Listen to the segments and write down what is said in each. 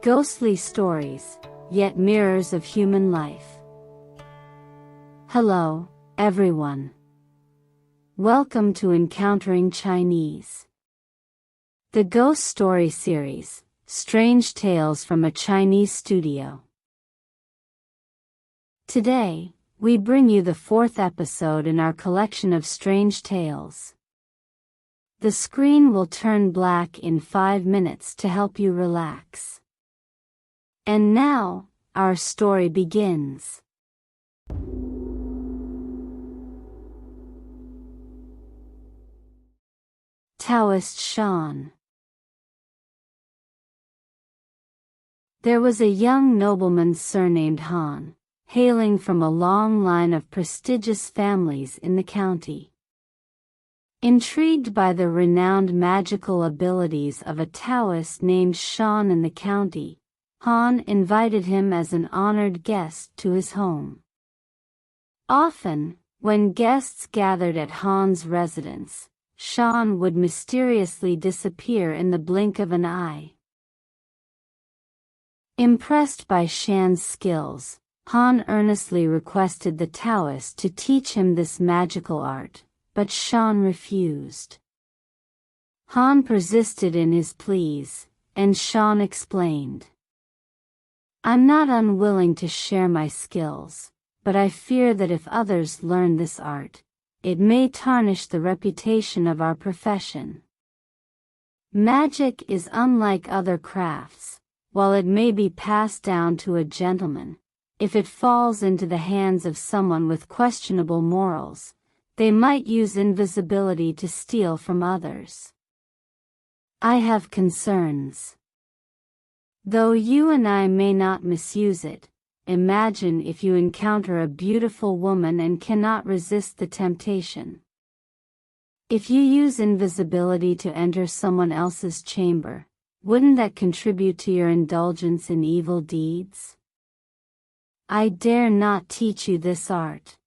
Ghostly stories, yet mirrors of human life. Hello, everyone. Welcome to Encountering Chinese, the ghost story series, strange tales from a Chinese studio. Today, we bring you the fourth episode in our collection of strange tales. The screen will turn black in 5 minutes to help you relax. And now, our story begins. Taoist Shan. There was a young nobleman surnamed Han, hailing from a long line of prestigious families in the county. Intrigued by the renowned magical abilities of a Taoist named Shan in the county, Han invited him as an honored guest to his home. Often, when guests gathered at Han's residence, Shan would mysteriously disappear in the blink of an eye. Impressed by Shan's skills, Han earnestly requested the Taoist to teach him this magical art, but Shan refused. Han persisted in his pleas, and Shan explained, "I'm not unwilling to share my skills, but I fear that if others learn this art, it may tarnish the reputation of our profession. Magic is unlike other crafts. While it may be passed down to a gentleman, if it falls into the hands of someone with questionable morals, they might use invisibility to steal from others. I have concerns. Though you and I may not misuse it, imagine if you encounter a beautiful woman and cannot resist the temptation. If you use invisibility to enter someone else's chamber, wouldn't that contribute to your indulgence in evil deeds? I dare not teach you this art."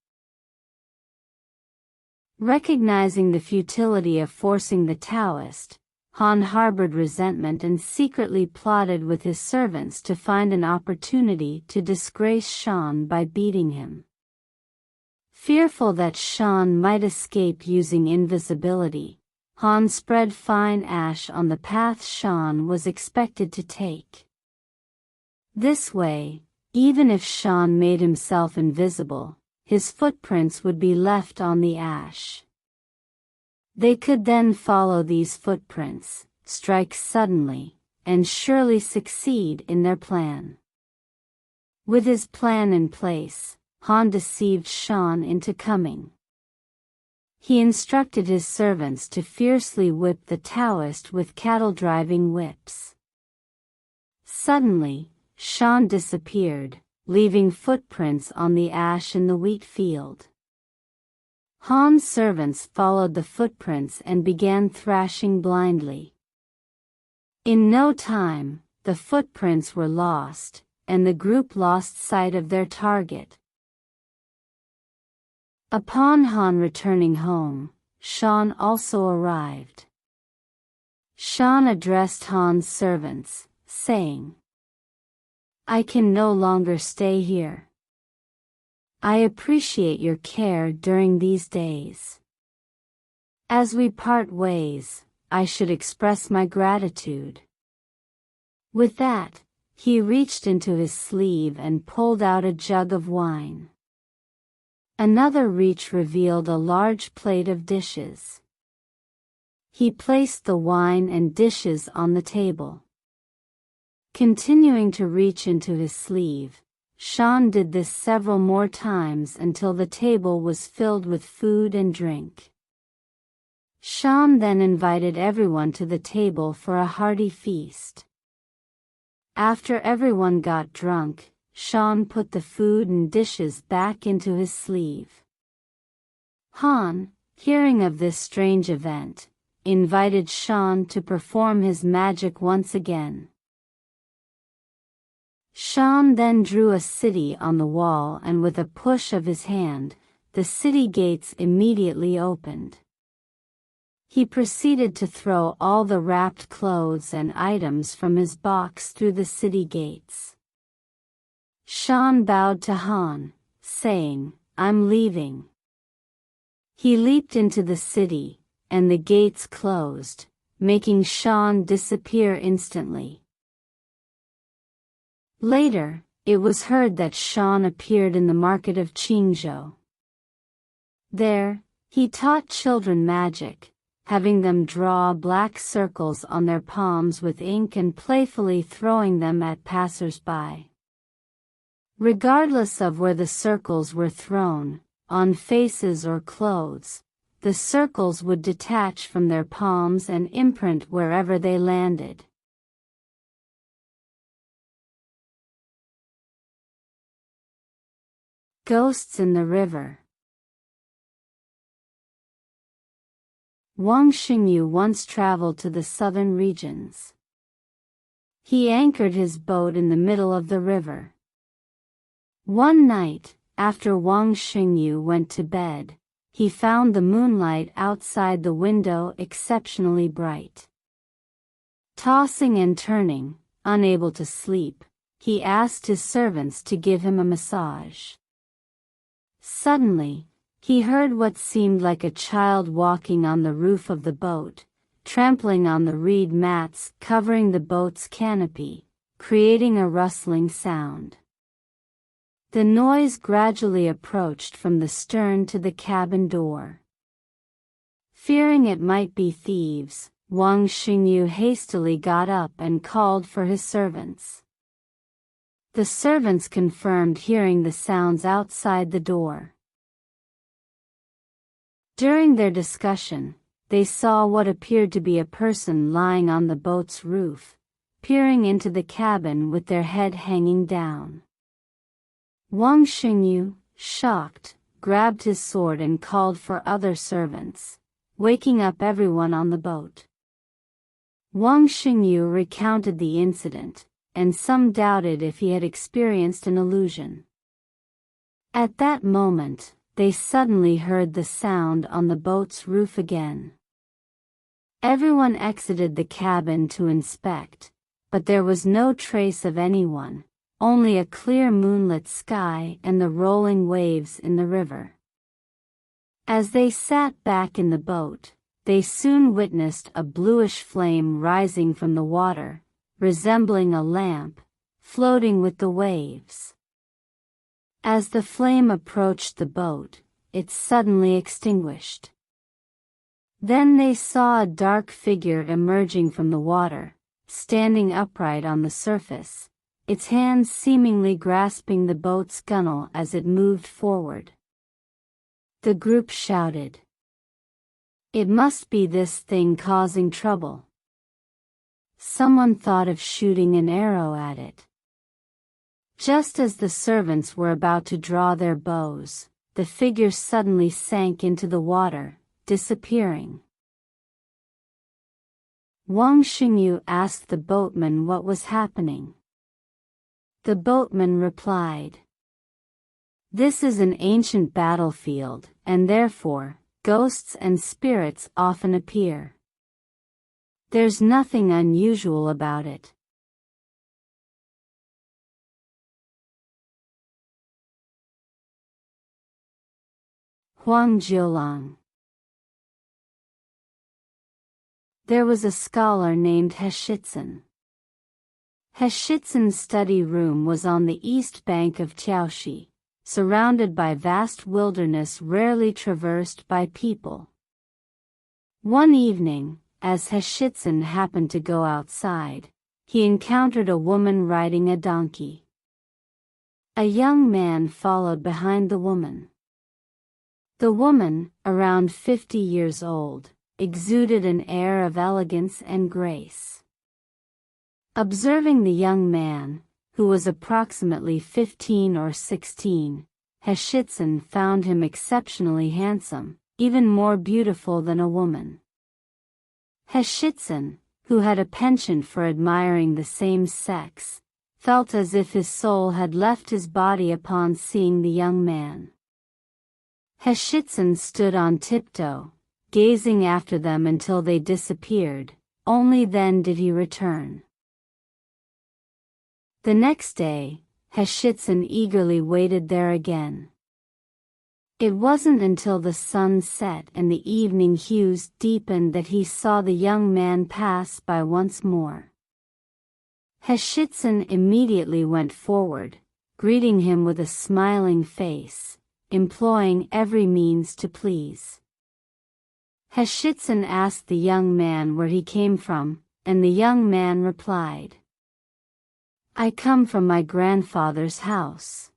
Recognizing the futility of forcing the Taoist, Han harbored resentment and secretly plotted with his servants to find an opportunity to disgrace Shan by beating him. Fearful that Shan might escape using invisibility, Han spread fine ash on the path Shan was expected to take. This way, even if Shan made himself invisible, his footprints would be left on the ash. They could then follow these footprints, strike suddenly, and surely succeed in their plan. With his plan in place, Han deceived Shan into coming. He instructed his servants to fiercely whip the Taoist with cattle-driving whips. Suddenly, Shan disappeared, leaving footprints on the ash in the wheat field. Han's servants followed the footprints and began thrashing blindly. In no time, the footprints were lost, and the group lost sight of their target. Upon Han returning home, Shan also arrived. Shan addressed Han's servants, saying, "I can no longer stay here. I appreciate your care during these days. As we part ways, I should express my gratitude." With that, he reached into his sleeve and pulled out a jug of wine. Another reach revealed a large plate of dishes. He placed the wine and dishes on the table. Continuing to reach into his sleeve, Shan did this several more times until the table was filled with food and drink. Shan then invited everyone to the table for a hearty feast. After everyone got drunk, Shan put the food and dishes back into his sleeve. Han, hearing of this strange event, invited Shan to perform his magic once again. Shan then drew a city on the wall, and with a push of his hand, the city gates immediately opened. He proceeded to throw all the wrapped clothes and items from his box through the city gates. Shan bowed to Han, saying, "I'm leaving." He leaped into the city, and the gates closed, making Shan disappear instantly. Later, it was heard that Shan appeared in the market of Qingzhou. There, he taught children magic, having them draw black circles on their palms with ink and playfully throwing them at passers-by. Regardless of where the circles were thrown, on faces or clothes, the circles would detach from their palms and imprint wherever they landed. Ghosts in the river. Wang Xingyu once traveled to the southern regions. He anchored his boat in the middle of the river. One night, after Wang Xingyu went to bed, he found the moonlight outside the window exceptionally bright. Tossing and turning, unable to sleep, he asked his servants to give him a massage. Suddenly, he heard what seemed like a child walking on the roof of the boat, trampling on the reed mats covering the boat's canopy, creating a rustling sound. The noise gradually approached from the stern to the cabin door. Fearing it might be thieves, Wang Xingyu hastily got up and called for his servants. The servants confirmed hearing the sounds outside the door. During their discussion, they saw what appeared to be a person lying on the boat's roof, peering into the cabin with their head hanging down. Wang Xingyu, shocked, grabbed his sword and called for other servants, waking up everyone on the boat. Wang Xingyu recounted the incident, and some doubted if he had experienced an illusion. At that moment, they suddenly heard the sound on the boat's roof again. Everyone exited the cabin to inspect, but there was no trace of anyone, only a clear moonlit sky and the rolling waves in the river. As they sat back in the boat, they soon witnessed a bluish flame rising from the water, resembling a lamp, floating with the waves. As the flame approached the boat, it suddenly extinguished. Then they saw a dark figure emerging from the water, standing upright on the surface, its hands seemingly grasping the boat's gunwale as it moved forward. The group shouted, "It must be this thing causing trouble." Someone thought of shooting an arrow at it. Just as the servants were about to draw their bows, the figure suddenly sank into the water, disappearing. Wang Xingyu asked the boatman what was happening. The boatman replied, "This is an ancient battlefield, and therefore, ghosts and spirits often appear. There's nothing unusual about it." Huang Jiulang. There was a scholar named Heshitsun. Heshitsun's study room was on the east bank of Tiaoxi, surrounded by vast wilderness rarely traversed by people. One evening, as Heshitsun happened to go outside, he encountered a woman riding a donkey. A young man followed behind the woman. The woman, around 50 years old, exuded an air of elegance and grace. Observing the young man, who was approximately 15 or 16, Heshitsun found him exceptionally handsome, even more beautiful than a woman. Heshitsun, who had a penchant for admiring the same sex, felt as if his soul had left his body upon seeing the young man. Heshitsun stood on tiptoe, gazing after them until they disappeared. Only then did he return. The next day, Heshitsun eagerly waited there again. It wasn't until the sun set and the evening hues deepened that he saw the young man pass by once more. Heshitsun immediately went forward, greeting him with a smiling face, employing every means to please. Heshitsun asked the young man where he came from, and the young man replied, "I come from my grandfather's house."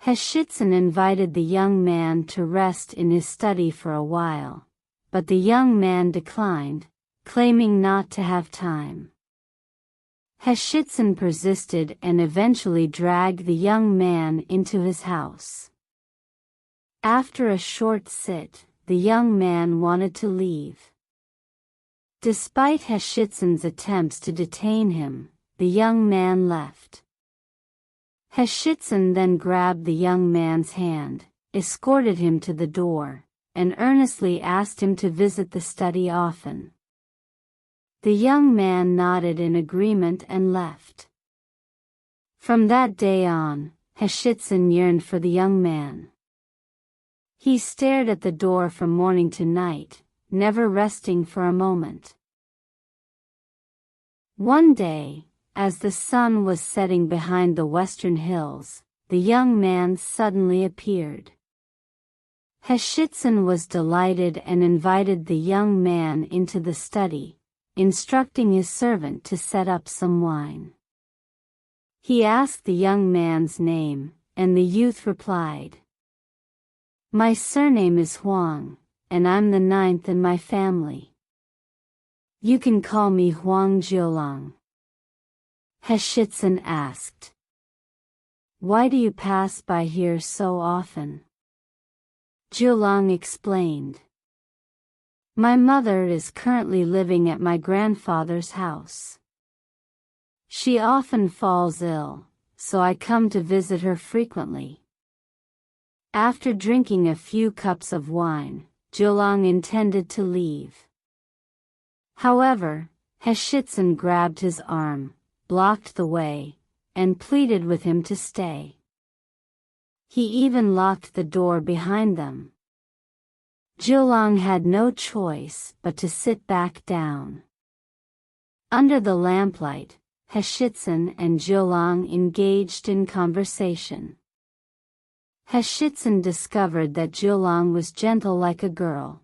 Heshitsun invited the young man to rest in his study for a while, but the young man declined, claiming not to have time. Heshitsun persisted and eventually dragged the young man into his house. After a short sit, the young man wanted to leave. Despite Heshitsun's attempts to detain him, the young man left. Heshitsun then grabbed the young man's hand, escorted him to the door, and earnestly asked him to visit the study often. The young man nodded in agreement and left. From that day on, Heshitsun yearned for the young man. He stared at the door from morning to night, never resting for a moment. One day, as the sun was setting behind the western hills, the young man suddenly appeared. Heshitsun was delighted and invited the young man into the study, instructing his servant to set up some wine. He asked the young man's name, and the youth replied, "My surname is Huang, and I'm the 9th in my family. You can call me Huang Jiulang." Heshitsun asked, "Why do you pass by here so often?" Jiulang explained, "My mother is currently living at my grandfather's house. She often falls ill, so I come to visit her frequently." After drinking a few cups of wine, Jiulang intended to leave. However, Heshitsun grabbed his arm, blocked the way, and pleaded with him to stay. He even locked the door behind them. Jiulang had no choice but to sit back down. Under the lamplight, Heshitsun and Jiulang engaged in conversation. Heshitsun discovered that Jiulang was gentle like a girl.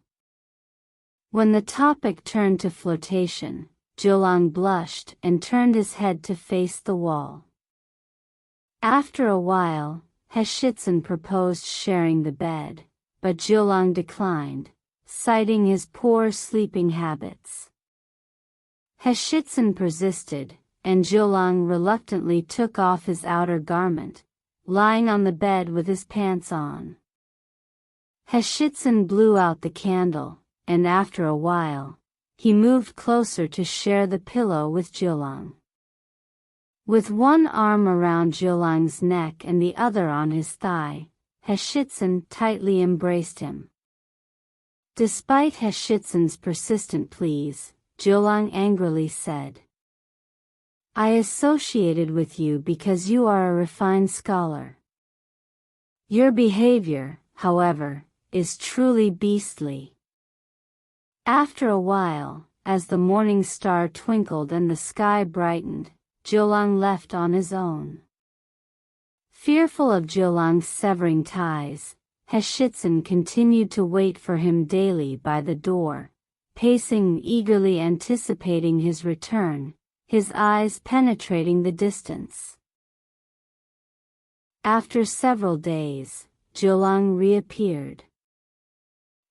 When the topic turned to flirtation, Jiulang blushed and turned his head to face the wall. After a while, Heshitsun proposed sharing the bed, but Jiulang declined, citing his poor sleeping habits. Heshitsun persisted, and Jiulang reluctantly took off his outer garment, lying on the bed with his pants on. Heshitsun blew out the candle, and after a while, he moved closer to share the pillow with Jiulang. With one arm around Jiulang's neck and the other on his thigh, Heshitsun tightly embraced him. Despite Heshitsun's persistent pleas, Jiulang angrily said, "I associated with you because you are a refined scholar. Your behavior, however, is truly beastly." After a while, as the morning star twinkled and the sky brightened, Jiulang left on his own. Fearful of Jiulang's severing ties, Heshitsun continued to wait for him daily by the door, pacing eagerly anticipating his return, his eyes penetrating the distance. After several days, Jiulang reappeared.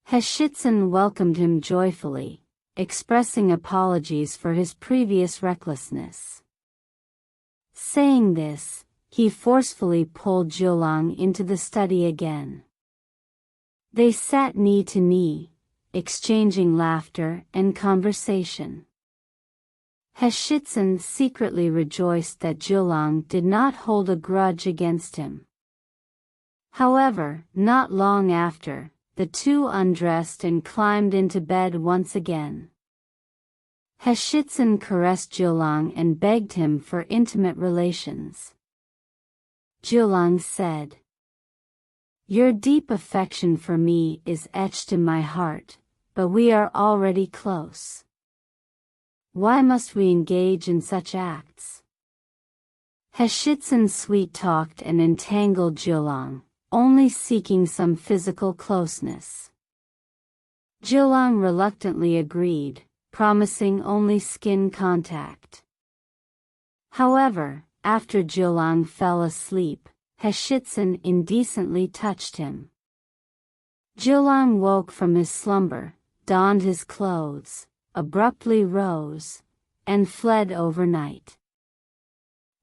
Heshitsun welcomed him joyfully, expressing apologies for his previous recklessness. Saying this, he forcefully pulled Jiulang into the study again. They sat knee to knee, exchanging laughter and conversation. Heshitsun secretly rejoiced that Jiulang did not hold a grudge against him. However, not long after, the two undressed and climbed into bed once again. Heshitsun caressed Jiulang and begged him for intimate relations. Jiulang said, "Your deep affection for me is etched in my heart, but we are already close. Why must we engage in such acts?" Heshitsun sweet-talked and entangled Jiulang, only seeking some physical closeness. Jiulang reluctantly agreed, promising only skin contact. However, after Jiulang fell asleep, Heshitsun indecently touched him. Jiulang woke from his slumber, donned his clothes, abruptly rose, and fled overnight.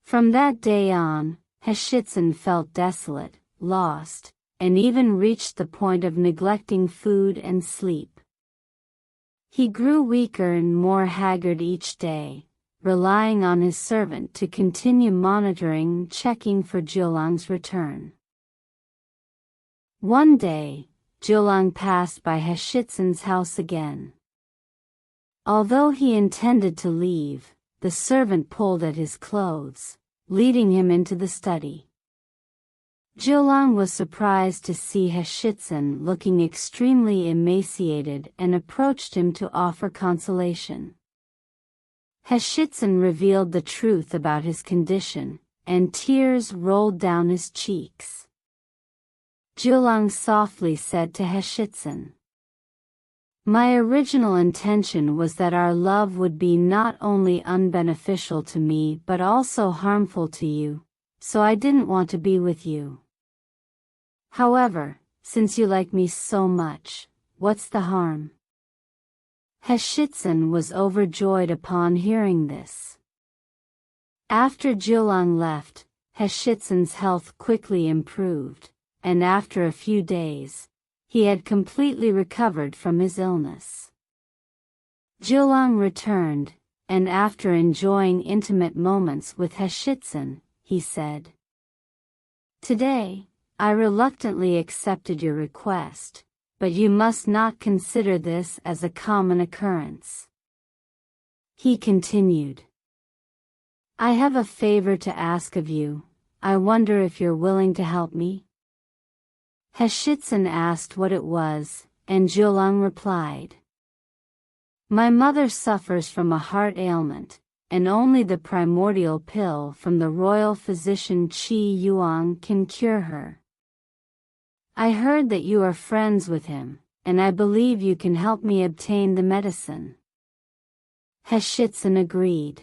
From that day on, Heshitsun felt desolate, lost, and even reached the point of neglecting food and sleep. He grew weaker and more haggard each day, relying on his servant to continue monitoring and checking for Jiulang's return. One day, Jiulang passed by Heshitsun's house again. Although he intended to leave, the servant pulled at his clothes, leading him into the study. Jiulang was surprised to see Heshitsun looking extremely emaciated and approached him to offer consolation. Heshitsun revealed the truth about his condition, and tears rolled down his cheeks. Jiulang softly said to Heshitsun, "My original intention was that our love would be not only unbeneficial to me but also harmful to you, so I didn't want to be with you. However, since you like me so much, what's the harm?" Heshitsun was overjoyed upon hearing this. After Jiulang left, Heshitsun's health quickly improved, and after a few days, he had completely recovered from his illness. Jiulang returned, and after enjoying intimate moments with Heshitsun, he said, "Today, I reluctantly accepted your request, but you must not consider this as a common occurrence." He continued, "I have a favor to ask of you. I wonder if you're willing to help me?" Heshitsun asked what it was, and Jiulang replied, "My mother suffers from a heart ailment, and only the primordial pill from the royal physician Qi Yuan can cure her. I heard that you are friends with him, and I believe you can help me obtain the medicine." Heshitsun agreed.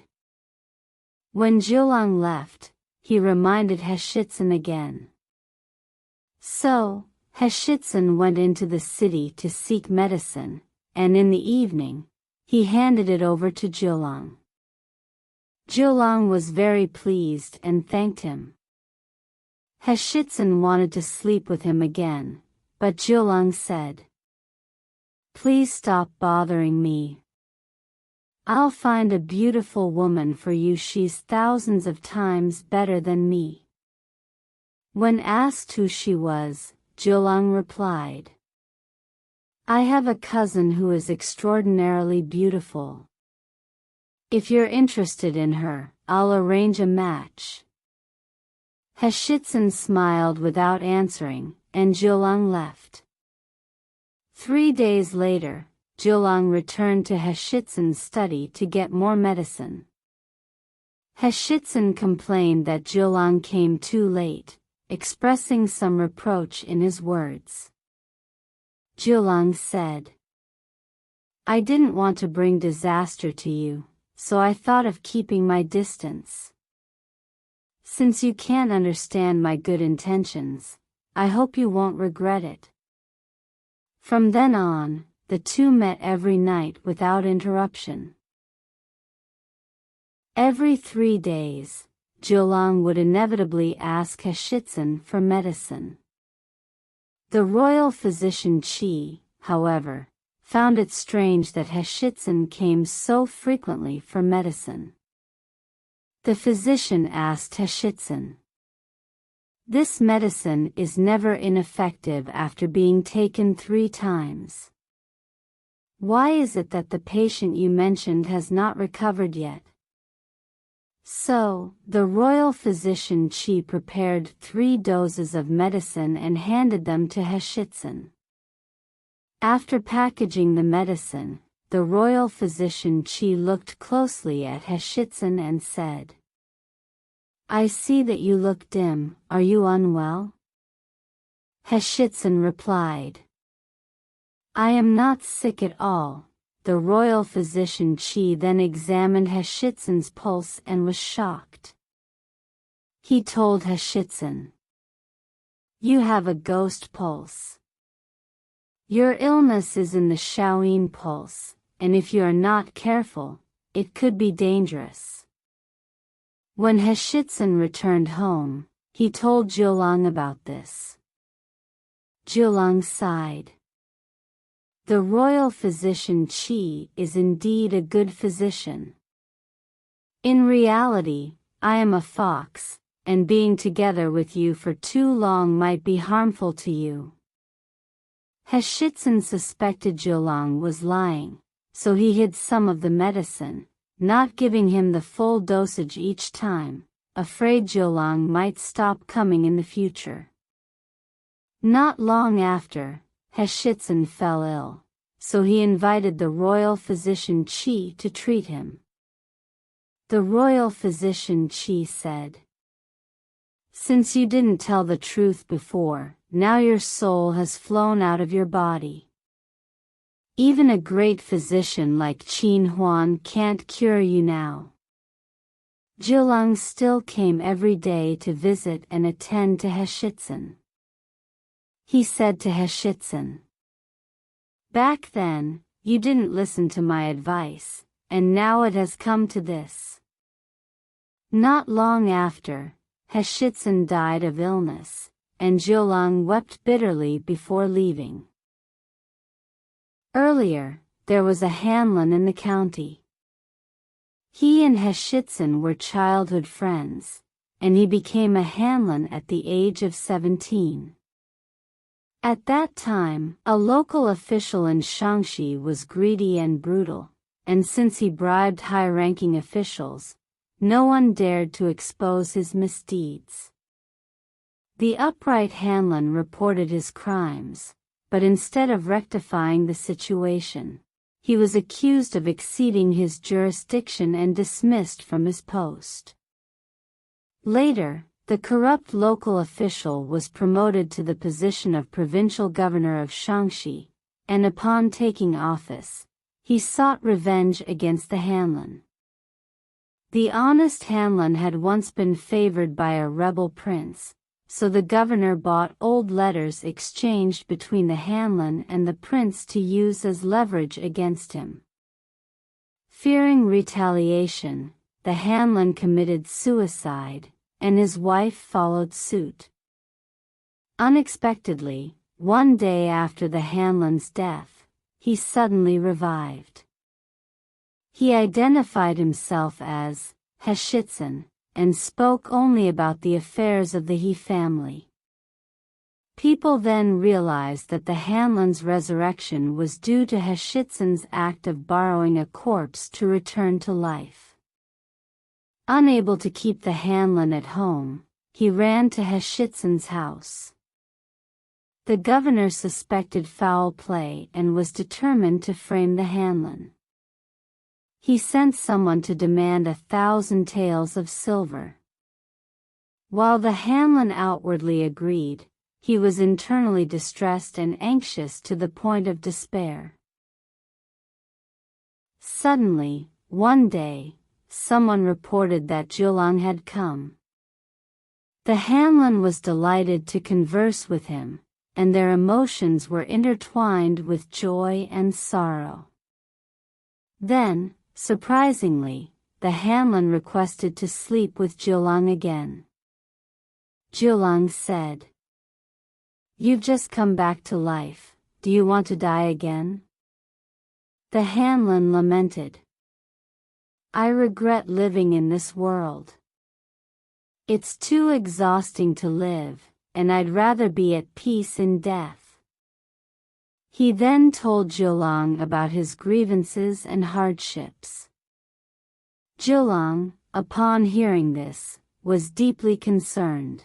When Jiulang left, he reminded Heshitsun again. So, Heshitsun went into the city to seek medicine, and in the evening, he handed it over to Jiulang. Jiulang was very pleased and thanked him. Heshitsun wanted to sleep with him again, but Jiulang said, "Please stop bothering me. I'll find a beautiful woman for you. She's thousands of times better than me." When asked who she was, Jiulang replied, "I have a cousin who is extraordinarily beautiful. If you're interested in her, I'll arrange a match." Heshitsun smiled without answering, and Jiulang left. 3 days later, Jiulang returned to Heshitsun's study to get more medicine. Heshitsun complained that Jiulang came too late, expressing some reproach in his words. Jiulang said, "I didn't want to bring disaster to you, so I thought of keeping my distance. Since you can't understand my good intentions, I hope you won't regret it." From then on, the two met every night without interruption. Every 3 days, Jiulang would inevitably ask Heshitsun for medicine. The royal physician Qi, however, found it strange that Heshitsun came so frequently for medicine. The physician asked Heshitsun, This medicine is never ineffective after being taken 3 times. Why is it that the patient you mentioned has not recovered yet? So, the royal physician Qi prepared 3 doses of medicine and handed them to Heshitsun. After packaging the medicine, the royal physician Qi looked closely at Heshitsun and said, "I see that you look dim, are you unwell?" Heshitsun replied, "I am not sick at all." The royal physician Qi then examined Heshitsun's pulse and was shocked. He told Heshitsun, "You have a ghost pulse. Your illness is in the Shaoyin pulse, and if you are not careful, it could be dangerous." When Heshitsun returned home, he told Jiulang about this. Jiulang sighed. The royal physician Qi is indeed a good physician. In reality, I am a fox, and being together with you for too long might be harmful to you. Heshitsun suspected Jiulang was lying, so he hid some of the medicine, not giving him the full dosage each time, afraid Jiulang might stop coming in the future. Not long after, Heshitsun fell ill, so he invited the royal physician Qi to treat him. The royal physician Qi said, "Since you didn't tell the truth before, now your soul has flown out of your body. Even a great physician like Qin Huan can't cure you now." Jiulang still came every day to visit and attend to Heshitsun. He said to Heshitsun, "Back then, you didn't listen to my advice, and now it has come to this." Not long after, Heshitsun died of illness, and Jiulang wept bitterly before leaving. Earlier, there was a Hanlon in the county. He and Heshitsun were childhood friends, and he became a Hanlon at the age of 17. At that time, a local official in Shaanxi was greedy and brutal, and since he bribed high-ranking officials, no one dared to expose his misdeeds. The upright Hanlon reported his crimes, but instead of rectifying the situation, he was accused of exceeding his jurisdiction and dismissed from his post. Later, the corrupt local official was promoted to the position of provincial governor of Shaanxi, and upon taking office, he sought revenge against the Hanlon. The honest Hanlon had once been favored by a rebel prince, so the governor bought old letters exchanged between the Hanlon and the prince to use as leverage against him. Fearing retaliation, the Hanlon committed suicide, and his wife followed suit. Unexpectedly, one day after the Hanlon's death, he suddenly revived. He identified himself as Heshitsun, and spoke only about the affairs of the He family. People then realized that the Hanlon's resurrection was due to Heshitsun's act of borrowing a corpse to return to life. Unable to keep the Hanlon at home, he ran to Heshitsun's house. The governor suspected foul play and was determined to frame the Hanlon. He sent someone to demand 1,000 taels of silver. While the Hanlon outwardly agreed, he was internally distressed and anxious to the point of despair. Suddenly, one day, someone reported that Jiulang had come. The Hanlon was delighted to converse with him, and their emotions were intertwined with joy and sorrow. Then, surprisingly, the Hanlon requested to sleep with Jiulang again. Jiulang said, "You've just come back to life, do you want to die again?" The Hanlon lamented, "I regret living in this world. It's too exhausting to live, and I'd rather be at peace in death. He then told Jiulang about his grievances and hardships. Jiulang, upon hearing this, was deeply concerned.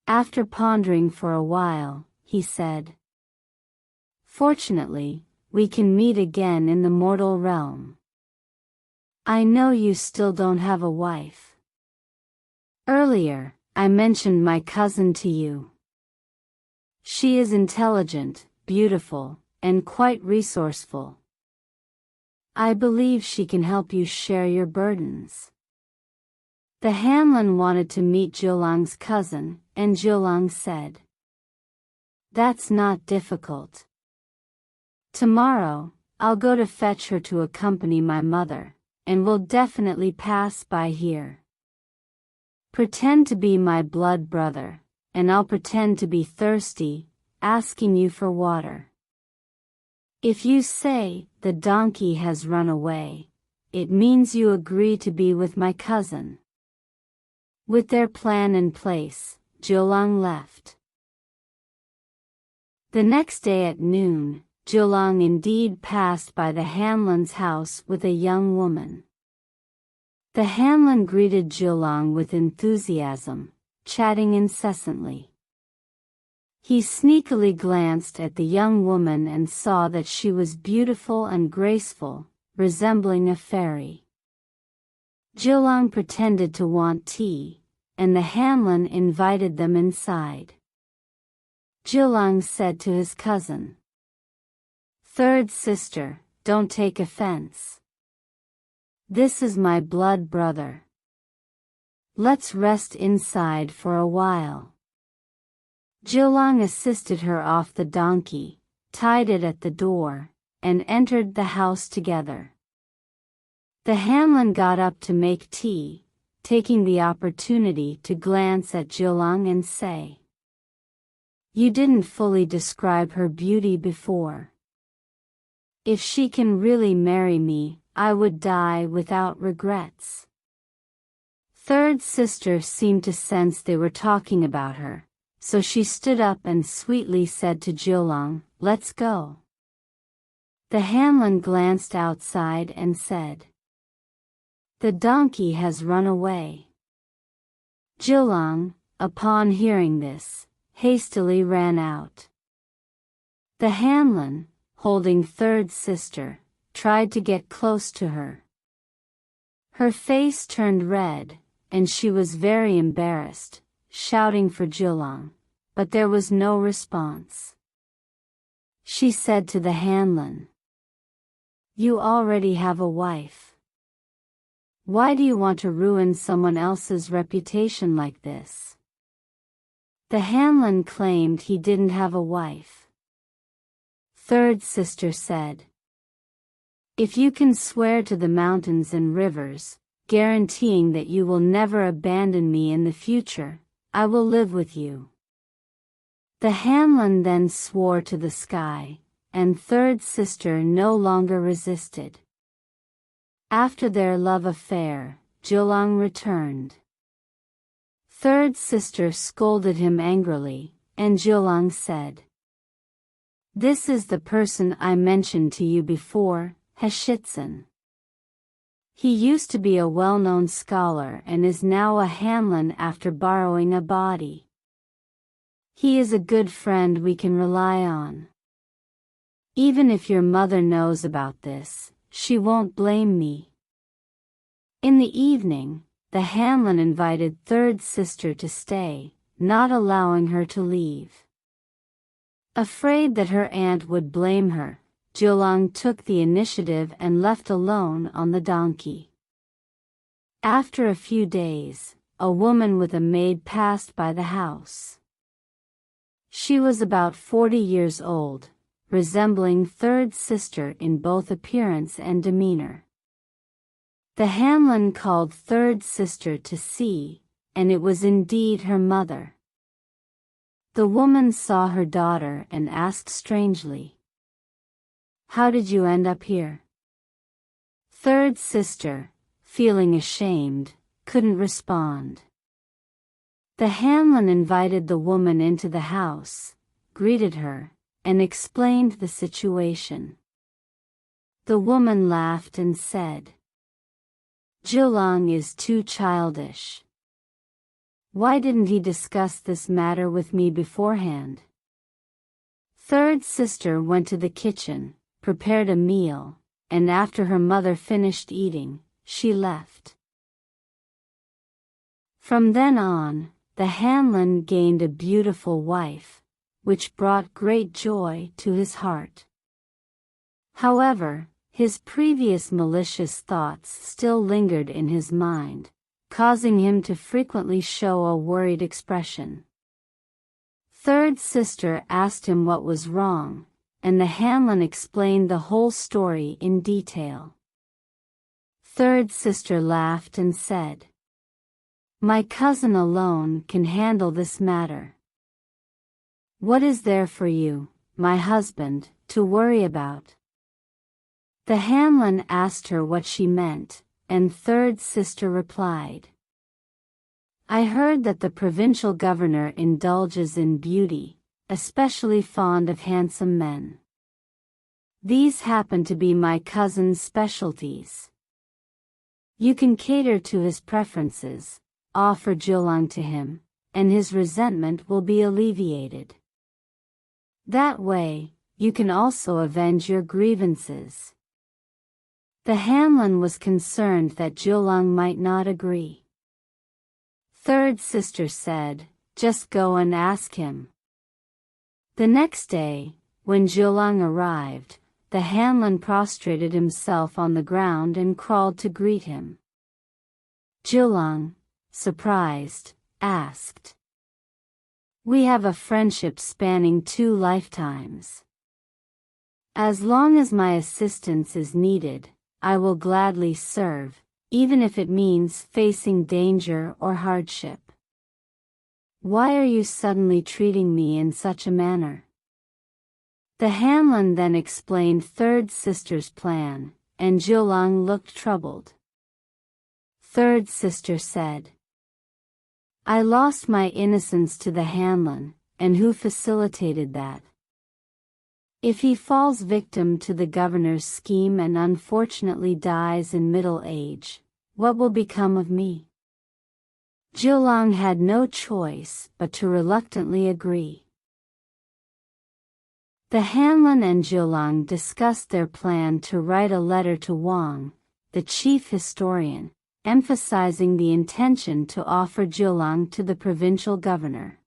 After pondering for a while, he said, "Fortunately, we can meet again in the mortal realm. I know you still don't have a wife. Earlier, I mentioned my cousin to you. She is intelligent, beautiful, and quite resourceful. I believe she can help you share your burdens." The Hanlon wanted to meet Jiulang's cousin, and Jiulang said, "That's not difficult. Tomorrow, I'll go to fetch her to accompany my mother, and we'll definitely pass by here. Pretend to be my blood brother, and I'll pretend to be thirsty, asking you for water. If you say, 'The donkey has run away,' it means you agree to be with my cousin." With their plan in place, Jiulang left. The next day at noon, Jiulang indeed passed by the Hanlon's house with a young woman. The Hanlon greeted Jiulang with enthusiasm, chatting incessantly. He sneakily glanced at the young woman and saw that she was beautiful and graceful, resembling a fairy. Jiulang pretended to want tea, and the Hanlon invited them inside. Jiulang said to his cousin, "Third sister, don't take offense. This is my blood brother. Let's rest inside for a while." Jiulang assisted her off the donkey, tied it at the door, and entered the house together. The Hanlon got up to make tea, taking the opportunity to glance at Jiulang and say, "You didn't fully describe her beauty before. If she can really marry me, I would die without regrets." Third sister seemed to sense they were talking about her, so she stood up and sweetly said to Jiulang, "Let's go." The Hanlon glanced outside and said, "The donkey has run away." Jiulang, upon hearing this, hastily ran out. The Hanlon, holding third sister, tried to get close to her. Her face turned red, and she was very embarrassed, shouting for Jiulang, but there was no response. She said to the Hanlon, "You already have a wife. Why do you want to ruin someone else's reputation like this?" The Hanlon claimed he didn't have a wife. Third sister said, "If you can swear to the mountains and rivers, guaranteeing that you will never abandon me in the future, I will live with you." The Hanlon then swore to the sky, and third sister no longer resisted. After their love affair, Jiulang returned. Third sister scolded him angrily, and Jiulang said, "This is the person I mentioned to you before, Heshitsun. He used to be a well-known scholar and is now a Hanlon after borrowing a body. He is a good friend we can rely on. Even if your mother knows about this, she won't blame me." In the evening, the Hanlon invited third sister to stay, not allowing her to leave. Afraid that her aunt would blame her, Jiulang took the initiative and left alone on the donkey. After a few days, a woman with a maid passed by the house. She was about 40 years old, resembling third sister in both appearance and demeanor. The Hanlon called third sister to see, and it was indeed her mother. The woman saw her daughter and asked strangely, "How did you end up here?" Third sister, feeling ashamed, couldn't respond. The Hanlon invited the woman into the house, greeted her, and explained the situation. The woman laughed and said, "Jiulang is too childish. Why didn't he discuss this matter with me beforehand?" Third sister went to the kitchen, prepared a meal, and after her mother finished eating, she left. From then on, the Hanlon gained a beautiful wife, which brought great joy to his heart. However, his previous malicious thoughts still lingered in his mind, causing him to frequently show a worried expression. Third sister asked him what was wrong, and the Hanlon explained the whole story in detail. Third sister laughed and said, "My cousin alone can handle this matter. What is there for you, my husband, to worry about?" The Hanlon asked her what she meant, and third sister replied, "I heard that the provincial governor indulges in beauty, especially fond of handsome men. These happen to be my cousin's specialties. You can cater to his preferences, offer Jiulang to him, and his resentment will be alleviated. That way, you can also avenge your grievances." The Hanlon was concerned that Jiulang might not agree. Third sister said, "Just go and ask him." The next day, when Jiulang arrived, the Hanlon prostrated himself on the ground and crawled to greet him. Jiulang, surprised, asked, "We have a friendship spanning 2 lifetimes. As long as my assistance is needed, I will gladly serve, even if it means facing danger or hardship. Why are you suddenly treating me in such a manner?" The Hanlon then explained third sister's plan, and Jiulang looked troubled. Third sister said, "I lost my innocence to the Hanlon, and who facilitated that? If he falls victim to the governor's scheme and unfortunately dies in middle age, what will become of me?" Jiulang had no choice but to reluctantly agree. The Hanlon and Jiulang discussed their plan to write a letter to Wang, the chief historian, emphasizing the intention to offer Jiulang to the provincial governor.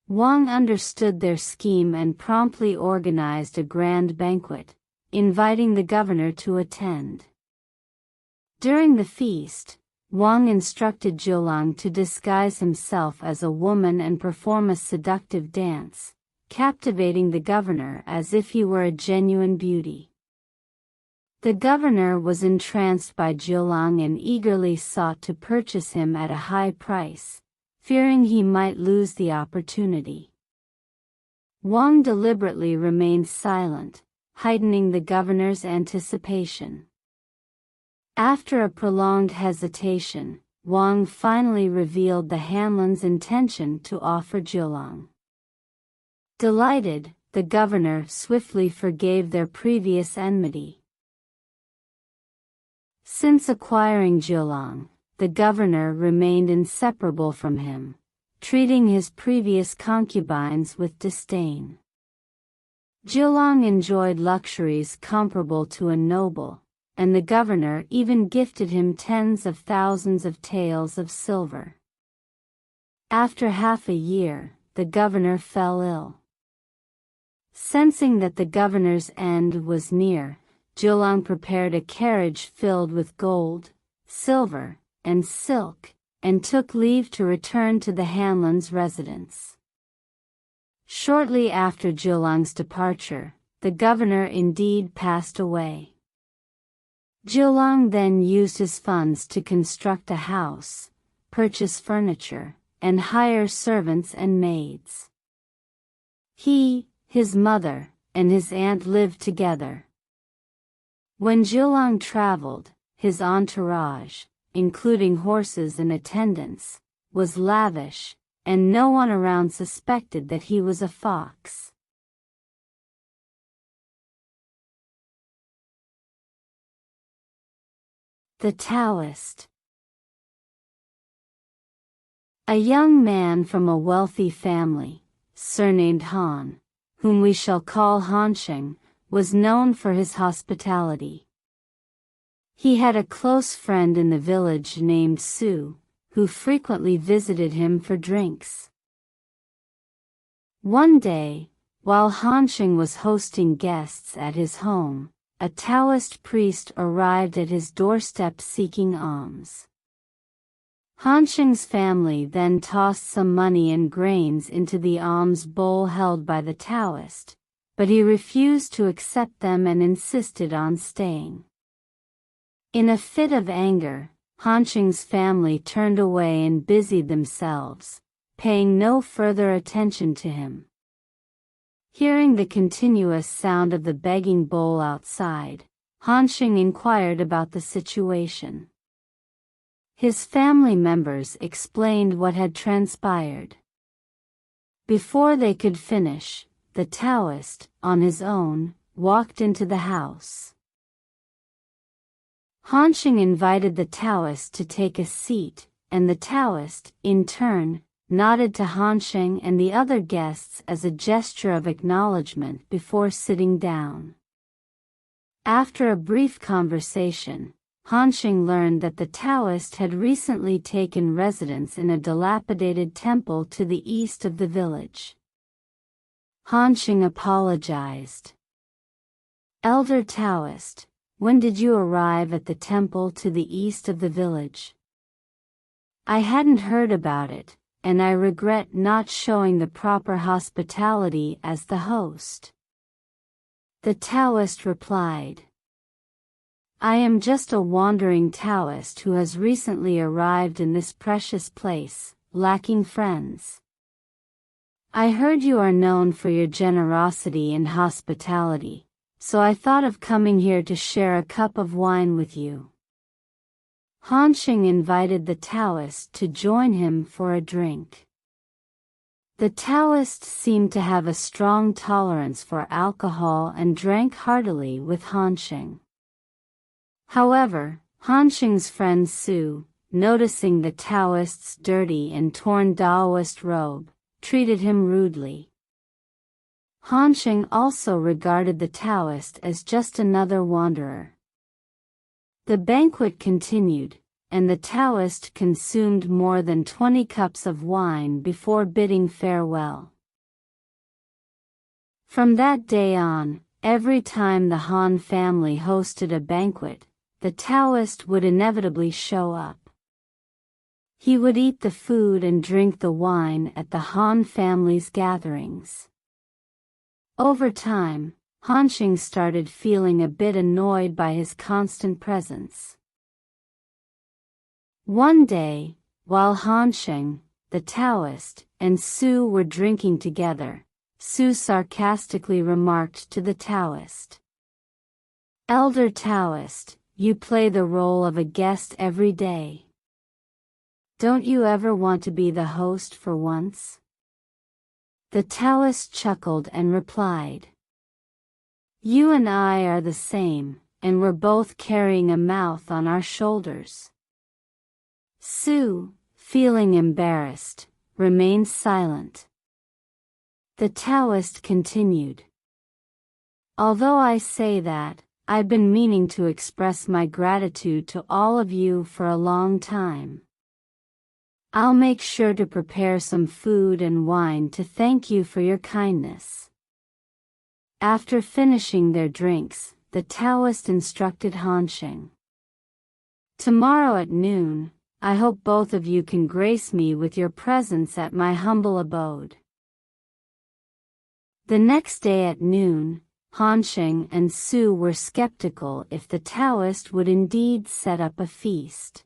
Wang understood their scheme and promptly organized a grand banquet, inviting the governor to attend. During the feast, Wang instructed Jiulang to disguise himself as a woman and perform a seductive dance, captivating the governor as if he were a genuine beauty. The governor was entranced by Jiulang and eagerly sought to purchase him at a high price, fearing he might lose the opportunity. Wang deliberately remained silent, heightening the governor's anticipation. After a prolonged hesitation, Wang finally revealed the Hanlon's intention to offer Jiulang. Delighted, the governor swiftly forgave their previous enmity. Since acquiring Jiulang, the governor remained inseparable from him, treating his previous concubines with disdain. Jiulang enjoyed luxuries comparable to a noble, and the governor even gifted him tens of thousands of taels of silver. After half a year, the governor fell ill. Sensing that the governor's end was near, Jiulang prepared a carriage filled with gold, silver, and silk, and took leave to return to the Hanlon's residence. Shortly after Jiulang's departure, the governor indeed passed away. Jiulang then used his funds to construct a house, purchase furniture, and hire servants and maids. He, his mother, and his aunt lived together. When Jiulang traveled, his entourage, including horses and attendants, was lavish, and no one around suspected that he was a fox. The Taoist. A young man from a wealthy family, surnamed Han, whom we shall call Hansheng, was known for his hospitality. He had a close friend in the village named Su, who frequently visited him for drinks. One day, while Hansheng was hosting guests at his home, a Taoist priest arrived at his doorstep seeking alms. Hansheng's family then tossed some money and grains into the alms bowl held by the Taoist, but he refused to accept them and insisted on staying. In a fit of anger, Hansheng's family turned away and busied themselves, paying no further attention to him. Hearing the continuous sound of the begging bowl outside, Hansheng inquired about the situation. His family members explained what had transpired. Before they could finish, the Taoist, on his own, walked into the house. Hansheng invited the Taoist to take a seat, and the Taoist, in turn, nodded to Hansheng and the other guests as a gesture of acknowledgement before sitting down. After a brief conversation, Hansheng learned that the Taoist had recently taken residence in a dilapidated temple to the east of the village. Hansheng apologized. "Elder Taoist, when did you arrive at the temple to the east of the village? I hadn't heard about it, and I regret not showing the proper hospitality as the host." The Taoist replied, "I am just a wandering Taoist who has recently arrived in this precious place, lacking friends. I heard you are known for your generosity and hospitality, so I thought of coming here to share a cup of wine with you." Hansheng invited the Taoist to join him for a drink. The Taoist seemed to have a strong tolerance for alcohol and drank heartily with Hansheng. However, Hansheng's friend Su, noticing the Taoist's dirty and torn Taoist robe, treated him rudely. Hansheng also regarded the Taoist as just another wanderer. The banquet continued, and the Taoist consumed more than 20 cups of wine before bidding farewell. From that day on, every time the Han family hosted a banquet, the Taoist would inevitably show up. He would eat the food and drink the wine at the Han family's gatherings. Over time, Hansheng started feeling a bit annoyed by his constant presence. One day, while Hansheng, the Taoist, and Su were drinking together, Su sarcastically remarked to the Taoist, "Elder Taoist, you play the role of a guest every day. Don't you ever want to be the host for once?" The Taoist chuckled and replied, "You and I are the same, and we're both carrying a mouth on our shoulders." Su, feeling embarrassed, remained silent. The Taoist continued, "Although I say that, I've been meaning to express my gratitude to all of you for a long time. I'll make sure to prepare some food and wine to thank you for your kindness." After finishing their drinks, the Taoist instructed Hansheng, "Tomorrow at noon, I hope both of you can grace me with your presence at my humble abode." The next day at noon, Hansheng and Su were skeptical if the Taoist would indeed set up a feast.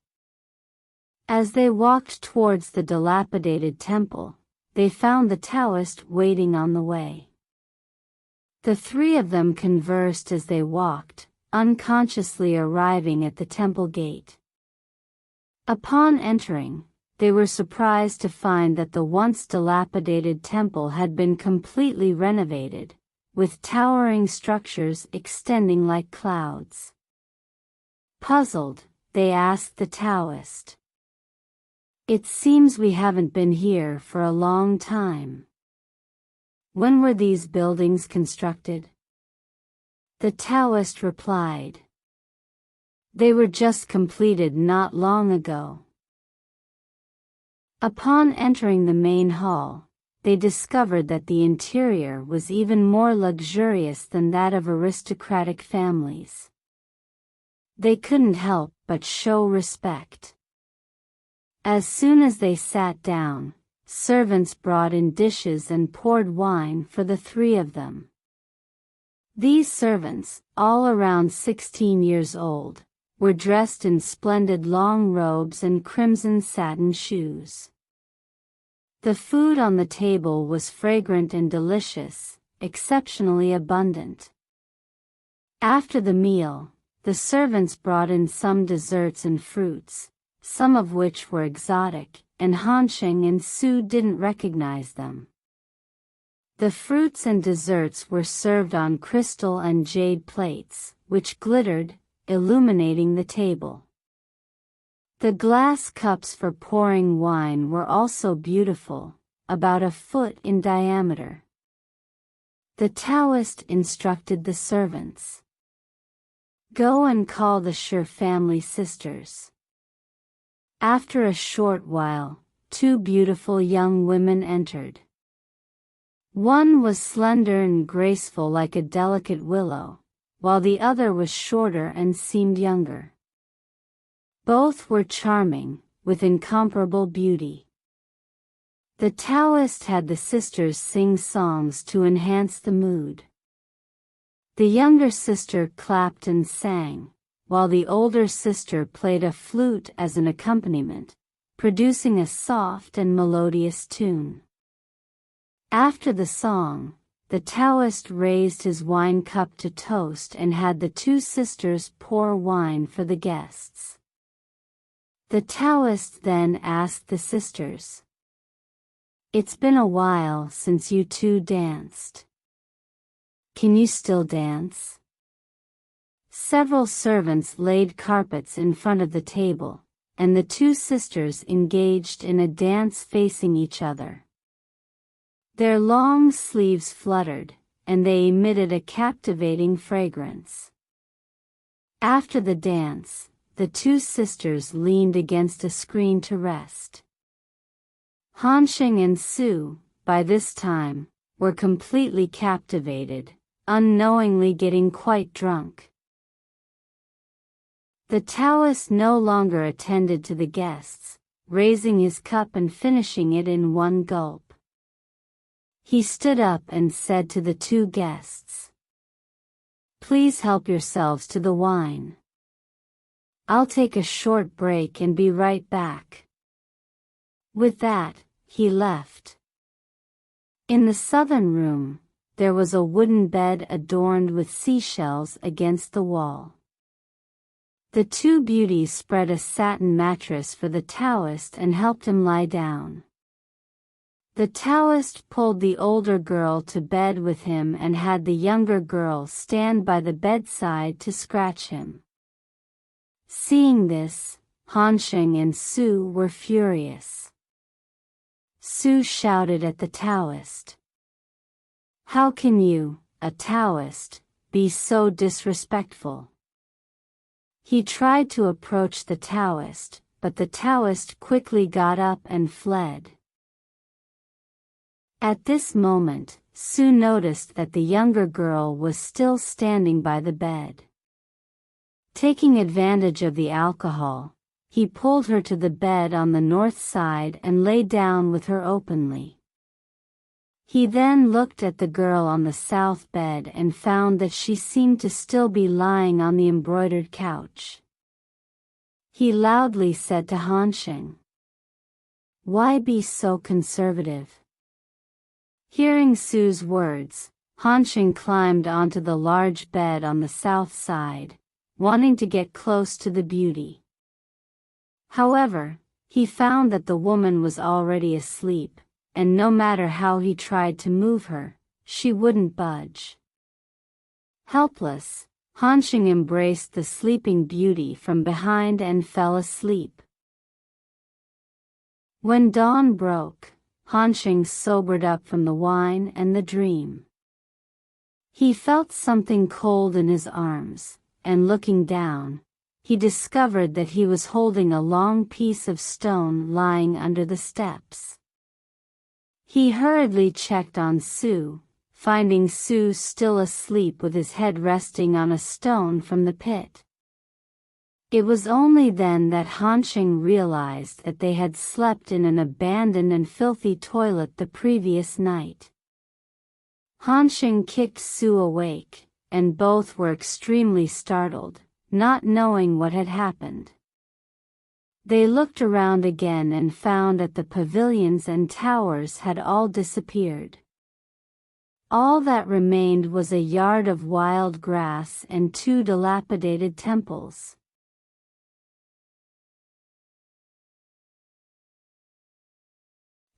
As they walked towards the dilapidated temple, they found the Taoist waiting on the way. The three of them conversed as they walked, unconsciously arriving at the temple gate. Upon entering, they were surprised to find that the once dilapidated temple had been completely renovated, with towering structures extending like clouds. Puzzled, they asked the Taoist, "It seems we haven't been here for a long time. When were these buildings constructed?" The Taoist replied, "They were just completed not long ago." Upon entering the main hall, they discovered that the interior was even more luxurious than that of aristocratic families. They couldn't help but show respect. As soon as they sat down, servants brought in dishes and poured wine for the three of them. These servants, all around 16 years old, were dressed in splendid long robes and crimson satin shoes. The food on the table was fragrant and delicious, exceptionally abundant. After the meal, the servants brought in some desserts and fruits, some of which were exotic, and Han Sheng and Su didn't recognize them. The fruits and desserts were served on crystal and jade plates, which glittered, illuminating the table. The glass cups for pouring wine were also beautiful, about a foot in diameter. The Taoist instructed the servants, "Go and call the Shi family sisters." After a short while, two beautiful young women entered. One was slender and graceful like a delicate willow, while the other was shorter and seemed younger. Both were charming, with incomparable beauty. The Taoist had the sisters sing songs to enhance the mood. The younger sister clapped and sang, while the older sister played a flute as an accompaniment, producing a soft and melodious tune. After the song, the Taoist raised his wine cup to toast and had the two sisters pour wine for the guests. The Taoist then asked the sisters, "It's been a while since you two danced. Can you still dance?" Several servants laid carpets in front of the table, and the two sisters engaged in a dance facing each other. Their long sleeves fluttered, and they emitted a captivating fragrance. After the dance, the two sisters leaned against a screen to rest. Han Sheng and Su, by this time, were completely captivated, unknowingly getting quite drunk. The Taoist no longer attended to the guests, raising his cup and finishing it in one gulp. He stood up and said to the two guests, "Please help yourselves to the wine. I'll take a short break and be right back." With that, he left. In the southern room, there was a wooden bed adorned with seashells against the wall. The two beauties spread a satin mattress for the Taoist and helped him lie down. The Taoist pulled the older girl to bed with him and had the younger girl stand by the bedside to scratch him. Seeing this, Han Sheng and Su were furious. Su shouted at the Taoist, "How can you, a Taoist, be so disrespectful?" He tried to approach the Taoist, but the Taoist quickly got up and fled. At this moment, Su noticed that the younger girl was still standing by the bed. Taking advantage of the alcohol, he pulled her to the bed on the north side and lay down with her openly. He then looked at the girl on the south bed and found that she seemed to still be lying on the embroidered couch. He loudly said to Han Sheng, "Why be so conservative?" Hearing Su's words, Han Sheng climbed onto the large bed on the south side, wanting to get close to the beauty. However, he found that the woman was already asleep, and no matter how he tried to move her, she wouldn't budge. Helpless, Hansheng embraced the sleeping beauty from behind and fell asleep. When dawn broke, Hansheng sobered up from the wine and the dream. He felt something cold in his arms, and looking down, he discovered that he was holding a long piece of stone lying under the steps. He hurriedly checked on Su, finding Su still asleep with his head resting on a stone from the pit. It was only then that Hansheng realized that they had slept in an abandoned and filthy toilet the previous night. Hansheng kicked Su awake, and both were extremely startled, not knowing what had happened. They looked around again and found that the pavilions and towers had all disappeared. All that remained was a yard of wild grass and 2 dilapidated temples.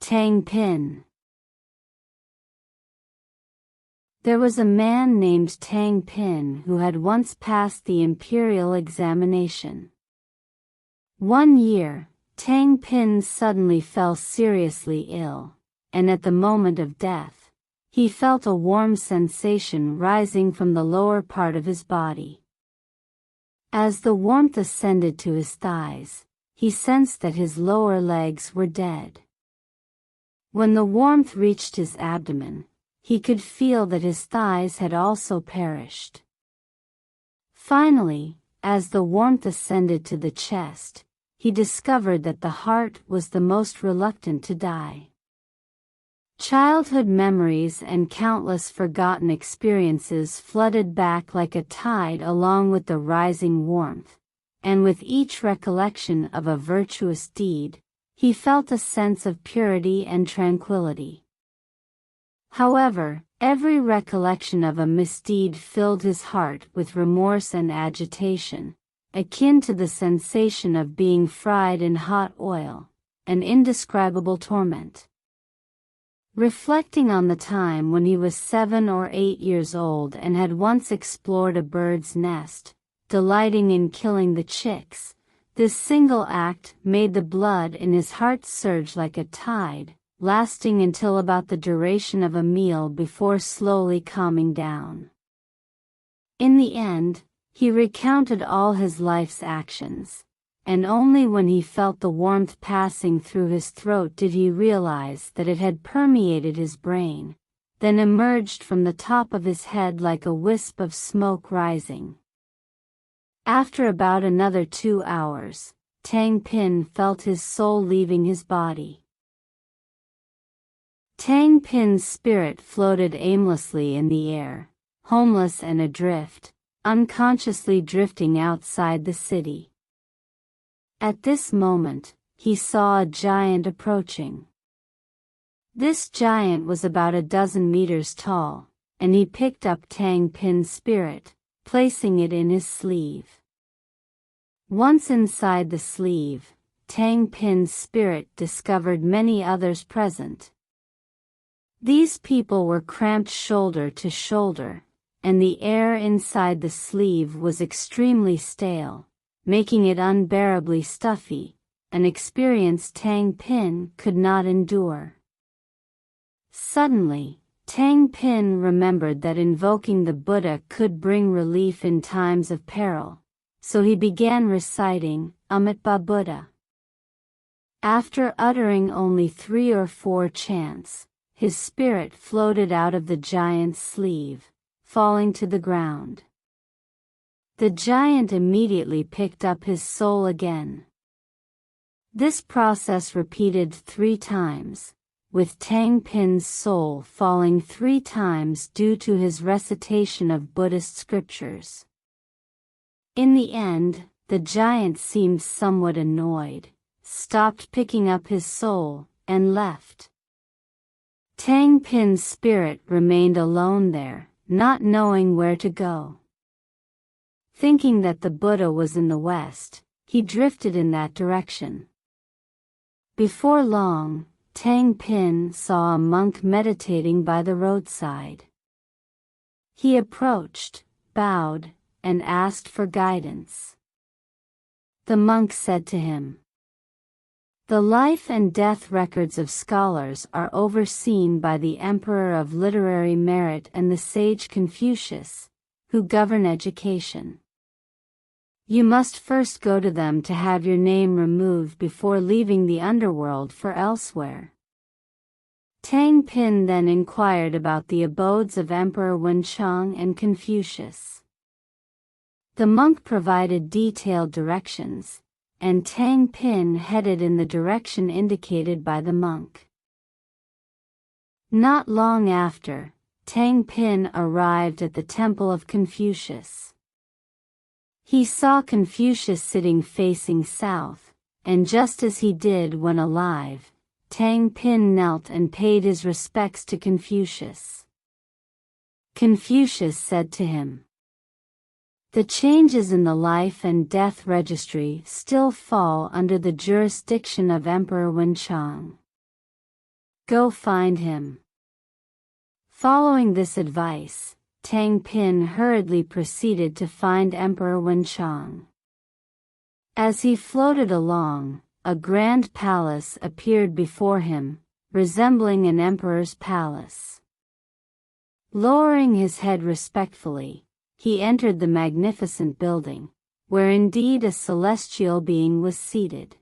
Tang Pin. There was a man named Tang Pin who had once passed the imperial examination. One year, Tang Pin suddenly fell seriously ill, and at the moment of death, he felt a warm sensation rising from the lower part of his body. As the warmth ascended to his thighs, he sensed that his lower legs were dead. When the warmth reached his abdomen, he could feel that his thighs had also perished. Finally, as the warmth ascended to the chest, he discovered that the heart was the most reluctant to die. Childhood memories and countless forgotten experiences flooded back like a tide along with the rising warmth, and with each recollection of a virtuous deed, he felt a sense of purity and tranquility. However, every recollection of a misdeed filled his heart with remorse and agitation, akin to the sensation of being fried in hot oil, an indescribable torment. Reflecting on the time when he was 7 or 8 years old and had once explored a bird's nest, delighting in killing the chicks, this single act made the blood in his heart surge like a tide, lasting until about the duration of a meal before slowly calming down. In the end, he recounted all his life's actions, and only when he felt the warmth passing through his throat did he realize that it had permeated his brain, then emerged from the top of his head like a wisp of smoke rising. After about another 2 hours, Tang Pin felt his soul leaving his body. Tang Pin's spirit floated aimlessly in the air, homeless and adrift, unconsciously drifting outside the city. At this moment, he saw a giant approaching. This giant was about 12 meters tall, and he picked up Tang Pin's spirit, placing it in his sleeve. Once inside the sleeve, Tang Pin's spirit discovered many others present. These people were cramped shoulder to shoulder, and the air inside the sleeve was extremely stale, making it unbearably stuffy, an experience Tang Pin could not endure. Suddenly, Tang Pin remembered that invoking the Buddha could bring relief in times of peril, so he began reciting Amitabha Buddha. After uttering only 3 or 4 chants, his spirit floated out of the giant's sleeve, falling to the ground. The giant immediately picked up his soul again. This process repeated 3 times, with Tang Pin's soul falling 3 times due to his recitation of Buddhist scriptures. In the end, the giant seemed somewhat annoyed, stopped picking up his soul, and left. Tang Pin's spirit remained alone there, not knowing where to go. Thinking that the Buddha was in the west, he drifted in that direction. Before long, Tang Pin saw a monk meditating by the roadside. He approached, bowed, and asked for guidance. The monk said to him, "The life and death records of scholars are overseen by the Emperor of Literary Merit and the sage Confucius, who govern education. You must first go to them to have your name removed before leaving the underworld for elsewhere." Tang Pin then inquired about the abodes of Emperor Wenchang and Confucius. The monk provided detailed directions, and Tang Pin headed in the direction indicated by the monk. Not long after, Tang Pin arrived at the temple of Confucius. He saw Confucius sitting facing south, and just as he did when alive, Tang Pin knelt and paid his respects to Confucius. Confucius said to him, "The changes in the life and death registry still fall under the jurisdiction of Emperor Wenchang. Go find him." Following this advice, Tang Pin hurriedly proceeded to find Emperor Wenchang. As he floated along, a grand palace appeared before him, resembling an emperor's palace. Lowering his head respectfully, he entered the magnificent building, where indeed a celestial being was seated.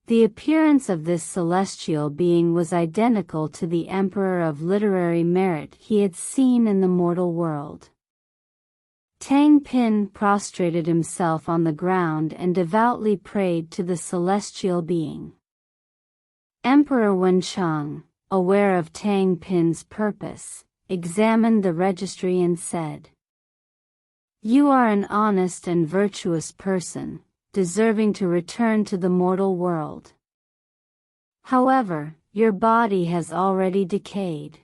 The appearance of this celestial being was identical to the Emperor of Literary Merit he had seen in the mortal world. Tang Pin prostrated himself on the ground and devoutly prayed to the celestial being. Emperor Wenchang, aware of Tang Pin's purpose, examined the registry and said, "You are an honest and virtuous person, deserving to return to the mortal world. However, your body has already decayed.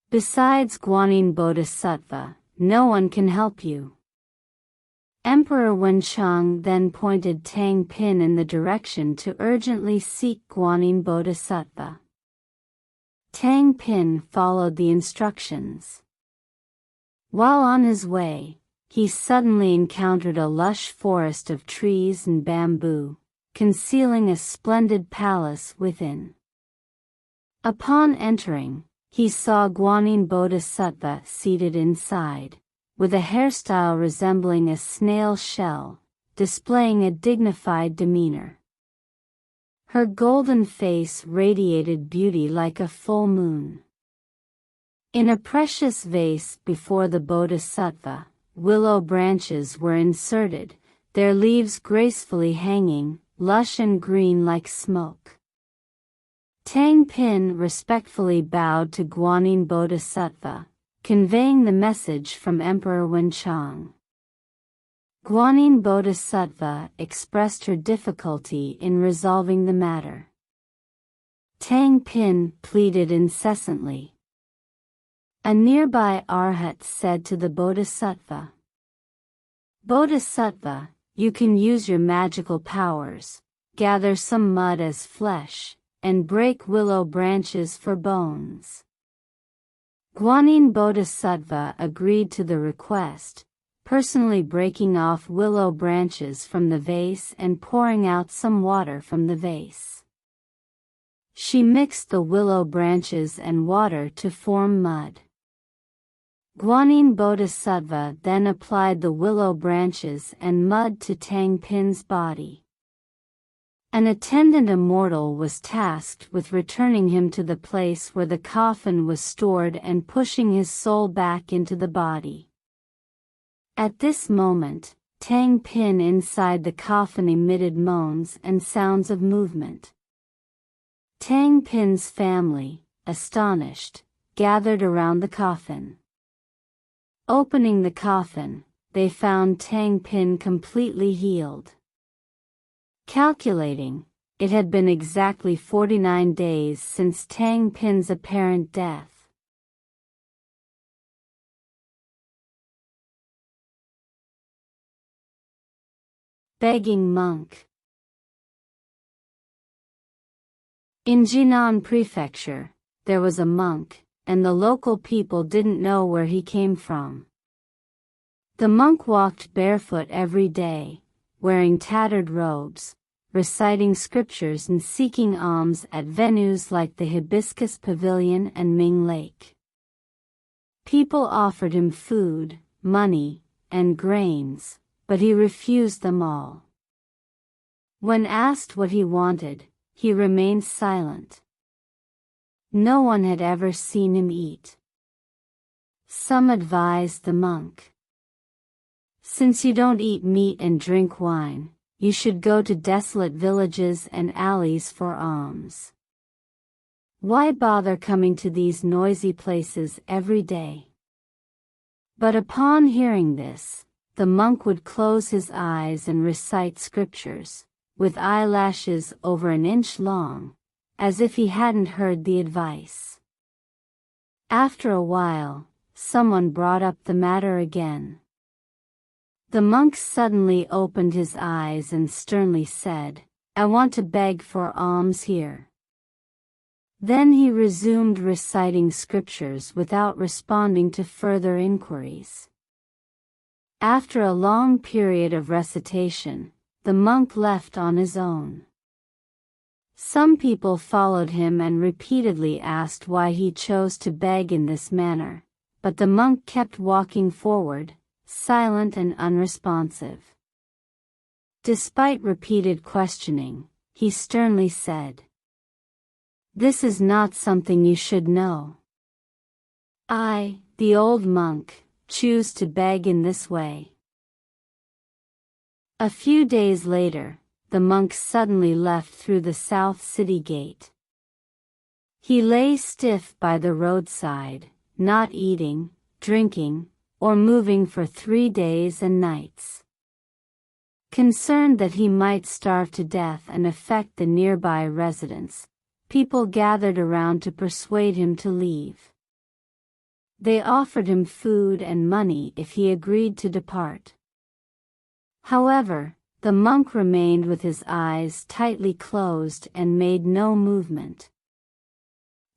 Besides Guanyin Bodhisattva, no one can help you." Emperor Wenchang then pointed Tang Pin in the direction to urgently seek Guanyin Bodhisattva. Tang Pin followed the instructions. While on his way, he suddenly encountered a lush forest of trees and bamboo, concealing a splendid palace within. Upon entering, he saw Guanyin Bodhisattva seated inside, with a hairstyle resembling a snail shell, displaying a dignified demeanor. Her golden face radiated beauty like a full moon. In a precious vase before the Bodhisattva, willow branches were inserted, their leaves gracefully hanging, lush and green like smoke. Tang Pin respectfully bowed to Guanyin Bodhisattva, conveying the message from Emperor Wenchang. Guanyin Bodhisattva expressed her difficulty in resolving the matter. Tang Pin pleaded incessantly. A nearby arhat said to the Bodhisattva, "Bodhisattva, you can use your magical powers, gather some mud as flesh, and break willow branches for bones." Guanyin Bodhisattva agreed to the request, personally breaking off willow branches from the vase and pouring out some water from the vase. She mixed the willow branches and water to form mud. Guanyin Bodhisattva then applied the willow branches and mud to Tang Pin's body. An attendant immortal was tasked with returning him to the place where the coffin was stored and pushing his soul back into the body. At this moment, Tang Pin inside the coffin emitted moans and sounds of movement. Tang Pin's family, astonished, gathered around the coffin. Opening the coffin, they found Tang Pin completely healed. Calculating, it had been exactly 49 days since Tang Pin's apparent death. Begging monk. In Jinan Prefecture, there was a monk, and the local people didn't know where he came from. The monk walked barefoot every day, wearing tattered robes, reciting scriptures and seeking alms at venues like the Hibiscus Pavilion and Ming Lake. People offered him food, money, and grains, but he refused them all. When asked what he wanted, he remained silent. No one had ever seen him eat. Some advised the monk, "Since you don't eat meat and drink wine, you should go to desolate villages and alleys for alms. Why bother coming to these noisy places every day?" But upon hearing this, the monk would close his eyes and recite scriptures, with eyelashes over an inch long, as if he hadn't heard the advice. After a while, someone brought up the matter again. The monk suddenly opened his eyes and sternly said, "I want to beg for alms here." Then he resumed reciting scriptures without responding to further inquiries. After a long period of recitation, the monk left on his own. Some people followed him and repeatedly asked why he chose to beg in this manner, but the monk kept walking forward, silent and unresponsive. Despite repeated questioning, he sternly said, "This is not something you should know. I, the old monk, choose to beg in this way." A few days later, the monk suddenly left through the south city gate. He lay stiff by the roadside, not eating, drinking, or moving for 3 days and nights. Concerned that he might starve to death and affect the nearby residents, people gathered around to persuade him to leave. They offered him food and money if he agreed to depart. However, the monk remained with his eyes tightly closed and made no movement.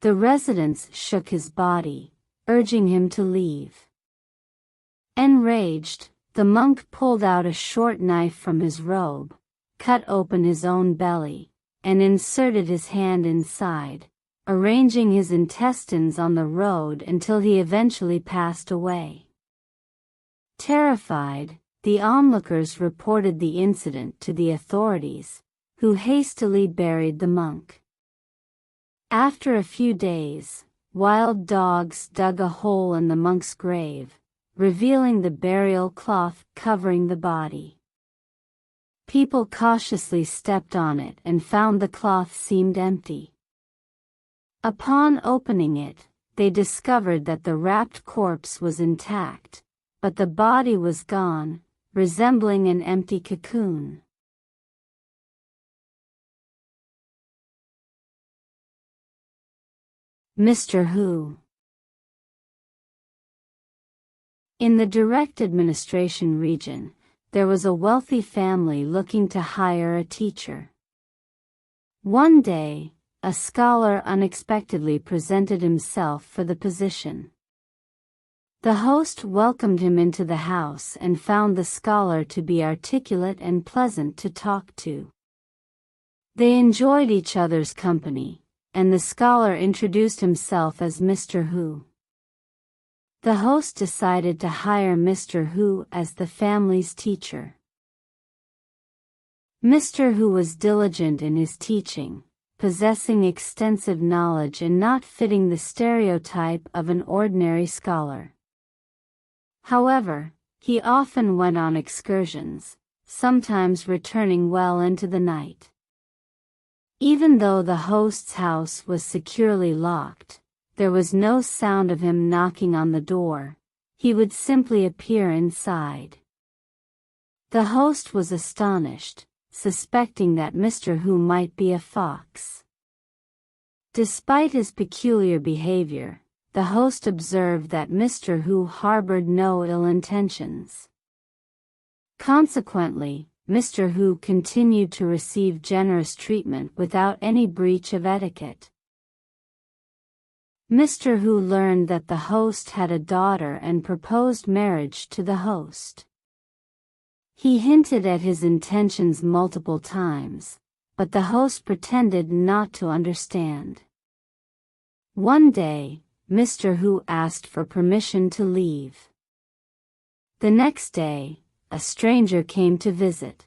The residents shook his body, urging him to leave. Enraged, the monk pulled out a short knife from his robe, cut open his own belly, and inserted his hand inside, arranging his intestines on the road until he eventually passed away. Terrified, the onlookers reported the incident to the authorities, who hastily buried the monk. After a few days, wild dogs dug a hole in the monk's grave, revealing the burial cloth covering the body. People cautiously stepped on it and found the cloth seemed empty. Upon opening it, they discovered that the wrapped corpse was intact, but the body was gone, resembling an empty cocoon. Mr. Who. In the direct administration region, there was a wealthy family looking to hire a teacher. One day, a scholar unexpectedly presented himself for the position. The host welcomed him into the house and found the scholar to be articulate and pleasant to talk to. They enjoyed each other's company, and the scholar introduced himself as Mr. Who. The host decided to hire Mr. Who as the family's teacher. Mr. Who was diligent in his teaching, possessing extensive knowledge and not fitting the stereotype of an ordinary scholar. However, he often went on excursions, sometimes returning well into the night. Even though the host's house was securely locked, there was no sound of him knocking on the door. He would simply appear inside. The host was astonished, suspecting that Mr. Who might be a fox. Despite his peculiar behavior, the host observed that Mr. Who harbored no ill intentions. Consequently, Mr. Hu continued to receive generous treatment without any breach of etiquette. Mr. Hu learned that the host had a daughter and proposed marriage to the host. He hinted at his intentions multiple times, but the host pretended not to understand. One day, Mr. Hu asked for permission to leave. The next day, a stranger came to visit.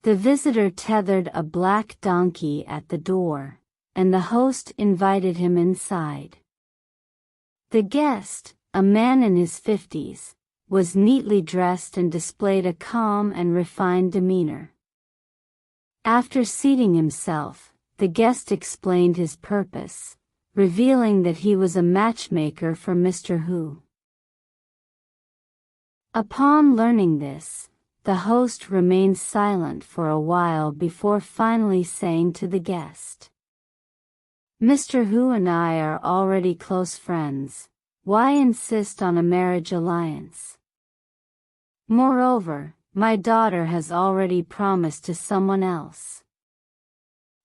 The visitor tethered a black donkey at the door, and the host invited him inside. The guest, a man in his 50s, was neatly dressed and displayed a calm and refined demeanor. After seating himself, the guest explained his purpose, revealing that he was a matchmaker for Mr. Hu. Upon learning this, the host remained silent for a while before finally saying to the guest, "Mr. Hu and I are already close friends. Why insist on a marriage alliance? Moreover, my daughter has already promised to someone else.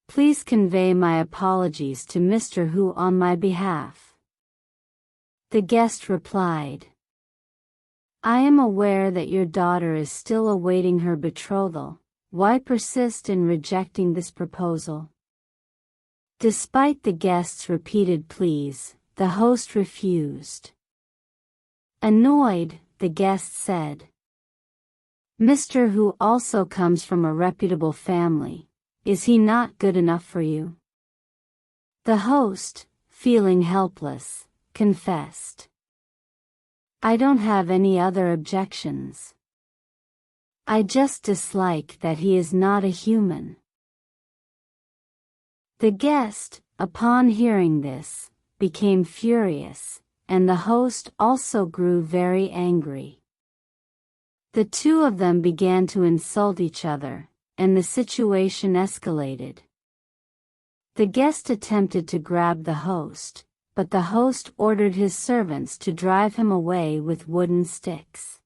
Please convey my apologies to Mr. Hu on my behalf." The guest replied, "I am aware that your daughter is still awaiting her betrothal. Why persist in rejecting this proposal?" Despite the guest's repeated pleas, the host refused. Annoyed, the guest said, "Mr. Hu also comes from a reputable family. Is he not good enough for you?" The host, feeling helpless, confessed, "I don't have any other objections. I just dislike that he is not a human." The guest, upon hearing this, became furious, and the host also grew very angry. The two of them began to insult each other, and the situation escalated. The guest attempted to grab the host, but the host ordered his servants to drive him away with wooden sticks.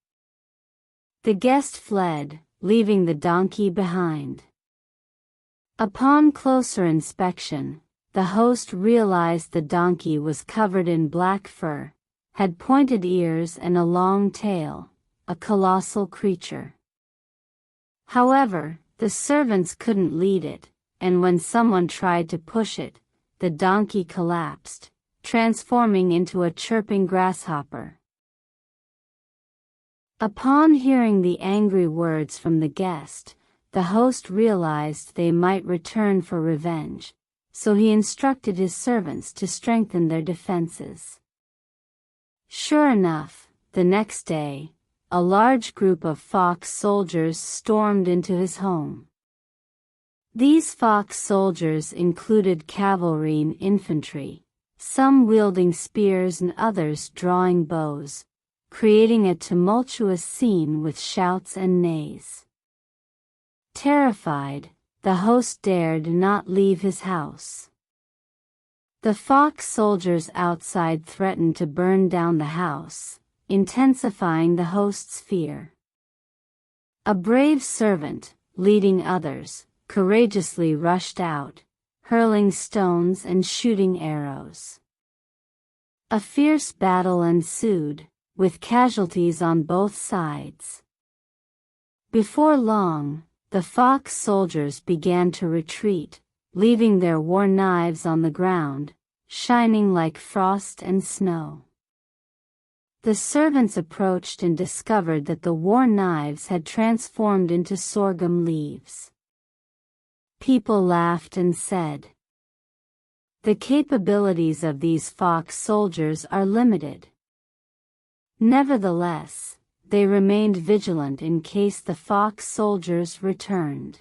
The guest fled, leaving the donkey behind. Upon closer inspection, the host realized the donkey was covered in black fur, had pointed ears and a long tail, a colossal creature. However, the servants couldn't lead it, and when someone tried to push it, the donkey collapsed, transforming into a chirping grasshopper. Upon hearing the angry words from the guest, the host realized they might return for revenge, so he instructed his servants to strengthen their defenses. Sure enough, the next day, a large group of fox soldiers stormed into his home. These fox soldiers included cavalry and infantry, some wielding spears and others drawing bows, creating a tumultuous scene with shouts and neighs. Terrified, the host dared not leave his house. The fox soldiers outside threatened to burn down the house, intensifying the host's fear. A brave servant, leading others, courageously rushed out, hurling stones and shooting arrows. A fierce battle ensued, with casualties on both sides. Before long, the fox soldiers began to retreat, leaving their war knives on the ground, shining like frost and snow. The servants approached and discovered that the war knives had transformed into sorghum leaves. People laughed and said, "The capabilities of these fox soldiers are limited." Nevertheless, they remained vigilant in case the fox soldiers returned.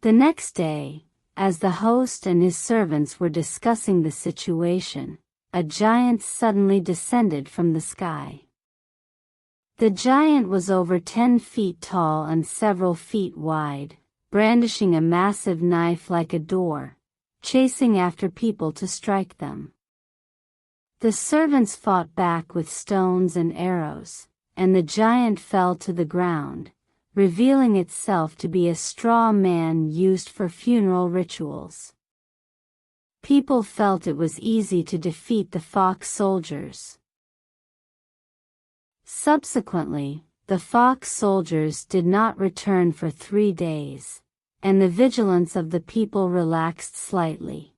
The next day, as the host and his servants were discussing the situation, a giant suddenly descended from the sky. The giant was over 10 feet tall and several feet wide, brandishing a massive knife like a door, chasing after people to strike them. The servants fought back with stones and arrows, and the giant fell to the ground, revealing itself to be a straw man used for funeral rituals. People felt it was easy to defeat the fox soldiers. Subsequently, the fox soldiers did not return for 3 days, and the vigilance of the people relaxed slightly.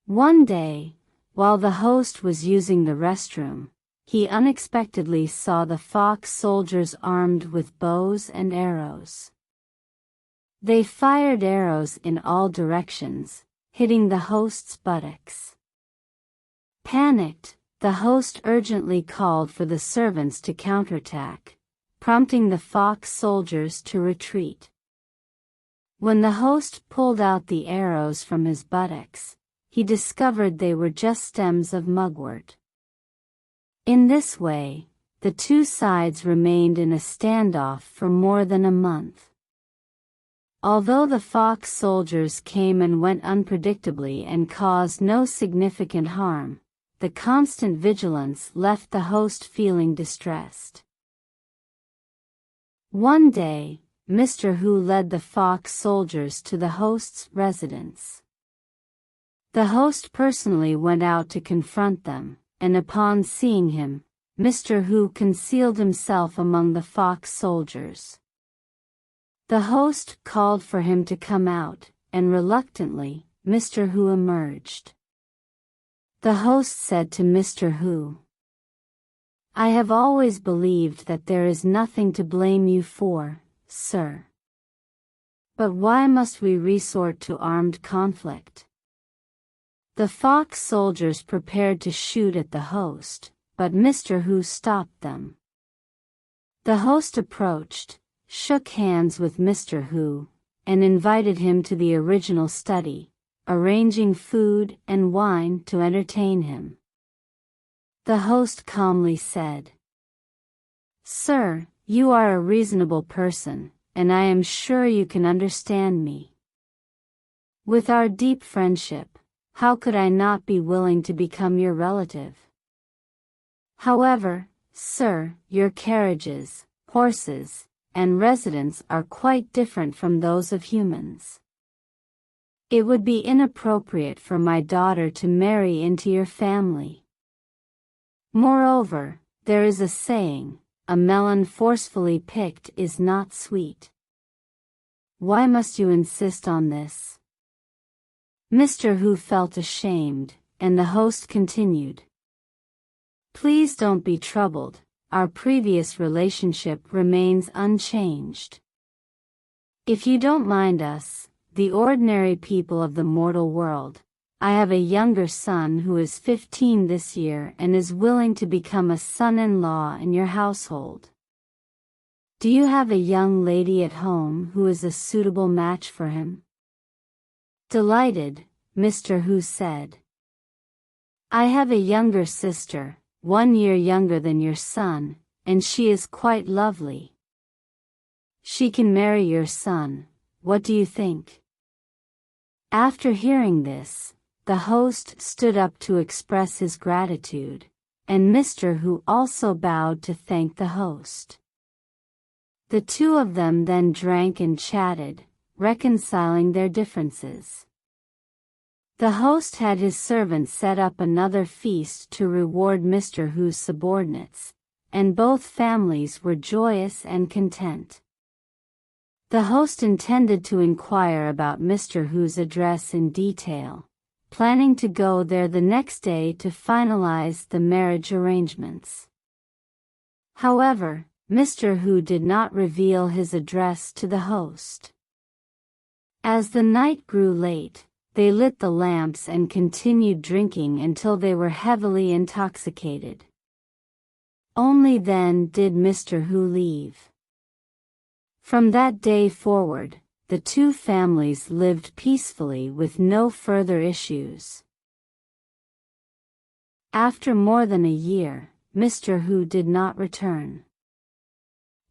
One day, while the host was using the restroom, he unexpectedly saw the fox soldiers armed with bows and arrows. They fired arrows in all directions, hitting the host's buttocks. Panicked, the host urgently called for the servants to counterattack, prompting the fox soldiers to retreat. When the host pulled out the arrows from his buttocks, he discovered they were just stems of mugwort. In this way, the two sides remained in a standoff for more than a month. Although the fox soldiers came and went unpredictably and caused no significant harm, the constant vigilance left the host feeling distressed. One day, Mr. Hu led the fox soldiers to the host's residence. The host personally went out to confront them, and upon seeing him, Mr. Hu concealed himself among the fox soldiers. The host called for him to come out, and reluctantly, Mr. Hu emerged. The host said to Mr. Hu, "I have always believed that there is nothing to blame you for, sir. But why must we resort to armed conflict?" The fox soldiers prepared to shoot at the host, but Mr. Hu stopped them. The host approached, shook hands with Mr. Hu, and invited him to the original study, arranging food and wine to entertain him. The host calmly said, "Sir, you are a reasonable person, and I am sure you can understand me. With our deep friendship, how could I not be willing to become your relative? However, sir, your carriages, horses, and residence are quite different from those of humans. It would be inappropriate for my daughter to marry into your family. Moreover, there is a saying, a melon forcefully picked is not sweet. Why must you insist on this?" Mr. Hu felt ashamed, and the host continued, "Please don't be troubled, our previous relationship remains unchanged. If you don't mind us, the ordinary people of the mortal world, I have a younger son who is 15 this year and is willing to become a son-in-law in your household. Do you have a young lady at home who is a suitable match for him?" Delighted, Mr. Hu said, "I have a younger sister, 1 year younger than your son, and she is quite lovely. She can marry your son, what do you think?" After hearing this, the host stood up to express his gratitude, and Mr. Hu also bowed to thank the host. The two of them then drank and chatted, reconciling their differences. The host had his servants set up another feast to reward Mr. Hu's subordinates, and both families were joyous and content. The host intended to inquire about Mr. Hu's address in detail, planning to go there the next day to finalize the marriage arrangements. However, Mr. Hu did not reveal his address to the host. As the night grew late, they lit the lamps and continued drinking until they were heavily intoxicated. Only then did Mr. Hu leave. From that day forward, the two families lived peacefully with no further issues. After more than a year, Mr. Hu did not return.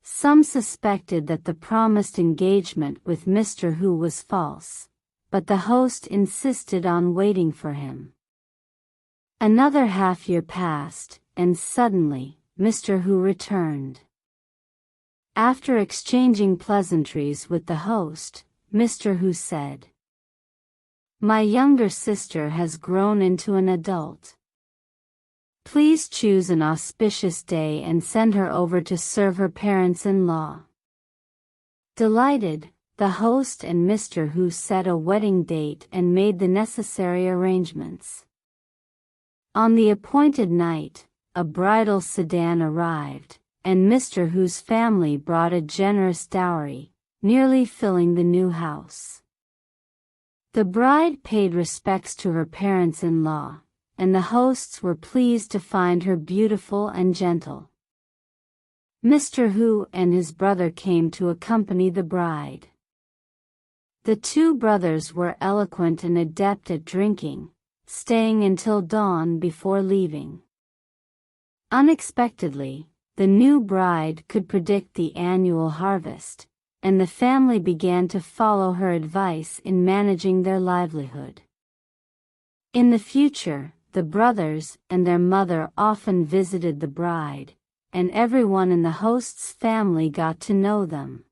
Some suspected that the promised engagement with Mr. Hu was false, but the host insisted on waiting for him. Another half-year passed, and suddenly, Mr. Hu returned. After exchanging pleasantries with the host, Mr. Hu said, "My younger sister has grown into an adult. Please choose an auspicious day and send her over to serve her parents-in-law." Delighted, the host and Mr. Hu set a wedding date and made the necessary arrangements. On the appointed night, a bridal sedan arrived, and Mr. Hu's family brought a generous dowry, nearly filling the new house. The bride paid respects to her parents-in-law, and the hosts were pleased to find her beautiful and gentle. Mr. Hu and his brother came to accompany the bride. The two brothers were eloquent and adept at drinking, staying until dawn before leaving. Unexpectedly, the new bride could predict the annual harvest, and the family began to follow her advice in managing their livelihood. In the future, the brothers and their mother often visited the bride, and everyone in the host's family got to know them.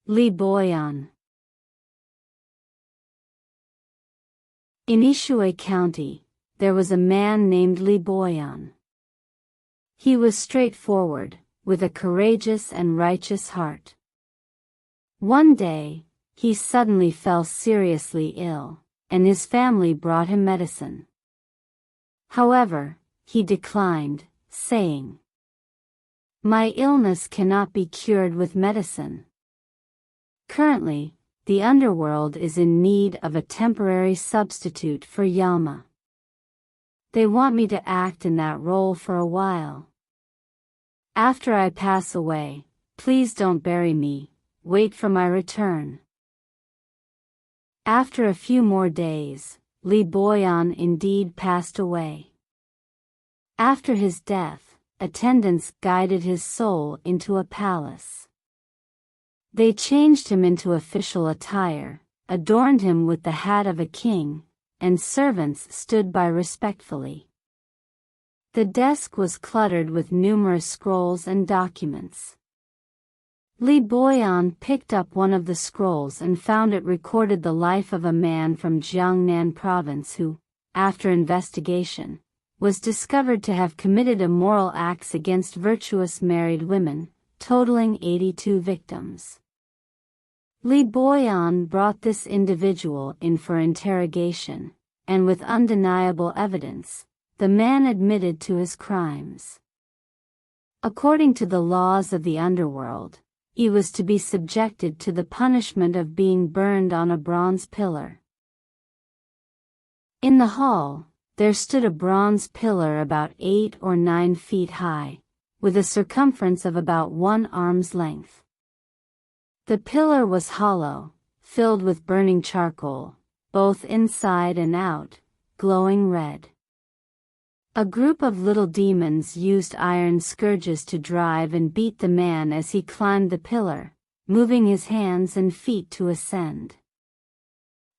Li Boyan. In Ishui County, there was a man named Li Boyan. He was straightforward, with a courageous and righteous heart. One day, he suddenly fell seriously ill, and his family brought him medicine. However, he declined, saying, "My illness cannot be cured with medicine. Currently, the underworld is in need of a temporary substitute for Yama. They want me to act in that role for a while. After I pass away, please don't bury me, wait for my return." After a few more days, Li Boyan indeed passed away. After his death, attendants guided his soul into a palace. They changed him into official attire, adorned him with the hat of a king, and servants stood by respectfully. The desk was cluttered with numerous scrolls and documents. Li Boyan picked up one of the scrolls and found it recorded the life of a man from Jiangnan province who, after investigation, was discovered to have committed immoral acts against virtuous married women, totaling 82 victims. Li Boyan brought this individual in for interrogation, and with undeniable evidence, the man admitted to his crimes. According to the laws of the underworld, he was to be subjected to the punishment of being burned on a bronze pillar. In the hall, there stood a bronze pillar about 8 or 9 feet high, with a circumference of about 1 arm's length. The pillar was hollow, filled with burning charcoal, both inside and out, glowing red. A group of little demons used iron scourges to drive and beat the man as he climbed the pillar, moving his hands and feet to ascend.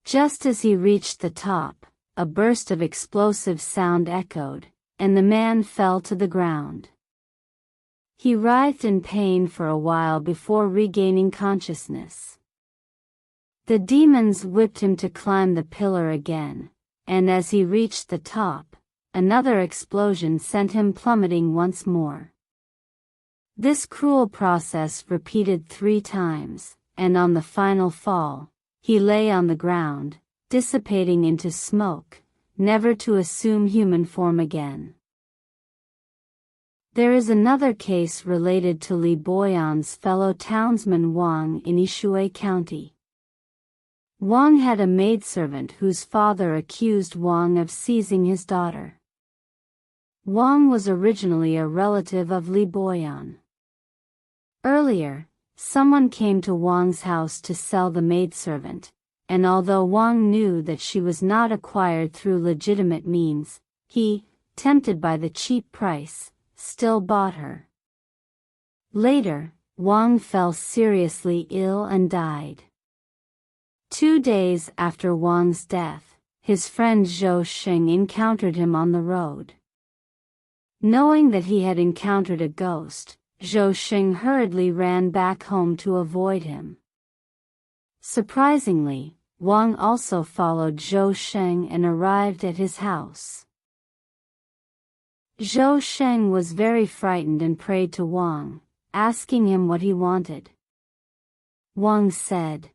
Just as he reached the top, a burst of explosive sound echoed, and the man fell to the ground. He writhed in pain for a while before regaining consciousness. The demons whipped him to climb the pillar again, and as he reached the top, another explosion sent him plummeting once more. This cruel process repeated 3 times, and on the final fall, he lay on the ground, dissipating into smoke, never to assume human form again. There is another case related to Li Boyan's fellow townsman Wang in Ishui County. Wang had a maidservant whose father accused Wang of seizing his daughter. Wang was originally a relative of Li Boyan. Earlier, someone came to Wang's house to sell the maidservant, and although Wang knew that she was not acquired through legitimate means, he, tempted by the cheap price, still bought her. Later, Wang fell seriously ill and died. 2 days after Wang's death, his friend Zhou Xing encountered him on the road. Knowing that he had encountered a ghost, Zhou Xing hurriedly ran back home to avoid him. Surprisingly, Wang also followed Zhou Sheng and arrived at his house. Zhou Sheng was very frightened and prayed to Wang, asking him what he wanted. Wang said,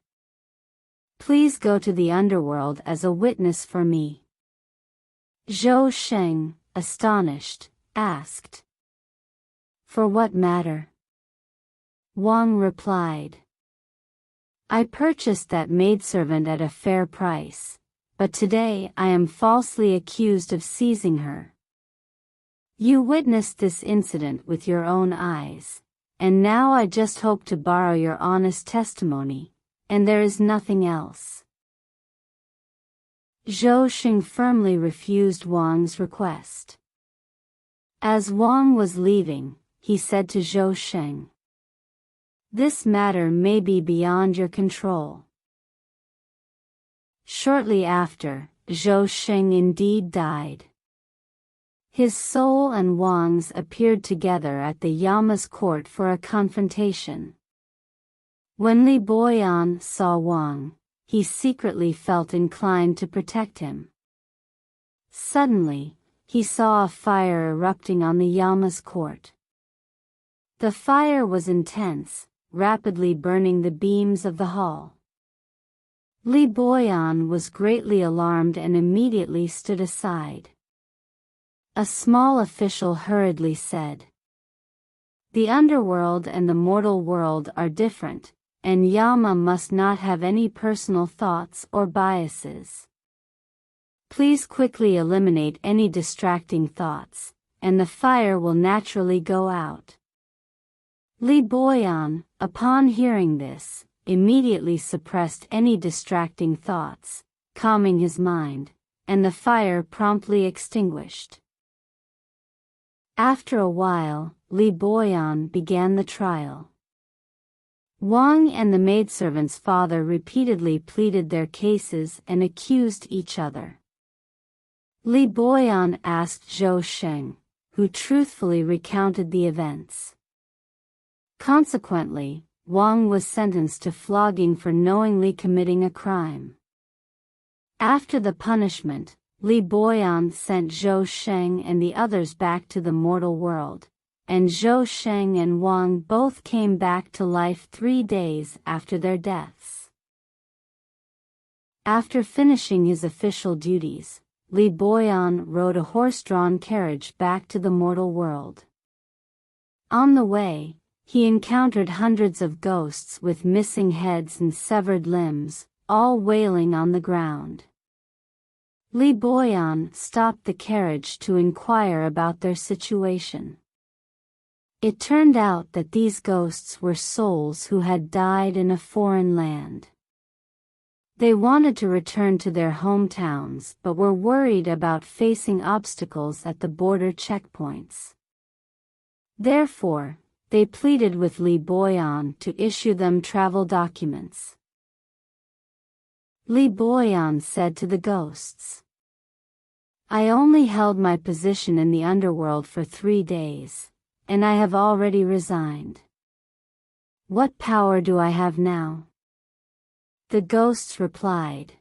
"Please go to the underworld as a witness for me." Zhou Sheng, astonished, asked, "For what matter?" Wang replied, "I purchased that maidservant at a fair price, but today I am falsely accused of seizing her. You witnessed this incident with your own eyes, and now I just hope to borrow your honest testimony, and there is nothing else." Zhou Xing firmly refused Wang's request. As Wang was leaving, he said to Zhou Sheng, "This matter may be beyond your control." Shortly after, Zhou Sheng indeed died. His soul and Wang's appeared together at the Yama's court for a confrontation. When Li Boyan saw Wang, he secretly felt inclined to protect him. Suddenly, he saw a fire erupting on the Yama's court. The fire was intense, rapidly burning the beams of the hall. Li Boyan was greatly alarmed and immediately stood aside. A small official hurriedly said, "The underworld and the mortal world are different, and Yama must not have any personal thoughts or biases. Please quickly eliminate any distracting thoughts, and the fire will naturally go out." Li Boyan, upon hearing this, immediately suppressed any distracting thoughts, calming his mind, and the fire promptly extinguished. After a while, Li Boyan began the trial. Wang and the maidservant's father repeatedly pleaded their cases and accused each other. Li Boyan asked Zhou Sheng, who truthfully recounted the events. Consequently, Wang was sentenced to flogging for knowingly committing a crime. After the punishment, Li Boyan sent Zhou Sheng and the others back to the mortal world, and Zhou Sheng and Wang both came back to life 3 days after their deaths. After finishing his official duties, Li Boyan rode a horse-drawn carriage back to the mortal world. On the way, he encountered hundreds of ghosts with missing heads and severed limbs, all wailing on the ground. Li Boyan stopped the carriage to inquire about their situation. It turned out that these ghosts were souls who had died in a foreign land. They wanted to return to their hometowns but were worried about facing obstacles at the border checkpoints. Therefore, they pleaded with Li Boyan to issue them travel documents. Li Boyan said to the ghosts, "I only held my position in the underworld for 3 days, and I have already resigned. What power do I have now?" The ghosts replied,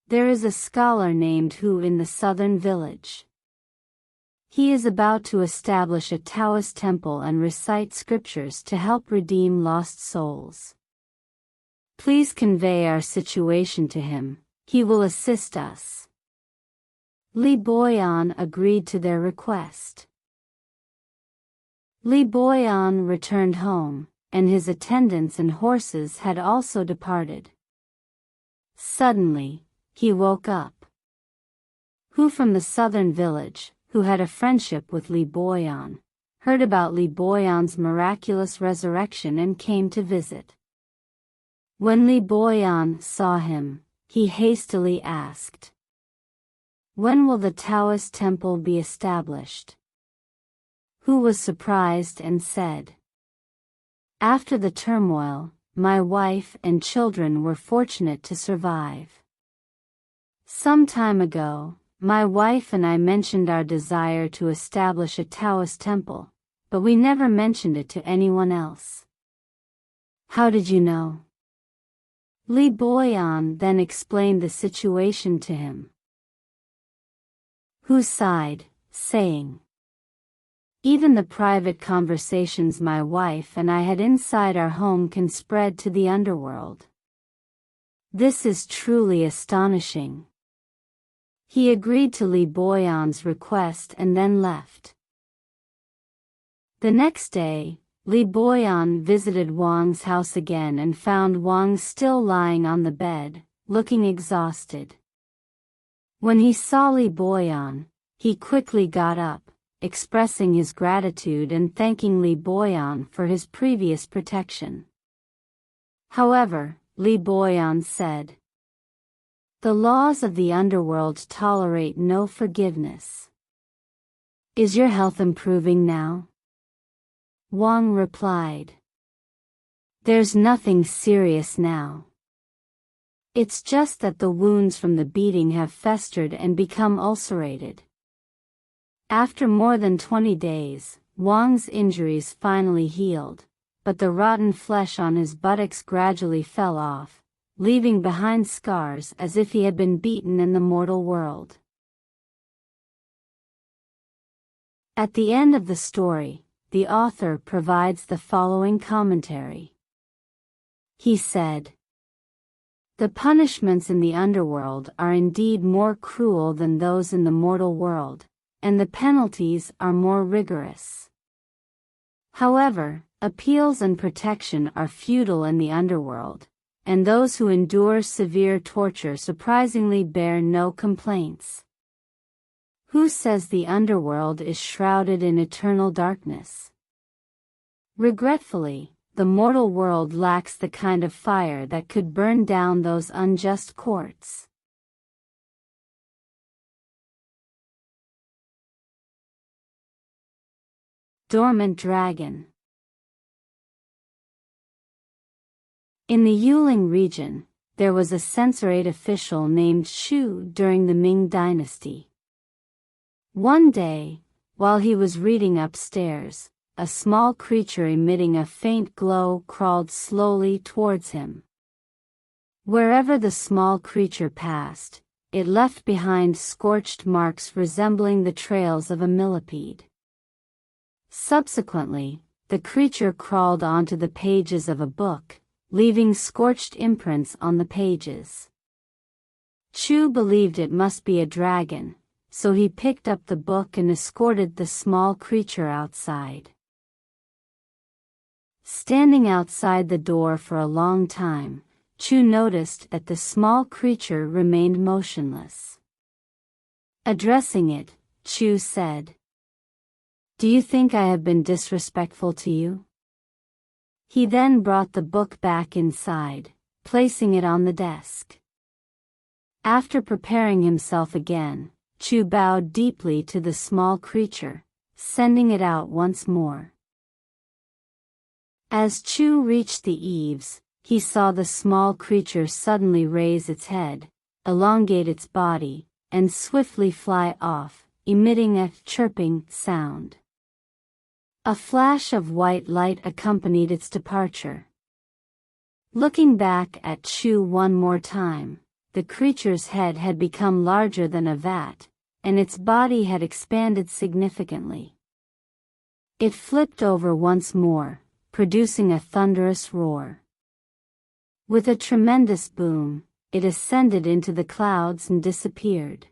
"There is a scholar named Hu in the southern village. He is about to establish a Taoist temple and recite scriptures to help redeem lost souls. Please convey our situation to him, he will assist us." Li Boyan agreed to their request. Li Boyan returned home, and his attendants and horses had also departed. Suddenly, he woke up. Hu from the southern village, who had a friendship with Li Boyan, heard about Li Boyan's miraculous resurrection and came to visit. When Li Boyan saw him, he hastily asked, "When will the Taoist temple be established?" Hu was surprised and said, "After the turmoil, my wife and children were fortunate to survive. Some time ago, my wife and I mentioned our desire to establish a Taoist temple, but we never mentioned it to anyone else. How did you know? Li Boyan then explained the situation to him. Hu sighed, saying, "Even the private conversations my wife and I had inside our home can spread to the underworld. This is truly astonishing." He agreed to Li Boyan's request and then left. The next day, Li Boyan visited Wang's house again and found Wang still lying on the bed, looking exhausted. When he saw Li Boyan, he quickly got up, expressing his gratitude and thanking Li Boyan for his previous protection. However, Li Boyan said, "The laws of the underworld tolerate no forgiveness. Is your health improving now?" Wang replied, "There's nothing serious now. It's just that the wounds from the beating have festered and become ulcerated." After more than 20 days, Wang's injuries finally healed, but the rotten flesh on his buttocks gradually fell off, leaving behind scars as if he had been beaten in the mortal world. At the end of the story, the author provides the following commentary. He said, "The punishments in the underworld are indeed more cruel than those in the mortal world, and the penalties are more rigorous. However, appeals and protection are futile in the underworld, and those who endure severe torture surprisingly bear no complaints. Who says the underworld is shrouded in eternal darkness? Regretfully, the mortal world lacks the kind of fire that could burn down those unjust courts." Dormant Dragon. In the Yuling region, there was a censorate official named Shu during the Ming Dynasty. One day, while he was reading upstairs, a small creature emitting a faint glow crawled slowly towards him. Wherever the small creature passed, it left behind scorched marks resembling the trails of a millipede. Subsequently, the creature crawled onto the pages of a book, leaving scorched imprints on the pages. Chu believed it must be a dragon, so he picked up the book and escorted the small creature outside. Standing outside the door for a long time, Chu noticed that the small creature remained motionless. Addressing it, Chu said, "Do you think I have been disrespectful to you?" He then brought the book back inside, placing it on the desk. After preparing himself again, Chu bowed deeply to the small creature, sending it out once more. As Chu reached the eaves, he saw the small creature suddenly raise its head, elongate its body, and swiftly fly off, emitting a chirping sound. A flash of white light accompanied its departure. Looking back at Chu one more time, the creature's head had become larger than a vat, and its body had expanded significantly. It flipped over once more, producing a thunderous roar. With a tremendous boom, it ascended into the clouds and disappeared.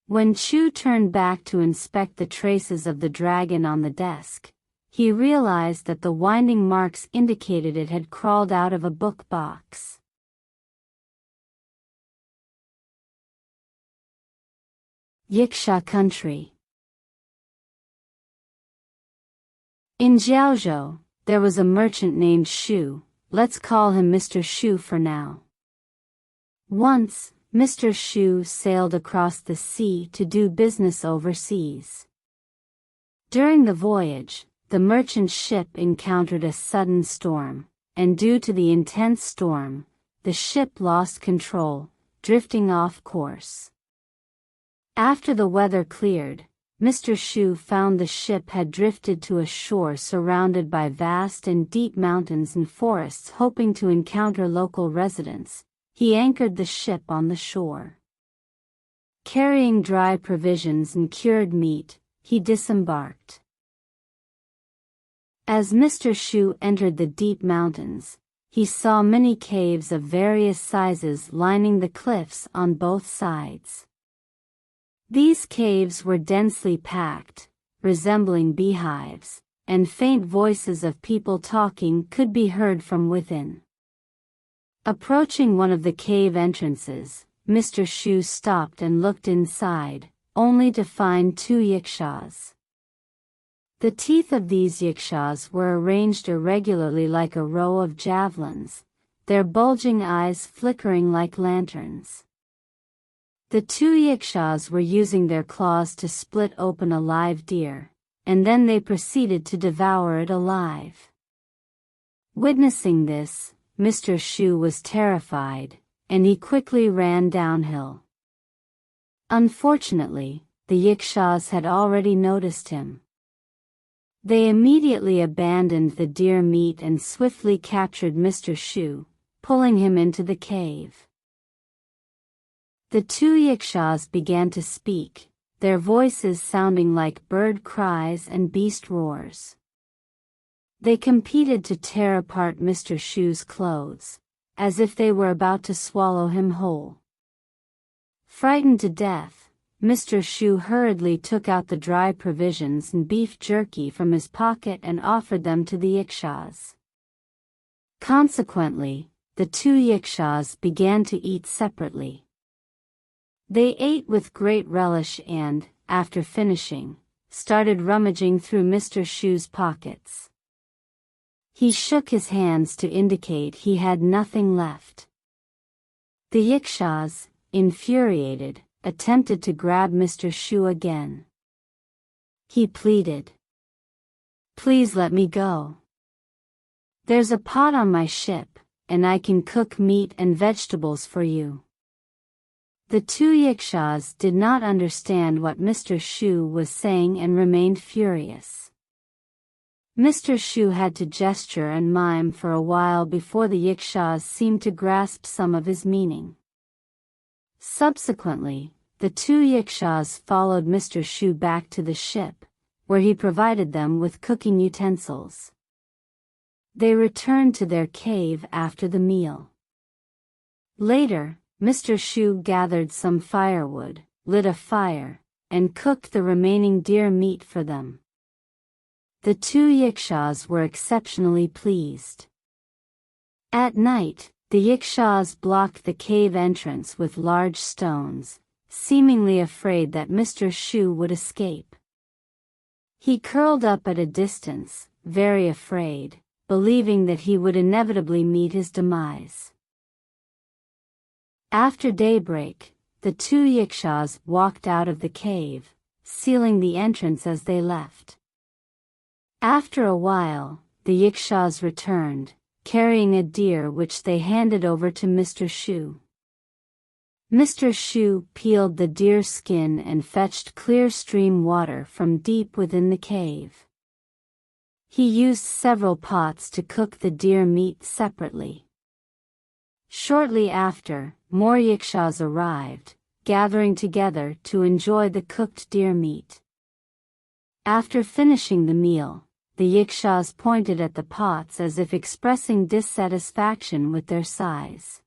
When Chu turned back to inspect the traces of the dragon on the desk, he realized that the winding marks indicated it had crawled out of a book box. Yiksha Country. In Jiaozhou, there was a merchant named Shu. Let's call him Mr. Shu for now. Once, Mr. Shu sailed across the sea to do business overseas. During the voyage, the merchant ship encountered a sudden storm, and due to the intense storm, the ship lost control, drifting off course. After the weather cleared, Mr. Shu found the ship had drifted to a shore surrounded by vast and deep mountains and forests. Hoping to encounter local residents, he anchored the ship on the shore. Carrying dry provisions and cured meat, he disembarked. As Mr. Shu entered the deep mountains, he saw many caves of various sizes lining the cliffs on both sides. These caves were densely packed, resembling beehives, and faint voices of people talking could be heard from within. Approaching one of the cave entrances, Mr. Shu stopped and looked inside, only to find two yikshaws. The teeth of these yikshaws were arranged irregularly like a row of javelins, their bulging eyes flickering like lanterns. The two yikshaws were using their claws to split open a live deer, and then they proceeded to devour it alive. Witnessing this, Mr. Shu was terrified, and he quickly ran downhill. Unfortunately, the yikshaws had already noticed him. They immediately abandoned the deer meat and swiftly captured Mr. Shu, pulling him into the cave. The two yikshaws began to speak, their voices sounding like bird cries and beast roars. They competed to tear apart Mr. Shu's clothes, as if they were about to swallow him whole. Frightened to death, Mr. Shu hurriedly took out the dry provisions and beef jerky from his pocket and offered them to the yikshaws. Consequently, the two yikshaws began to eat separately. They ate with great relish and, after finishing, started rummaging through Mr. Shu's pockets. He shook his hands to indicate he had nothing left. The yikshaws, infuriated, attempted to grab Mr. Shu again. He pleaded, "Please let me go. There's a pot on my ship, and I can cook meat and vegetables for you." The two yikshaws did not understand what Mr. Shu was saying and remained furious. Mr. Shu had to gesture and mime for a while before the yikshaws seemed to grasp some of his meaning. Subsequently, the two yikshaws followed Mr. Shu back to the ship, where he provided them with cooking utensils. They returned to their cave after the meal. Later, Mr. Shu gathered some firewood, lit a fire, and cooked the remaining deer meat for them. The two yikshaws were exceptionally pleased. At night, the yikshaws blocked the cave entrance with large stones, seemingly afraid that Mr. Shu would escape. He curled up at a distance, very afraid, believing that he would inevitably meet his demise. After daybreak, the two yikshaws walked out of the cave, sealing the entrance as they left. After a while, the yikshaws returned, carrying a deer which they handed over to Mr. Shu. Mr. Shu peeled the deer skin and fetched clear stream water from deep within the cave. He used several pots to cook the deer meat separately. Shortly after, more yikshaws arrived, gathering together to enjoy the cooked deer meat. After finishing the meal, the yikshaws pointed at the pots as if expressing dissatisfaction with their size.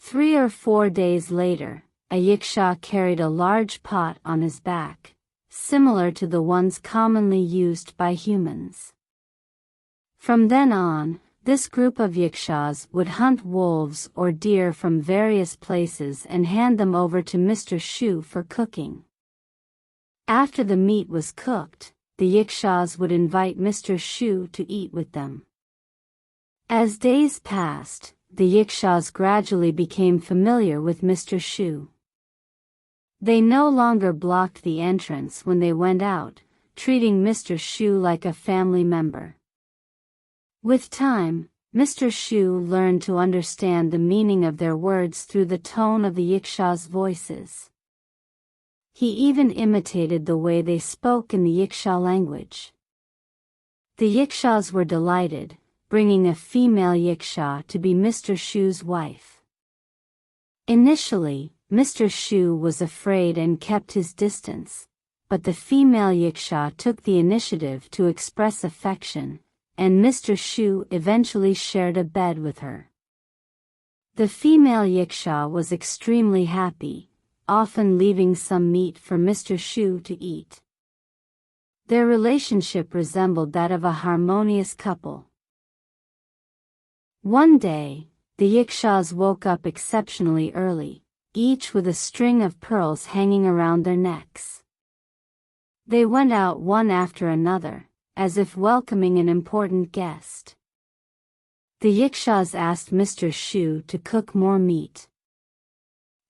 3 or 4 days later, a yikshaw carried a large pot on his back, similar to the ones commonly used by humans. From then on, this group of yikshaws would hunt wolves or deer from various places and hand them over to Mr. Shu for cooking. After the meat was cooked, the yikshaws would invite Mr. Shu to eat with them. As days passed, the yikshaws gradually became familiar with Mr. Shu. They no longer blocked the entrance when they went out, treating Mr. Shu like a family member. With time, Mr. Shu learned to understand the meaning of their words through the tone of the Yiksha's voices. He even imitated the way they spoke in the Yiksha language. The Yikshas were delighted, bringing a female Yiksha to be Mr. Shu's wife. Initially, Mr. Shu was afraid and kept his distance, but the female Yiksha took the initiative to express affection, and Mr. Shu eventually shared a bed with her. The female Yiksha was extremely happy, often leaving some meat for Mr. Shu to eat. Their relationship resembled that of a harmonious couple. One day, the Yikshas woke up exceptionally early, each with a string of pearls hanging around their necks. They went out one after another, as if welcoming an important guest. The Yikshas asked Mr. Shu to cook more meat.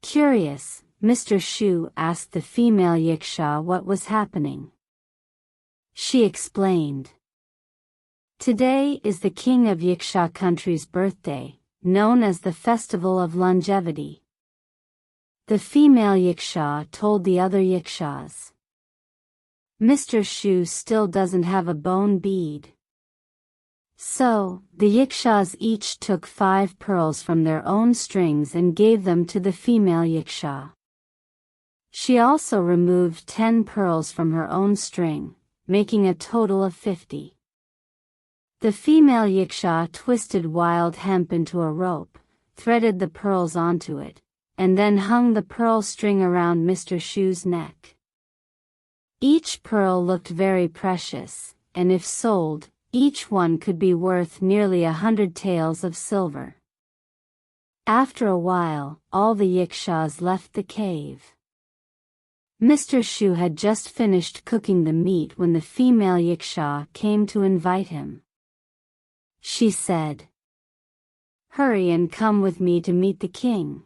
Curious, Mr. Shu asked the female Yiksha what was happening. She explained. Today is the king of Yiksha country's birthday, known as the Festival of Longevity. The female Yiksha told the other Yikshas. Mr. Shu still doesn't have a bone bead. So, the Yikshas each took 5 pearls from their own strings and gave them to the female Yiksha. She also removed 10 pearls from her own string, making a total of 50. The female Yiksha twisted wild hemp into a rope, threaded the pearls onto it, and then hung the pearl string around Mr. Shu's neck. Each pearl looked very precious, and if sold, each one could be worth nearly 100 taels of silver. After a while, all the Yikshas left the cave. Mr. Shu had just finished cooking the meat when the female Yiksha came to invite him. She said, "Hurry and come with me to meet the king."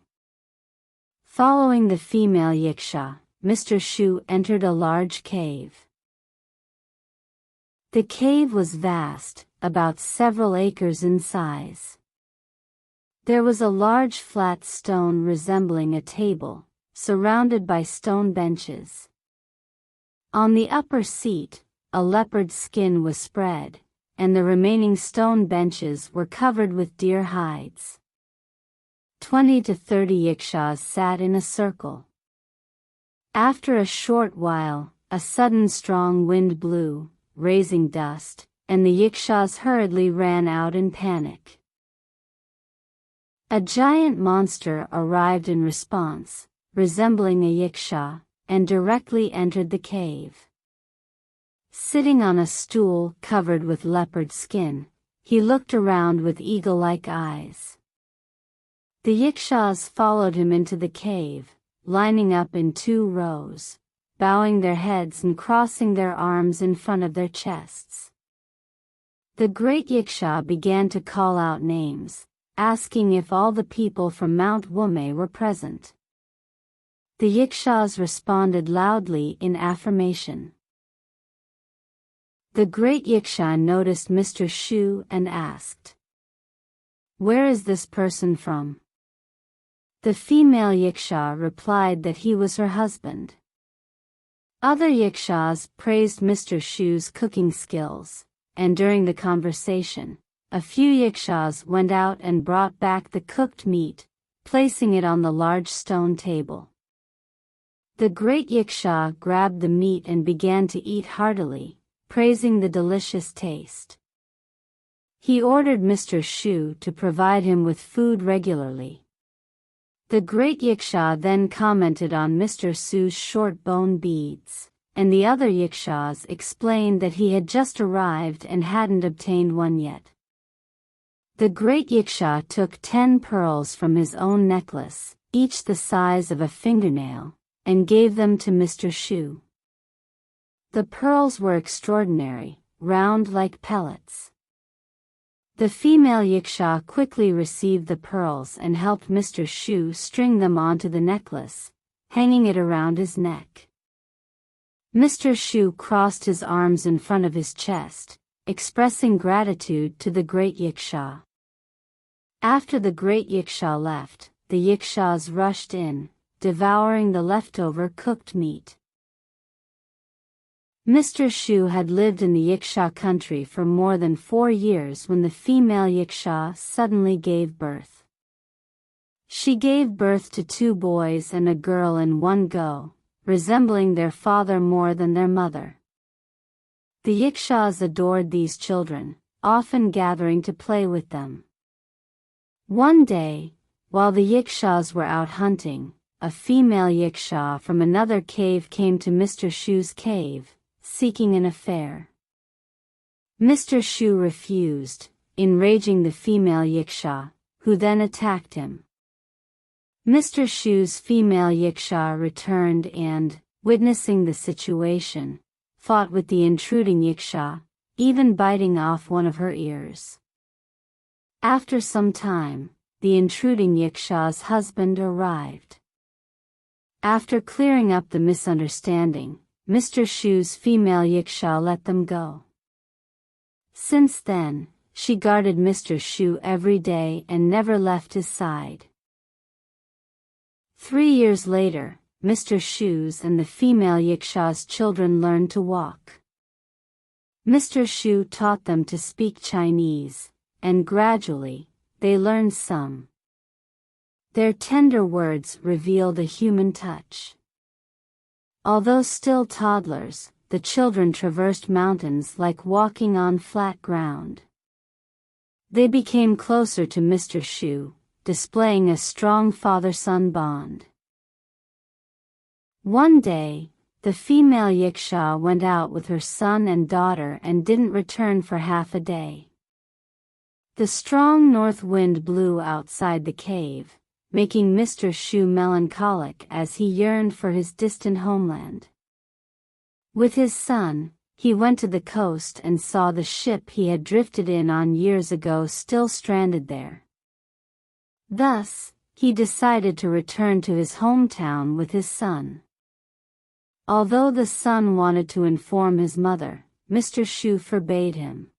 Following the female Yiksha, Mr. Shu entered a large cave. The cave was vast, about several acres in size. There was a large flat stone resembling a table, surrounded by stone benches. On the upper seat, a leopard skin was spread, and the remaining stone benches were covered with deer hides. 20 to 30 Yikshas sat in a circle. After a short while, a sudden strong wind blew, raising dust, and the Yikshas hurriedly ran out in panic. A giant monster arrived in response, resembling a Yiksha, and directly entered the cave. Sitting on a stool covered with leopard skin, he looked around with eagle-like eyes. The Yikshas followed him into the cave, lining up in 2 rows, bowing their heads and crossing their arms in front of their chests. The great Yiksha began to call out names, asking if all the people from Mount Wume were present. The Yikshas responded loudly in affirmation. The great Yiksha noticed Mr. Shu and asked, "Where is this person from?" The female Yiksha replied that he was her husband. Other Yikshas praised Mr. Shu's cooking skills, and during the conversation, a few Yikshas went out and brought back the cooked meat, placing it on the large stone table. The great Yiksha grabbed the meat and began to eat heartily, praising the delicious taste. He ordered Mr. Shu to provide him with food regularly. The great Yiksha then commented on Mr. Shu's short bone beads, and the other Yikshas explained that he had just arrived and hadn't obtained one yet. The great Yiksha took 10 pearls from his own necklace, each the size of a fingernail, and gave them to Mr. Shu. The pearls were extraordinary, round like pellets. The female Yiksha quickly received the pearls and helped Mr. Shu string them onto the necklace, hanging it around his neck. Mr. Shu crossed his arms in front of his chest, expressing gratitude to the great Yiksha. After the great Yiksha left, the Yikshas rushed in, devouring the leftover cooked meat. Mr. Shu had lived in the Yiksha country for more than 4 years when the female Yiksha suddenly gave birth. She gave birth to 2 boys and a girl in one go, resembling their father more than their mother. The Yikshas adored these children, often gathering to play with them. One day, while the Yikshas were out hunting, a female Yiksha from another cave came to Mr. Shu's cave, seeking an affair. Mr. Shu refused, enraging the female Yiksha, who then attacked him. Mr. Shu's female Yiksha returned and, witnessing the situation, fought with the intruding Yiksha, even biting off one of her ears. After some time, the intruding Yiksha's husband arrived. After clearing up the misunderstanding, Mr. Shu's female Yiksha let them go. Since then, she guarded Mr. Shu every day and never left his side. 3 years later, Mr. Shu's and the female Yiksha's children learned to walk. Mr. Shu taught them to speak Chinese, and gradually, they learned some. Their tender words revealed a human touch. Although still toddlers, the children traversed mountains like walking on flat ground. They became closer to Mr. Shu, displaying a strong father-son bond. One day, the female Yiksha went out with her son and daughter and didn't return for half a day. The strong north wind blew outside the cave, making Mr. Shu melancholic as he yearned for his distant homeland. With his son, he went to the coast and saw the ship he had drifted in on years ago still stranded there. Thus, he decided to return to his hometown with his son. Although the son wanted to inform his mother, Mr. Shu forbade him.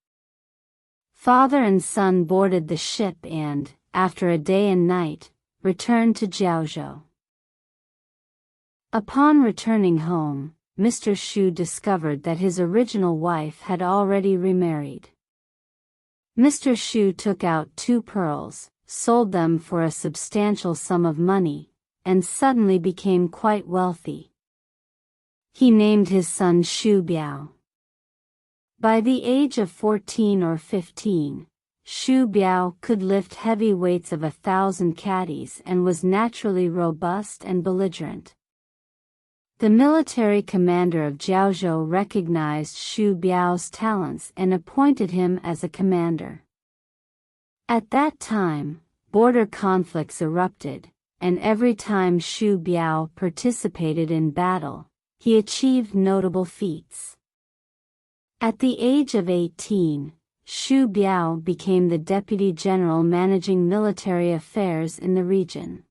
Father and son boarded the ship and, after a day and night, returned to Jiaozhou. Upon returning home, Mr. Shu discovered that his original wife had already remarried. Mr. Shu took out 2 pearls, sold them for a substantial sum of money, and suddenly became quite wealthy. He named his son Shu Biao. By the age of 14 or 15, Shu Biao could lift heavy weights of 1,000 caddies and was naturally robust and belligerent. The military commander of Jiaozhou recognized Shu Biao's talents and appointed him as a commander. At that time, border conflicts erupted, and every time Shu Biao participated in battle, he achieved notable feats. At the age of 18, Shu Biao became the deputy general managing military affairs in the region.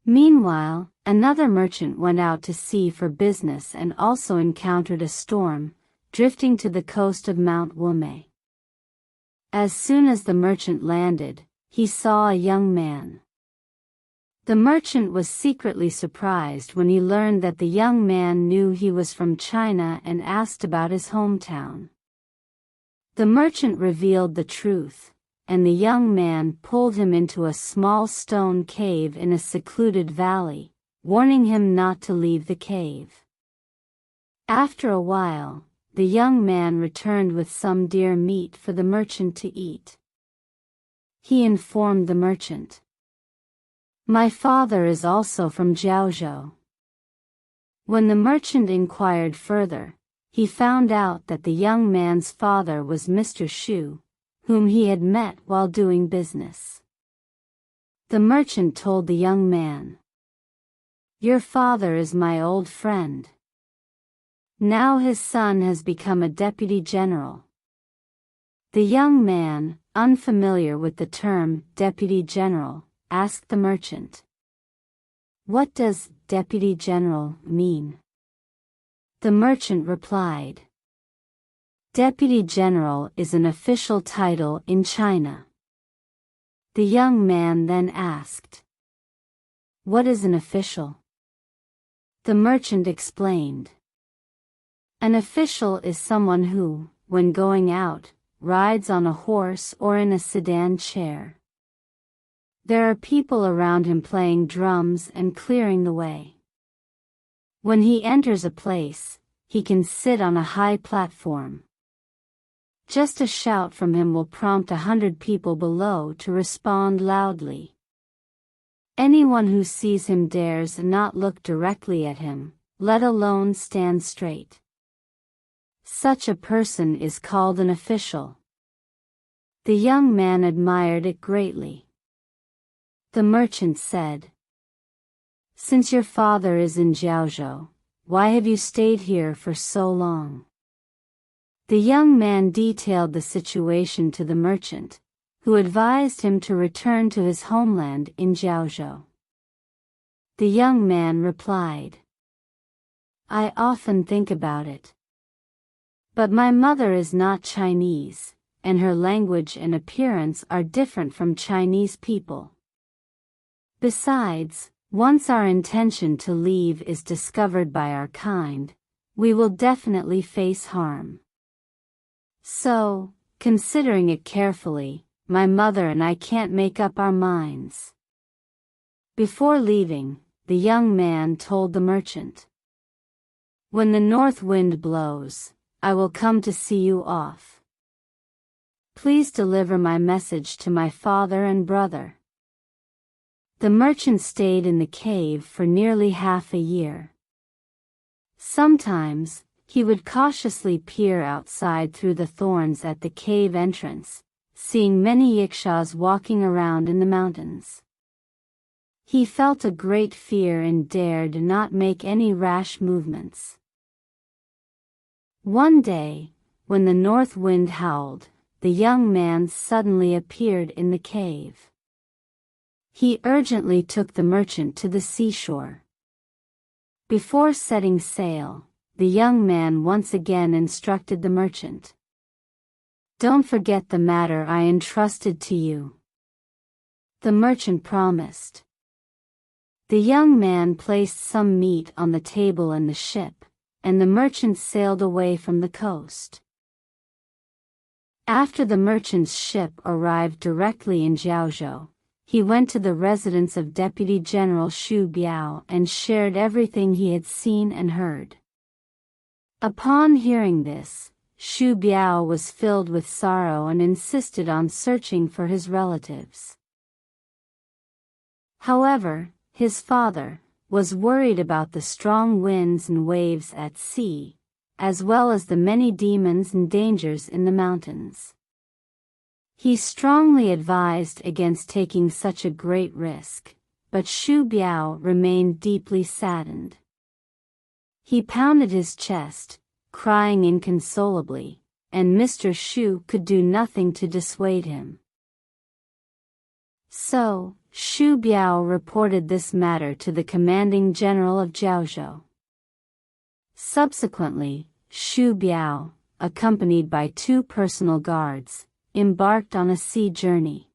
Meanwhile, another merchant went out to sea for business and also encountered a storm, drifting to the coast of Mount Wume. As soon as the merchant landed, he saw a young man. The merchant was secretly surprised when he learned that the young man knew he was from China and asked about his hometown. The merchant revealed the truth, and the young man pulled him into a small stone cave in a secluded valley, warning him not to leave the cave. After a while, the young man returned with some deer meat for the merchant to eat. He informed the merchant, "My father is also from Jiaozhou." When the merchant inquired further, he found out that the young man's father was Mr. Shu, whom he had met while doing business. The merchant told the young man, "Your father is my old friend. Now his son has become a deputy general." The young man, unfamiliar with the term deputy general, asked the merchant, "What does deputy general mean?" The merchant replied. Deputy General is an official title in China. The young man then asked, What is an official? The merchant explained. An official is someone who, when going out, rides on a horse or in a sedan chair. There are people around him playing drums and clearing the way. When he enters a place, he can sit on a high platform. Just a shout from him will prompt 100 people below to respond loudly. Anyone who sees him dares not look directly at him, let alone stand straight. Such a person is called an official. The young man admired it greatly. The merchant said, Since your father is in Jiaozhou, why have you stayed here for so long? The young man detailed the situation to the merchant, who advised him to return to his homeland in Jiaozhou. The young man replied, I often think about it. But my mother is not Chinese, and her language and appearance are different from Chinese people. Besides, once our intention to leave is discovered by our kind, we will definitely face harm. So, considering it carefully, my mother and I can't make up our minds. Before leaving, the young man told the merchant, When the north wind blows, I will come to see you off. Please deliver my message to my father and brother. The merchant stayed in the cave for nearly half a year. Sometimes, he would cautiously peer outside through the thorns at the cave entrance, seeing many rickshaws walking around in the mountains. He felt a great fear and dared not make any rash movements. One day, when the north wind howled, the young man suddenly appeared in the cave. He urgently took the merchant to the seashore. Before setting sail, the young man once again instructed the merchant. Don't forget the matter I entrusted to you. The merchant promised. The young man placed some meat on the table in the ship, and the merchant sailed away from the coast. After the merchant's ship arrived directly in Jiaozhou, he went to the residence of Deputy General Xu Biao and shared everything he had seen and heard. Upon hearing this, Xu Biao was filled with sorrow and insisted on searching for his relatives. However, his father was worried about the strong winds and waves at sea, as well as the many demons and dangers in the mountains. He strongly advised against taking such a great risk, but Xu Biao remained deeply saddened. He pounded his chest, crying inconsolably, and Mr. Xu could do nothing to dissuade him. So, Xu Biao reported this matter to the commanding general of Jiaozhou. Subsequently, Xu Biao, accompanied by 2 personal guards, embarked on a sea journey.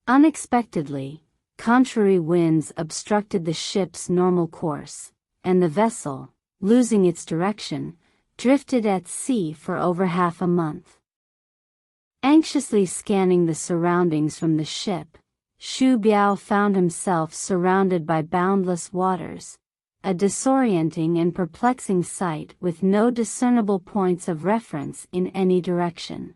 Unexpectedly, contrary winds obstructed the ship's normal course, and the vessel, losing its direction, drifted at sea for over half a month. Anxiously scanning the surroundings from the ship, Xu Biao found himself surrounded by boundless waters, a disorienting and perplexing sight with no discernible points of reference in any direction.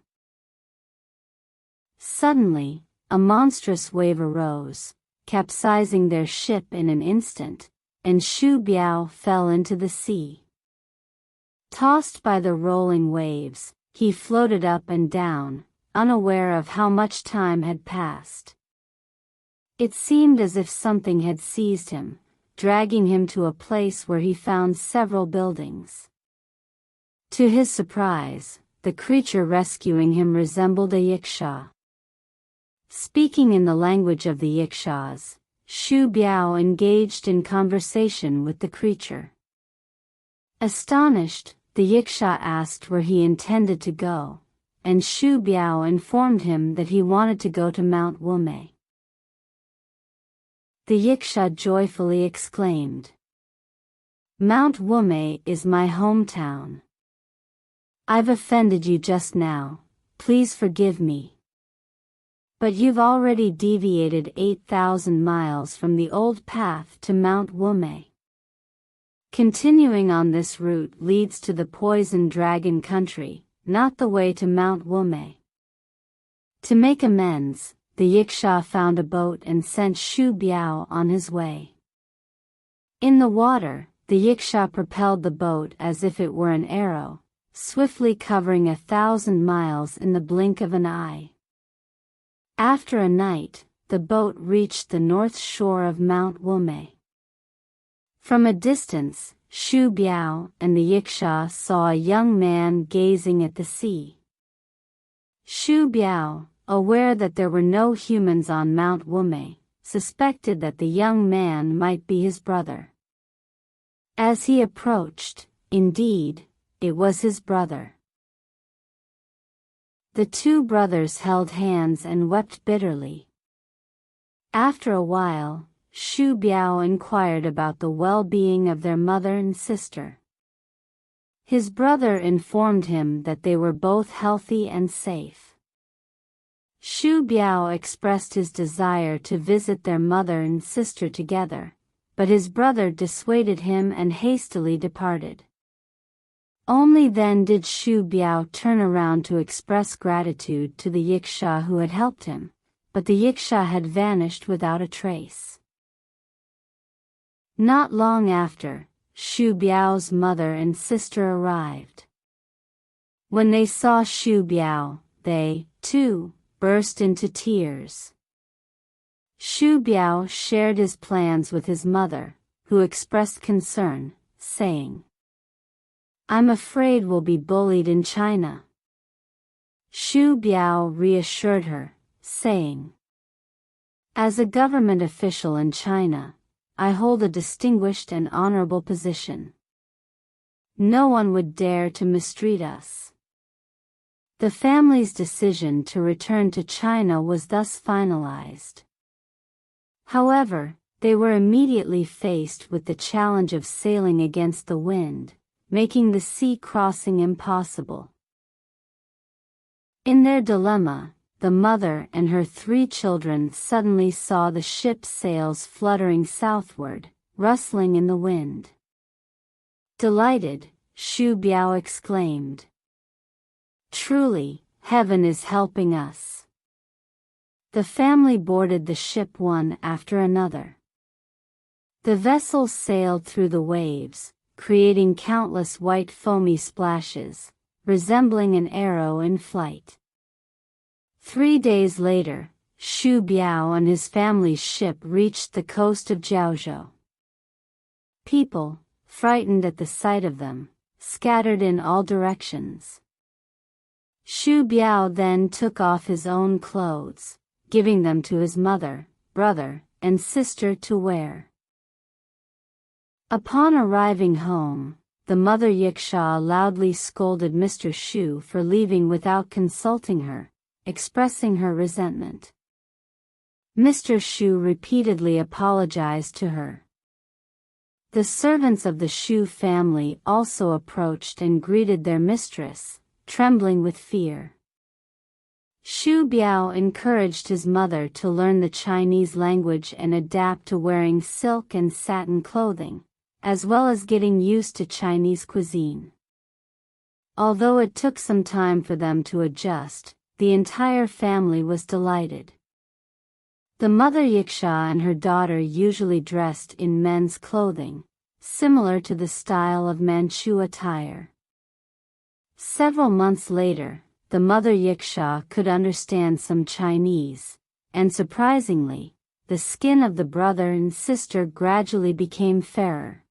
Suddenly, a monstrous wave arose, capsizing their ship in an instant, and Xu Biao fell into the sea. Tossed by the rolling waves, he floated up and down, unaware of how much time had passed. It seemed as if something had seized him, dragging him to a place where he found several buildings. To his surprise, the creature rescuing him resembled a rickshaw. Speaking in the language of the rickshaws, Xu Biao engaged in conversation with the creature. Astonished, the Yiksha asked where he intended to go, and Shu Biao informed him that he wanted to go to Mount Wumei. The Yiksha joyfully exclaimed, "Mount Wumei is my hometown. I've offended you just now, please forgive me. But you've already deviated 8,000 miles from the old path to Mount Wumei. Continuing on this route leads to the Poison Dragon country, not the way to Mount Wumei." To make amends, the Yiksha found a boat and sent Shu Biao on his way. In the water, the Yiksha propelled the boat as if it were an arrow, swiftly covering 1,000 miles in the blink of an eye. After a night, the boat reached the north shore of Mount Wumei. From a distance, Shu Biao and the Yiksha saw a young man gazing at the sea. Shu Biao, aware that there were no humans on Mount Wumei, suspected that the young man might be his brother. As he approached, indeed, it was his brother. The two brothers held hands and wept bitterly. After a while, Shu Biao inquired about the well-being of their mother and sister. His brother informed him that they were both healthy and safe. Shu Biao expressed his desire to visit their mother and sister together, but his brother dissuaded him and hastily departed. Only then did Shu Biao turn around to express gratitude to the Yiksha who had helped him, but the Yiksha had vanished without a trace. Not long after, Shu Biao's mother and sister arrived. When they saw Shu Biao, they, too, burst into tears. Shu Biao shared his plans with his mother, who expressed concern, saying, "I'm afraid we'll be bullied in China." Shu Biao reassured her, saying, "As a government official in China, I hold a distinguished and honorable position. No one would dare to mistreat us." The family's decision to return to China was thus finalized. However, they were immediately faced with the challenge of sailing against the wind, making the sea crossing impossible. In their dilemma, the mother and her 3 children suddenly saw the ship's sails fluttering southward, rustling in the wind. Delighted, Shu Biao exclaimed, "Truly, heaven is helping us." The family boarded the ship one after another. The vessel sailed through the waves, creating countless white foamy splashes, resembling an arrow in flight. 3 days later, Shu Biao and his family's ship reached the coast of Jiaozhou. People, frightened at the sight of them, scattered in all directions. Shu Biao then took off his own clothes, giving them to his mother, brother, and sister to wear. Upon arriving home, the mother Yiksha loudly scolded Mr. Shu for leaving without consulting her, expressing her resentment. Mr. Shu repeatedly apologized to her. The servants of the Shu family also approached and greeted their mistress, trembling with fear. Shu Biao encouraged his mother to learn the Chinese language and adapt to wearing silk and satin clothing, as well as getting used to Chinese cuisine. Although it took some time for them to adjust, the entire family was delighted. The mother Yiksha and her daughter usually dressed in men's clothing, similar to the style of Manchu attire. Several months later, the mother Yiksha could understand some Chinese, and surprisingly, the skin of the brother and sister gradually became fairer.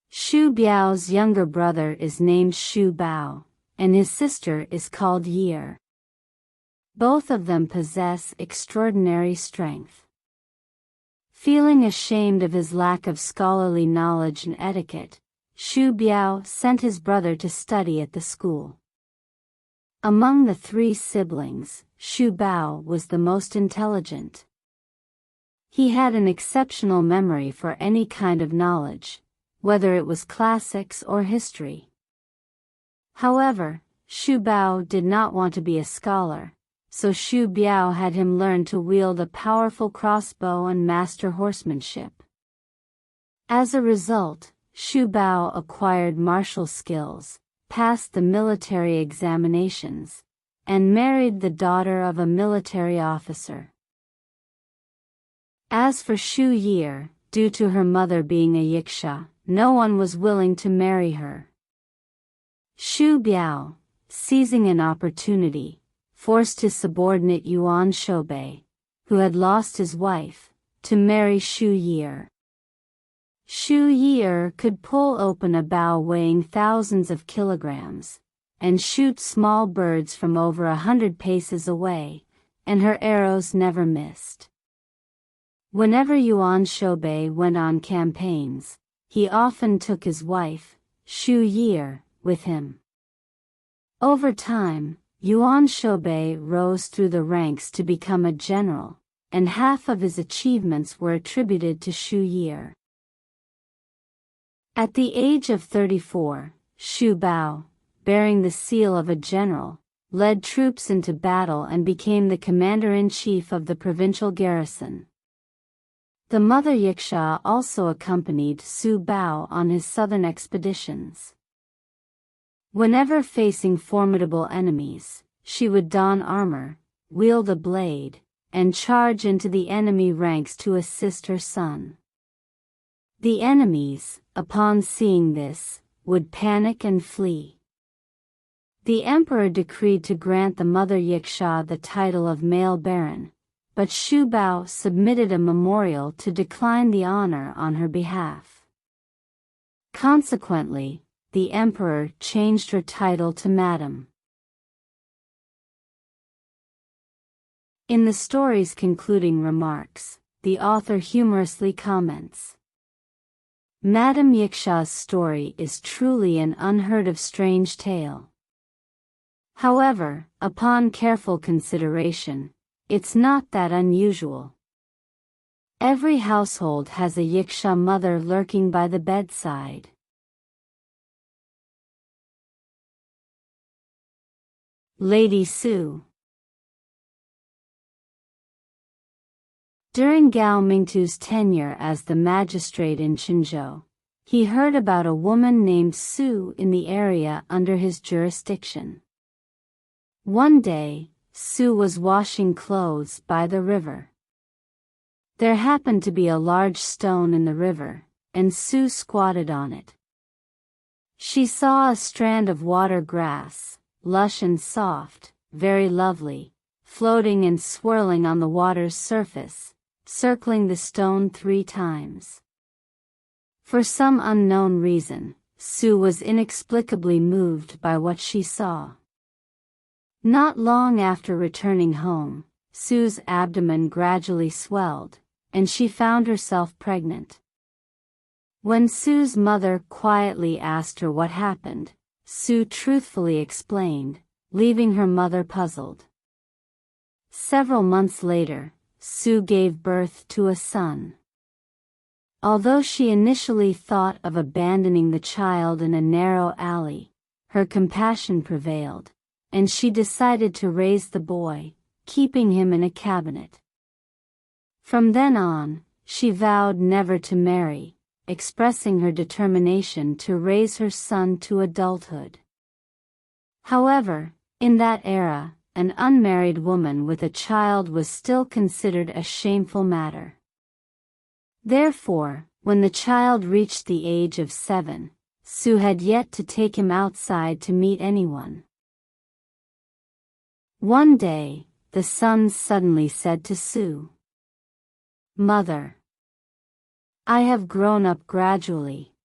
Shu Biao's younger brother is named Shu Bao, and his sister is called Year. Both of them possess extraordinary strength. Feeling ashamed of his lack of scholarly knowledge and etiquette, Shu Biao sent his brother to study at the school. Among the three siblings, Shu Bao was the most intelligent. He had an exceptional memory for any kind of knowledge, whether it was classics or history. However, Shu Bao did not want to be a scholar, so Shu Biao had him learn to wield a powerful crossbow and master horsemanship. As a result, Shu Bao acquired martial skills, passed the military examinations, and married the daughter of a military officer. As for Shu Yi, due to her mother being a yiksha, no one was willing to marry her. Shu Biao, seizing an opportunity, forced his subordinate Yuan Shoubei, who had lost his wife, to marry Shu Yi. Shu Yi could pull open a bow weighing thousands of kilograms, and shoot small birds from over 100 paces away, and her arrows never missed. Whenever Yuan Shoubei went on campaigns, he often took his wife, Shu Yi, with him. Over time, Yuan Shoubei rose through the ranks to become a general, and half of his achievements were attributed to Shu Yi. At the age of 34, Shu Bao, bearing the seal of a general, led troops into battle and became the commander-in-chief of the provincial garrison. The mother Yiksha also accompanied Shu Bao on his southern expeditions. Whenever facing formidable enemies, she would don armor, wield a blade, and charge into the enemy ranks to assist her son. The enemies, upon seeing this, would panic and flee. The emperor decreed to grant the mother Yiksha the title of male baron, but Shu Bao submitted a memorial to decline the honor on her behalf. Consequently, the emperor changed her title to Madam. In the story's concluding remarks, the author humorously comments, Madam Yiksha's story is truly an unheard-of strange tale. However, upon careful consideration, it's not that unusual. Every household has a Yiksha mother lurking by the bedside. Lady Su. During Gao Mingtu's tenure as the magistrate in Qinzhou, he heard about a woman named Su in the area under his jurisdiction. One day, Su was washing clothes by the river. There happened to be a large stone in the river, and Su squatted on it. She saw a strand of water grass, lush and soft, very lovely, floating and swirling on the water's surface, circling the stone 3 times. For some unknown reason, Su was inexplicably moved by what she saw. Not long after returning home, Su's abdomen gradually swelled, and she found herself pregnant. When Su's mother quietly asked her what happened, Su truthfully explained, leaving her mother puzzled. Several months later, Su gave birth to a son. Although she initially thought of abandoning the child in a narrow alley, her compassion prevailed, and she decided to raise the boy, keeping him in a cabinet. From then on, she vowed never to marry, expressing her determination to raise her son to adulthood. However, in that era, an unmarried woman with a child was still considered a shameful matter. Therefore, when the child reached the age of 7, Su had yet to take him outside to meet anyone. One day, the son suddenly said to Su, "Mother, I have grown up gradually.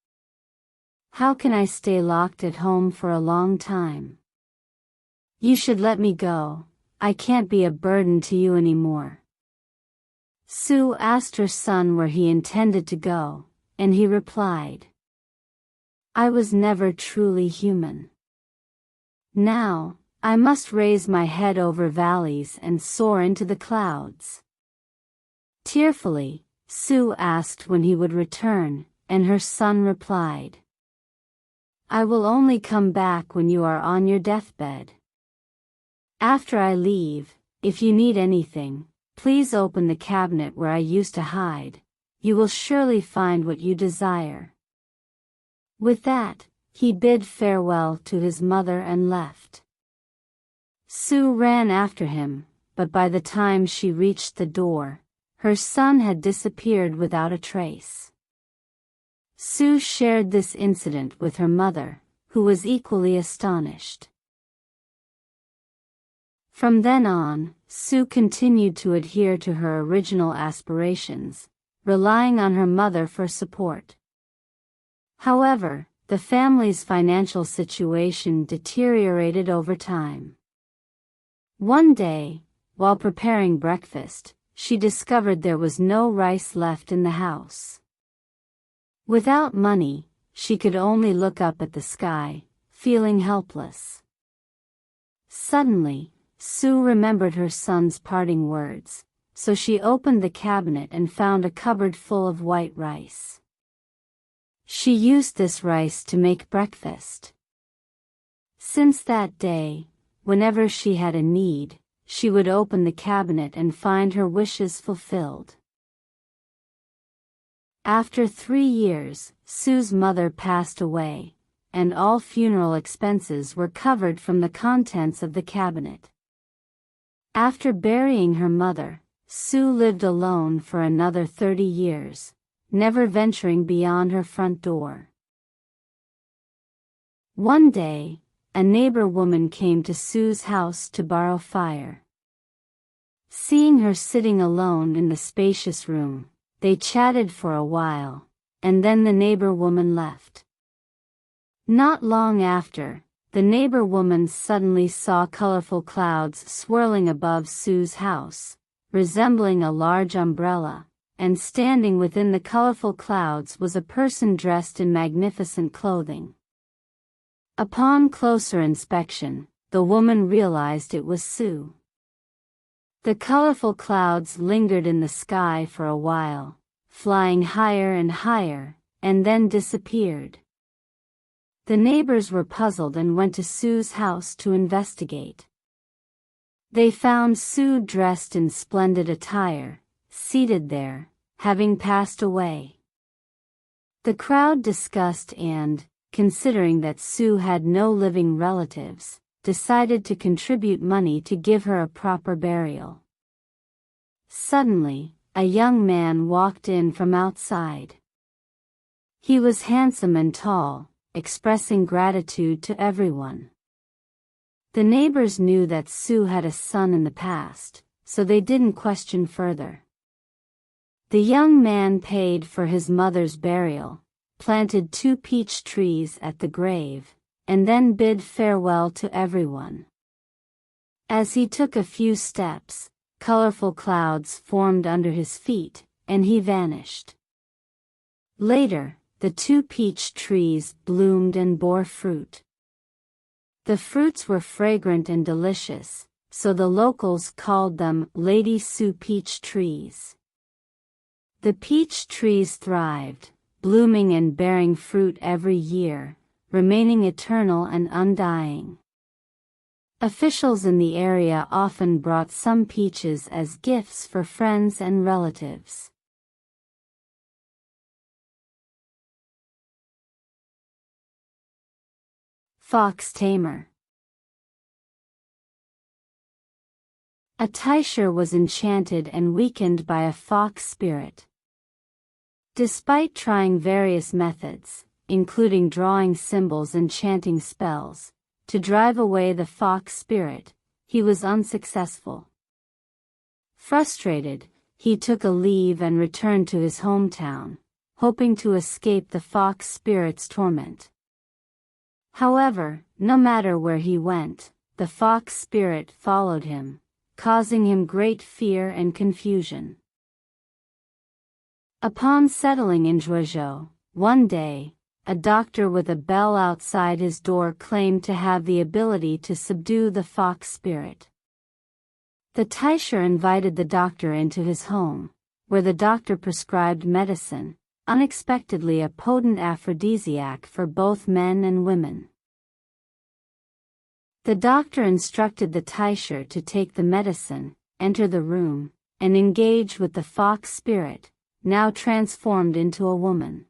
How can I stay locked at home for a long time? You should let me go, I can't be a burden to you anymore." Su asked her son where he intended to go, and he replied, I was never truly human. Now, I must raise my head over valleys and soar into the clouds." Tearfully, Sue asked when he would return, and her son replied, "I will only come back when you are on your deathbed. After I leave, if you need anything, please open the cabinet where I used to hide. You will surely find what you desire." With that, he bid farewell to his mother and left. Sue ran after him, but by the time she reached the door, her son had disappeared without a trace. Sue shared this incident with her mother, who was equally astonished. From then on, Sue continued to adhere to her original aspirations, relying on her mother for support. However, the family's financial situation deteriorated over time. One day, while preparing breakfast, she discovered there was no rice left in the house. Without money, she could only look up at the sky, feeling helpless. Suddenly, Sue remembered her son's parting words, so she opened the cabinet and found a cupboard full of white rice. She used this rice to make breakfast. Since that day, whenever she had a need, she would open the cabinet and find her wishes fulfilled. After 3 years, Sue's mother passed away, and all funeral expenses were covered from the contents of the cabinet. After burying her mother, Sue lived alone for another 30 years, never venturing beyond her front door. One day, a neighbor woman came to Sue's house to borrow fire. Seeing her sitting alone in the spacious room, they chatted for a while, and then the neighbor woman left. Not long after, the neighbor woman suddenly saw colorful clouds swirling above Sue's house, resembling a large umbrella, and standing within the colorful clouds was a person dressed in magnificent clothing. Upon closer inspection, the woman realized it was Sue. The colorful clouds lingered in the sky for a while, flying higher and higher, and then disappeared. The neighbors were puzzled and went to Sue's house to investigate. They found Sue dressed in splendid attire, seated there, having passed away. The crowd discussed and, considering that Sue had no living relatives, decided to contribute money to give her a proper burial. Suddenly, a young man walked in from outside. He was handsome and tall, expressing gratitude to everyone. The neighbors knew that Sue had a son in the past, so they didn't question further. The young man paid for his mother's burial, planted 2 peach trees at the grave, and then bid farewell to everyone. As he took a few steps, colorful clouds formed under his feet, and he vanished. Later, the 2 peach trees bloomed and bore fruit. The fruits were fragrant and delicious, so the locals called them Lady Sue peach trees. The peach trees thrived, blooming and bearing fruit every year, remaining eternal and undying. Officials in the area often brought some peaches as gifts for friends and relatives. Fox Tamer. A Taisher was enchanted and weakened by a fox spirit. Despite trying various methods, including drawing symbols and chanting spells, to drive away the fox spirit, he was unsuccessful. Frustrated, he took a leave and returned to his hometown, hoping to escape the fox spirit's torment. However, no matter where he went, the fox spirit followed him, causing him great fear and confusion. Upon settling in Zhuozhou, one day, a doctor with a bell outside his door claimed to have the ability to subdue the fox spirit. The Taisher invited the doctor into his home, where the doctor prescribed medicine, unexpectedly a potent aphrodisiac for both men and women. The doctor instructed the Taisher to take the medicine, enter the room, and engage with the fox spirit, now transformed into a woman.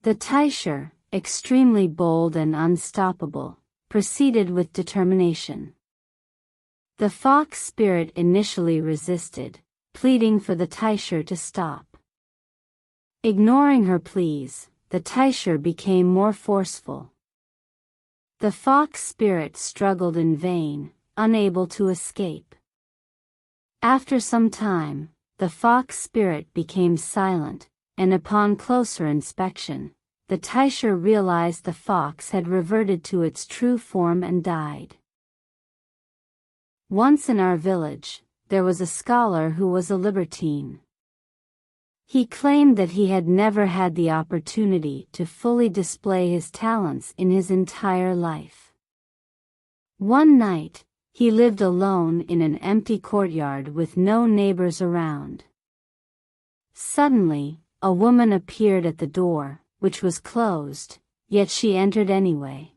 The Taisher, extremely bold and unstoppable, proceeded with determination. The fox spirit initially resisted, pleading for the Taisher to stop. Ignoring her pleas, the Taisher became more forceful. The fox spirit struggled in vain, unable to escape. After some time, the fox spirit became silent, and upon closer inspection, the Taisher realized the fox had reverted to its true form and died. Once in our village, there was a scholar who was a libertine. He claimed that he had never had the opportunity to fully display his talents in his entire life. One night, he lived alone in an empty courtyard with no neighbors around. Suddenly, a woman appeared at the door, which was closed, yet she entered anyway.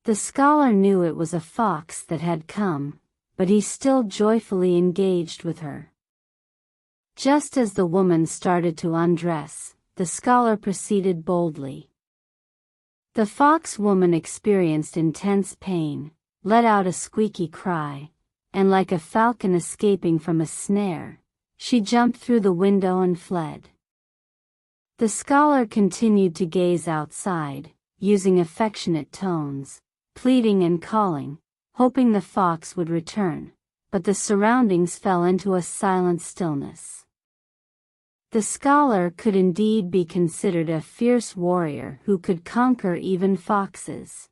The scholar knew it was a fox that had come, but he still joyfully engaged with her. Just as the woman started to undress, the scholar proceeded boldly. The fox woman experienced intense pain, let out a squeaky cry, and like a falcon escaping from a snare, she jumped through the window and fled. The scholar continued to gaze outside, using affectionate tones, pleading and calling, hoping the fox would return, but the surroundings fell into a silent stillness. The scholar could indeed be considered a fierce warrior who could conquer even foxes.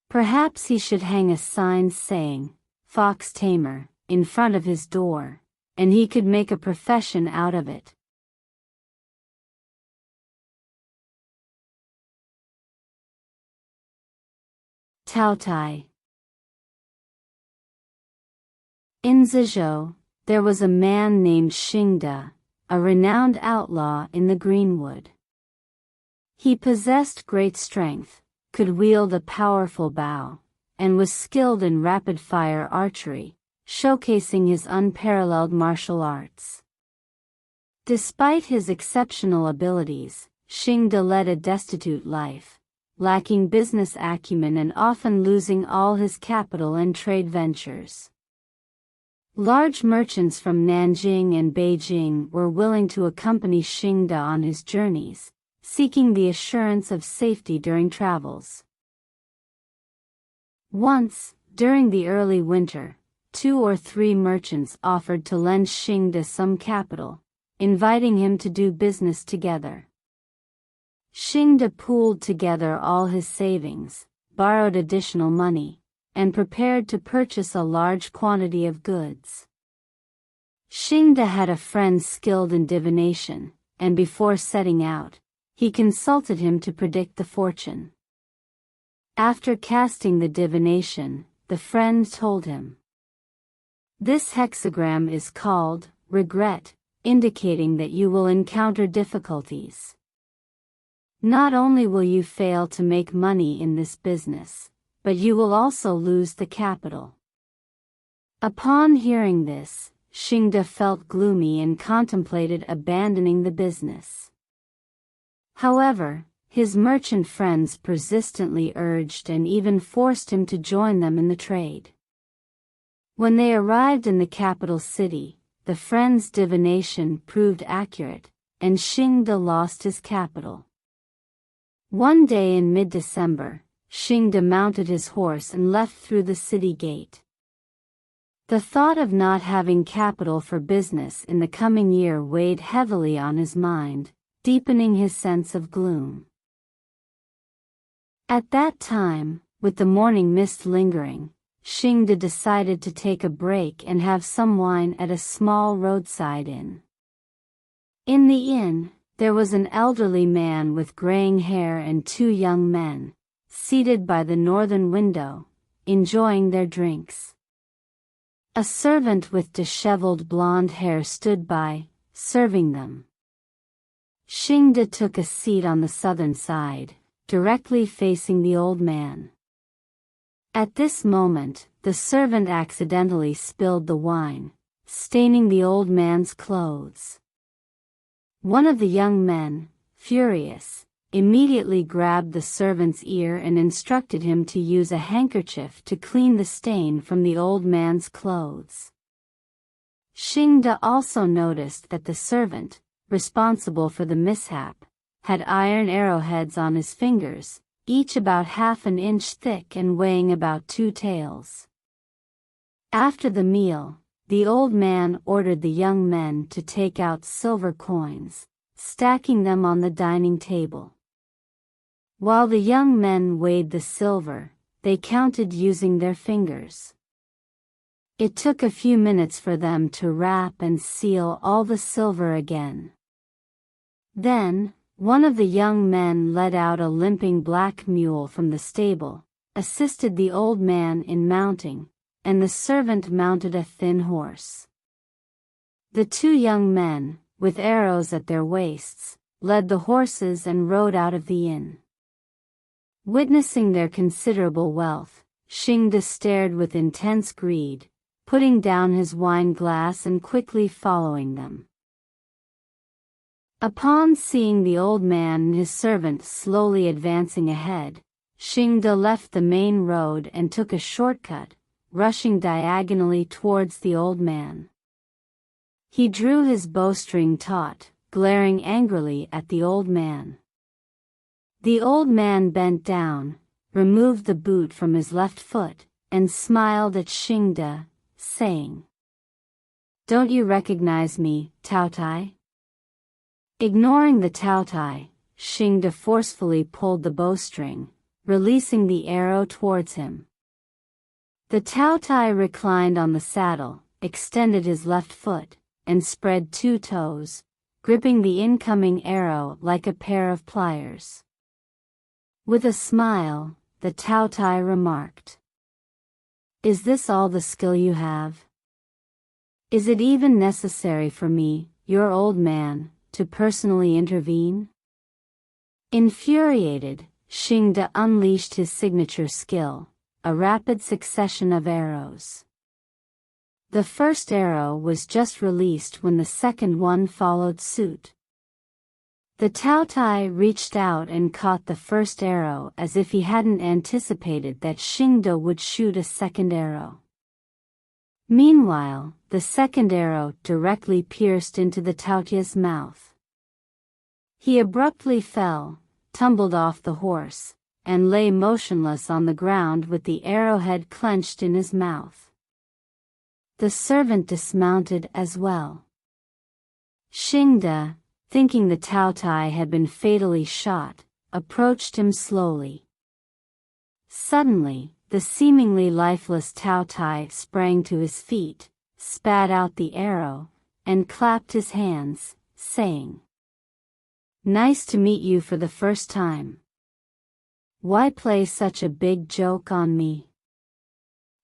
Perhaps he should hang a sign saying, "Fox Tamer," in front of his door, and he could make a profession out of it. Taotai. In Zhezhou, there was a man named Xingde, a renowned outlaw in the Greenwood. He possessed great strength, could wield a powerful bow, and was skilled in rapid-fire archery, showcasing his unparalleled martial arts. Despite his exceptional abilities, Xingde led a destitute life, lacking business acumen and often losing all his capital and trade ventures. Large merchants from Nanjing and Beijing were willing to accompany Xingde on his journeys, seeking the assurance of safety during travels. Once, during the early winter, 2 or 3 merchants offered to lend Xingde some capital, inviting him to do business together. Xingde pooled together all his savings, borrowed additional money, and prepared to purchase a large quantity of goods. Xingde had a friend skilled in divination, and before setting out, he consulted him to predict the fortune. After casting the divination, the friend told him, "This hexagram is called regret, indicating that you will encounter difficulties. Not only will you fail to make money in this business, but you will also lose the capital." Upon hearing this, Xingde felt gloomy and contemplated abandoning the business. However, his merchant friends persistently urged and even forced him to join them in the trade. When they arrived in the capital city, the friends' divination proved accurate, and Xingde lost his capital. One day in mid-December, Xingde mounted his horse and left through the city gate. The thought of not having capital for business in the coming year weighed heavily on his mind, deepening his sense of gloom. At that time, with the morning mist lingering, Xingde decided to take a break and have some wine at a small roadside inn. In the inn, there was an elderly man with graying hair and two young men, seated by the northern window, enjoying their drinks. A servant with disheveled blonde hair stood by, serving them. Xingde took a seat on the southern side, directly facing the old man. At this moment, the servant accidentally spilled the wine, staining the old man's clothes. One of the young men, furious, immediately grabbed the servant's ear and instructed him to use a handkerchief to clean the stain from the old man's clothes. Xingde also noticed that the servant, responsible for the mishap, had iron arrowheads on his fingers, each about half an inch thick and weighing about 2 taels. After the meal, the old man ordered the young men to take out silver coins, stacking them on the dining table. While the young men weighed the silver, they counted using their fingers. It took a few minutes for them to wrap and seal all the silver again. Then, one of the young men led out a limping black mule from the stable, assisted the old man in mounting, and the servant mounted a thin horse. The 2 young men, with arrows at their waists, led the horses and rode out of the inn. Witnessing their considerable wealth, Xingde stared with intense greed, putting down his wine glass and quickly following them. Upon seeing the old man and his servant slowly advancing ahead, Xingde left the main road and took a shortcut, rushing diagonally towards the old man. He drew his bowstring taut, glaring angrily at the old man. The old man bent down, removed the boot from his left foot, and smiled at Xingde, saying, "Don't you recognize me, Taotai?" Ignoring the Taotai, Xingde forcefully pulled the bowstring, releasing the arrow towards him. The Taotai reclined on the saddle, extended his left foot, and spread 2 toes, gripping the incoming arrow like a pair of pliers. With a smile, the Taotai remarked, "Is this all the skill you have? Is it even necessary for me, your old man, to personally intervene?" Infuriated, Xingde unleashed his signature skill, a rapid succession of arrows. The first arrow was just released when the second one followed suit. The Taotai reached out and caught the first arrow as if he hadn't anticipated that Xingde would shoot a second arrow. Meanwhile, the second arrow directly pierced into the Taotia's mouth. He abruptly fell, tumbled off the horse, and lay motionless on the ground with the arrowhead clenched in his mouth. The servant dismounted as well. Xingde, thinking the Taotai had been fatally shot, approached him slowly. Suddenly, the seemingly lifeless Taotai sprang to his feet, spat out the arrow, and clapped his hands, saying, "Nice to meet you for the first time. Why play such a big joke on me?"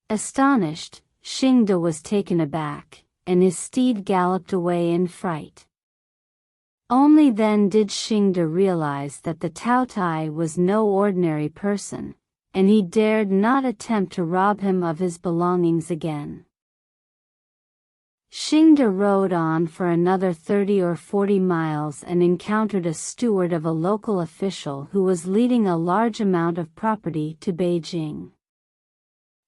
Astonished, Xingde was taken aback, and his steed galloped away in fright. Only then did Xingde realize that the Taotai was no ordinary person, and he dared not attempt to rob him of his belongings again. Xingde rode on for another 30 or 40 miles and encountered a steward of a local official who was leading a large amount of property to Beijing.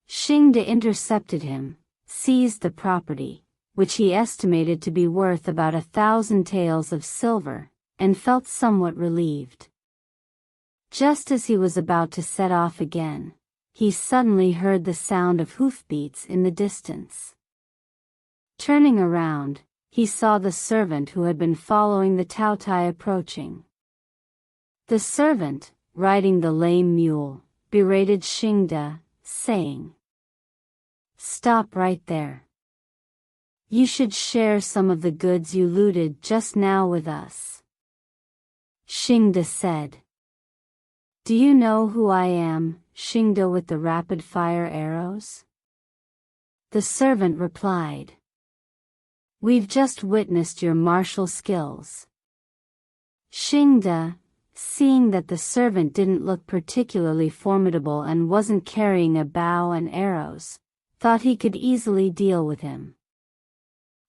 Xingde intercepted him, seized the property, which he estimated to be worth about 1,000 taels of silver, and felt somewhat relieved. Just as he was about to set off again, he suddenly heard the sound of hoofbeats in the distance. Turning around, he saw the servant who had been following the Taotai approaching. The servant, riding the lame mule, berated Xingde, saying, "Stop right there. You should share some of the goods you looted just now with us." Xingda said. Do you know who I am, Xingda with the rapid-fire arrows? The servant replied. We've just witnessed your martial skills. Xingda, seeing that the servant didn't look particularly formidable and wasn't carrying a bow and arrows, thought he could easily deal with him.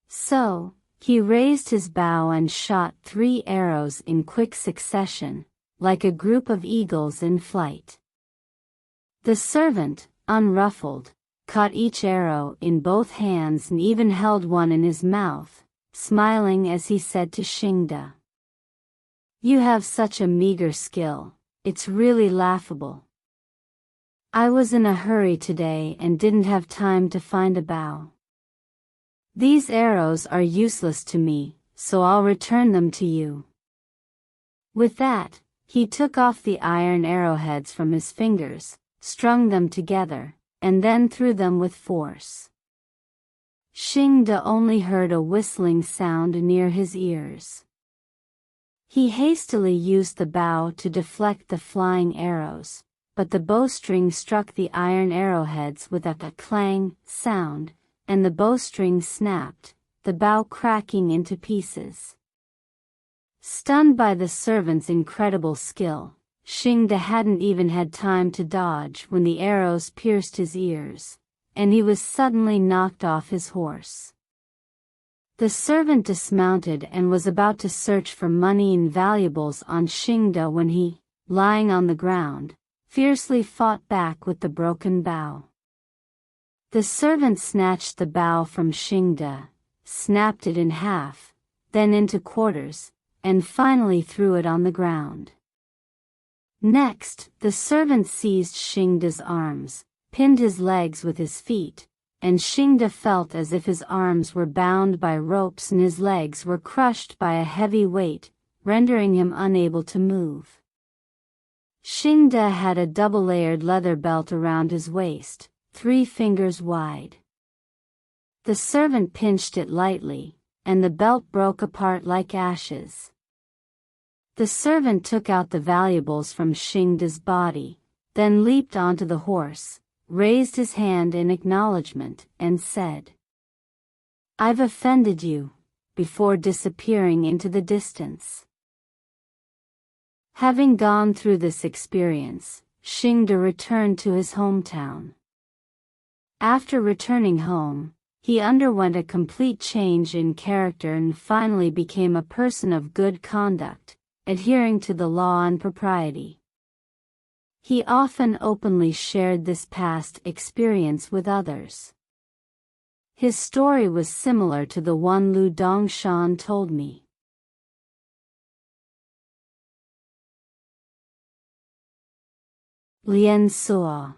So, he raised his bow and shot 3 arrows in quick succession, like a group of eagles in flight. The servant, unruffled, caught each arrow in both hands and even held one in his mouth, smiling as he said to Xingda. You have such a meager skill, it's really laughable. I was in a hurry today and didn't have time to find a bow. These arrows are useless to me, so I'll return them to you. With that, he took off the iron arrowheads from his fingers, strung them together, and then threw them with force. Xingda only heard a whistling sound near his ears. He hastily used the bow to deflect the flying arrows, but the bowstring struck the iron arrowheads with a clang sound, and the bowstring snapped, the bow cracking into pieces. Stunned by the servant's incredible skill, Xingda hadn't even had time to dodge when the arrows pierced his ears, and he was suddenly knocked off his horse. The servant dismounted and was about to search for money and valuables on Xingda when he, lying on the ground, fiercely fought back with the broken bow. The servant snatched the bow from Xingda, snapped it in half, then into quarters, and finally threw it on the ground. Next, the servant seized Xingda's arms, pinned his legs with his feet, and Xingda felt as if his arms were bound by ropes and his legs were crushed by a heavy weight, rendering him unable to move. Xingda had a double-layered leather belt around his waist, 3 fingers wide. The servant pinched it lightly, and the belt broke apart like ashes. The servant took out the valuables from Xingda's body, then leaped onto the horse, raised his hand in acknowledgement, and said, I've offended you, before disappearing into the distance. Having gone through this experience, Xingda returned to his hometown. After returning home, he underwent a complete change in character and finally became a person of good conduct, adhering to the law and propriety. He often openly shared this past experience with others. His story was similar to the one Lu Dongshan told me. Lian Suo.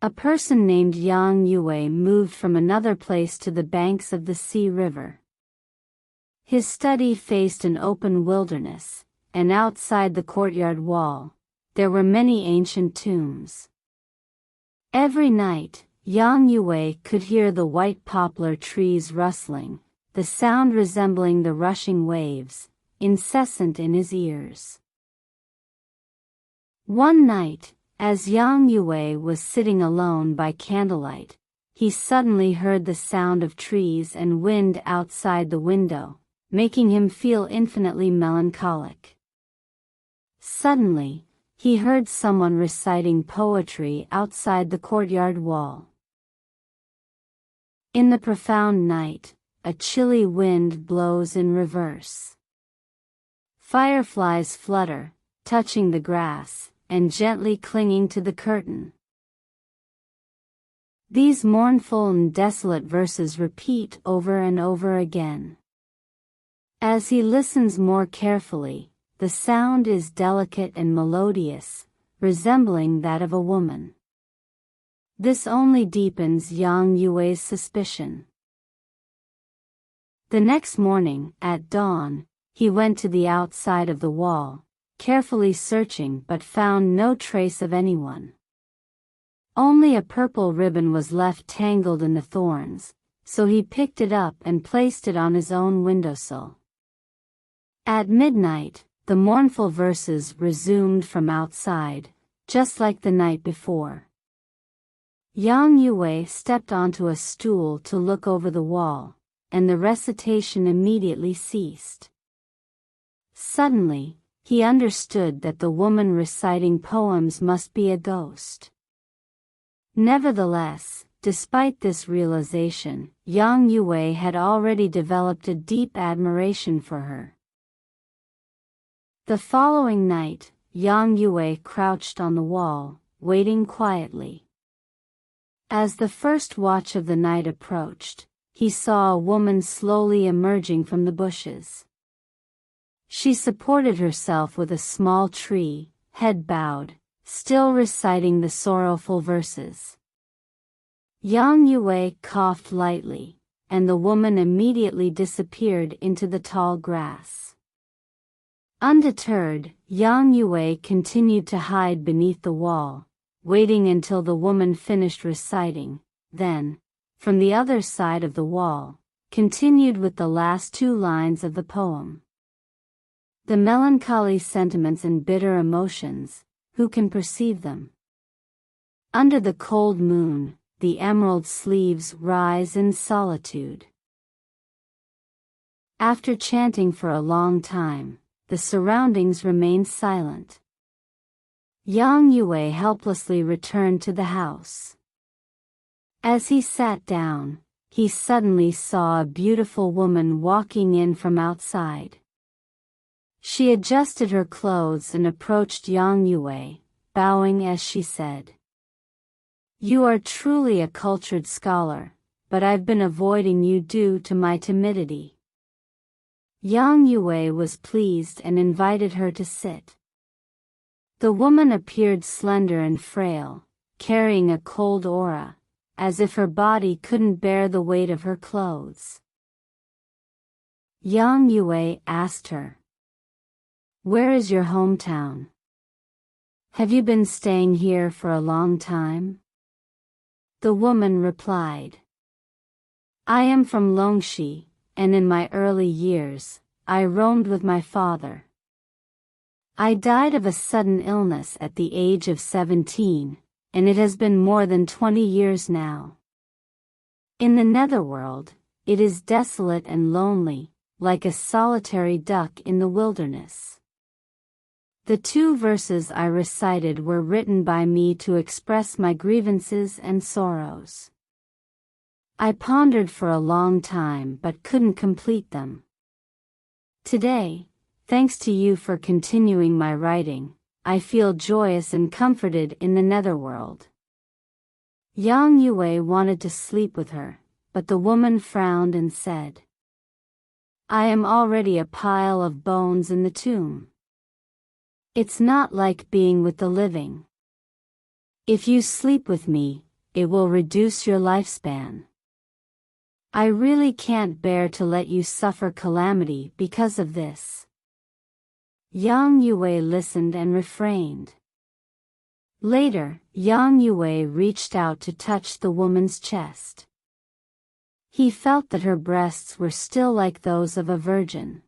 A person named Yang Yue moved from another place to the banks of the Sea River. His study faced an open wilderness, and outside the courtyard wall, there were many ancient tombs. Every night, Yang Yue could hear the white poplar trees rustling, the sound resembling the rushing waves, incessant in his ears. One night, as Yang Yue was sitting alone by candlelight, he suddenly heard the sound of trees and wind outside the window, making him feel infinitely melancholic. Suddenly, he heard someone reciting poetry outside the courtyard wall. In the profound night, a chilly wind blows in reverse. Fireflies flutter, touching the grass, and gently clinging to the curtain. These mournful and desolate verses repeat over and over again. As he listens more carefully, the sound is delicate and melodious, resembling that of a woman. This only deepens Yang Yue's suspicion. The next morning, at dawn, he went to the outside of the wall, carefully searching but found no trace of anyone. Only a purple ribbon was left tangled in the thorns, so he picked it up and placed it on his own windowsill. At midnight, the mournful verses resumed from outside, just like the night before. Yang Yue stepped onto a stool to look over the wall, and the recitation immediately ceased. Suddenly, he understood that the woman reciting poems must be a ghost. Nevertheless, despite this realization, Yang Yue had already developed a deep admiration for her. The following night, Yang Yue crouched on the wall, waiting quietly. As the first watch of the night approached, he saw a woman slowly emerging from the bushes. She supported herself with a small tree, head bowed, still reciting the sorrowful verses. Yang Yue coughed lightly, and the woman immediately disappeared into the tall grass. Undeterred, Yang Yue continued to hide beneath the wall, waiting until the woman finished reciting, then, from the other side of the wall, continued with the last two lines of the poem. The melancholy sentiments and bitter emotions, who can perceive them? Under the cold moon, the emerald sleeves rise in solitude. After chanting for a long time, the surroundings remained silent. Yang Yue helplessly returned to the house. As he sat down, he suddenly saw a beautiful woman walking in from outside. She adjusted her clothes and approached Yang Yue, bowing as she said, "You are truly a cultured scholar, but I've been avoiding you due to my timidity." Yang Yue was pleased and invited her to sit. The woman appeared slender and frail, carrying a cold aura, as if her body couldn't bear the weight of her clothes. Yang Yue asked her, "Where is your hometown? Have you been staying here for a long time?" The woman replied, "I am from Longxi, and in my early years, I roamed with my father. I died of a sudden illness at the age of 17, and it has been more than 20 years now. In the netherworld, it is desolate and lonely, like a solitary duck in the wilderness." The two verses I recited were written by me to express my grievances and sorrows. I pondered for a long time but couldn't complete them. Today, thanks to you for continuing my writing, I feel joyous and comforted in the netherworld. Yang Yue wanted to sleep with her, but the woman frowned and said, "I am already a pile of bones in the tomb. It's not like being with the living. If you sleep with me, it will reduce your lifespan. I really can't bear to let you suffer calamity because of this." Yang Yue listened and refrained. Later, Yang Yue reached out to touch the woman's chest. He felt that her breasts were still like those of a virgin.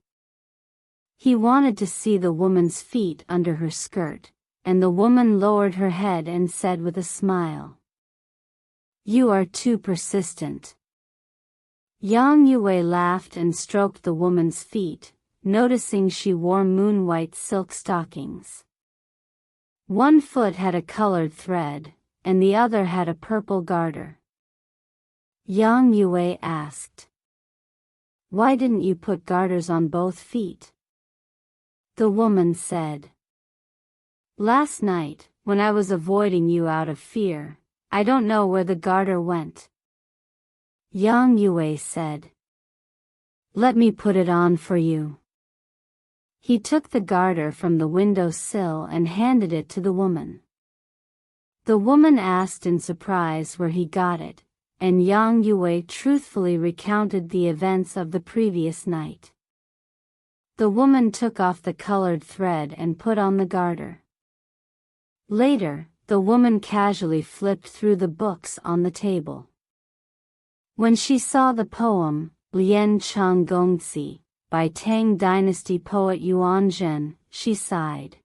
He wanted to see the woman's feet under her skirt, and the woman lowered her head and said with a smile, "You are too persistent." Yang Yue laughed and stroked the woman's feet, noticing she wore moon-white silk stockings. One foot had a colored thread, and the other had a purple garter. Yang Yue asked, "Why didn't you put garters on both feet?" The woman said, "Last night, when I was avoiding you out of fear, I don't know where the garter went." Yang Yue said, "Let me put it on for you." He took the garter from the window sill and handed it to the woman. The woman asked in surprise where he got it, and Yang Yue truthfully recounted the events of the previous night. The woman took off the colored thread and put on the garter. Later, the woman casually flipped through the books on the table. When she saw the poem, Lian Chang Gongzi, by Tang Dynasty poet Yuan Zhen, she sighed.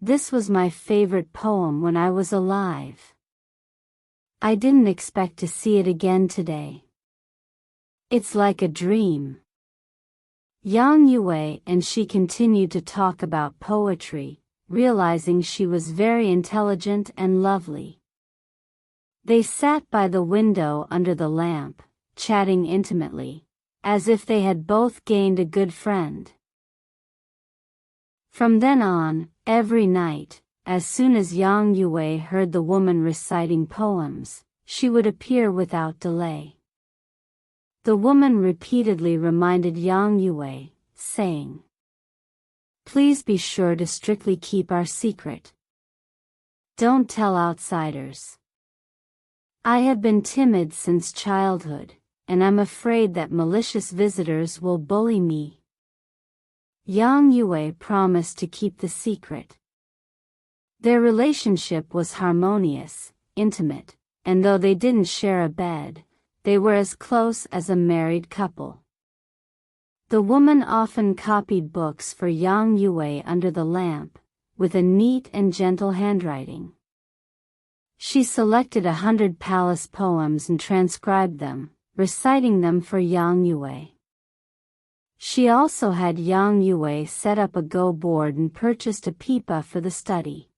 This was my favorite poem when I was alive. I didn't expect to see it again today. It's like a dream. Yang Yue and she continued to talk about poetry, realizing she was very intelligent and lovely. They sat by the window under the lamp, chatting intimately, as if they had both gained a good friend. From then on, every night, as soon as Yang Yue heard the woman reciting poems, she would appear without delay. The woman repeatedly reminded Yang Yue, saying, "Please be sure to strictly keep our secret. Don't tell outsiders. I have been timid since childhood, and I'm afraid that malicious visitors will bully me." Yang Yue promised to keep the secret. Their relationship was harmonious, intimate, and though they didn't share a bed, they were as close as a married couple. The woman often copied books for Yang Yue under the lamp, with a neat and gentle handwriting. She selected 100 palace poems and transcribed them, reciting them for Yang Yue. She also had Yang Yue set up a Go board and purchased a pipa for the study.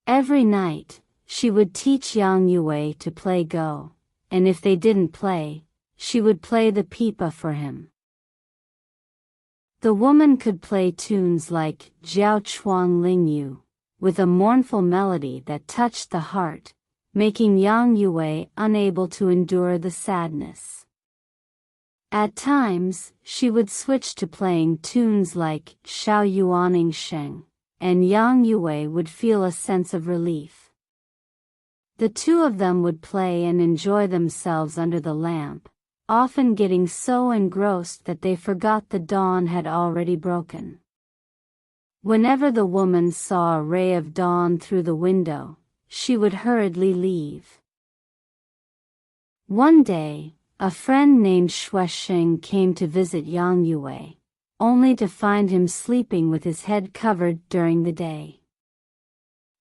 Every night, she would teach Yang Yue to play Go, and if they didn't play, she would play the pipa for him. The woman could play tunes like Jiao Chuang Ling Yu, with a mournful melody that touched the heart, making Yang Yue unable to endure the sadness. At times, she would switch to playing tunes like Xiao Yuaning Sheng, and Yang Yue would feel a sense of relief. The two of them would play and enjoy themselves under the lamp, often getting so engrossed that they forgot the dawn had already broken. Whenever the woman saw a ray of dawn through the window, she would hurriedly leave. One day, a friend named Shuesheng came to visit Yang Yue, only to find him sleeping with his head covered during the day.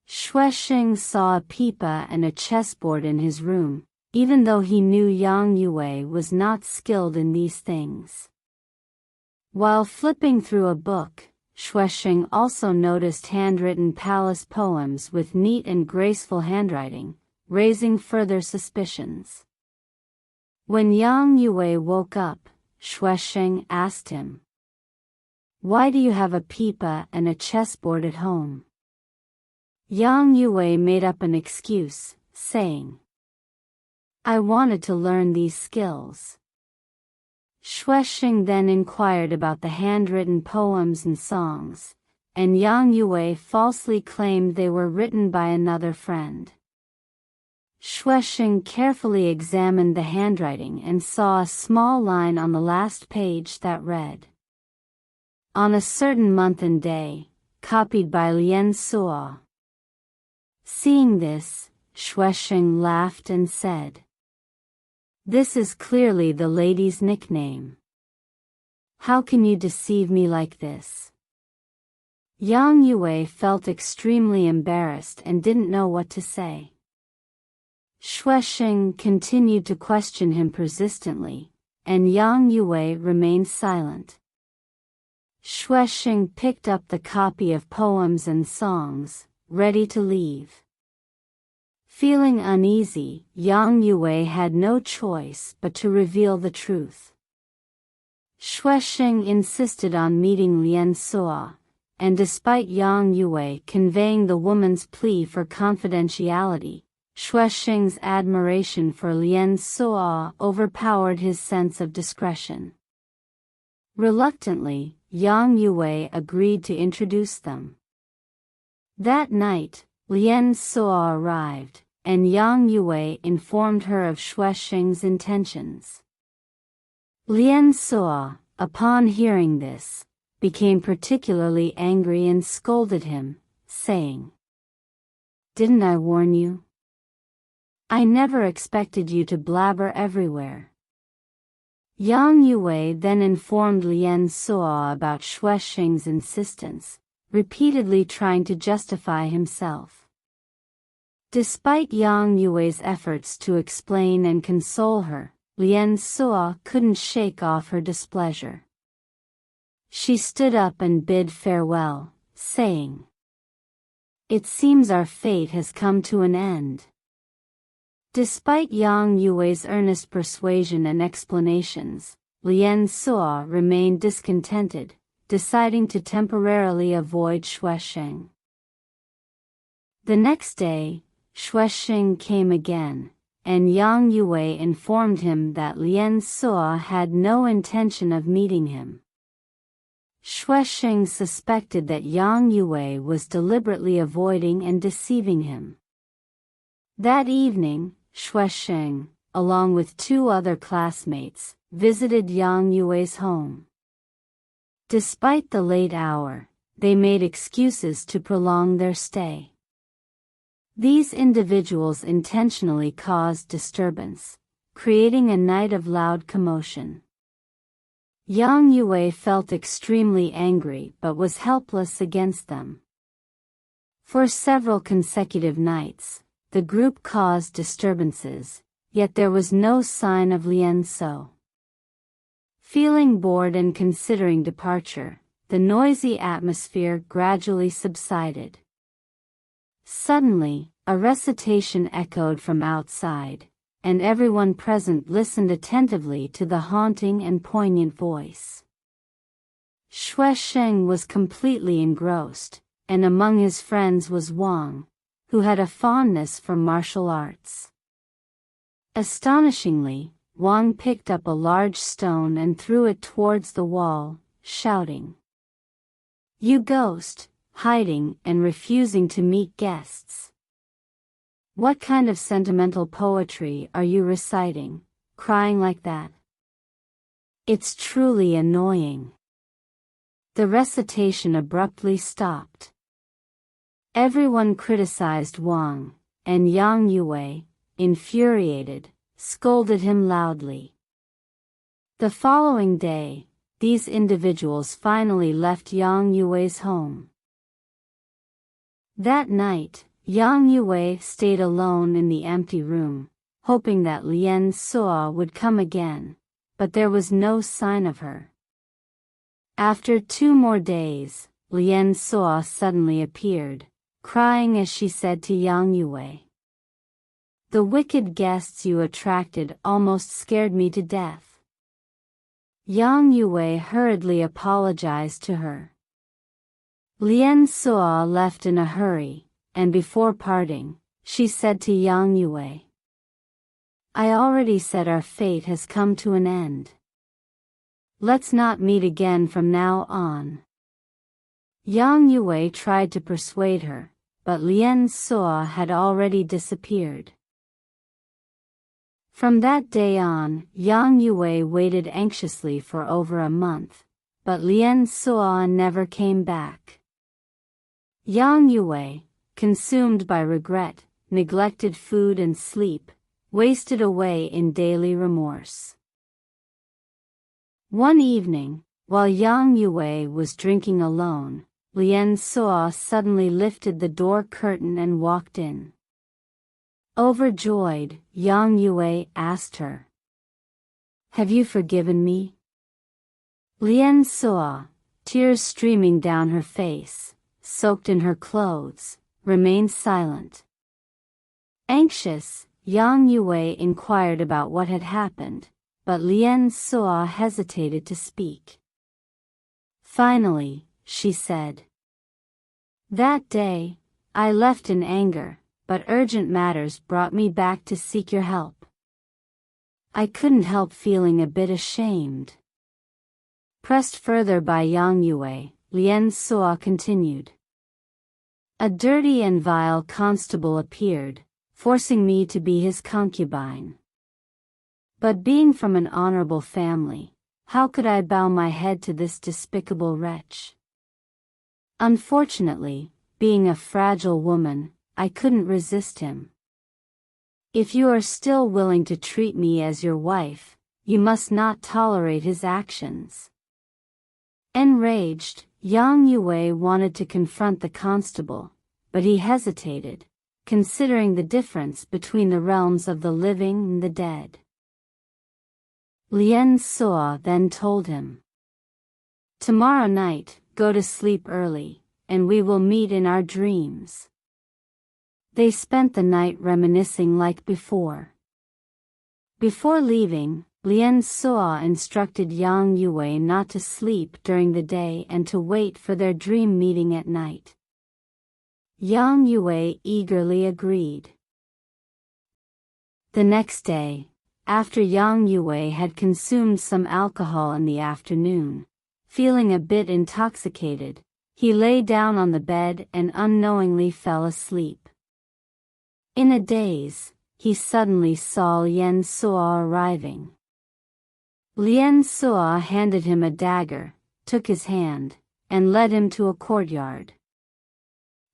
Shuesheng saw a pipa and a chessboard in his room, even though he knew Yang Yue was not skilled in these things. While flipping through a book, Shuesheng also noticed handwritten palace poems with neat and graceful handwriting, raising further suspicions. When Yang Yue woke up, Shuesheng asked him, "Why do you have a pipa and a chessboard at home?" Yang Yue made up an excuse, saying, "I wanted to learn these skills." Shuesheng then inquired about the handwritten poems and songs, and Yang Yue falsely claimed they were written by another friend. Shuesheng carefully examined the handwriting and saw a small line on the last page that read, "On a certain month and day, copied by Lian Suo." Seeing this, Shuesheng laughed and said, "This is clearly the lady's nickname. How can you deceive me like this?" Yang Yue felt extremely embarrassed and didn't know what to say. Shuesheng continued to question him persistently, and Yang Yue remained silent. Shuesheng picked up the copy of poems and songs, ready to leave. Feeling uneasy, Yang Yue had no choice but to reveal the truth. Shuesheng insisted on meeting Lian Suo, and despite Yang Yue conveying the woman's plea for confidentiality, Shuesheng's admiration for Lian Suo overpowered his sense of discretion. Reluctantly, Yang Yue agreed to introduce them. That night, Lian Suo arrived, and Yang Yue informed her of Shuesheng's intentions. Lian Suo, upon hearing this, became particularly angry and scolded him, saying, "Didn't I warn you? I never expected you to blabber everywhere. Yang Yue then informed Lian Suo about Shuisheng's insistence, repeatedly trying to justify himself. Despite Yang Yue's efforts to explain and console her, Lian Suo couldn't shake off her displeasure. She stood up and bid farewell, saying, "It seems our fate has come to an end." Despite Yang Yue's earnest persuasion and explanations, Lian Suo remained discontented, deciding to temporarily avoid Shuisheng. The next day, Shuisheng came again, and Yang Yue informed him that Lian Suo had no intention of meeting him. Shuisheng suspected that Yang Yue was deliberately avoiding and deceiving him. That evening, Shuisheng, along with 2 other classmates, visited Yang Yue's home. Despite the late hour, they made excuses to prolong their stay. These individuals intentionally caused disturbance, creating a night of loud commotion. Yang Yue felt extremely angry but was helpless against them. For several consecutive nights, the group caused disturbances, yet there was no sign of Lian Suo. Feeling bored and considering departure, the noisy atmosphere gradually subsided. Suddenly, a recitation echoed from outside, and everyone present listened attentively to the haunting and poignant voice. Shuisheng was completely engrossed, and among his friends was Wang, who had a fondness for martial arts. Astonishingly, Wang picked up a large stone and threw it towards the wall, shouting, "You ghost, hiding and refusing to meet guests. What kind of sentimental poetry are you reciting, crying like that? It's truly annoying." The recitation abruptly stopped. Everyone criticized Wang, and Yang Yue, infuriated, scolded him loudly. The following day, these individuals finally left Yang Yue's home. That night, Yang Yue stayed alone in the empty room, hoping that Lian Suo would come again, but there was no sign of her. After 2 more days, Lian Suo suddenly appeared, crying as she said to Yang Yue, "The wicked guests you attracted almost scared me to death." Yang Yue hurriedly apologized to her. Lian Suo left in a hurry, and before parting, she said to Yang Yue, "I already said our fate has come to an end. Let's not meet again from now on." Yang Yue tried to persuade her, but Lian Suo had already disappeared. From that day on, Yang Yue waited anxiously for over a month, but Lian Suo never came back. Yang Yue, consumed by regret, neglected food and sleep, wasted away in daily remorse. One evening, while Yang Yue was drinking alone, Lian Suo suddenly lifted the door curtain and walked in. Overjoyed, Yang Yue asked her, "Have you forgiven me?" Lian Suo, tears streaming down her face, soaked in her clothes, remained silent. Anxious, Yang Yue inquired about what had happened, but Lian Suo hesitated to speak. Finally, she said, "That day, I left in anger, but urgent matters brought me back to seek your help. I couldn't help feeling a bit ashamed." Pressed further by Yang Yue, Lian Suo continued, "A dirty and vile constable appeared, forcing me to be his concubine. But being from an honorable family, how could I bow my head to this despicable wretch? Unfortunately, being a fragile woman, I couldn't resist him. If you are still willing to treat me as your wife, You must not tolerate his actions." Enraged, Yang Yue wanted to confront the constable, but he hesitated, considering the difference between the realms of the living and the dead. Lien Suo then told him, "Tomorrow night, go to sleep early, and we will meet in our dreams." They spent the night reminiscing like before. Before leaving, Lien Suo instructed Yang Yue not to sleep during the day and to wait for their dream meeting at night. Yang Yue eagerly agreed. The next day, after Yang Yue had consumed some alcohol in the afternoon, feeling a bit intoxicated, he lay down on the bed and unknowingly fell asleep. In a daze, he suddenly saw Lien Suo arriving. Lien Suo handed him a dagger, took his hand, and led him to a courtyard.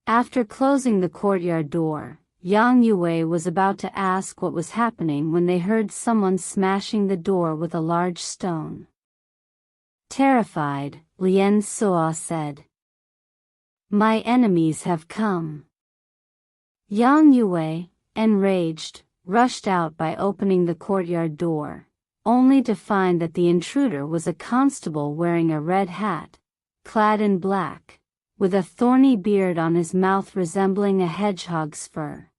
After closing the courtyard door, Yang Yue was about to ask what was happening when they heard someone smashing the door with a large stone. Terrified, Lien Suo said, "My enemies have come." Yang Yue, enraged, rushed out by opening the courtyard door, only to find that the intruder was a constable wearing a red hat, clad in black, with a thorny beard on his mouth resembling a hedgehog's fur.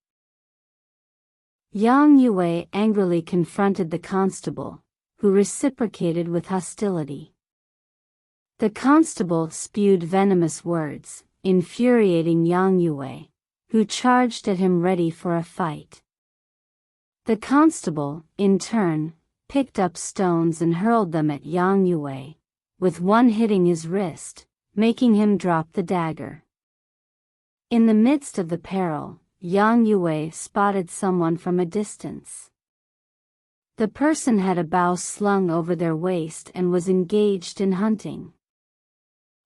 Yang Yue angrily confronted the constable, who reciprocated with hostility. The constable spewed venomous words, infuriating Yang Yue, who charged at him ready for a fight. The constable, in turn, picked up stones and hurled them at Yang Yue, with one hitting his wrist, making him drop the dagger. In the midst of the peril, Yang Yue spotted someone from a distance. The person had a bow slung over their waist and was engaged in hunting.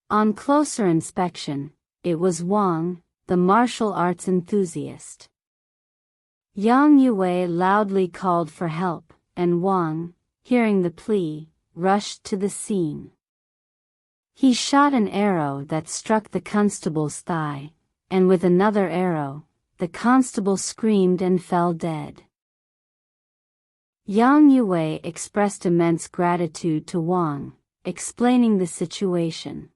On closer inspection, it was Wang, the martial arts enthusiast. Yang Yue loudly called for help, and Wang, hearing the plea, rushed to the scene. He shot an arrow that struck the constable's thigh, and with another arrow, the constable screamed and fell dead. Yang Yue expressed immense gratitude to Wang, explaining the situation.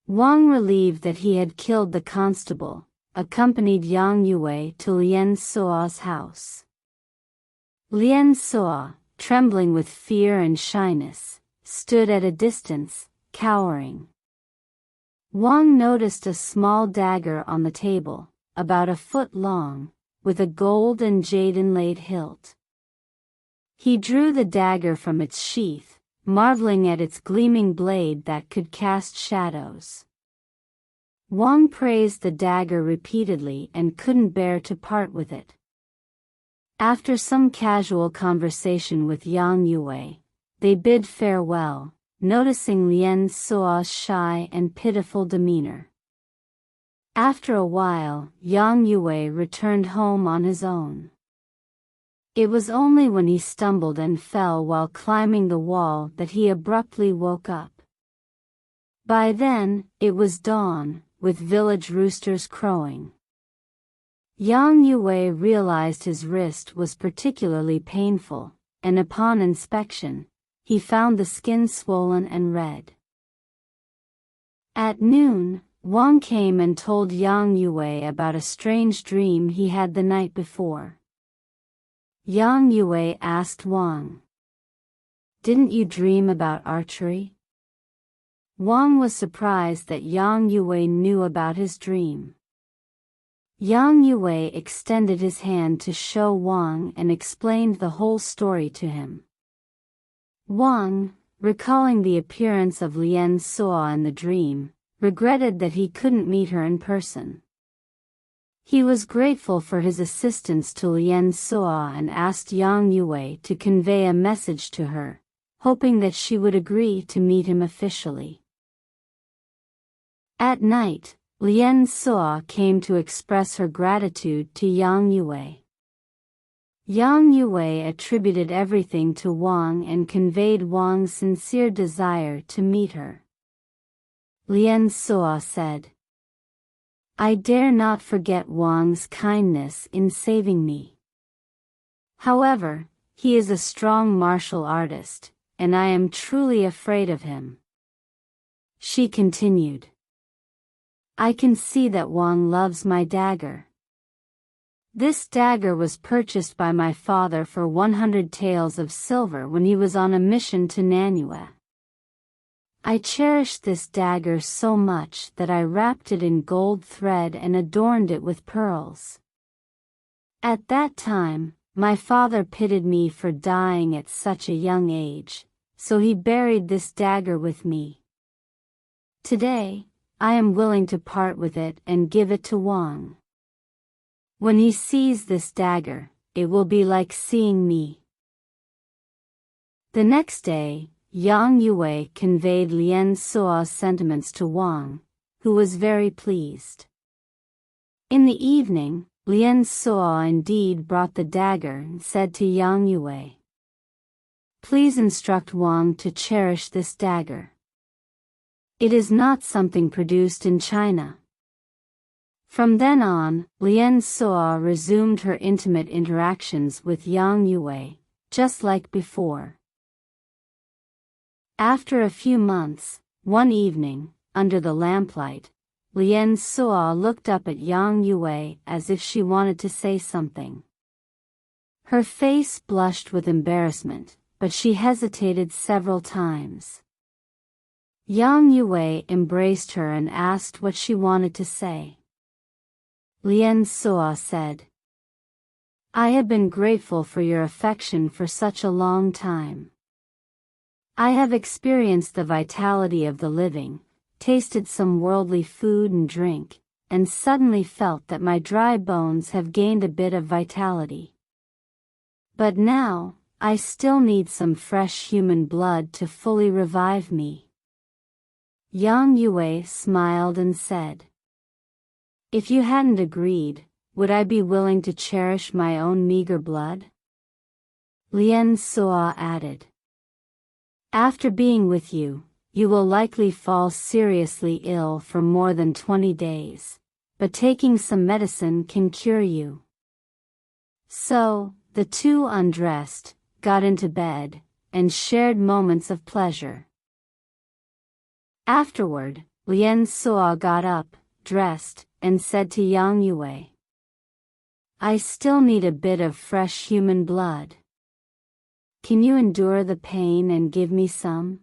Wang, relieved that he had killed the constable, accompanied Yang Yue to Lien Suo's house. Lien Suo, trembling with fear and shyness, stood at a distance, cowering. Wang noticed a small dagger on the table, about a foot long, with a gold and jade inlaid hilt. He drew the dagger from its sheath, marveling at its gleaming blade that could cast shadows. Wang praised the dagger repeatedly and couldn't bear to part with it. After some casual conversation with Yang Yue, they bid farewell, noticing Lien Suo's shy and pitiful demeanor. After a while, Yang Yue returned home on his own. It was only when he stumbled and fell while climbing the wall that he abruptly woke up. By then, it was dawn, with village roosters crowing. Yang Yue realized his wrist was particularly painful, and upon inspection, he found the skin swollen and red. At noon, Wang came and told Yang Yue about a strange dream he had the night before. Yang Yue asked Wang, "Didn't you dream about archery?" Wang was surprised that Yang Yue knew about his dream. Yang Yue extended his hand to show Wang and explained the whole story to him. Wang, recalling the appearance of Lien Suo in the dream, regretted that he couldn't meet her in person. He was grateful for his assistance to Lien Suo and asked Yang Yue to convey a message to her, hoping that she would agree to meet him officially. At night, Lien Suo came to express her gratitude to Yang Yue. Yang Yue attributed everything to Wang and conveyed Wang's sincere desire to meet her. Lian Suo said, "I dare not forget Wang's kindness in saving me. However, he is a strong martial artist, and I am truly afraid of him." She continued, "I can see that Wang loves my dagger. This dagger was purchased by my father for 100 taels of silver when he was on a mission to Nanyue. I cherished this dagger so much that I wrapped it in gold thread and adorned it with pearls. At that time, my father pitied me for dying at such a young age, so he buried this dagger with me. Today, I am willing to part with it and give it to Wang. When he sees this dagger, it will be like seeing me." The next day, Yang Yue conveyed Lian Suo's sentiments to Wang, who was very pleased. In the evening, Lian Suo indeed brought the dagger and said to Yang Yue, "Please instruct Wang to cherish this dagger. It is not something produced in China." From then on, Lian Suo resumed her intimate interactions with Yang Yue, just like before. After a few months, one evening, under the lamplight, Lian Suo looked up at Yang Yue as if she wanted to say something. Her face blushed with embarrassment, but she hesitated several times. Yang Yue embraced her and asked what she wanted to say. Lian Suo said, "I have been grateful for your affection for such a long time. I have experienced the vitality of the living, tasted some worldly food and drink, and suddenly felt that my dry bones have gained a bit of vitality. But now, I still need some fresh human blood to fully revive me." Yang Yue smiled and said, "If you hadn't agreed, would I be willing to cherish my own meager blood?" Lian Suo added, "After being with you, you will likely fall seriously ill for more than 20 days, but taking some medicine can cure you." So, the two undressed, got into bed, and shared moments of pleasure. Afterward, Lian Suo got up, dressed, and said to Yang Yue, "I still need a bit of fresh human blood. Can you endure the pain and give me some?"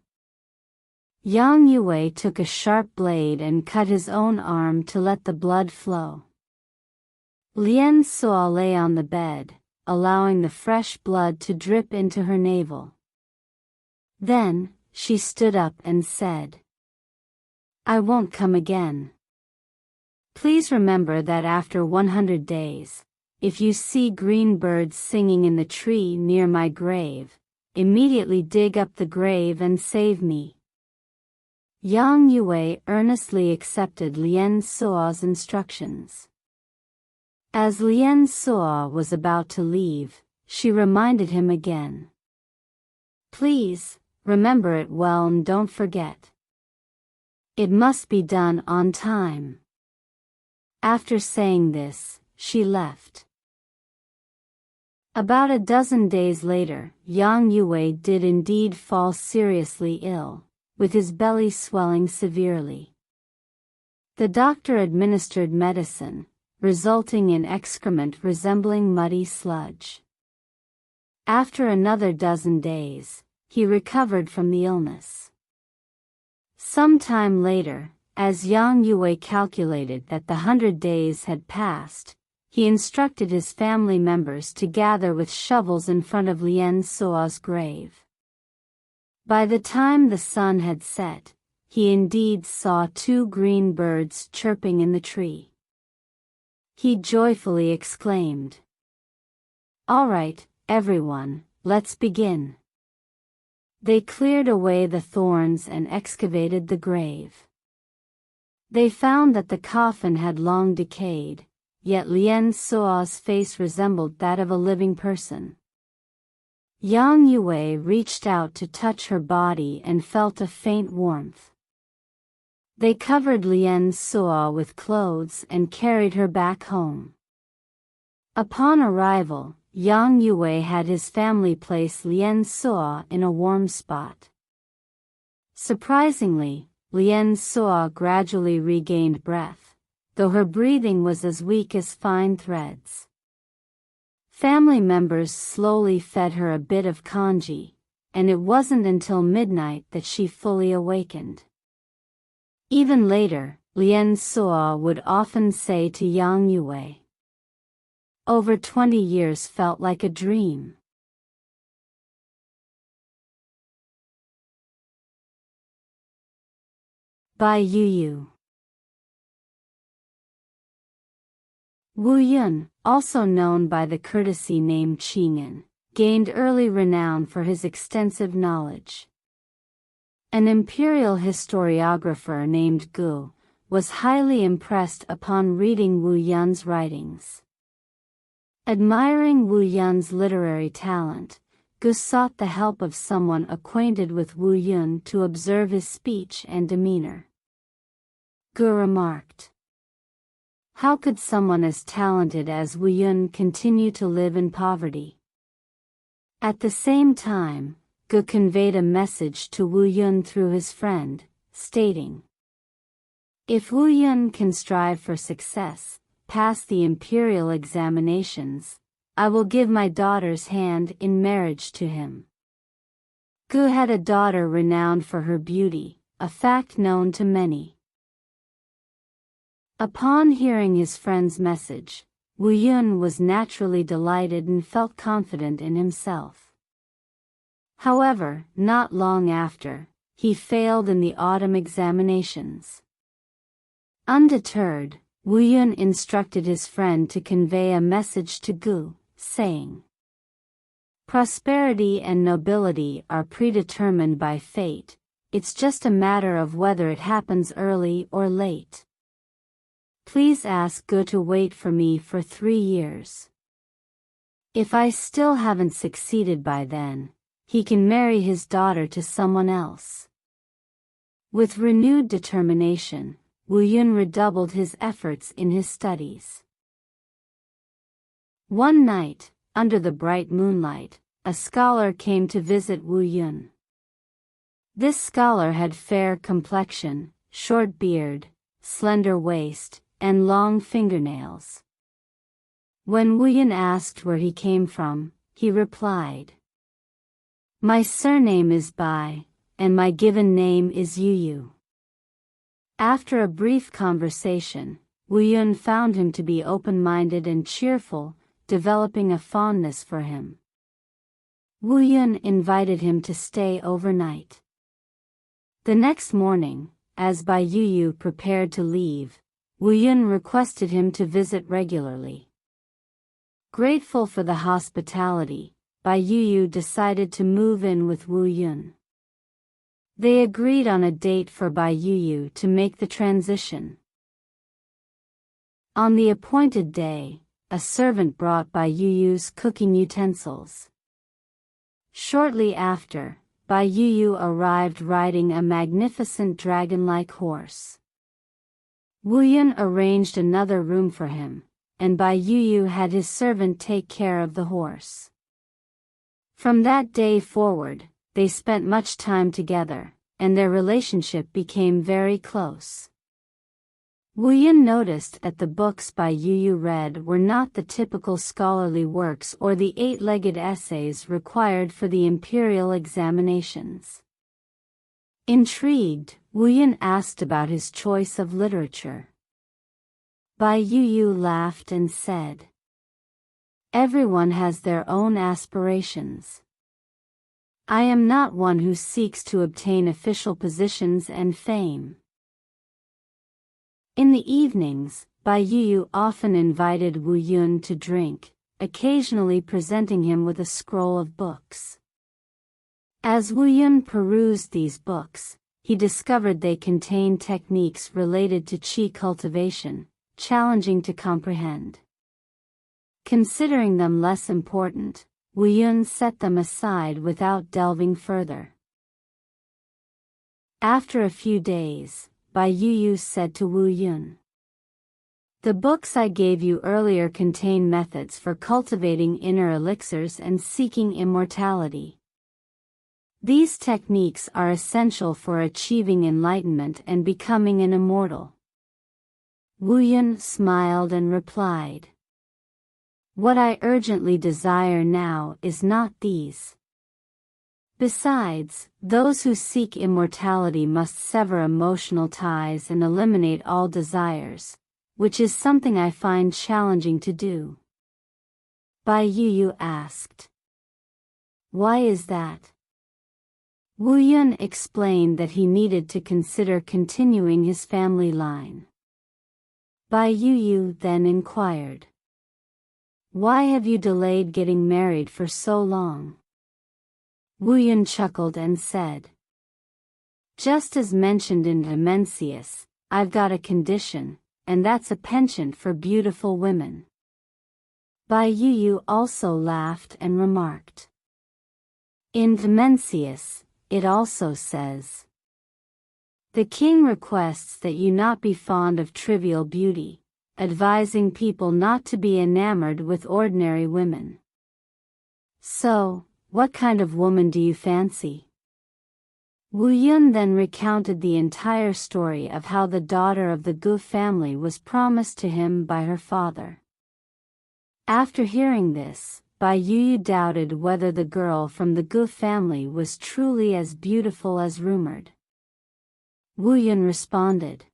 Yang Yue took a sharp blade and cut his own arm to let the blood flow. Lian Suo lay on the bed, allowing the fresh blood to drip into her navel. Then, she stood up and said, "I won't come again. Please remember that after 100 days, if you see green birds singing in the tree near my grave, immediately dig up the grave and save me." Yang Yue earnestly accepted Lian Suo's instructions. As Lian Suo was about to leave, she reminded him again, "Please, remember it well and don't forget. It must be done on time." After saying this, she left. About a dozen days later, Yang Yue did indeed fall seriously ill, with his belly swelling severely. The doctor administered medicine, resulting in excrement resembling muddy sludge. After another dozen days, he recovered from the illness. Some time later, as Yang Yue calculated that the 100 days had passed, he instructed his family members to gather with shovels in front of Lian Suo's grave. By the time the sun had set, he indeed saw 2 green birds chirping in the tree. He joyfully exclaimed, "All right, everyone, let's begin." They cleared away the thorns and excavated the grave. They found that the coffin had long decayed, yet Lien Suo's face resembled that of a living person. Yang Yue reached out to touch her body and felt a faint warmth. They covered Lien Suo with clothes and carried her back home. Upon arrival, Yang Yue had his family place Lien Suo in a warm spot. Surprisingly, Lien Suo gradually regained breath, though her breathing was as weak as fine threads. Family members slowly fed her a bit of congee, and it wasn't until midnight that she fully awakened. Even later, Lien Suo would often say to Yang Yue, "Over 20 years felt like a dream." By Yu Yu. Wu Yun, also known by the courtesy name Qing'an, gained early renown for his extensive knowledge. An imperial historiographer named Gu was highly impressed upon reading Wu Yun's writings. Admiring Wu Yun's literary talent, Gu sought the help of someone acquainted with Wu Yun to observe his speech and demeanor. Gu remarked, "How could someone as talented as Wu Yun continue to live in poverty?" At the same time, Gu conveyed a message to Wu Yun through his friend, stating, "If Wu Yun can strive for success, pass the imperial examinations, I will give my daughter's hand in marriage to him." Gu had a daughter renowned for her beauty, a fact known to many. Upon hearing his friend's message, Wu Yun was naturally delighted and felt confident in himself. However, not long after, he failed in the autumn examinations. Undeterred, Wu Yun instructed his friend to convey a message to Gu, saying, "Prosperity and nobility are predetermined by fate, it's just a matter of whether it happens early or late. Please ask Gu to wait for me for 3 years. If I still haven't succeeded by then, he can marry his daughter to someone else." With renewed determination, Wu Yun redoubled his efforts in his studies. One night, under the bright moonlight, a scholar came to visit Wu Yun. This scholar had fair complexion, short beard, slender waist, and long fingernails. When Wu Yun asked where he came from, he replied, "My surname is Bai, and my given name is Yu Yu." After a brief conversation, Wu Yun found him to be open-minded and cheerful, developing a fondness for him. Wu Yun invited him to stay overnight. The next morning, as Bai Yu Yu prepared to leave, Wu Yun requested him to visit regularly. Grateful for the hospitality, Bai Yu Yu decided to move in with Wu Yun. They agreed on a date for Bai Yu Yu to make the transition. On the appointed day, a servant brought Bai Yu Yu's cooking utensils. Shortly after, Bai Yu Yu arrived riding a magnificent dragon-like horse. Wu Yun arranged another room for him, and Bai Yu Yu had his servant take care of the horse. From that day forward, they spent much time together, and their relationship became very close. Wu Yun noticed that the books Bai Yu Yu read were not the typical scholarly works or the 8-legged essays required for the imperial examinations. Intrigued, Wu Yun asked about his choice of literature. Bai Yu Yu laughed and said, "Everyone has their own aspirations. I am not one who seeks to obtain official positions and fame." In the evenings, Bai Yu Yu often invited Wu Yun to drink, occasionally presenting him with a scroll of books. As Wu Yun perused these books, he discovered they contained techniques related to qi cultivation, challenging to comprehend. Considering them less important, Wu Yun set them aside without delving further. After a few days, Bai Yu said to Wu Yun, "The books I gave you earlier contain methods for cultivating inner elixirs and seeking immortality. These techniques are essential for achieving enlightenment and becoming an immortal." Wu Yun smiled and replied, "What I urgently desire now is not these. Besides, those who seek immortality must sever emotional ties and eliminate all desires, which is something I find challenging to do." Bai Yu asked, "Why is that?" Wu Yun explained that he needed to consider continuing his family line. Bai Yu then inquired, "Why have you delayed getting married for so long?" Wu Yun chuckled and said, "Just as mentioned in Mencius, I've got a condition, and that's a penchant for beautiful women." Bai Yu also laughed and remarked, "In Mencius, it also says, 'The king requests that you not be fond of trivial beauty, advising people not to be enamored with ordinary women.' So, what kind of woman do you fancy?" Wu Yun then recounted the entire story of how the daughter of the Gu family was promised to him by her father. After hearing this, Bai Yu doubted whether the girl from the Gu family was truly as beautiful as rumored. Wu Yun responded,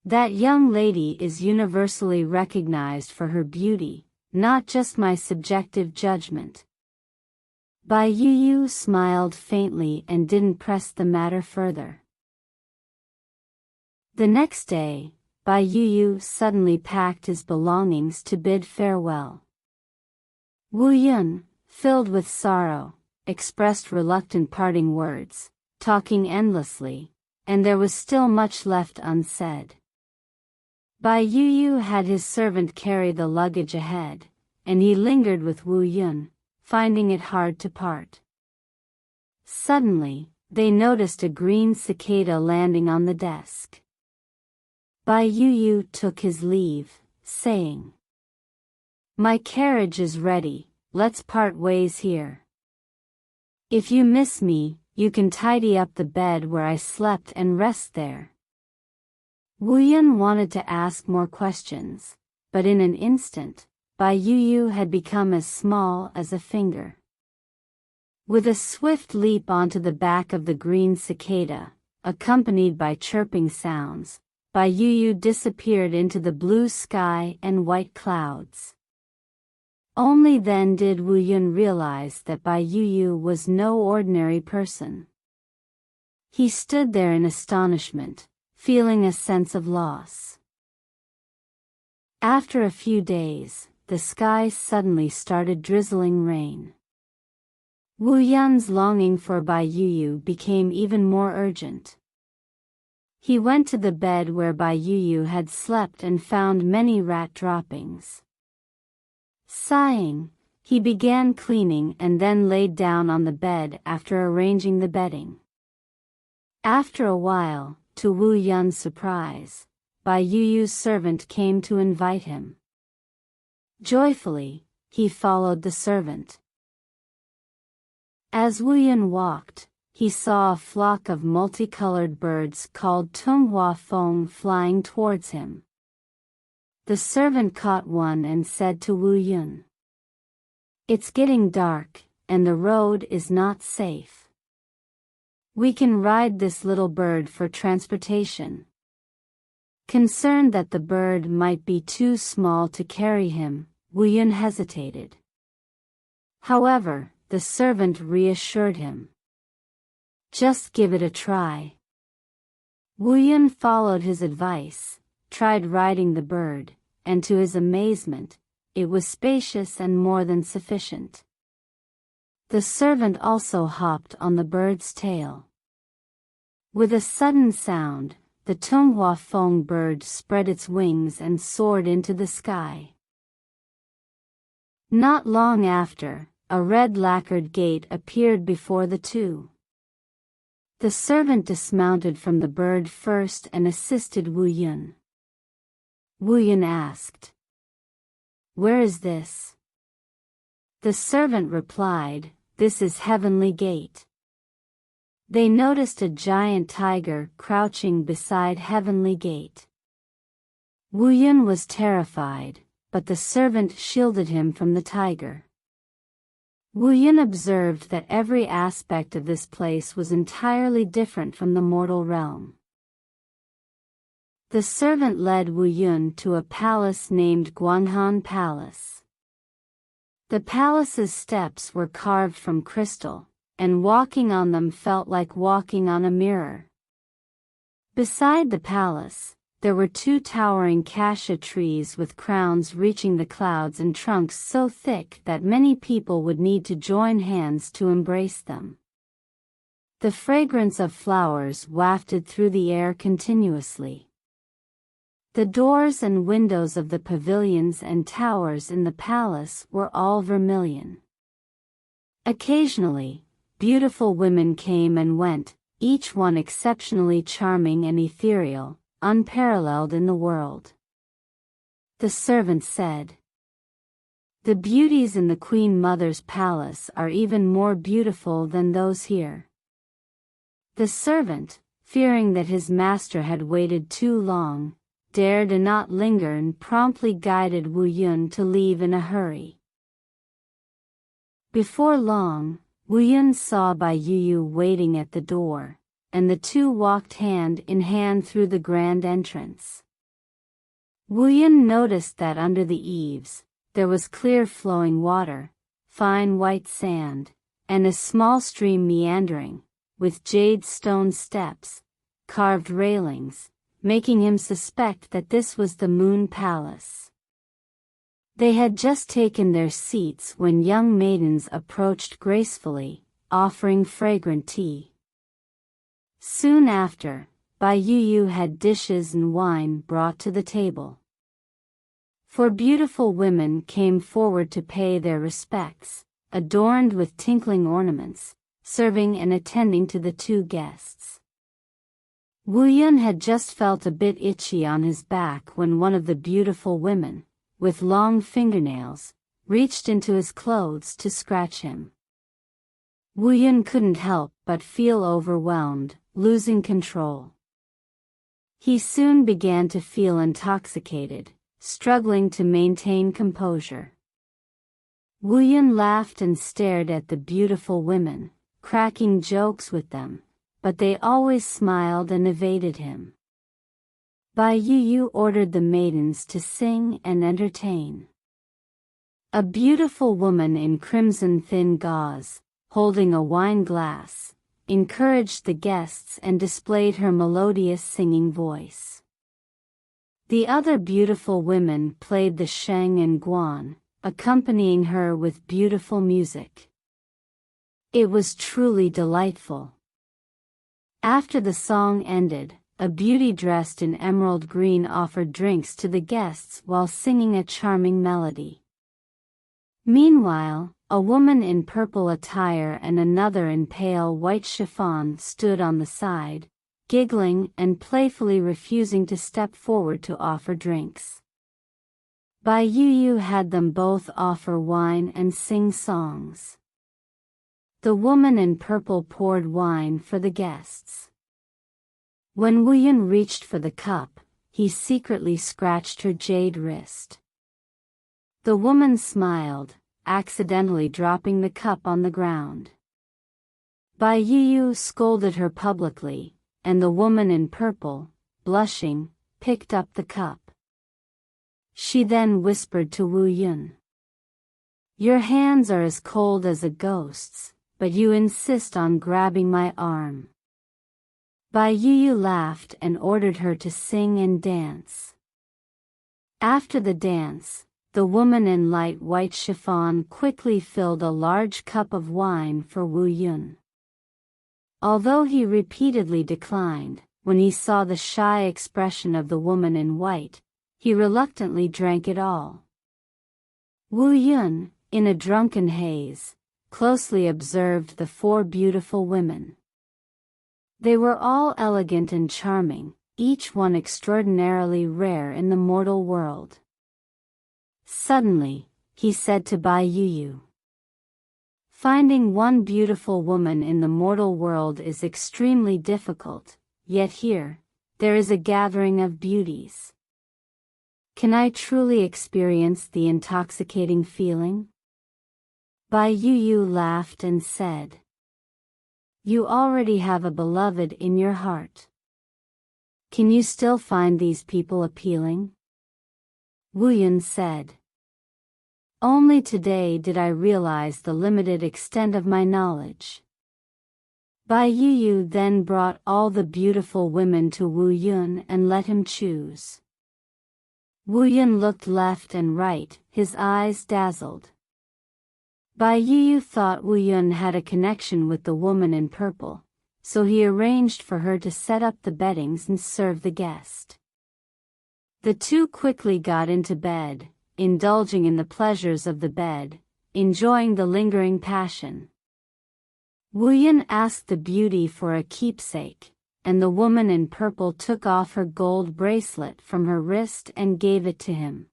"That young lady is universally recognized for her beauty, not just my subjective judgment." Bai Yu smiled faintly and didn't press the matter further. The next day, Bai Yu suddenly packed his belongings to bid farewell. Wu Yun, filled with sorrow, expressed reluctant parting words, talking endlessly, and there was still much left unsaid. Bai Yu had his servant carry the luggage ahead, and he lingered with Wu Yun, finding it hard to part. Suddenly, they noticed a green cicada landing on the desk. Bai Yu took his leave, saying, "My carriage is ready, let's part ways here. If you miss me, you can tidy up the bed where I slept and rest there." Wu Yun wanted to ask more questions, but in an instant, Bai Yu had become as small as a finger. With a swift leap onto the back of the green cicada, accompanied by chirping sounds, Bai Yu disappeared into the blue sky and white clouds. Only then did Wu Yun realize that Bai Yu was no ordinary person. He stood there in astonishment, feeling a sense of loss. After a few days, the sky suddenly started drizzling rain. Wu Yun's longing for Bai Yu became even more urgent. He went to the bed where Bai Yu had slept and found many rat droppings. Sighing, he began cleaning and then laid down on the bed after arranging the bedding. After a while, to Wu Yun's surprise, Bai Yu's servant came to invite him. Joyfully, he followed the servant. As Wu Yun walked, he saw a flock of multicolored birds called Tunghua Feng flying towards him. The servant caught one and said to Wu Yun, "It's getting dark, and the road is not safe. We can ride this little bird for transportation." Concerned that the bird might be too small to carry him, Wu Yun hesitated. However, the servant reassured him. "Just give it a try." Wu Yun followed his advice, tried riding the bird, and to his amazement, it was spacious and more than sufficient. The servant also hopped on the bird's tail. With a sudden sound, the Tunghua Fong bird spread its wings and soared into the sky. Not long after, a red lacquered gate appeared before the two. The servant dismounted from the bird first and assisted Wu Yun. Wu Yun asked, "Where is this?" The servant replied, "This is Heavenly Gate." They noticed a giant tiger crouching beside Heavenly Gate. Wu Yun was terrified, but the servant shielded him from the tiger. Wu Yun observed that every aspect of this place was entirely different from the mortal realm. The servant led Wu Yun to a palace named Guanhan Palace. The palace's steps were carved from crystal, and walking on them felt like walking on a mirror. Beside the palace, there were two towering cassia trees with crowns reaching the clouds and trunks so thick that many people would need to join hands to embrace them. The fragrance of flowers wafted through the air continuously. The doors and windows of the pavilions and towers in the palace were all vermilion. Occasionally, beautiful women came and went, each one exceptionally charming and ethereal, unparalleled in the world. The servant said, "The beauties in the Queen Mother's palace are even more beautiful than those here." The servant, fearing that his master had waited too long, dared not linger and promptly guided Wu Yun to leave in a hurry. Before long, Wu Yun saw Bai Yu waiting at the door, and the two walked hand in hand through the grand entrance. Wu Yun noticed that under the eaves, there was clear flowing water, fine white sand, and a small stream meandering, with jade stone steps, carved railings, making him suspect that this was the Moon Palace. They had just taken their seats when young maidens approached gracefully, offering fragrant tea. Soon after, Bai Yu had dishes and wine brought to the table. Four beautiful women came forward to pay their respects, adorned with tinkling ornaments, serving and attending to the two guests. Wu Yun had just felt a bit itchy on his back when one of the beautiful women, with long fingernails, reached into his clothes to scratch him. Wu Yun couldn't help but feel overwhelmed, losing control. He soon began to feel intoxicated, struggling to maintain composure. Wu Yun laughed and stared at the beautiful women, cracking jokes with them, but they always smiled and evaded him. Bai Yu ordered the maidens to sing and entertain. A beautiful woman in crimson thin gauze, holding a wine glass, encouraged the guests and displayed her melodious singing voice. The other beautiful women played the sheng and guan, accompanying her with beautiful music. It was truly delightful. After the song ended, a beauty dressed in emerald green offered drinks to the guests while singing a charming melody. Meanwhile, a woman in purple attire and another in pale white chiffon stood on the side, giggling and playfully refusing to step forward to offer drinks. Bai Yu had them both offer wine and sing songs. The woman in purple poured wine for the guests. When Wu Yun reached for the cup, he secretly scratched her jade wrist. The woman smiled, accidentally dropping the cup on the ground. Bai Yu scolded her publicly, and the woman in purple, blushing, picked up the cup. She then whispered to Wu Yun, "Your hands are as cold as a ghost's, but you insist on grabbing my arm." Bai Yu laughed and ordered her to sing and dance. After the dance, the woman in light white chiffon quickly filled a large cup of wine for Wu Yun. Although he repeatedly declined, when he saw the shy expression of the woman in white, he reluctantly drank it all. Wu Yun, in a drunken haze, closely observed the four beautiful women. They were all elegant and charming, each one extraordinarily rare in the mortal world. Suddenly, he said to Bai Yu, "Finding one beautiful woman in the mortal world is extremely difficult, yet here, there is a gathering of beauties. Can I truly experience the intoxicating feeling?" Bai Yu laughed and said, "You already have a beloved in your heart. Can you still find these people appealing?" Wu Yun said, "Only today did I realize the limited extent of my knowledge." Bai Yu then brought all the beautiful women to Wu Yun and let him choose. Wu Yun looked left and right, his eyes dazzled. Bai Yu thought Wu Yun had a connection with the woman in purple, so he arranged for her to set up the beddings and serve the guest. The two quickly got into bed, indulging in the pleasures of the bed, enjoying the lingering passion. Wu Yun asked the beauty for a keepsake, and the woman in purple took off her gold bracelet from her wrist and gave it to him.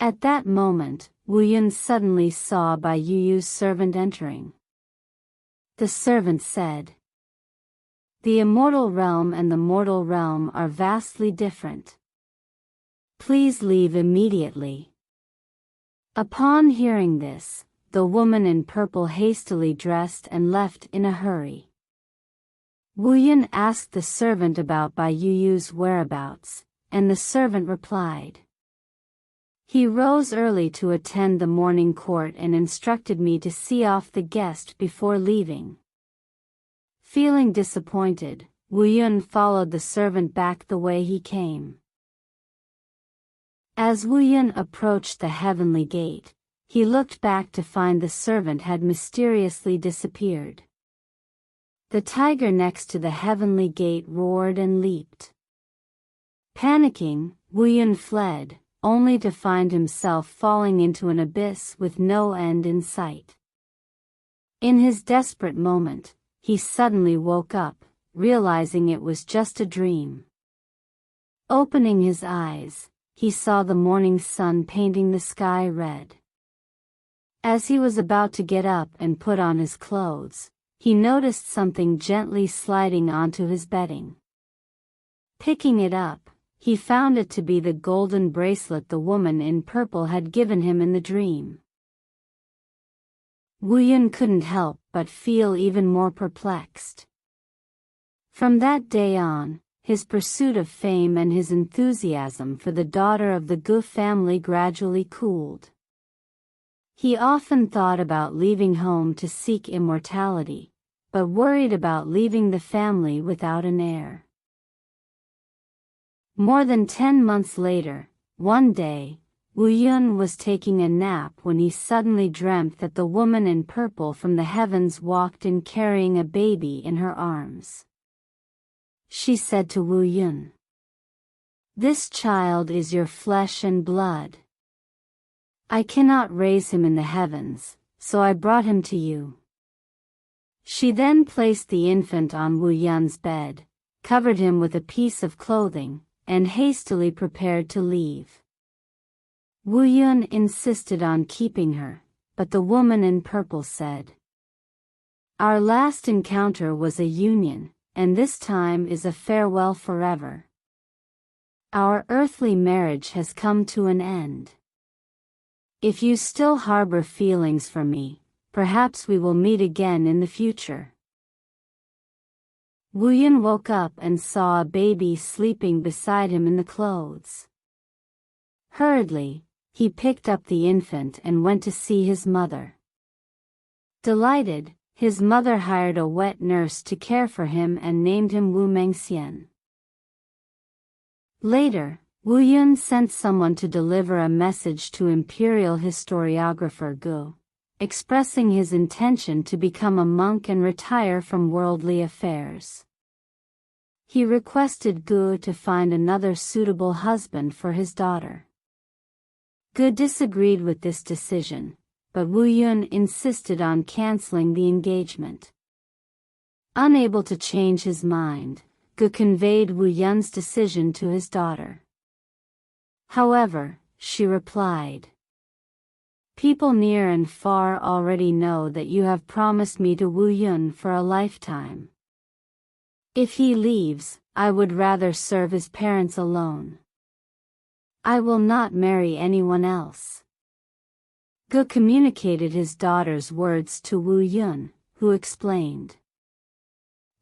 At that moment, Wu Yun suddenly saw Bai Yu's servant entering. The servant said, "The immortal realm and the mortal realm are vastly different. Please leave immediately." Upon hearing this, the woman in purple hastily dressed and left in a hurry. Wu Yun asked the servant about Bai Yu's whereabouts, and the servant replied, "He rose early to attend the morning court and instructed me to see off the guest before leaving." Feeling disappointed, Wu Yun followed the servant back the way he came. As Wu Yun approached the heavenly gate, he looked back to find the servant had mysteriously disappeared. The tiger next to the heavenly gate roared and leaped. Panicking, Wu Yun fled, only to find himself falling into an abyss with no end in sight. In his desperate moment, he suddenly woke up, realizing it was just a dream. Opening his eyes, he saw the morning sun painting the sky red. As he was about to get up and put on his clothes, he noticed something gently sliding onto his bedding. Picking it up, he found it to be the golden bracelet the woman in purple had given him in the dream. Wu Yun couldn't help but feel even more perplexed. From that day on, his pursuit of fame and his enthusiasm for the daughter of the Gu family gradually cooled. He often thought about leaving home to seek immortality, but worried about leaving the family without an heir. More than 10 months later, one day, Wu Yun was taking a nap when he suddenly dreamt that the woman in purple from the heavens walked in carrying a baby in her arms. She said to Wu Yun, "This child is your flesh and blood. I cannot raise him in the heavens, so I brought him to you." She then placed the infant on Wu Yun's bed, covered him with a piece of clothing, and hastily prepared to leave. Wu Yun insisted on keeping her, but the woman in purple said, "Our last encounter was a union, and this time is a farewell forever. Our earthly marriage has come to an end. If you still harbor feelings for me, perhaps we will meet again in the future." Wu Yun woke up and saw a baby sleeping beside him in the clothes. Hurriedly, he picked up the infant and went to see his mother. Delighted, his mother hired a wet nurse to care for him and named him Wu Mengxian. Later, Wu Yun sent someone to deliver a message to imperial historiographer Gu, expressing his intention to become a monk and retire from worldly affairs. he requested Gu to find another suitable husband for his daughter. Gu disagreed with this decision, but Wu Yun insisted on canceling the engagement. Unable to change his mind, Gu conveyed Wu Yun's decision to his daughter. However, she replied, "People near and far already know that you have promised me to Wu Yun for a lifetime. If he leaves, I would rather serve his parents alone. I will not marry anyone else." Gu communicated his daughter's words to Wu Yun, who explained,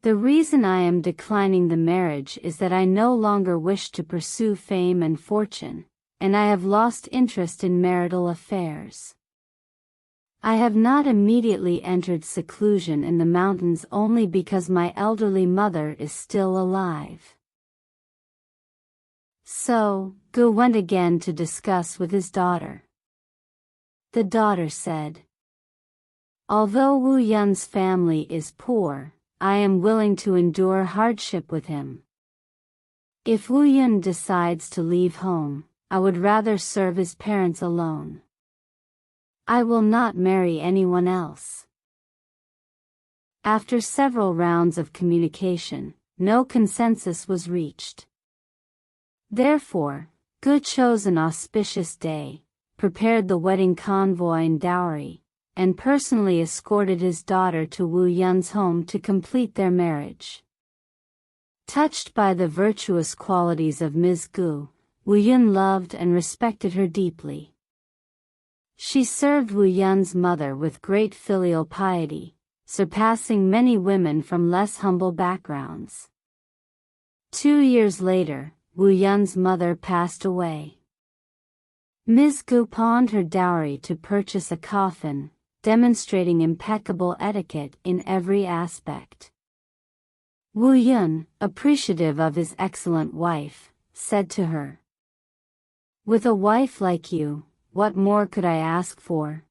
"The reason I am declining the marriage is that I no longer wish to pursue fame and fortune, and I have lost interest in marital affairs. I have not immediately entered seclusion in the mountains only because my elderly mother is still alive." So, Gu went again to discuss with his daughter. The daughter said, "Although Wu Yun's family is poor, I am willing to endure hardship with him. If Wu Yun decides to leave home, I would rather serve his parents alone. I will not marry anyone else." After several rounds of communication, no consensus was reached. Therefore, Gu chose an auspicious day, prepared the wedding convoy and dowry, and personally escorted his daughter to Wu Yun's home to complete their marriage. Touched by the virtuous qualities of Ms. Gu, Wu Yun loved and respected her deeply. She served Wu Yun's mother with great filial piety, surpassing many women from less humble backgrounds. 2 years later, Wu Yun's mother passed away. Ms. Gu pawned her dowry to purchase a coffin, demonstrating impeccable etiquette in every aspect. Wu Yun, appreciative of his excellent wife, said to her, "With a wife like you, what more could I ask for?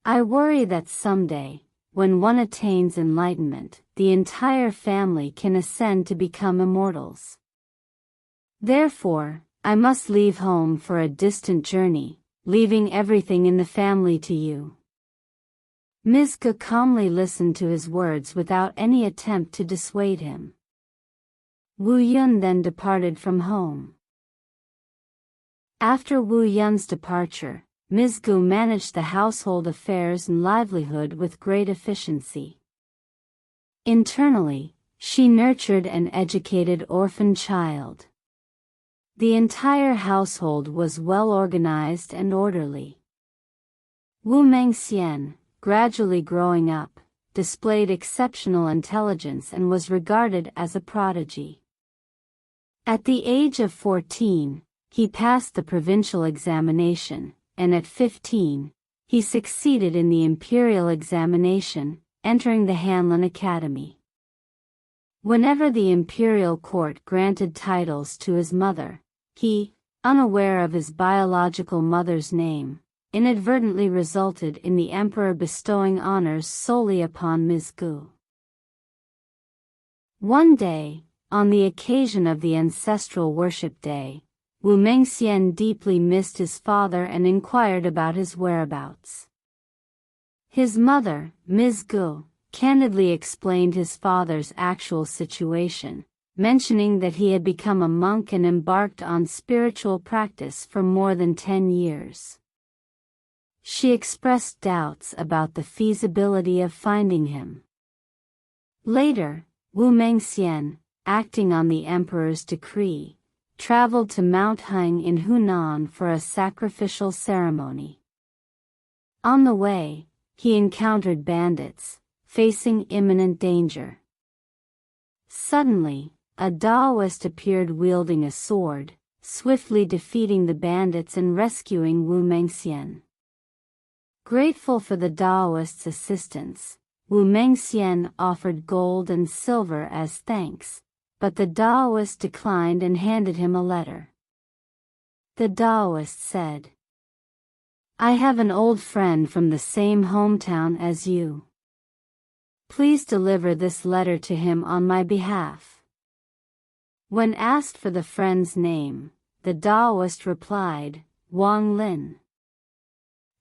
I worry that someday, when one attains enlightenment, the entire family can ascend to become immortals. Therefore, I must leave home for a distant journey, leaving everything in the family to you." Ms. Gu calmly listened to his words without any attempt to dissuade him. Wu Yun then departed from home. After Wu Yun's departure, Ms. Gu managed the household affairs and livelihood with great efficiency. Internally, she nurtured an educated orphan child. The entire household was well organized and orderly. Wu Mengxian, gradually growing up, displayed exceptional intelligence and was regarded as a prodigy. At the age of 14, he passed the provincial examination, and at 15, he succeeded in the imperial examination, entering the Hanlin Academy. Whenever the imperial court granted titles to his mother, he, unaware of his biological mother's name, inadvertently resulted in the emperor bestowing honors solely upon Ms. Gu. One day, on the occasion of the ancestral worship day, Wu Mengxian deeply missed his father and inquired about his whereabouts. His mother, Ms. Gu, candidly explained his father's actual situation, mentioning that he had become a monk and embarked on spiritual practice for more than 10 years. She expressed doubts about the feasibility of finding him. Later, Wu Mengxian, acting on the emperor's decree, traveled to Mount Heng in Hunan for a sacrificial ceremony. On the way, he encountered bandits, facing imminent danger. Suddenly, a Taoist appeared wielding a sword, swiftly defeating the bandits and rescuing Wu Mengxian. Grateful for the Taoist's assistance, Wu Mengxian offered gold and silver as thanks, but the Taoist declined and handed him a letter. The Taoist said, "I have an old friend from the same hometown as you. Please deliver this letter to him on my behalf." When asked for the friend's name, the Taoist replied, Wang Lin.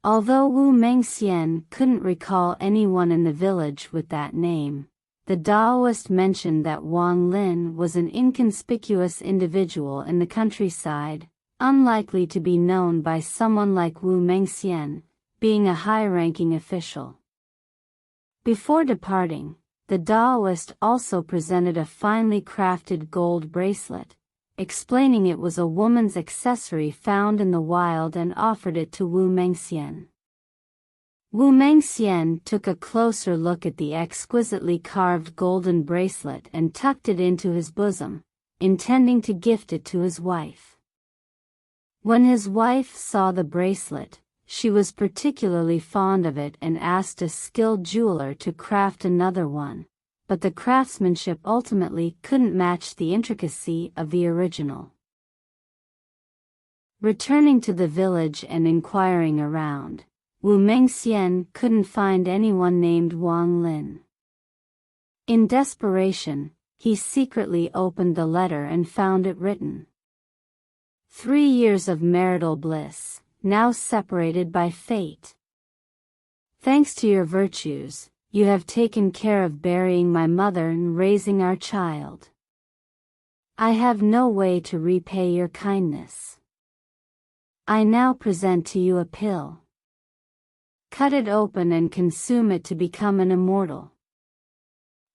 Although Wu Mengxian couldn't recall anyone in the village with that name, the Taoist mentioned that Wang Lin was an inconspicuous individual in the countryside, unlikely to be known by someone like Wu Mengxian, being a high-ranking official. Before departing, the Taoist also presented a finely crafted gold bracelet, explaining it was a woman's accessory found in the wild, and offered it to Wu Mengxian. Wu Mengxian took a closer look at the exquisitely carved golden bracelet and tucked it into his bosom, intending to gift it to his wife. When his wife saw the bracelet, she was particularly fond of it and asked a skilled jeweler to craft another one, but the craftsmanship ultimately couldn't match the intricacy of the original. Returning to the village and inquiring around, Wu Mengxian couldn't find anyone named Wang Lin. In desperation, he secretly opened the letter and found it written. 3 years of marital bliss, now separated by fate. Thanks to your virtues, you have taken care of burying my mother and raising our child. I have no way to repay your kindness. I now present to you a pill. Cut it open and consume it to become an immortal.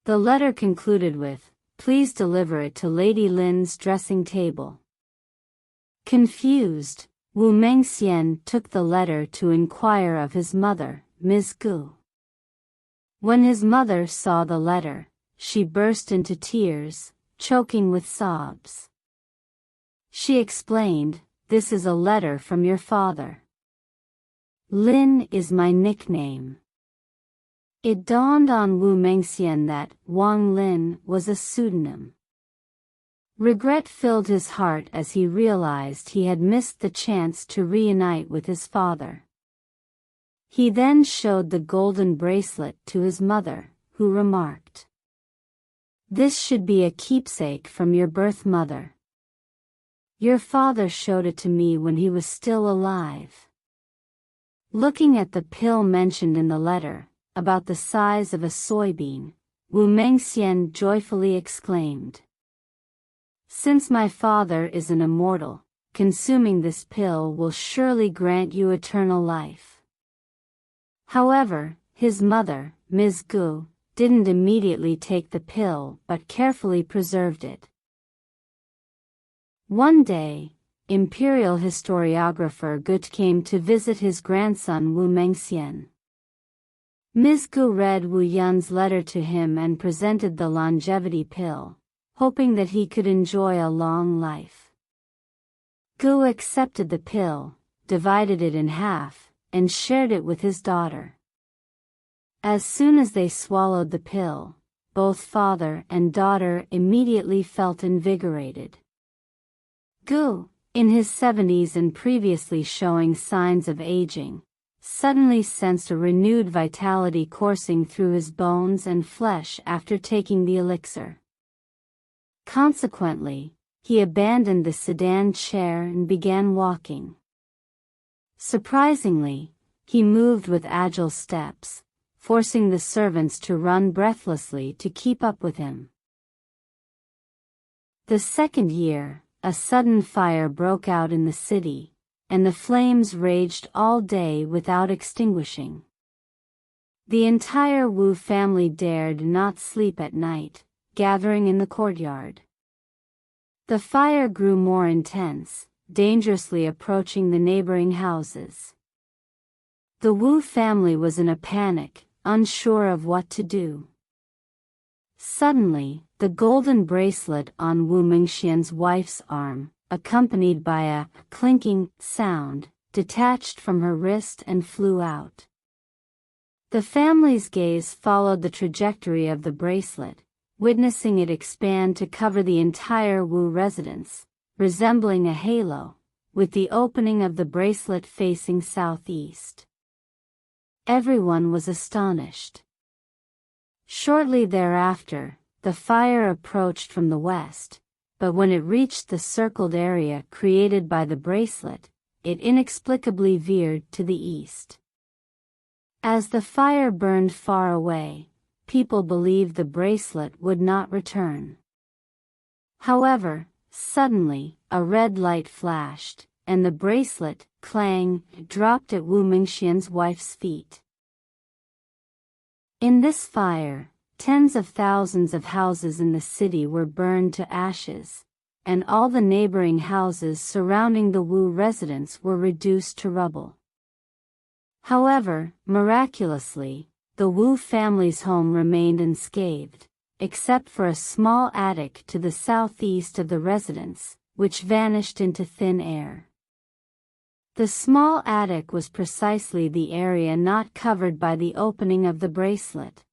The letter concluded with, Please deliver it to Lady Lin's dressing table. Confused, Wu Mengxian took the letter to inquire of his mother, Ms. Gu. When his mother saw the letter, she burst into tears, choking with sobs. She explained, This is a letter from your father. Lin is my nickname. It dawned on Wu Mengxian that Wang Lin was a pseudonym. Regret filled his heart as he realized he had missed the chance to reunite with his father. He then showed the golden bracelet to his mother, who remarked, This should be a keepsake from your birth mother. Your father showed it to me when he was still alive. Looking at the pill mentioned in the letter, about the size of a soybean, Wu Mengxian joyfully exclaimed, Since my father is an immortal, consuming this pill will surely grant you eternal life. However, his mother, Ms. Gu, didn't immediately take the pill but carefully preserved it. One day, imperial historiographer Gut came to visit his grandson Wu Mengxian. Ms. Gu read Wu Yun's letter to him and presented the longevity pill, hoping that he could enjoy a long life. Gu accepted the pill, divided it in half, and shared it with his daughter. As soon as they swallowed the pill, both father and daughter immediately felt invigorated. Gu, in his 70s and previously showing signs of aging, suddenly sensed a renewed vitality coursing through his bones and flesh after taking the elixir. Consequently, he abandoned the sedan chair and began walking. Surprisingly, he moved with agile steps, forcing the servants to run breathlessly to keep up with him. The second year, a sudden fire broke out in the city, and the flames raged all day without extinguishing. The entire Wu family dared not sleep at night, gathering in the courtyard. The fire grew more intense, dangerously approaching the neighboring houses. The Wu family was in a panic, unsure of what to do. Suddenly, the golden bracelet on Wu Mengxian's wife's arm, accompanied by a clinking sound, detached from her wrist and flew out. The family's gaze followed the trajectory of the bracelet, witnessing it expand to cover the entire Wu residence, resembling a halo, with the opening of the bracelet facing southeast. Everyone was astonished. Shortly thereafter, the fire approached from the west, but when it reached the circled area created by the bracelet, it inexplicably veered to the east. As the fire burned far away, people believed the bracelet would not return. However, suddenly, a red light flashed, and the bracelet, clang, dropped at Wu Mingxian's wife's feet. In this fire, tens of thousands of houses in the city were burned to ashes, and all the neighboring houses surrounding the Wu residence were reduced to rubble. However, miraculously, the Wu family's home remained unscathed, except for a small attic to the southeast of the residence, which vanished into thin air. The small attic was precisely the area not covered by the opening of the bracelet.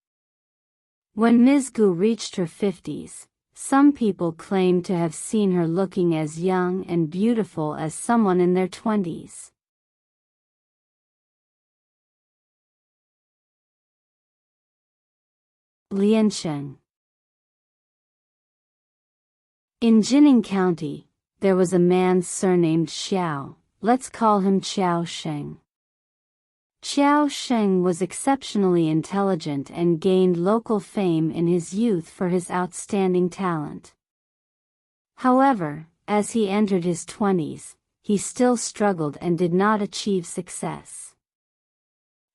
When Ms. Gu reached her 50s, some people claimed to have seen her looking as young and beautiful as someone in their 20s. Liansheng. In Jining County, there was a man surnamed Xiao. Let's call him Qiao Sheng. Qiao Sheng was exceptionally intelligent and gained local fame in his youth for his outstanding talent. However, as he entered his 20s, he still struggled and did not achieve success.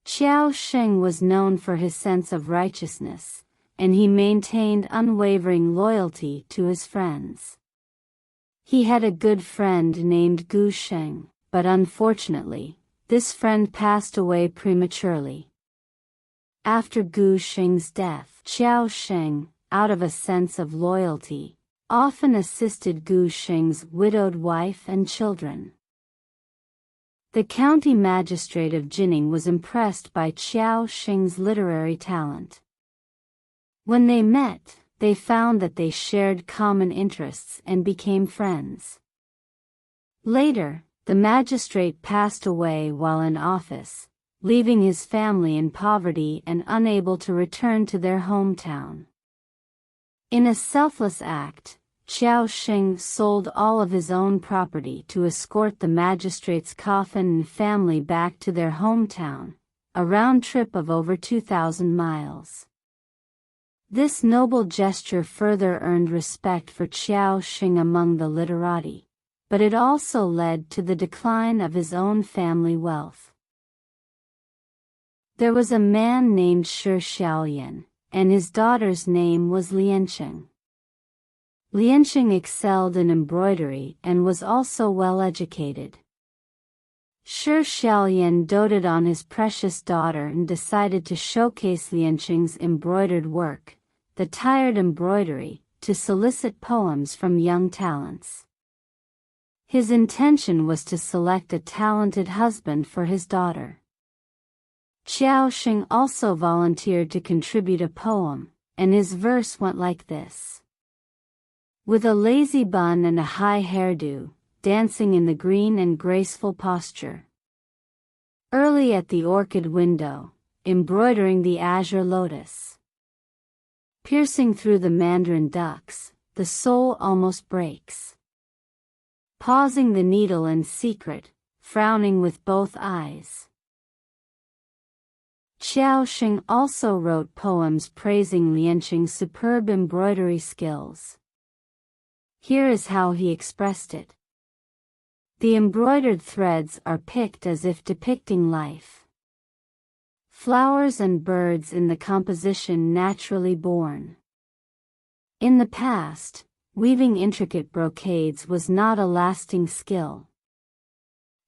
Qiao Sheng was known for his sense of righteousness, and he maintained unwavering loyalty to his friends. He had a good friend named Gu Sheng, but unfortunately, this friend passed away prematurely. After Gu Sheng's death, Qiao Sheng, out of a sense of loyalty, often assisted Gu Sheng's widowed wife and children. The county magistrate of Jining was impressed by Qiao Sheng's literary talent. When they met, they found that they shared common interests and became friends. Later, the magistrate passed away while in office, leaving his family in poverty and unable to return to their hometown. In a selfless act, Qiao Sheng sold all of his own property to escort the magistrate's coffin and family back to their hometown, a round trip of over 2,000 miles. This noble gesture further earned respect for Qiao Sheng among the literati, but it also led to the decline of his own family wealth. There was a man named Shi Xiaoyan, and his daughter's name was Liansheng. Liansheng excelled in embroidery and was also well educated. Shi Xiaoyan doted on his precious daughter and decided to showcase Liansheng's embroidered work, the tired embroidery, to solicit poems from young talents. His intention was to select a talented husband for his daughter. Qiao Sheng also volunteered to contribute a poem, and his verse went like this. With a lazy bun and a high hairdo, dancing in the green and graceful posture. Early at the orchid window, embroidering the azure lotus. Piercing through the mandarin ducks, the soul almost breaks. Pausing the needle in secret, frowning with both eyes. Qiao Sheng also wrote poems praising Liansheng's superb embroidery skills. Here is how he expressed it. The embroidered threads are picked as if depicting life. Flowers and birds in the composition naturally born. In the past, weaving intricate brocades was not a lasting skill.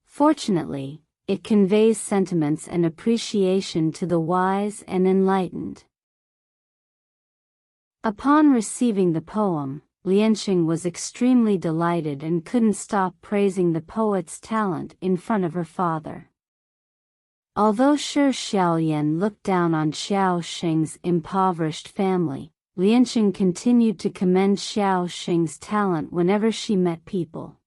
Fortunately, it conveys sentiments and appreciation to the wise and enlightened. Upon receiving the poem, Liansheng was extremely delighted and couldn't stop praising the poet's talent in front of her father. Although Shi Xiaoyan looked down on Qiao Sheng's impoverished family, Liansheng continued to commend Qiao Sheng's talent whenever she met people.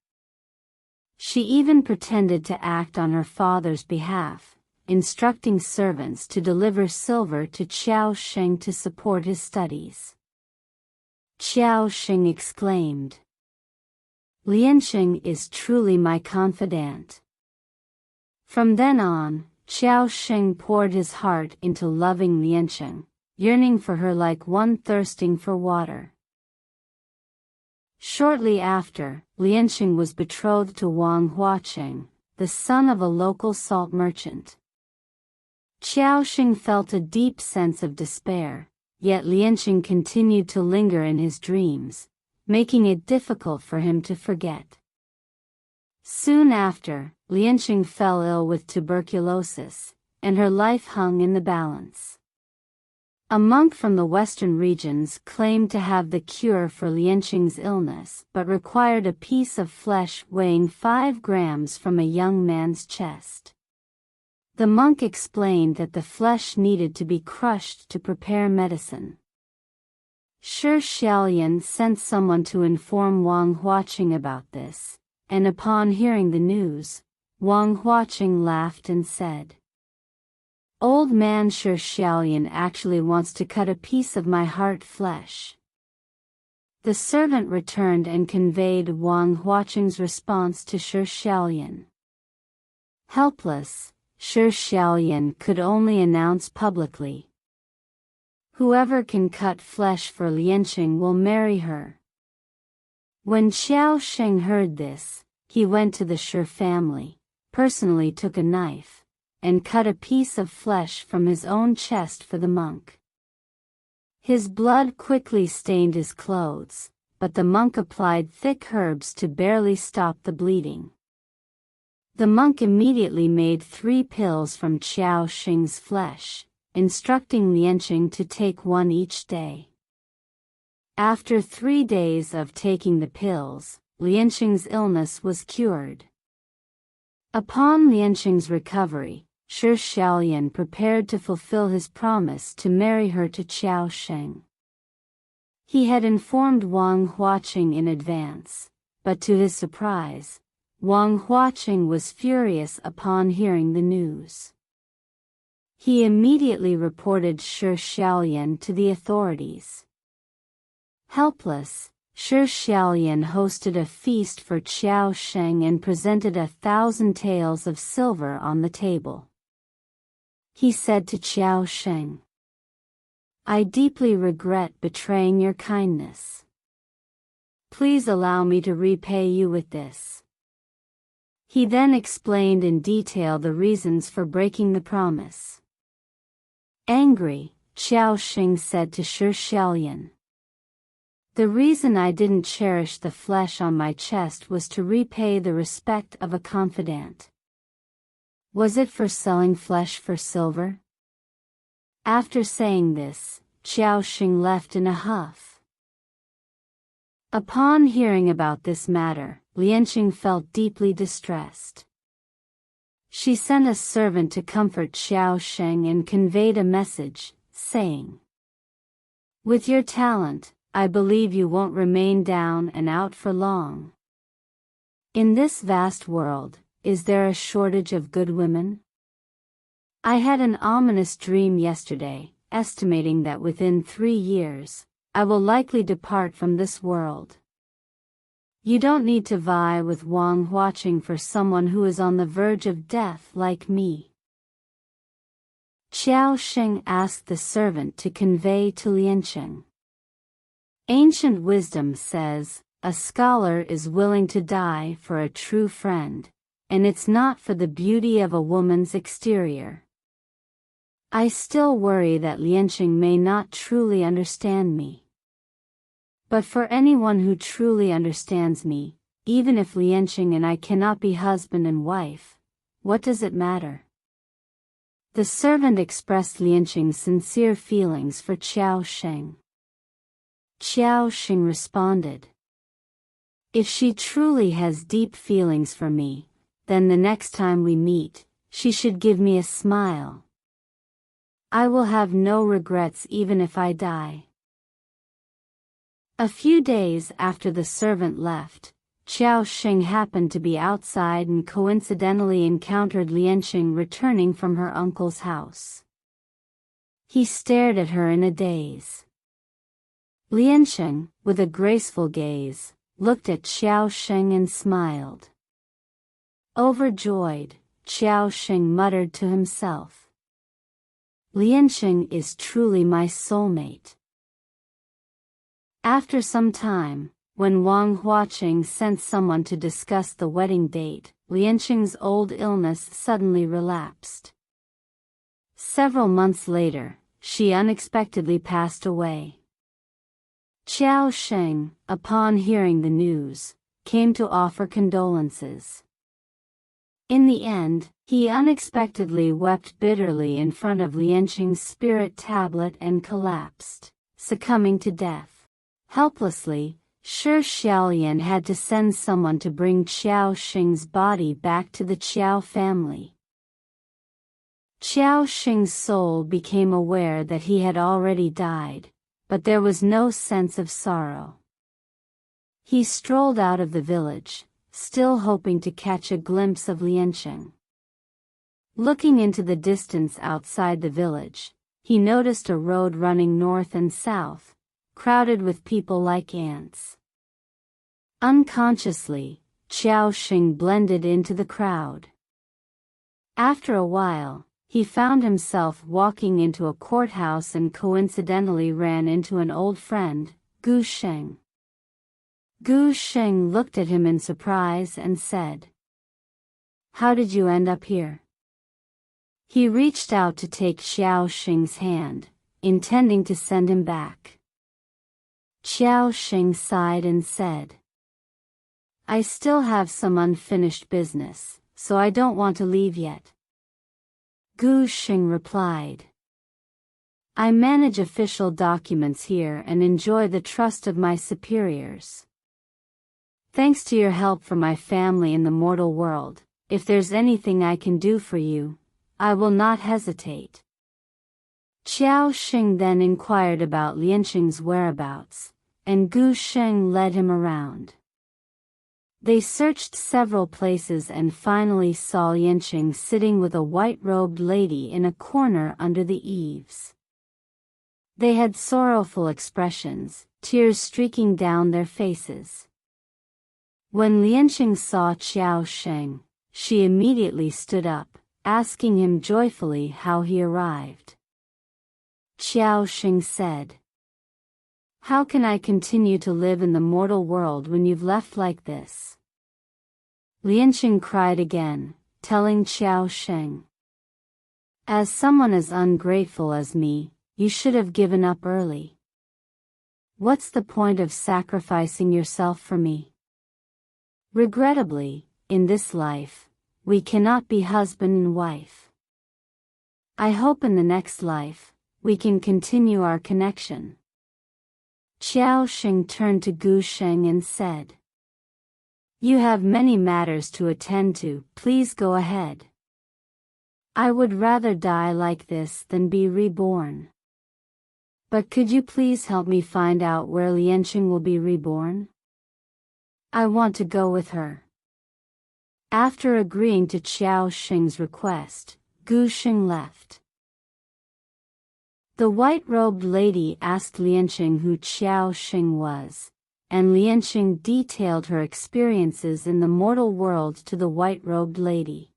She even pretended to act on her father's behalf, instructing servants to deliver silver to Qiao Sheng to support his studies. Qiao Sheng exclaimed, Liansheng is truly my confidant." From then on, Xiao Sheng poured his heart into loving Liansheng, yearning for her like one thirsting for water. Shortly after, Liansheng was betrothed to Wang Huaqing, the son of a local salt merchant. Xiao Sheng felt a deep sense of despair, yet Liansheng continued to linger in his dreams, making it difficult for him to forget. Soon after, Liansheng fell ill with tuberculosis, and her life hung in the balance. A monk from the western regions claimed to have the cure for Liansheng's illness but required a piece of flesh weighing 5 grams from a young man's chest. The monk explained that the flesh needed to be crushed to prepare medicine. Shi Xiaolian sent someone to inform Wang Huaqing about this, and upon hearing the news, Wang Huaqing laughed and said, "Old man Shi Xiaolian actually wants to cut a piece of my heart flesh." The servant returned and conveyed Wang Huaqing's response to Shi Xiaolian. Helpless, Shi Xiaolian could only announce publicly, "Whoever can cut flesh for Liansheng will marry her." When Xiao Sheng heard this, he went to the Shi family, personally took a knife, and cut a piece of flesh from his own chest for the monk. His blood quickly stained his clothes, but the monk applied thick herbs to barely stop the bleeding. The monk immediately made 3 pills from Xiao Sheng's flesh, instructing Liansheng to take one each day. After 3 days of taking the pills, Liansheng's illness was cured. Upon Liansheng's recovery, Shi Xiaolian prepared to fulfill his promise to marry her to Xiao Sheng. He had informed Wang Huaqing in advance, but to his surprise, Wang Huaqing was furious upon hearing the news. He immediately reported Shi Xiaolian to the authorities. Helpless, Shi Xiaolian hosted a feast for Xiao Sheng and presented 1,000 taels of silver on the table. He said to Xiao Sheng, "I deeply regret betraying your kindness. Please allow me to repay you with this." He then explained in detail the reasons for breaking the promise. Angry, Xiao Sheng said to Shi Xiaolian, "The reason I didn't cherish the flesh on my chest was to repay the respect of a confidant. Was it for selling flesh for silver?" After saying this, Xiao Sheng left in a huff. Upon hearing about this matter, Liansheng felt deeply distressed. She sent a servant to comfort Xiao Sheng and conveyed a message, saying, "With your talent, I believe you won't remain down and out for long. In this vast world, is there a shortage of good women? I had an ominous dream yesterday, estimating that within 3 years, I will likely depart from this world. You don't need to vie with Wang Huaqing for someone who is on the verge of death like me." Xiao Sheng asked the servant to convey to Liansheng. Ancient wisdom says, a scholar is willing to die for a true friend, and it's not for the beauty of a woman's exterior. I still worry that Liansheng may not truly understand me. But for anyone who truly understands me, even if Liansheng and I cannot be husband and wife, what does it matter? The servant expressed Liansheng's sincere feelings for Xiao Sheng. Xiao Sheng responded, "If she truly has deep feelings for me, then the next time we meet, she should give me a smile. I will have no regrets even if I die." A few days after the servant left, Xiao Sheng happened to be outside and coincidentally encountered Liansheng returning from her uncle's house. He stared at her in a daze. Liansheng, with a graceful gaze, looked at Xiao Sheng and smiled. Overjoyed, Xiao Sheng muttered to himself, "Lianqing is truly my soulmate." After some time, when Wang Huaqing sent someone to discuss the wedding date, Lianqing's old illness suddenly relapsed. Several months later, she unexpectedly passed away. Xiao Sheng, upon hearing the news, came to offer condolences. In the end, he unexpectedly wept bitterly in front of Lianqing's spirit tablet and collapsed, succumbing to death. Helplessly, Shi Xiaolian had to send someone to bring Xiao Sheng's body back to the Qiao family. Xiao Sheng's soul became aware that he had already died, but there was no sense of sorrow. He strolled out of the village, still hoping to catch a glimpse of Lianqing. Looking into the distance outside the village, he noticed a road running north and south, crowded with people like ants. Unconsciously, Xiao Sheng blended into the crowd. After a while, he found himself walking into a courthouse and coincidentally ran into an old friend, Gu Sheng. Gu Sheng looked at him in surprise and said, "How did you end up here?" He reached out to take Xiao Sheng's hand, intending to send him back. Xiao Sheng sighed and said, "I still have some unfinished business, so I don't want to leave yet." Gu Sheng replied, "I manage official documents here and enjoy the trust of my superiors. Thanks to your help for my family in the mortal world, if there's anything I can do for you, I will not hesitate." Xiao Sheng then inquired about Lianqing's whereabouts, and Gu Sheng led him around. They searched several places and finally saw Lianqing sitting with a white-robed lady in a corner under the eaves. They had sorrowful expressions, tears streaking down their faces. When Lianqing saw Xiao Sheng, she immediately stood up, asking him joyfully how he arrived. Xiao Sheng said, "How can I continue to live in the mortal world when you've left like this?" Lianqing cried again, telling Xiao Sheng, "As someone as ungrateful as me, you should have given up early. What's the point of sacrificing yourself for me? Regrettably, in this life, we cannot be husband and wife. I hope in the next life, we can continue our connection." Xiao Sheng turned to Gu Sheng and said, "You have many matters to attend to, please go ahead. I would rather die like this than be reborn. But could you please help me find out where Lianqing will be reborn? I want to go with her." After agreeing to Xiao Sheng's request, Gu Sheng left. The white-robed lady asked Lianqing who Xiao Sheng was, and Lianqing detailed her experiences in the mortal world to the white-robed lady.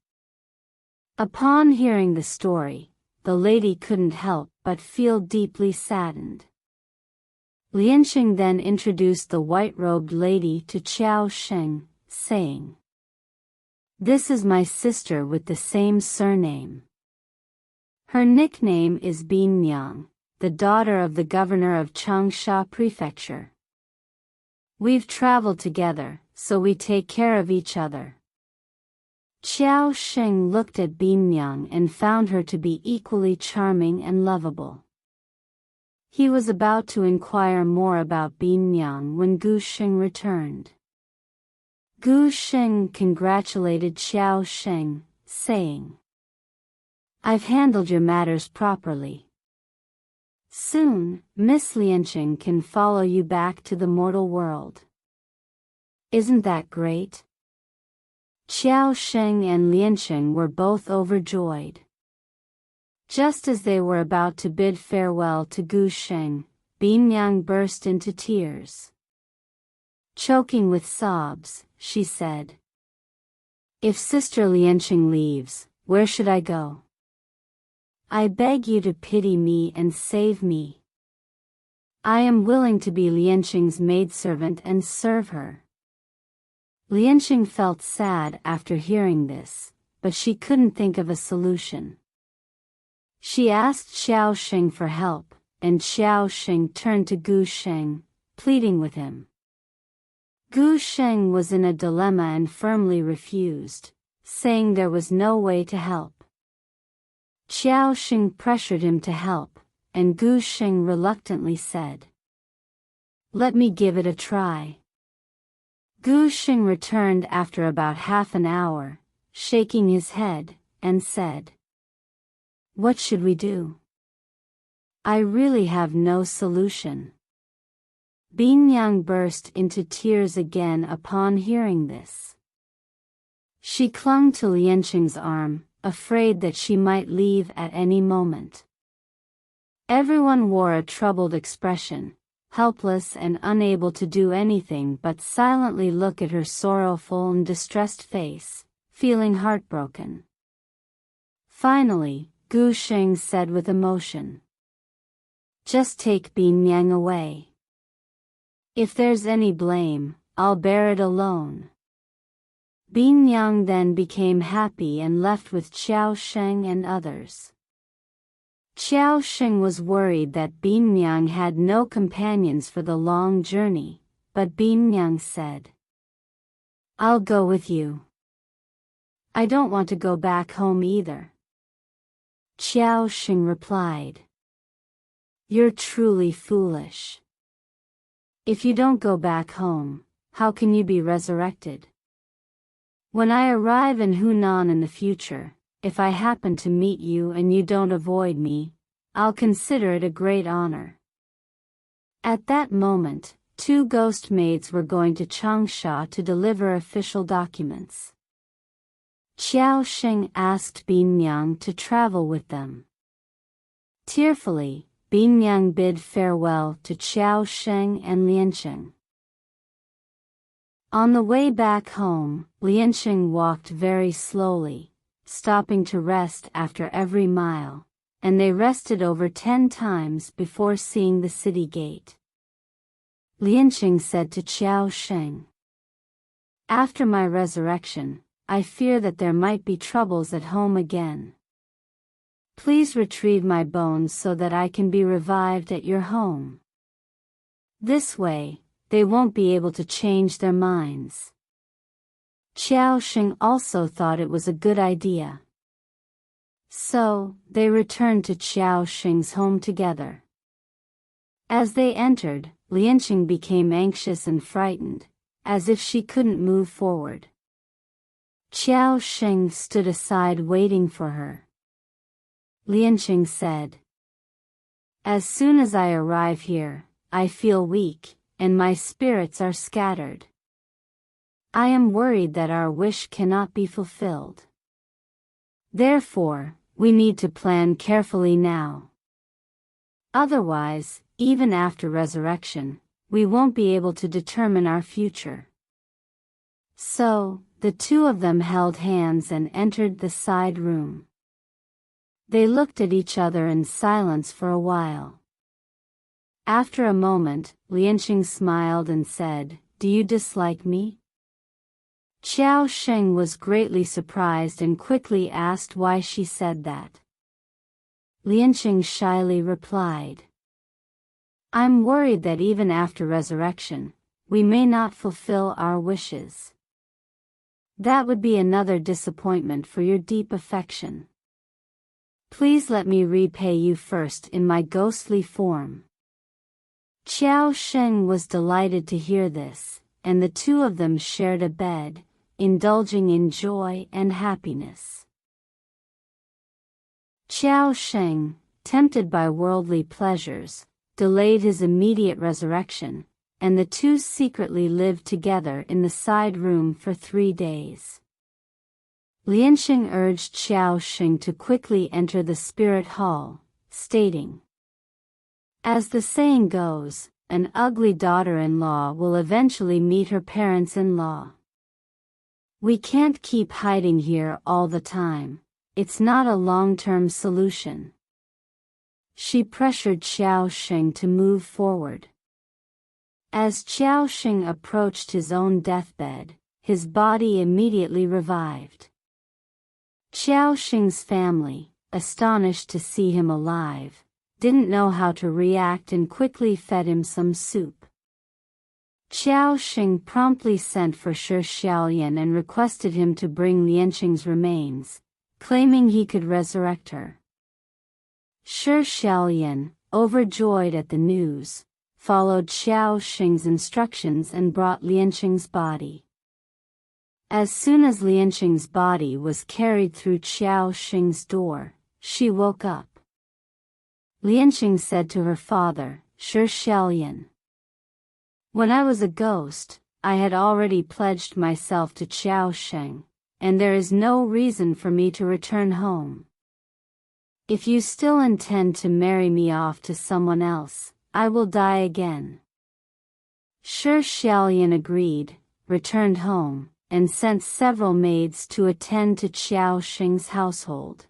Upon hearing the story, the lady couldn't help but feel deeply saddened. Lianqing then introduced the white-robed lady to Xiao Sheng, saying, "This is my sister with the same surname. Her nickname is Binyang, the daughter of the governor of Changsha Prefecture. We've traveled together, so we take care of each other." Xiao Sheng looked at Binyang and found her to be equally charming and lovable. He was about to inquire more about Binyang when Gu Sheng returned. Gu Sheng congratulated Xiao Sheng, saying, "I've handled your matters properly. Soon, Miss Lianqing can follow you back to the mortal world. Isn't that great?" Xiao Sheng and Lianqing were both overjoyed. Just as they were about to bid farewell to Gu Sheng, Binyang burst into tears. Choking with sobs, she said, "If Sister Lianqing leaves, where should I go? I beg you to pity me and save me. I am willing to be Lianqing's maidservant and serve her." Lianqing felt sad after hearing this, but she couldn't think of a solution. She asked Xiao Sheng for help, and Xiao Sheng turned to Gu Sheng, pleading with him. Gu Sheng was in a dilemma and firmly refused, saying there was no way to help. Xiao Sheng pressured him to help, and Gu Sheng reluctantly said, "Let me give it a try." Gu Sheng returned after about half an hour, shaking his head, and said, "What should we do? I really have no solution." Binyang burst into tears again upon hearing this. She clung to Lianqing's arm, afraid that she might leave at any moment. Everyone wore a troubled expression, helpless and unable to do anything but silently look at her sorrowful and distressed face, feeling heartbroken. Finally, Gu Sheng said with emotion, "Just take Binyang away. If there's any blame, I'll bear it alone." Binyang then became happy and left with Xiao Sheng and others. Xiao Sheng was worried that Binyang had no companions for the long journey, but Binyang said, "I'll go with you. I don't want to go back home either." Xiao Sheng replied, "You're truly foolish. If you don't go back home, how can you be resurrected? When I arrive in Hunan in the future, if I happen to meet you and you don't avoid me, I'll consider it a great honor." At that moment, 2 ghost maids were going to Changsha to deliver official documents. Xiao Sheng asked Binyang to travel with them. Tearfully, Binyang bid farewell to Xiao Sheng and Lianqing. On the way back home, Lianqing walked very slowly, stopping to rest after every mile, and they rested over 10 times before seeing the city gate. Lianqing said to Xiao Sheng, "After my resurrection, I fear that there might be troubles at home again. Please retrieve my bones so that I can be revived at your home. This way, they won't be able to change their minds." Xiao Sheng also thought it was a good idea. So, they returned to Xiao Sheng's home together. As they entered, Lianqing became anxious and frightened, as if she couldn't move forward. Xiao Sheng stood aside waiting for her. Lianqing said, "As soon as I arrive here, I feel weak, and my spirits are scattered. I am worried that our wish cannot be fulfilled. Therefore, we need to plan carefully now. Otherwise, even after resurrection, we won't be able to determine our future." So, the 2 of them held hands and entered the side room. They looked at each other in silence for a while. After a moment, Lianqing smiled and said, "Do you dislike me?" Xiao Sheng was greatly surprised and quickly asked why she said that. Lianqing shyly replied, "I'm worried that even after resurrection, we may not fulfill our wishes. That would be another disappointment for your deep affection. Please let me repay you first in my ghostly form." Xiao Sheng was delighted to hear this, and the 2 of them shared a bed, indulging in joy and happiness. Xiao Sheng, tempted by worldly pleasures, delayed his immediate resurrection, and the 2 secretly lived together in the side room for 3 days. Lianqing urged Xiao Sheng to quickly enter the spirit hall, stating, "As the saying goes, an ugly daughter-in-law will eventually meet her parents-in-law. We can't keep hiding here all the time. It's not a long-term solution. She pressured Xiao Xing to move forward. As Xiao Xing approached his own deathbed, his body immediately revived. Xiao Xing's family, astonished to see him alive, didn't know how to react and quickly fed him some soup. Xiao Xing promptly sent for Shi Xiaolian and requested him to bring Lianqing's remains, claiming he could resurrect her. Shi Xiaolian, overjoyed at the news, followed Xiao Xing's instructions and brought Lianqing's body. As soon as Lianqing's body was carried through Xiao Xing's door, she woke up. Lianqing said to her father, Shi Xiaolian, "When I was a ghost, I had already pledged myself to Xiao Xing, and there is no reason for me to return home. If you still intend to marry me off to someone else, I will die again." Shi Xiaolian agreed, returned home, and sent several maids to attend to Xiao Xing's household.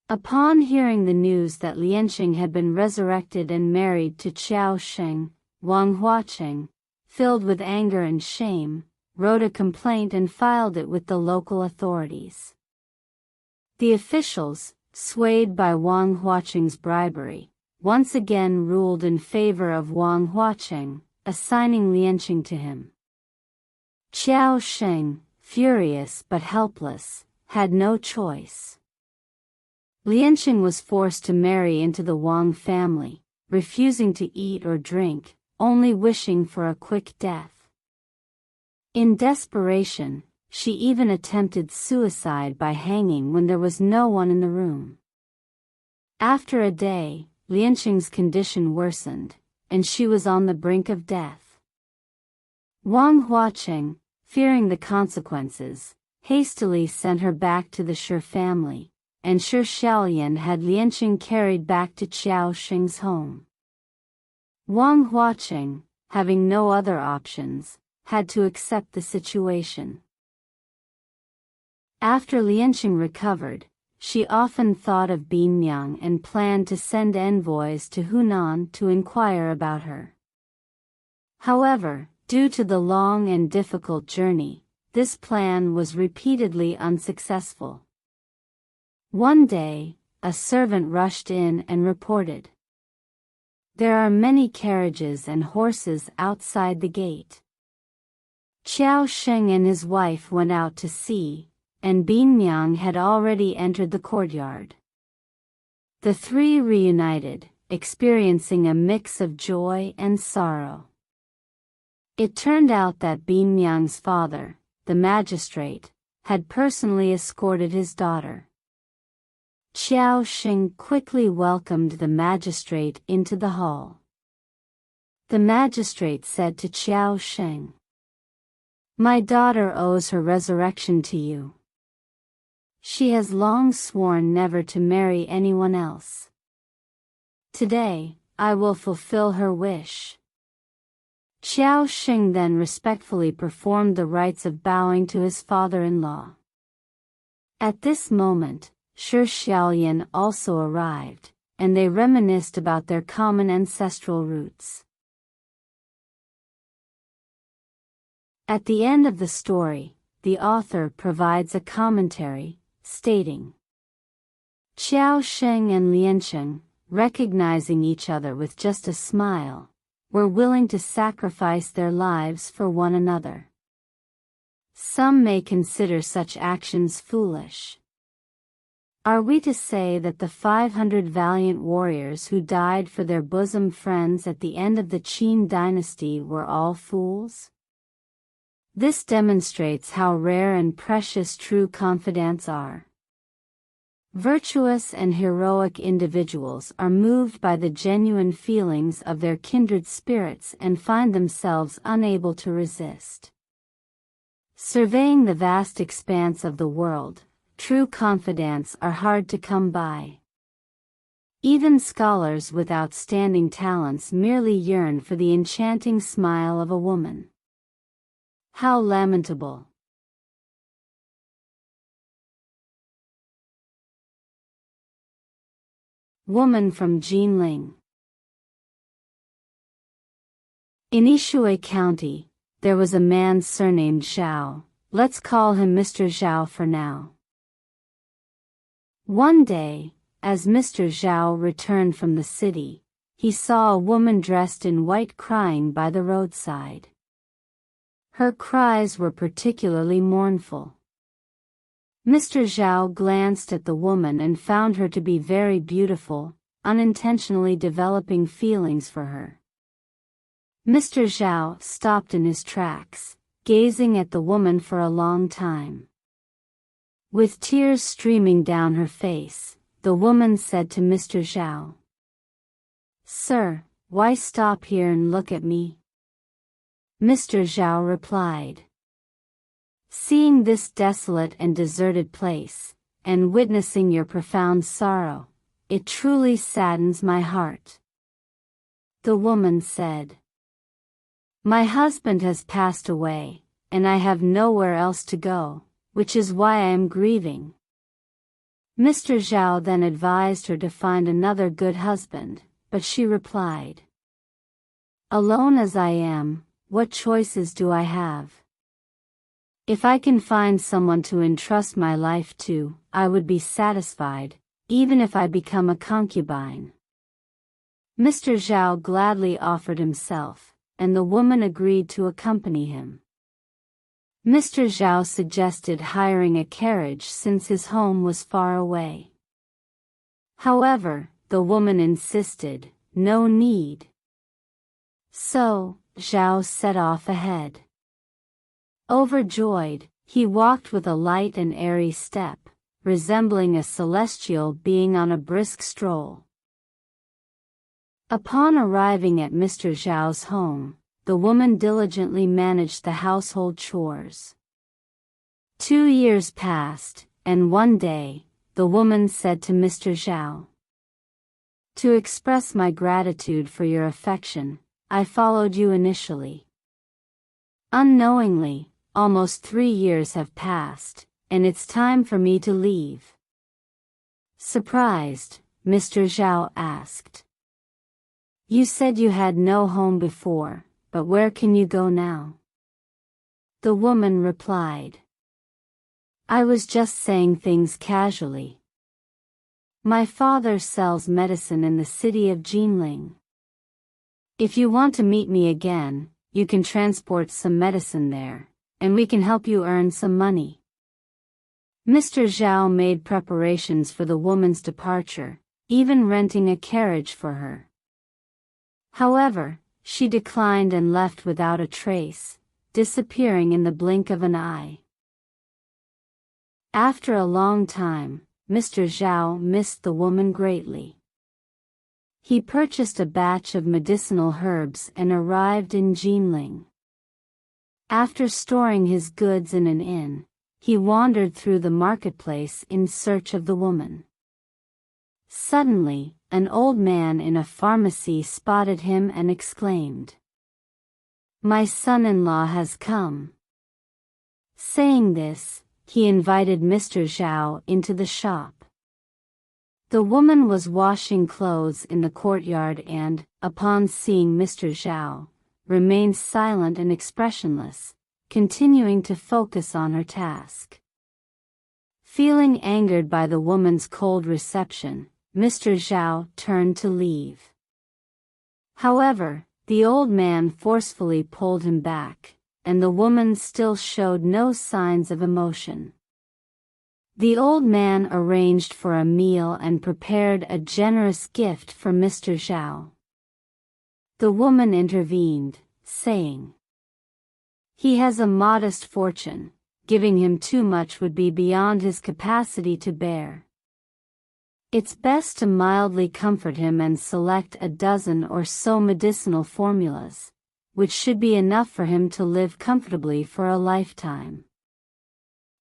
Upon hearing the news that Lianqing had been resurrected and married to Xiao Xing, Wang Huaqing, filled with anger and shame, wrote a complaint and filed it with the local authorities. The officials, swayed by Wang Huaqing's bribery, once again ruled in favor of Wang Huaqing, assigning Lianqing to him. Xiao Xing, furious but helpless, had no choice. Lianqing was forced to marry into the Wang family, refusing to eat or drink, only wishing for a quick death. In desperation, she even attempted suicide by hanging when there was no one in the room. After a day, Lianqing's condition worsened, and she was on the brink of death. Wang Huaqing, fearing the consequences, hastily sent her back to the Shi family, and Shi Xiaolian had Lianqing carried back to Xiao Xing's home. Wang Huaqing, having no other options, had to accept the situation. After Lianqing recovered, she often thought of Binyang and planned to send envoys to Hunan to inquire about her. However, due to the long and difficult journey, this plan was repeatedly unsuccessful. One day, a servant rushed in and reported, "There are many carriages and horses outside the gate." Xiao Xing and his wife went out to see, and Binyang had already entered the courtyard. The three reunited, experiencing a mix of joy and sorrow. It turned out that Binyang's father, the magistrate, had personally escorted his daughter. Xiao Xing quickly welcomed the magistrate into the hall. The magistrate said to Xiao Xing, "My daughter owes her resurrection to you. She has long sworn never to marry anyone else. Today, I will fulfill her wish." Xiao Xing then respectfully performed the rites of bowing to his father-in-law. At this moment, Shi Xiaolian also arrived, and they reminisced about their common ancestral roots. At the end of the story, the author provides a commentary, stating, Xiao Xing and Lianqing, recognizing each other with just a smile, were willing to sacrifice their lives for one another. Some may consider such actions foolish. Are we to say that the 500 valiant warriors who died for their bosom friends at the end of the Qin dynasty were all fools? This demonstrates how rare and precious true confidants are. Virtuous and heroic individuals are moved by the genuine feelings of their kindred spirits and find themselves unable to resist. Surveying the vast expanse of the world, true confidants are hard to come by. Even scholars with outstanding talents merely yearn for the enchanting smile of a woman. How lamentable! Woman from Jinling. In Ishui County, there was a man surnamed Zhao. Let's call him Mr. Zhao for now. One day, as Mr. Zhao returned from the city, he saw a woman dressed in white crying by the roadside. Her cries were particularly mournful. Mr. Zhao glanced at the woman and found her to be very beautiful, unintentionally developing feelings for her. Mr. Zhao stopped in his tracks, gazing at the woman for a long time. With tears streaming down her face, the woman said to Mr. Zhao, "Sir, why stop here and look at me?" Mr. Zhao replied, "Seeing this desolate and deserted place, and witnessing your profound sorrow, it truly saddens my heart." The woman said, "My husband has passed away, and I have nowhere else to go, which is why I am grieving." Mr. Zhao then advised her to find another good husband, but she replied, "Alone as I am, what choices do I have? If I can find someone to entrust my life to, I would be satisfied, even if I become a concubine." Mr. Zhao gladly offered himself, and the woman agreed to accompany him. Mr. Zhao suggested hiring a carriage since his home was far away. However, the woman insisted, no need. So, Zhao set off ahead. Overjoyed, he walked with a light and airy step, resembling a celestial being on a brisk stroll. Upon arriving at Mr. Zhao's home, the woman diligently managed the household chores. 2 years passed, and one day, the woman said to Mr. Zhao, "To express my gratitude for your affection, I followed you initially. Unknowingly, almost 3 years have passed, and it's time for me to leave." Surprised, Mr. Zhao asked, "You said you had no home before, but where can you go now?" The woman replied, "I was just saying things casually. My father sells medicine in the city of Jinling. If you want to meet me again, you can transport some medicine there, and we can help you earn some money." Mr. Zhao made preparations for the woman's departure, even renting a carriage for her. However, she declined and left without a trace, disappearing in the blink of an eye. After a long time, Mr. Zhao missed the woman greatly. He purchased a batch of medicinal herbs and arrived in Jinling. After storing his goods in an inn, he wandered through the marketplace in search of the woman. Suddenly, an old man in a pharmacy spotted him and exclaimed, "My son-in-law has come." Saying this, he invited Mr. Zhao into the shop. The woman was washing clothes in the courtyard and, upon seeing Mr. Zhao, remained silent and expressionless, continuing to focus on her task. Feeling angered by the woman's cold reception, Mr. Zhao turned to leave. However, the old man forcefully pulled him back, and the woman still showed no signs of emotion. The old man arranged for a meal and prepared a generous gift for Mr. Zhao. The woman intervened, saying, "He has a modest fortune, giving him too much would be beyond his capacity to bear. It's best to mildly comfort him and select a dozen or so medicinal formulas, which should be enough for him to live comfortably for a lifetime."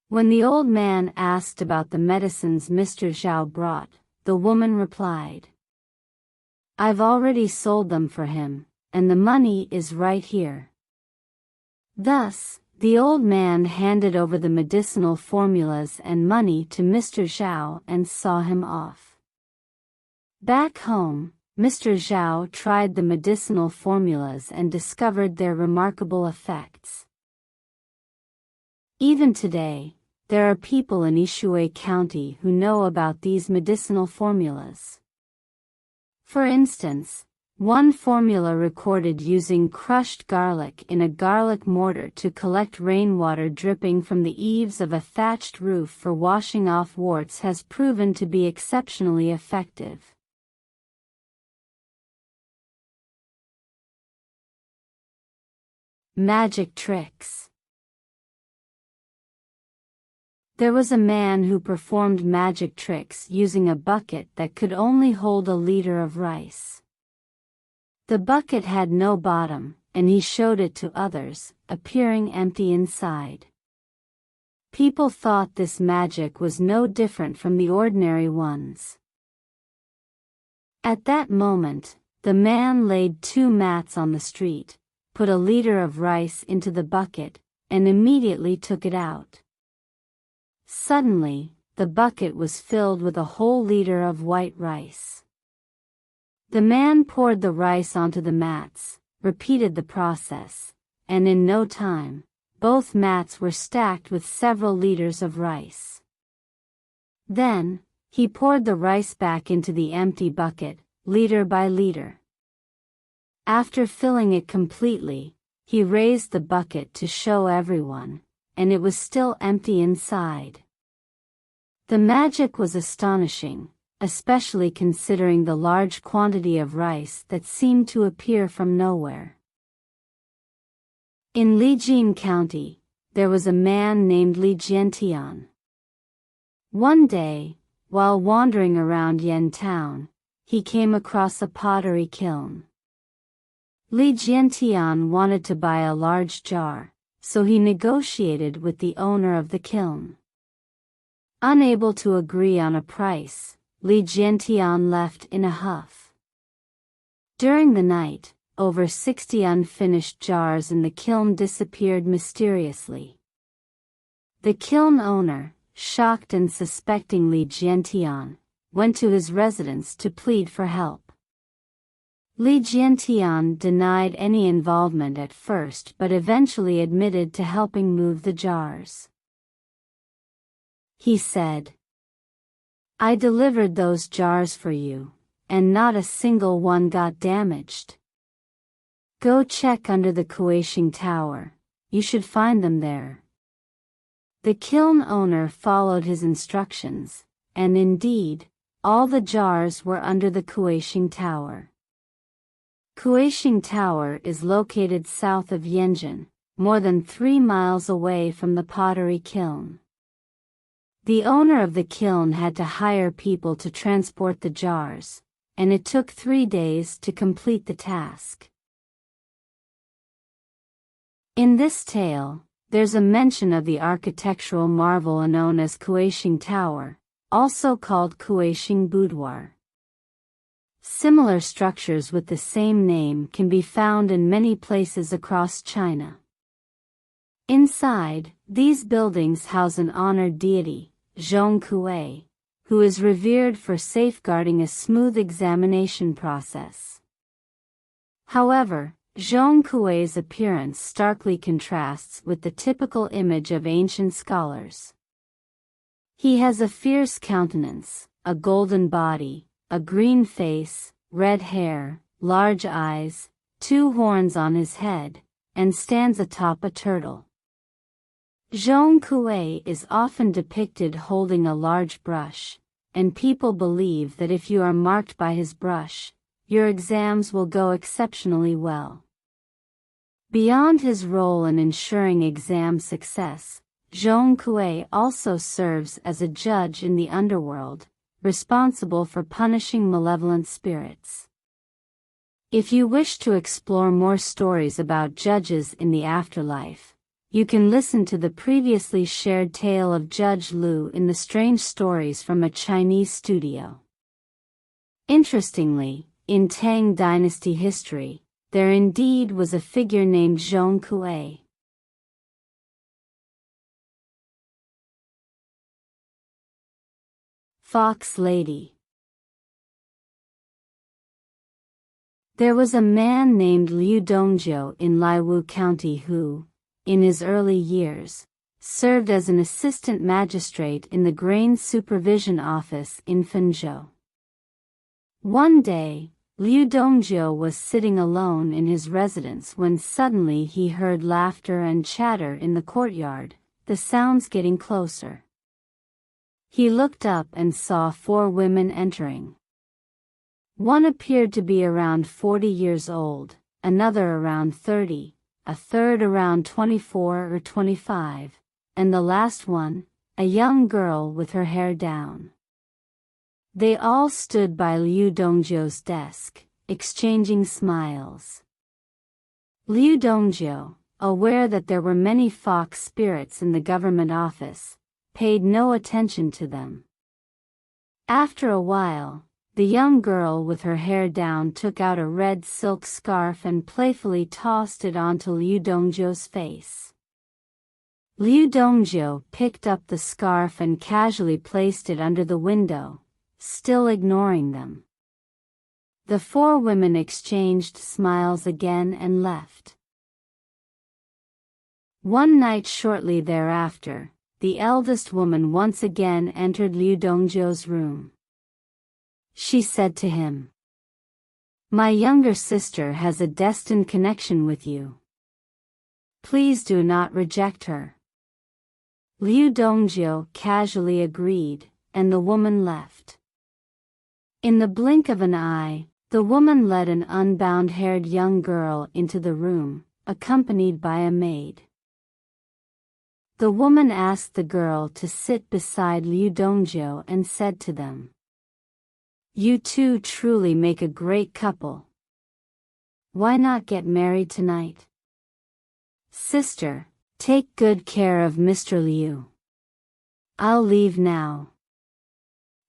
When the old man asked about the medicines Mr. Zhao brought, the woman replied, I've already sold them for him, and the money is right here." Thus, the old man handed over the medicinal formulas and money to Mr. Zhao and saw him off. Back home, Mr. Zhao tried the medicinal formulas and discovered their remarkable effects. Even today, there are people in Ishui County who know about these medicinal formulas. For instance, one formula recorded using crushed garlic in a garlic mortar to collect rainwater dripping from the eaves of a thatched roof for washing off warts has proven to be exceptionally effective. Magic tricks. There was a man who performed magic tricks using a bucket that could only hold a liter of rice. The bucket had no bottom, and he showed it to others, appearing empty inside. People thought this magic was no different from the ordinary ones. At that moment, the man laid 2 mats on the street, put a liter of rice into the bucket, and immediately took it out. Suddenly, the bucket was filled with a whole liter of white rice. The man poured the rice onto the mats, repeated the process, and in no time, both mats were stacked with several liters of rice. Then, he poured the rice back into the empty bucket, liter by liter. After filling it completely, he raised the bucket to show everyone, and it was still empty inside. The magic was astonishing, especially considering the large quantity of rice that seemed to appear from nowhere. In Lijin County, there was a man named Li Jiantian. One day, while wandering around Yen Town, he came across a pottery kiln. Li Jiantian wanted to buy a large jar, so he negotiated with the owner of the kiln. Unable to agree on a price, Li Jiantian left in a huff. During the night, over 60 unfinished jars in the kiln disappeared mysteriously. The kiln owner, shocked and suspecting Li Jiantian, went to his residence to plead for help. Li Jiantian denied any involvement at first but eventually admitted to helping move the jars. He said, "I delivered those jars for you, and not a single one got damaged. Go check under the Kuaishing Tower, you should find them there." The kiln owner followed his instructions, and indeed, all the jars were under the Kuaishing Tower. Kuaishing Tower is located south of Yanjin, more than 3 miles away from the pottery kiln. The owner of the kiln had to hire people to transport the jars, and it took 3 days to complete the task. In this tale, there's a mention of the architectural marvel known as Kuaishing Tower, also called Kuaishing Boudoir. Similar structures with the same name can be found in many places across China. Inside, these buildings house an honored deity, Zhong Kuei, who is revered for safeguarding a smooth examination process. However, Zhong Kuei's appearance starkly contrasts with the typical image of ancient scholars. He has a fierce countenance, a golden body, a green face, red hair, large eyes, 2 horns on his head, and stands atop a turtle. Zhong Kuei is often depicted holding a large brush, and people believe that if you are marked by his brush, your exams will go exceptionally well. Beyond his role in ensuring exam success, Zhong Kuei also serves as a judge in the underworld, responsible for punishing malevolent spirits. If you wish to explore more stories about judges in the afterlife, you can listen to the previously shared tale of Judge Lu in the Strange Stories from a Chinese Studio. Interestingly, In Tang Dynasty history, there indeed was a figure named Zhong Kuei. Fox Lady. There was a man named Liu Dongzhou in Liwu County who, in his early years, served as an assistant magistrate in the grain supervision office in Fenzhou. One day, Liu Dongzhou was sitting alone in his residence when suddenly he heard laughter and chatter in the courtyard, the sounds getting closer. He looked up and saw 4 women entering. One appeared to be around 40 years old, another around 30, a third around 24 or 25, and the last one, a young girl with her hair down. They all stood by Liu Dongzhou's desk, exchanging smiles. Liu Dongzhou, aware that there were many fox spirits in the government office, paid no attention to them. After a while, the young girl with her hair down took out a red silk scarf and playfully tossed it onto Liu Dongzhou's face. Liu Dongzhou picked up the scarf and casually placed it under the window, still ignoring them. The 4 women exchanged smiles again and left. One night shortly thereafter, the eldest woman once again entered Liu Dongzhou's room. She said to him, "My younger sister has a destined connection with you. Please do not reject her." Liu Dongzhou casually agreed, and the woman left. In the blink of an eye, the woman led an unbound-haired young girl into the room, accompanied by a maid. The woman asked the girl to sit beside Liu Dongzhou and said to them, "You two truly make a great couple. Why not get married tonight? Sister, take good care of Mr. Liu. I'll leave now."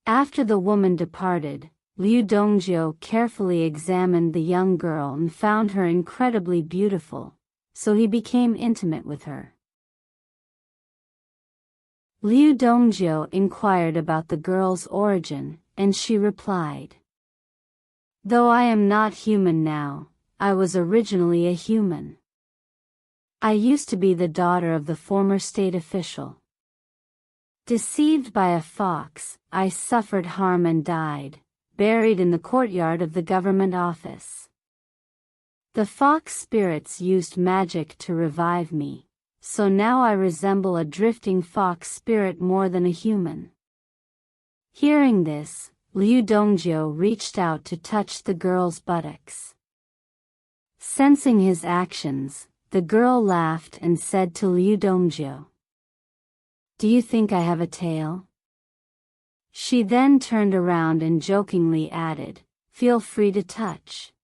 After the woman departed, Liu Dongzhou carefully examined the young girl and found her incredibly beautiful, so he became intimate with her. Liu Dongzhou inquired about the girl's origin, and she replied, "Though I am not human now, I was originally a human. I used to be the daughter of the former state official. Deceived by a fox, I suffered harm and died, buried in the courtyard of the government office. The fox spirits used magic to revive me, so now I resemble a drifting fox spirit more than a human." Hearing this, Liu Dongzhou reached out to touch the girl's buttocks. Sensing his actions, the girl laughed and said to Liu Dongzhou, "Do you think I have a tail?" She then turned around and jokingly added, "Feel free to touch."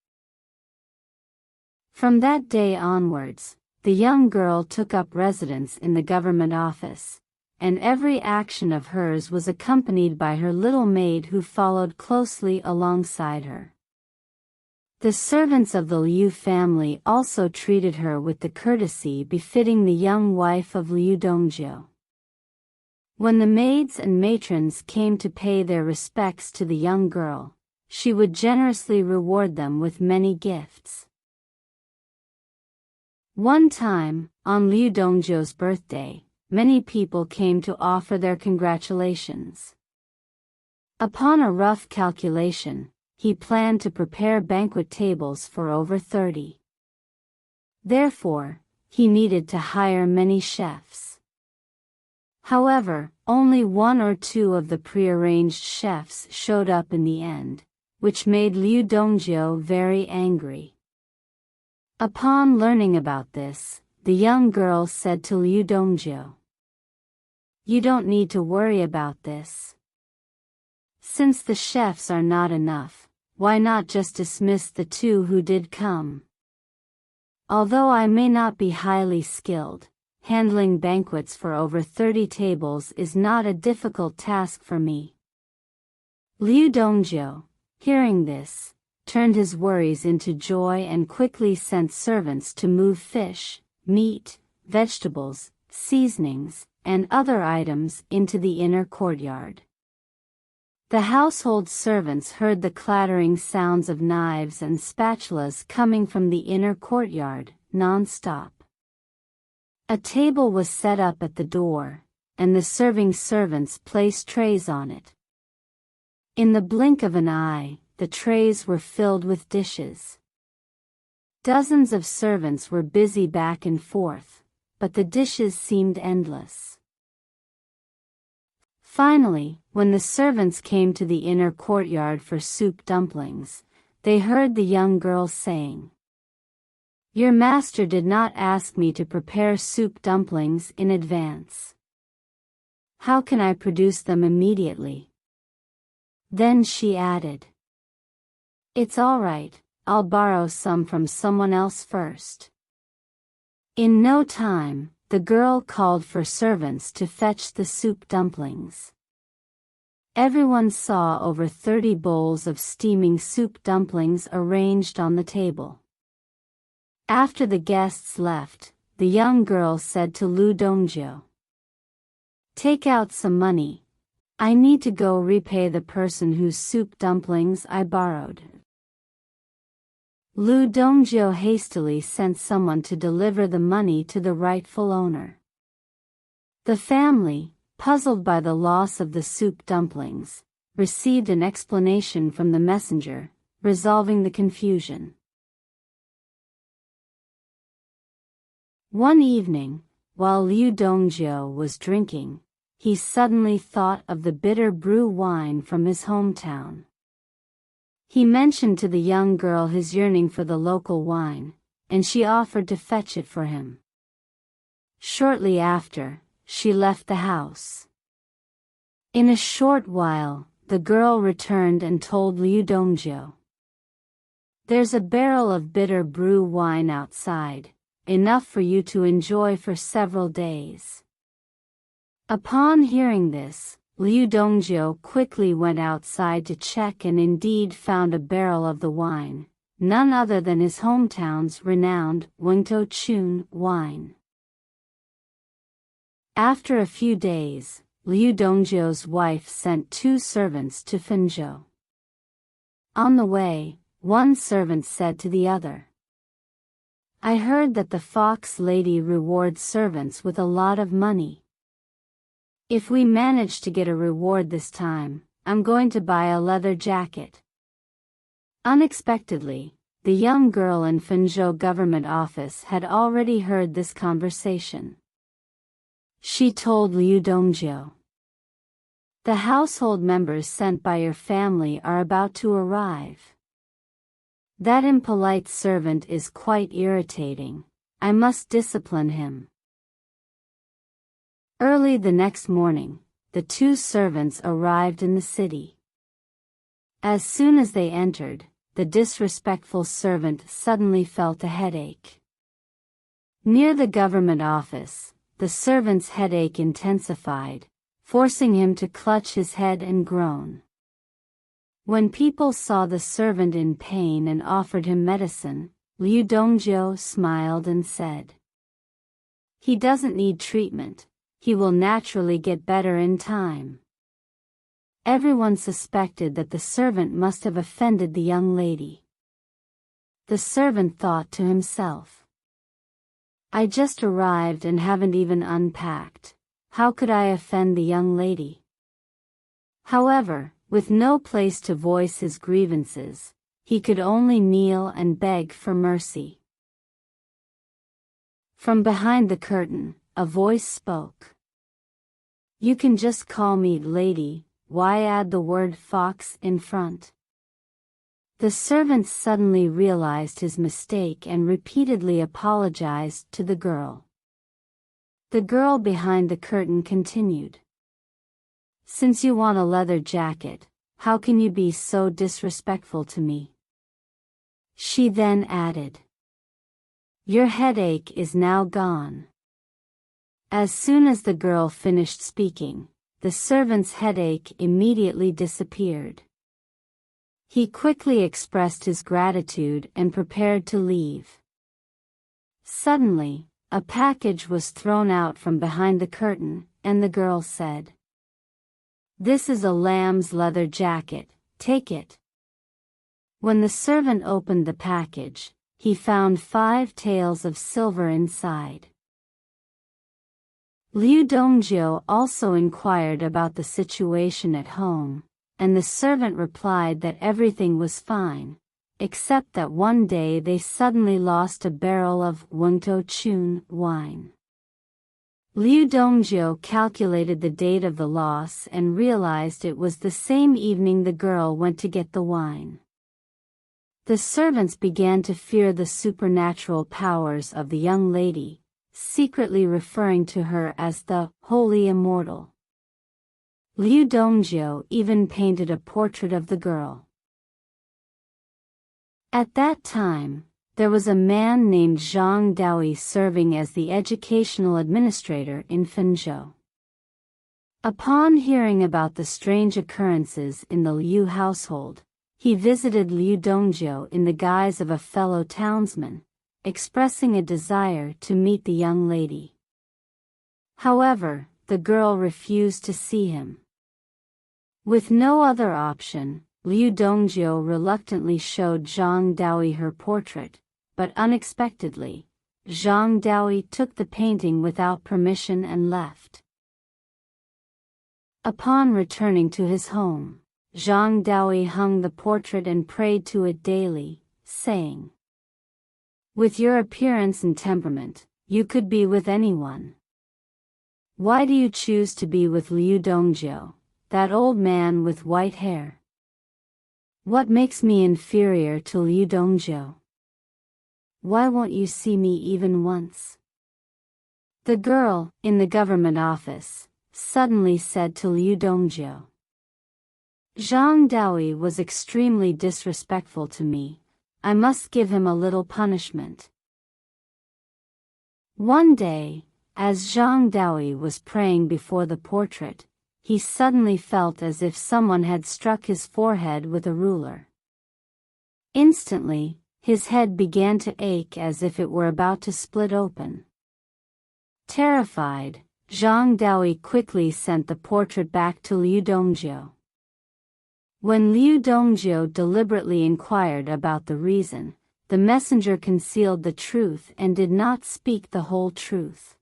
From that day onwards, the young girl took up residence in the government office, and every action of hers was accompanied by her little maid who followed closely alongside her. The servants of the Liu family also treated her with the courtesy befitting the young wife of Liu Dongzhou. When the maids and matrons came to pay their respects to the young girl, she would generously reward them with many gifts. One time, on Liu Dongzhou's birthday, many people came to offer their congratulations. Upon a rough calculation, he planned to prepare banquet tables for over 30. Therefore, he needed to hire many chefs. However, only 1 or 2 of the prearranged chefs showed up in the end, which made Liu Dongzhou very angry. Upon learning about this, the young girl said to Liu Dongzhou, "You don't need to worry about this. Since the chefs are not enough, why not just dismiss the 2 who did come? Although I may not be highly skilled, handling banquets for over 30 tables is not a difficult task for me." Liu Dongzhou, hearing this, turned his worries into joy and quickly sent servants to move fish, meat, vegetables, seasonings, and other items into the inner courtyard. The household servants heard the clattering sounds of knives and spatulas coming from the inner courtyard, non-stop. A table was set up at the door, and the serving servants placed trays on it. In the blink of an eye, the trays were filled with dishes. Dozens of servants were busy back and forth, but the dishes seemed endless. Finally, when the servants came to the inner courtyard for soup dumplings, they heard the young girl saying, "Your master did not ask me to prepare soup dumplings in advance. How can I produce them immediately?" Then she added, "It's all right, I'll borrow some from someone else first." In no time, the girl called for servants to fetch the soup dumplings. Everyone saw over 30 bowls of steaming soup dumplings arranged on the table. After the guests left, the young girl said to Lu Dongjio, "Take out some money. I need to go repay the person whose soup dumplings I borrowed." Lu Dongjio hastily sent someone to deliver the money to the rightful owner. The family, puzzled by the loss of the soup dumplings, received an explanation from the messenger, resolving the confusion. One evening, while Liu Dongjio was drinking, he suddenly thought of the bitter brew wine from his hometown. He mentioned to the young girl his yearning for the local wine, and she offered to fetch it for him. Shortly after, she left the house. In a short while, the girl returned and told Liu Dongjio, "There's a barrel of bitter brew wine outside, enough for you to enjoy for several days." Upon hearing this, Liu Dongjio quickly went outside to check and indeed found a barrel of the wine, none other than his hometown's renowned Wengtou Chun wine. After a few days, Liu Dongjio's wife sent 2 servants to Fenzhou. On the way, one servant said to the other, "I heard that the Fox Lady rewards servants with a lot of money. If we manage to get a reward this time, I'm going to buy a leather jacket." Unexpectedly, the young girl in Fenzhou government office had already heard this conversation. She told Liu Dongjio, "The household members sent by your family are about to arrive. That impolite servant is quite irritating. I must discipline him." Early the next morning, the 2 servants arrived in the city. As soon as they entered, the disrespectful servant suddenly felt a headache. Near the government office, the servant's headache intensified, forcing him to clutch his head and groan. When people saw the servant in pain and offered him medicine, Liu Dongjio smiled and said, "He doesn't need treatment. He will naturally get better in time." Everyone suspected that the servant must have offended the young lady. The servant thought to himself, "I just arrived and haven't even unpacked. How could I offend the young lady?" However, with no place to voice his grievances, he could only kneel and beg for mercy. From behind the curtain, a voice spoke. "You can just call me lady, why add the word fox in front?" The servant suddenly realized his mistake and repeatedly apologized to the girl. The girl behind the curtain continued, "Since you want a leather jacket, how can you be so disrespectful to me?" She then added, "Your headache is now gone." As soon as the girl finished speaking, the servant's headache immediately disappeared. He quickly expressed his gratitude and prepared to leave. Suddenly, a package was thrown out from behind the curtain, and the girl said, "This is a lamb's leather jacket, take it." When the servant opened the package, he found 5 taels of silver inside. Liu Dongjio also inquired about the situation at home, and the servant replied that everything was fine, except that one day they suddenly lost a barrel of Wengtou Chun wine. Liu Dongjio calculated the date of the loss and realized it was the same evening the girl went to get the wine. The servants began to fear the supernatural powers of the young lady, secretly referring to her as the Holy Immortal. Liu Dongjio even painted a portrait of the girl. At that time, there was a man named Zhang Daoi serving as the educational administrator in Fenzhou. Upon hearing about the strange occurrences in the Liu household, he visited Liu Dongjio in the guise of a fellow townsman, expressing a desire to meet the young lady. However, the girl refused to see him. With no other option, Liu Dongjio reluctantly showed Zhang Daoi her portrait, but unexpectedly, Zhang Daoi took the painting without permission and left. Upon returning to his home, Zhang Daoi hung the portrait and prayed to it daily, saying, "With your appearance and temperament, you could be with anyone. Why do you choose to be with Liu Dongjio, that old man with white hair? What makes me inferior to Liu Dongjio? Why won't you see me even once?" The girl, in the government office, suddenly said to Liu Dongjio, "Zhang Daoi was extremely disrespectful to me. I must give him a little punishment." One day, as Zhang Daoi was praying before the portrait, he suddenly felt as if someone had struck his forehead with a ruler. Instantly, his head began to ache as if it were about to split open. Terrified, Zhang Daoi quickly sent the portrait back to Liu Dongjio. When Liu Dongjio deliberately inquired about the reason, the messenger concealed the truth and did not speak the whole truth.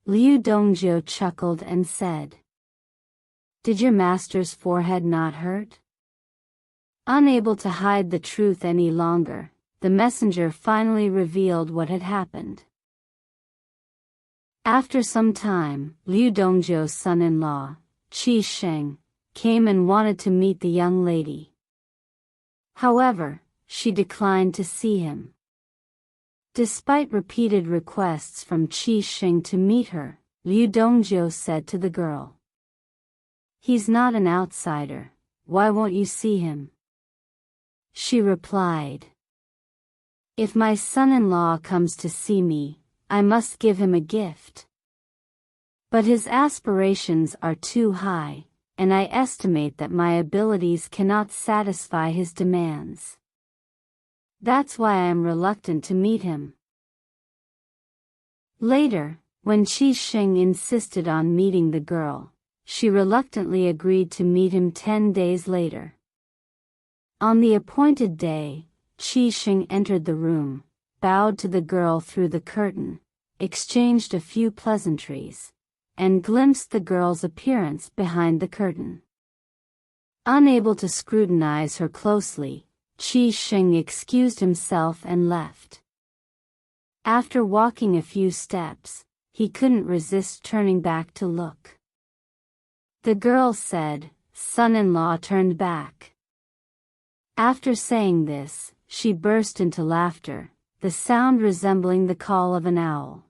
Liu Dongjio chuckled and said, "Did your master's forehead not hurt?" Unable to hide the truth any longer, the messenger finally revealed what had happened. After some time, Liu Dongjio's son-in-law, Qi Sheng, came and wanted to meet the young lady. However, she declined to see him. Despite repeated requests from Qi Sheng to meet her, Liu Dongjio said to the girl, "He's not an outsider, why won't you see him?" She replied, "If my son-in-law comes to see me, I must give him a gift. But his aspirations are too high, and I estimate that my abilities cannot satisfy his demands. That's why I am reluctant to meet him." Later, when Qi Sheng insisted on meeting the girl, she reluctantly agreed to meet him 10 days later. On the appointed day, Qi Sheng entered the room, bowed to the girl through the curtain, exchanged a few pleasantries, and glimpsed the girl's appearance behind the curtain. Unable to scrutinize her closely, Qi Sheng excused himself and left. After walking a few steps, he couldn't resist turning back to look. The girl said, "Son-in-law turned back." After saying this, she burst into laughter, the sound resembling the call of an owl.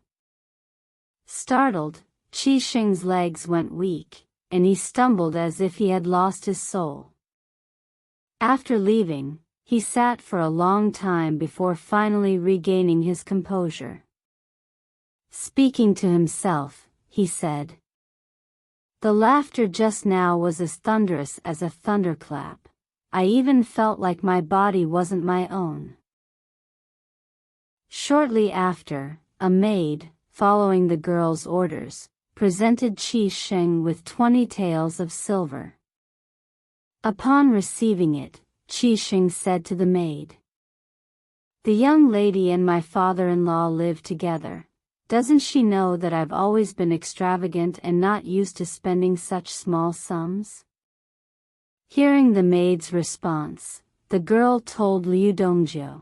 Startled, Qi Sheng's legs went weak, and he stumbled as if he had lost his soul. After leaving, he sat for a long time before finally regaining his composure. Speaking to himself, he said, "The laughter just now was as thunderous as a thunderclap. I even felt like my body wasn't my own. Shortly after, a maid, following the girl's orders, presented Qi Sheng with 20 taels of silver. Upon receiving it, Qi Sheng said to the maid, "The young lady and my father-in-law live together. Doesn't she know that I've always been extravagant and not used to spending such small sums?" Hearing the maid's response, the girl told Liu Dongjie,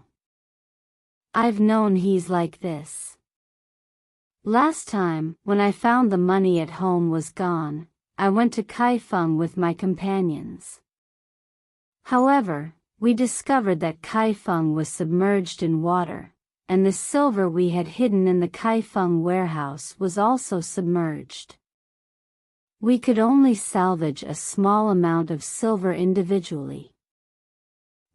"I've known he's like this. Last time, when I found the money at home was gone, I went to Kaifeng with my companions. However, we discovered that Kaifeng was submerged in water, and the silver we had hidden in the Kaifeng warehouse was also submerged. We could only salvage a small amount of silver individually.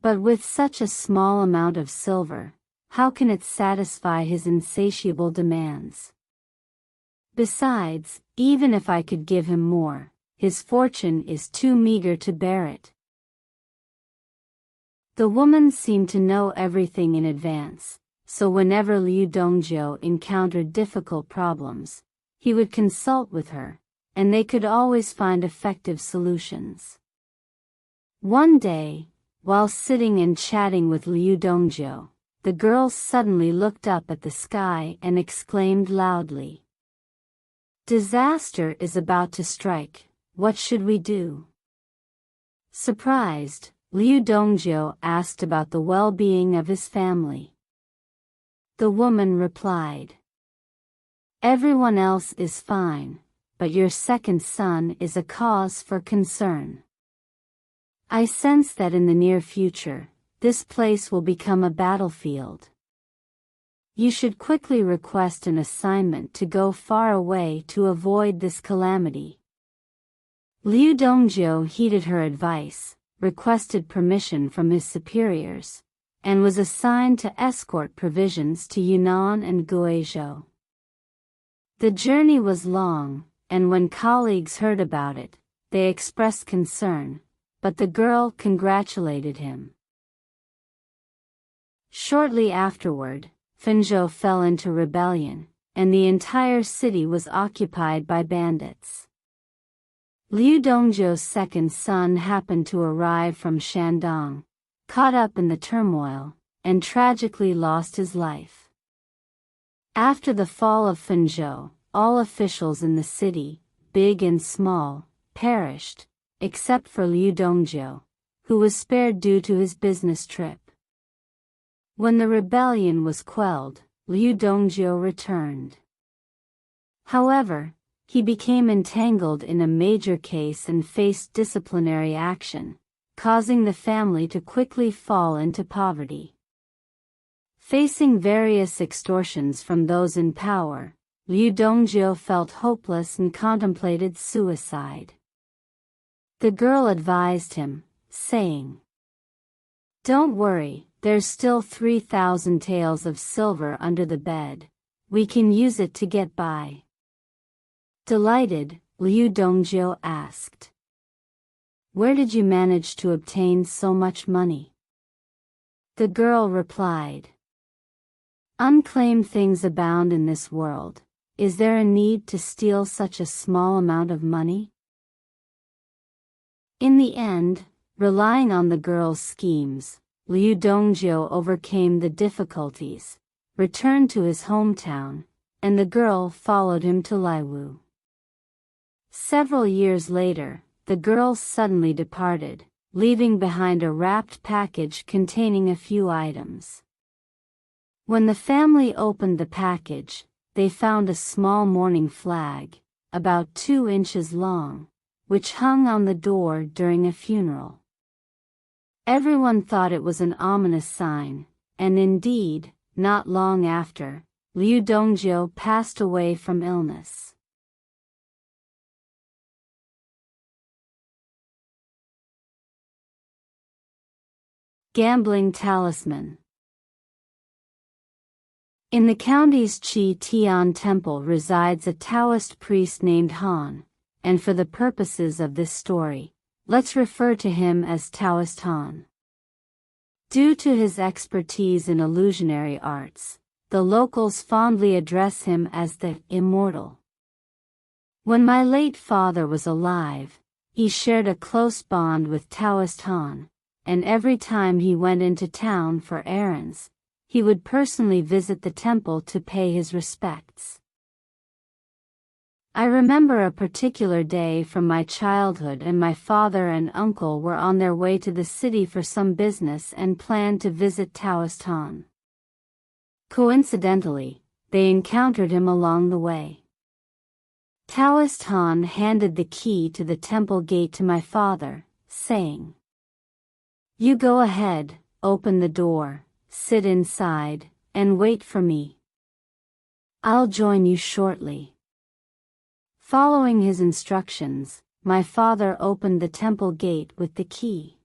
But with such a small amount of silver, how can it satisfy his insatiable demands? Besides, even if I could give him more, his fortune is too meager to bear it." The woman seemed to know everything in advance, so whenever Liu Dongjie encountered difficult problems, he would consult with her, and they could always find effective solutions. One day, while sitting and chatting with Liu Dongjie, the girl suddenly looked up at the sky and exclaimed loudly, "Disaster is about to strike, what should we do?" Surprised, Liu Dongjie asked about the well-being of his family. The woman replied, "Everyone else is fine, but your second son is a cause for concern. I sense that in the near future, this place will become a battlefield. You should quickly request an assignment to go far away to avoid this calamity." Liu Dongjie heeded her advice, requested permission from his superiors, and was assigned to escort provisions to Yunnan and Guizhou. The journey was long, and when colleagues heard about it, they expressed concern, but the girl congratulated him. Shortly afterward, Fenzhou fell into rebellion, and the entire city was occupied by bandits. Liu Dongjie's second son happened to arrive from Shandong, caught up in the turmoil, and tragically lost his life. After the fall of Fenzhou, all officials in the city, big and small, perished, except for Liu Dongjie, who was spared due to his business trip. When the rebellion was quelled, Liu Dongjie returned. However, he became entangled in a major case and faced disciplinary action, causing the family to quickly fall into poverty. Facing various extortions from those in power, Liu Dongjie felt hopeless and contemplated suicide. The girl advised him, saying, "Don't worry, there's still 3,000 taels of silver under the bed. We can use it to get by." Delighted, Liu Dongjie asked, "Where did you manage to obtain so much money?" The girl replied, "Unclaimed things abound in this world. Is there a need to steal such a small amount of money?" In the end, relying on the girl's schemes, Liu Dongjie overcame the difficulties, returned to his hometown, and the girl followed him to Laiwu. Several years later, the girl suddenly departed, leaving behind a wrapped package containing a few items. When the family opened the package, they found a small mourning flag, about 2 inches long, which hung on the door during a funeral. Everyone thought it was an ominous sign, and indeed, not long after, Liu Dongjie passed away from illness. Gambling talisman. In the county's Chi Tian Temple resides a Taoist priest named Han, and for the purposes of this story, Let's refer to him as Taoist Han. Due to his expertise in illusionary arts, the locals fondly address him as the Immortal. When my late father was alive, he shared a close bond with Taoist Han, and every time he went into town for errands, he would personally visit the temple to pay his respects. I remember a particular day from my childhood, and my father and uncle were on their way to the city for some business and planned to visit Taoist Han. Coincidentally, they encountered him along the way. Taoist Han handed the key to the temple gate to my father, saying, "You go ahead, open the door, sit inside, and wait for me. I'll join you shortly." Following his instructions, my father opened the temple gate with the key.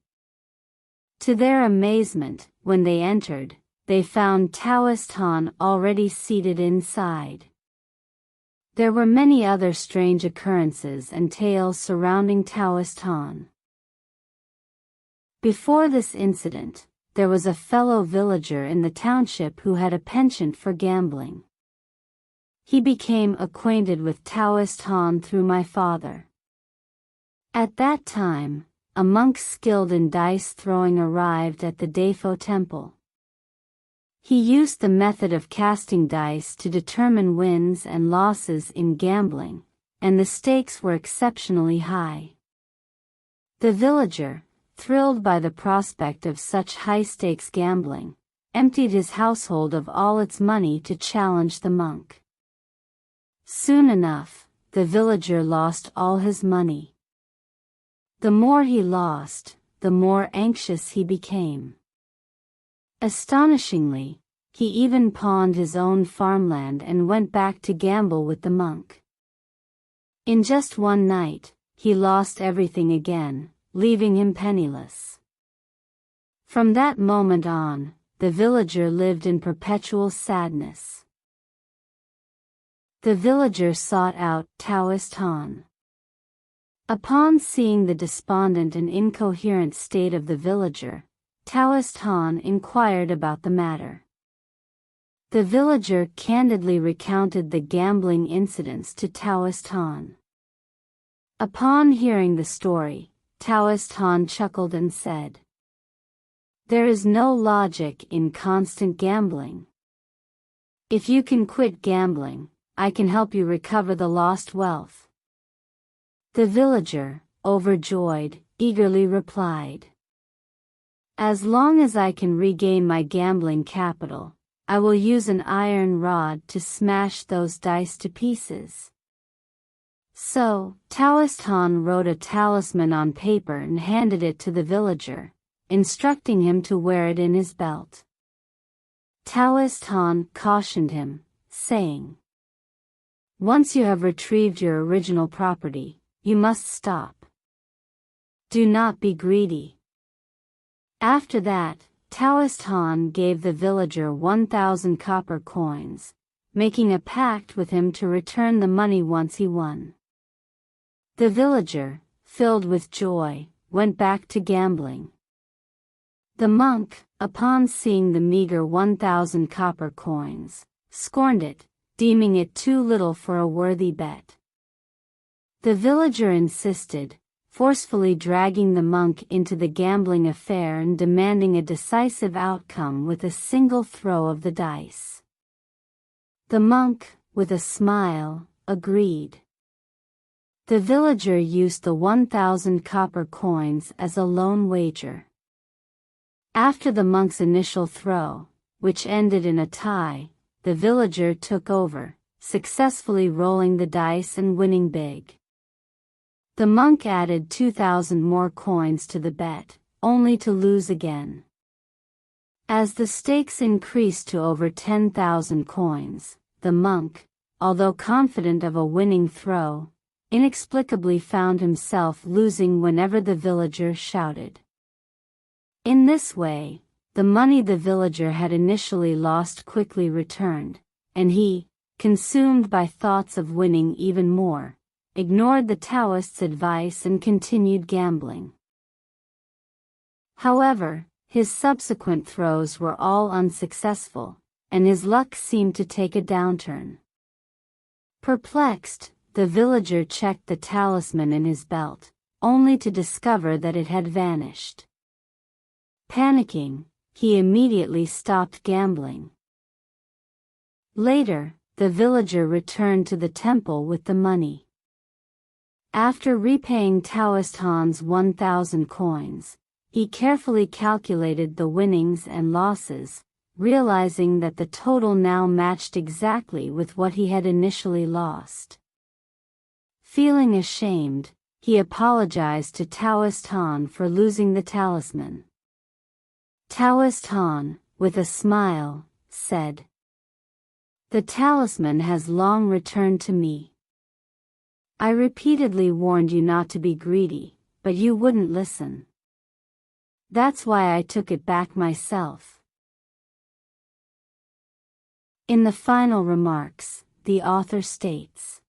To their amazement, when they entered, they found Taoist Han already seated inside. There were many other strange occurrences and tales surrounding Taoist Han. Before this incident, there was a fellow villager in the township who had a penchant for gambling. He became acquainted with Taoist Han through my father. At that time, a monk skilled in dice throwing arrived at the Defo temple. He used the method of casting dice to determine wins and losses in gambling, and the stakes were exceptionally high. The villager, thrilled by the prospect of such high-stakes gambling, emptied his household of all its money to challenge the monk. Soon enough, the villager lost all his money. The more he lost, the more anxious he became. Astonishingly, he even pawned his own farmland and went back to gamble with the monk. In just one night, he lost everything again, leaving him penniless. From that moment on, the villager lived in perpetual sadness. The villager sought out Taoist Han. Upon seeing the despondent and incoherent state of the villager, Taoist Han inquired about the matter. The villager candidly recounted the gambling incidents to Taoist Han. Upon hearing the story, Taoist Han chuckled and said, "There is no logic in constant gambling. If you can quit gambling, I can help you recover the lost wealth." The villager, overjoyed, eagerly replied, "As long as I can regain my gambling capital, I will use an iron rod to smash those dice to pieces." So, Taoist Han wrote a talisman on paper and handed it to the villager, instructing him to wear it in his belt. Taoist Han cautioned him, saying, "Once you have retrieved your original property, you must stop. Do not be greedy." After that, Taoist Han gave the villager 1,000 copper coins, making a pact with him to return the money once he won. The villager, filled with joy, went back to gambling. The monk, upon seeing the meager 1,000 copper coins, scorned it, deeming it too little for a worthy bet. The villager insisted, forcefully dragging the monk into the gambling affair and demanding a decisive outcome with a single throw of the dice. The monk, with a smile, agreed. The villager used the 1,000 copper coins as a lone wager. After the monk's initial throw, which ended in a tie, the villager took over, successfully rolling the dice and winning big. The monk added 2,000 more coins to the bet, only to lose again. As the stakes increased to over 10,000 coins, the monk, although confident of a winning throw, inexplicably found himself losing whenever the villager shouted. In this way, the money the villager had initially lost quickly returned, and he, consumed by thoughts of winning even more, ignored the Taoist's advice and continued gambling. However, his subsequent throws were all unsuccessful, and his luck seemed to take a downturn. Perplexed, the villager checked the talisman in his belt, only to discover that it had vanished. Panicking, he immediately stopped gambling. Later, the villager returned to the temple with the money. After repaying Taoist Han's 1,000 coins, he carefully calculated the winnings and losses, realizing that the total now matched exactly with what he had initially lost. Feeling ashamed, he apologized to Taoist Han for losing the talisman. Taoist Han, with a smile, said, "The talisman has long returned to me. I repeatedly warned you not to be greedy, but you wouldn't listen. That's why I took it back myself." In the final remarks, the author states,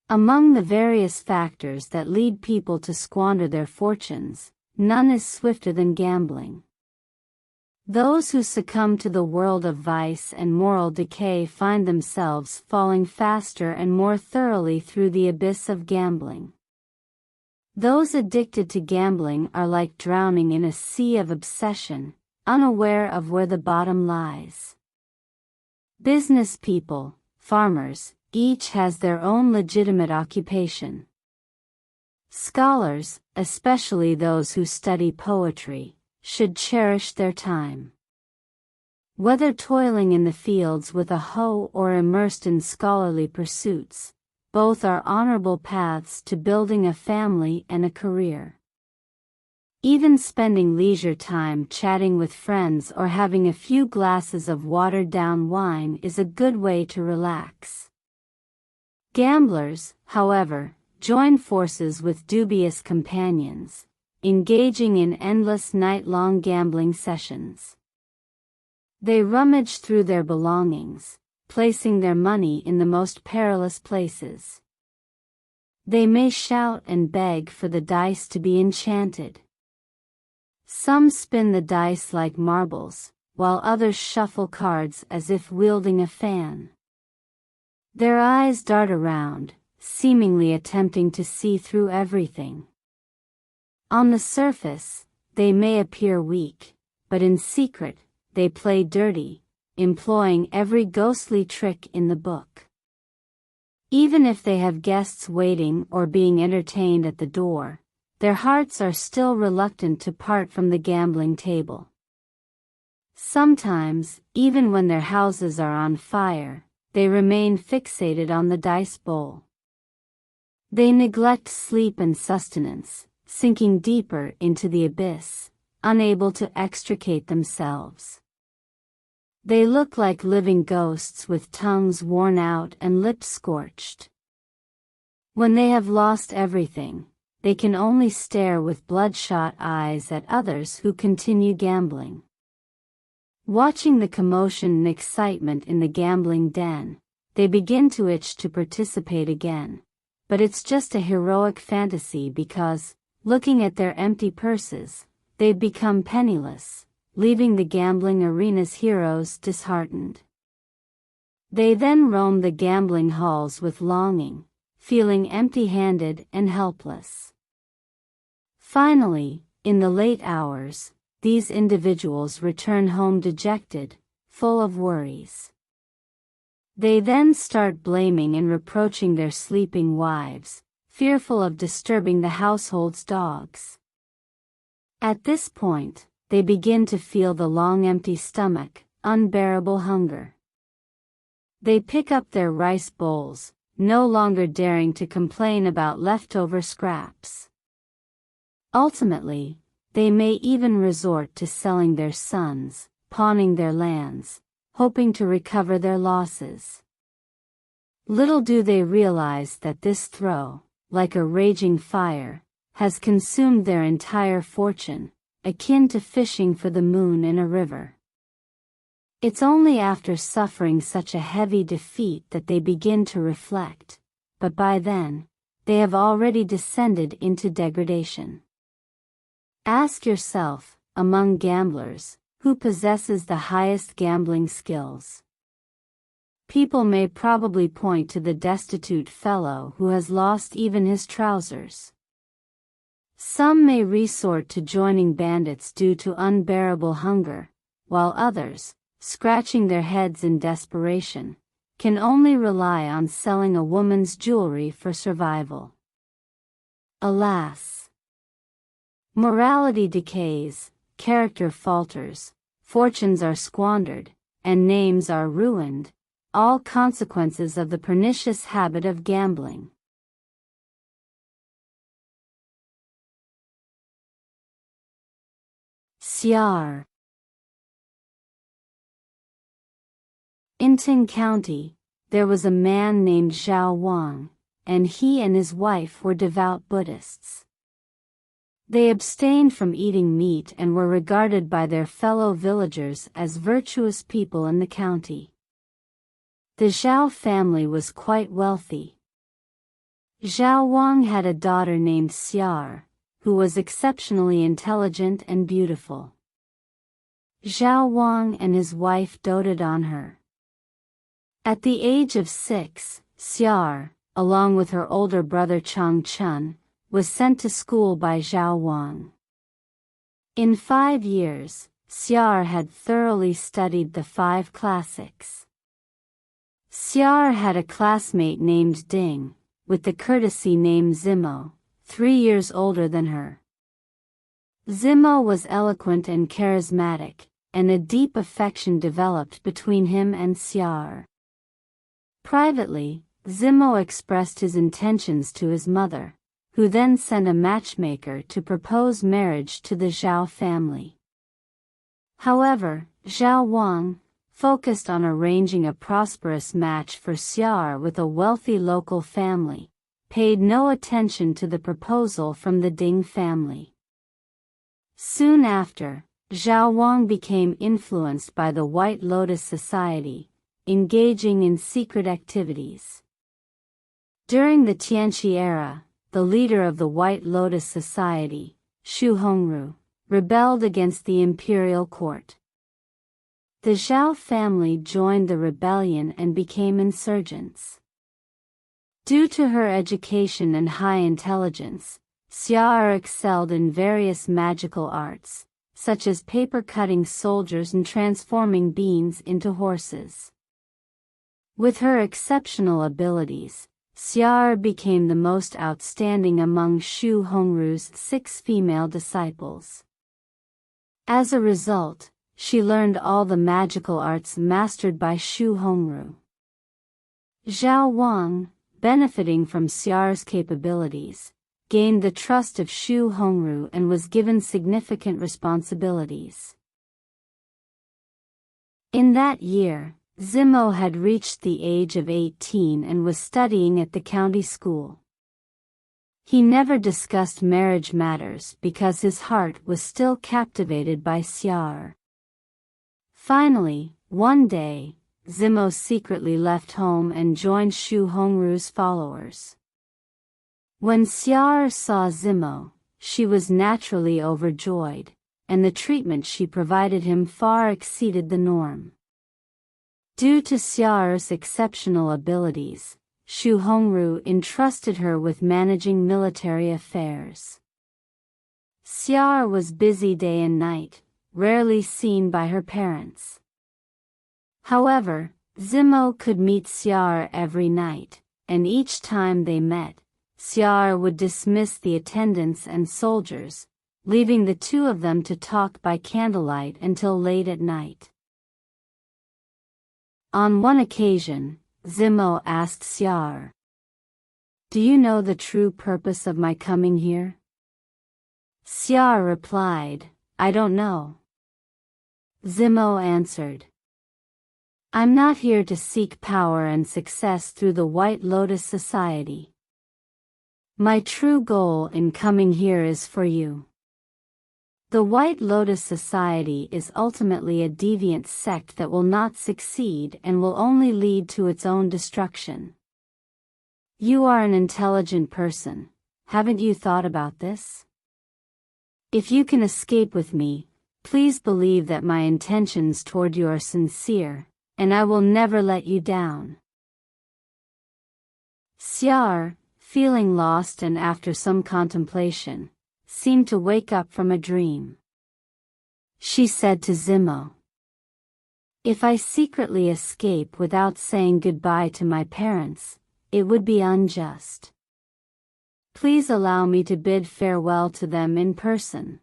"Among the various factors that lead people to squander their fortunes, none is swifter than gambling. Those who succumb to the world of vice and moral decay find themselves falling faster and more thoroughly through the abyss of gambling. Those addicted to gambling are like drowning in a sea of obsession, unaware of where the bottom lies. Business people, farmers, each has their own legitimate occupation. Scholars, especially those who study poetry, should cherish their time. Whether toiling in the fields with a hoe or immersed in scholarly pursuits, both are honorable paths to building a family and a career. Even spending leisure time chatting with friends or having a few glasses of watered-down wine is a good way to relax. Gamblers, however, join forces with dubious companions, engaging in endless night-long gambling sessions. They rummage through their belongings, placing their money in the most perilous places. They may shout and beg for the dice to be enchanted. Some spin the dice like marbles, while others shuffle cards as if wielding a fan. Their eyes dart around, seemingly attempting to see through everything. On the surface, they may appear weak, but in secret, they play dirty, employing every ghostly trick in the book. Even if they have guests waiting or being entertained at the door, their hearts are still reluctant to part from the gambling table. Sometimes, even when their houses are on fire, they remain fixated on the dice bowl. They neglect sleep and sustenance, sinking deeper into the abyss, unable to extricate themselves. They look like living ghosts with tongues worn out and lips scorched. When they have lost everything, they can only stare with bloodshot eyes at others who continue gambling. Watching the commotion and excitement in the gambling den, they begin to itch to participate again, but it's just a heroic fantasy because, looking at their empty purses, they've become penniless, leaving the gambling arena's heroes disheartened. They then roam the gambling halls with longing, feeling empty-handed and helpless. Finally, in the late hours, these individuals return home dejected, full of worries. They then start blaming and reproaching their sleeping wives, fearful of disturbing the household's dogs. At this point, they begin to feel the long empty stomach, unbearable hunger. They pick up their rice bowls, no longer daring to complain about leftover scraps. Ultimately, they may even resort to selling their sons, pawning their lands, hoping to recover their losses. Little do they realize that this throw, like a raging fire, has consumed their entire fortune, akin to fishing for the moon in a river. It's only after suffering such a heavy defeat that they begin to reflect, but by then, they have already descended into degradation. Ask yourself, among gamblers, who possesses the highest gambling skills? People may probably point to the destitute fellow who has lost even his trousers. Some may resort to joining bandits due to unbearable hunger, while others, scratching their heads in desperation, can only rely on selling a woman's jewelry for survival. Alas! Morality decays, character falters, fortunes are squandered, and names are ruined, all consequences of the pernicious habit of gambling. Siar. In Ting County, there was a man named Zhao Wang, and he and his wife were devout Buddhists. They abstained from eating meat and were regarded by their fellow villagers as virtuous people in the county. The Zhao family was quite wealthy. Zhao Wang had a daughter named Siar, who was exceptionally intelligent and beautiful. Zhao Wang and his wife doted on her. At the age of 6, Siar, along with her older brother Chang Chun, was sent to school by Zhao Wang. In 5 years, Siar had thoroughly studied the 5 classics. Siar had a classmate named Ding, with the courtesy name Zimo, 3 years older than her. Zimo was eloquent and charismatic, and a deep affection developed between him and Siar. Privately, Zimo expressed his intentions to his mother, who then sent a matchmaker to propose marriage to the Zhao family. However, Zhao Wang, focused on arranging a prosperous match for Siar with a wealthy local family, paid no attention to the proposal from the Ding family. Soon after, Zhao Wang became influenced by the White Lotus Society, engaging in secret activities. During the Tianqi era, the leader of the White Lotus Society, Xu Hongru, rebelled against the imperial court. The Zhao family joined the rebellion and became insurgents. Due to her education and high intelligence, Siar excelled in various magical arts, such as paper-cutting soldiers and transforming beans into horses. With her exceptional abilities, Siar became the most outstanding among Xu Hongru's 6 female disciples. As a result, she learned all the magical arts mastered by Xu Hongru. Zhao Wang, benefiting from Siar's capabilities, gained the trust of Xu Hongru and was given significant responsibilities. In that year, Zimo had reached the age of 18 and was studying at the county school. He never discussed marriage matters because his heart was still captivated by Siar. Finally, one day, Zimo secretly left home and joined Xu Hongru's followers. When Siar saw Zimo, she was naturally overjoyed, and the treatment she provided him far exceeded the norm. Due to Siar's exceptional abilities, Xu Hongru entrusted her with managing military affairs. Siar was busy day and night, rarely seen by her parents. However, Zimo could meet Siar every night, and each time they met, Siar would dismiss the attendants and soldiers, leaving the two of them to talk by candlelight until late at night. On one occasion, Zimo asked Siar, "Do you know the true purpose of my coming here?" Siar replied, "I don't know." Zimo answered, "I'm not here to seek power and success through the White Lotus Society. My true goal in coming here is for you. The White Lotus Society is ultimately a deviant sect that will not succeed and will only lead to its own destruction. You are an intelligent person. Haven't you thought about this? If you can escape with me, please believe that my intentions toward you are sincere, and I will never let you down. Xiar, feeling lost and after some contemplation, seemed to wake up from a dream. She said to Zimo, "If I secretly escape without saying goodbye to my parents, it would be unjust. Please allow me to bid farewell to them in person."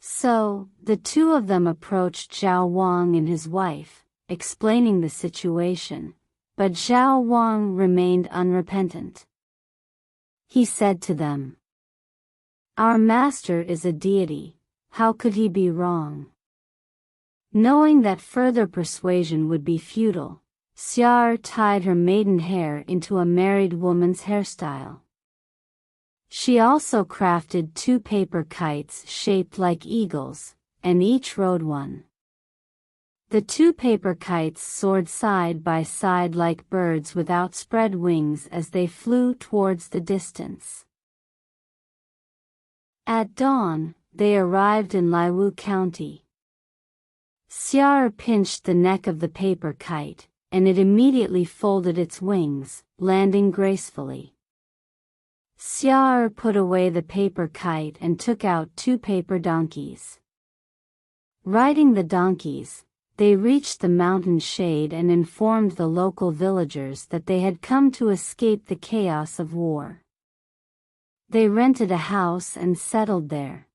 So, the two of them approached Zhao Wang and his wife, explaining the situation, but Zhao Wang remained unrepentant. He said to them, "Our master is a deity, how could he be wrong?" Knowing that further persuasion would be futile, Xiar tied her maiden hair into a married woman's hairstyle. She also crafted 2 paper kites shaped like eagles, and each rode one. The 2 paper kites soared side by side like birds with outspread wings as they flew towards the distance. At dawn, they arrived in Liwu County. Xiar pinched the neck of the paper kite, and it immediately folded its wings, landing gracefully. Xiar put away the paper kite and took out 2 paper donkeys. Riding the donkeys, they reached the mountain shade and informed the local villagers that they had come to escape the chaos of war. They rented a house and settled there.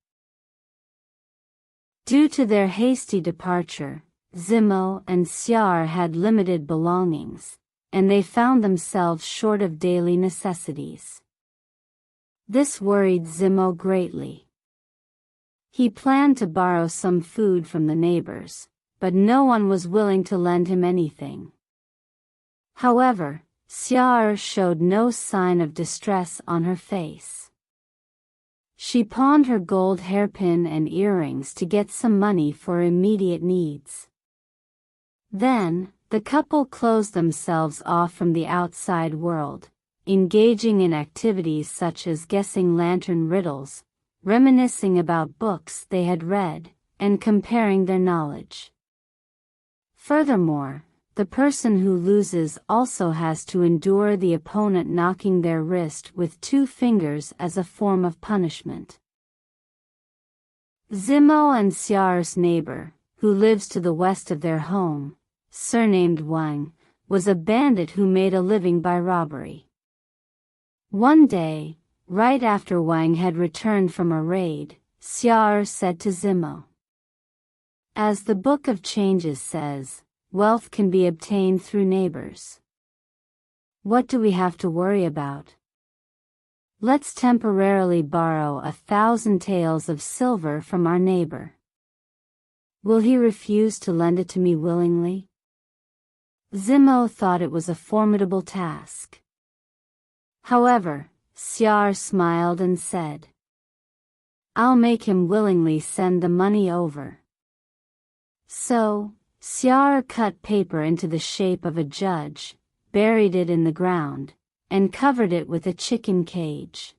Due to their hasty departure, Zimo and Xiar had limited belongings, and they found themselves short of daily necessities. This worried Zimo greatly. He planned to borrow some food from the neighbors, but no one was willing to lend him anything. However, Xiar showed no sign of distress on her face. She pawned her gold hairpin and earrings to get some money for immediate needs. Then, the couple closed themselves off from the outside world, engaging in activities such as guessing lantern riddles, reminiscing about books they had read, and comparing their knowledge. Furthermore, the person who loses also has to endure the opponent knocking their wrist with 2 fingers as a form of punishment. Zimo and Xiar's neighbor, who lives to the west of their home, surnamed Wang, was a bandit who made a living by robbery. One day, right after Wang had returned from a raid, Xiar said to Zimo, "As the Book of Changes says, wealth can be obtained through neighbors. What do we have to worry about? Let's temporarily borrow 1,000 taels of silver from our neighbor. Will he refuse to lend it to me willingly?" Zimo thought it was a formidable task. However, Xiar smiled and said, "I'll make him willingly send the money over." So, Xiar cut paper into the shape of a judge, buried it in the ground, and covered it with a chicken cage.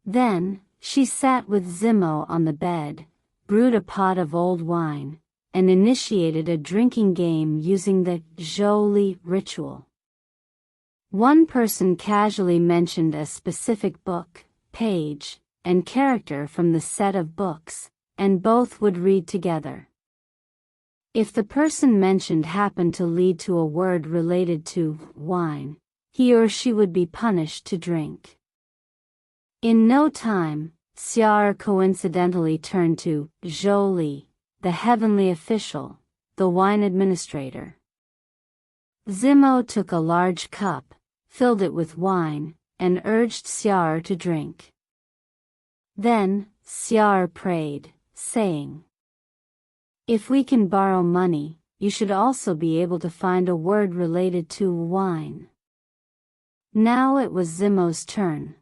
Then, she sat with Zimo on the bed, brewed a pot of old wine, and initiated a drinking game using the Zhou ritual. One person casually mentioned a specific book, page, and character from the set of books, and both would read together. If the person mentioned happened to lead to a word related to wine, he or she would be punished to drink. In no time, Xiar coincidentally turned to Zhou, the heavenly official, the wine administrator. Zimo took a large cup, filled it with wine, and urged Xiar to drink. Then, Xiar prayed, saying, "If we can borrow money, you should also be able to find a word related to wine." Now it was Zimo's turn.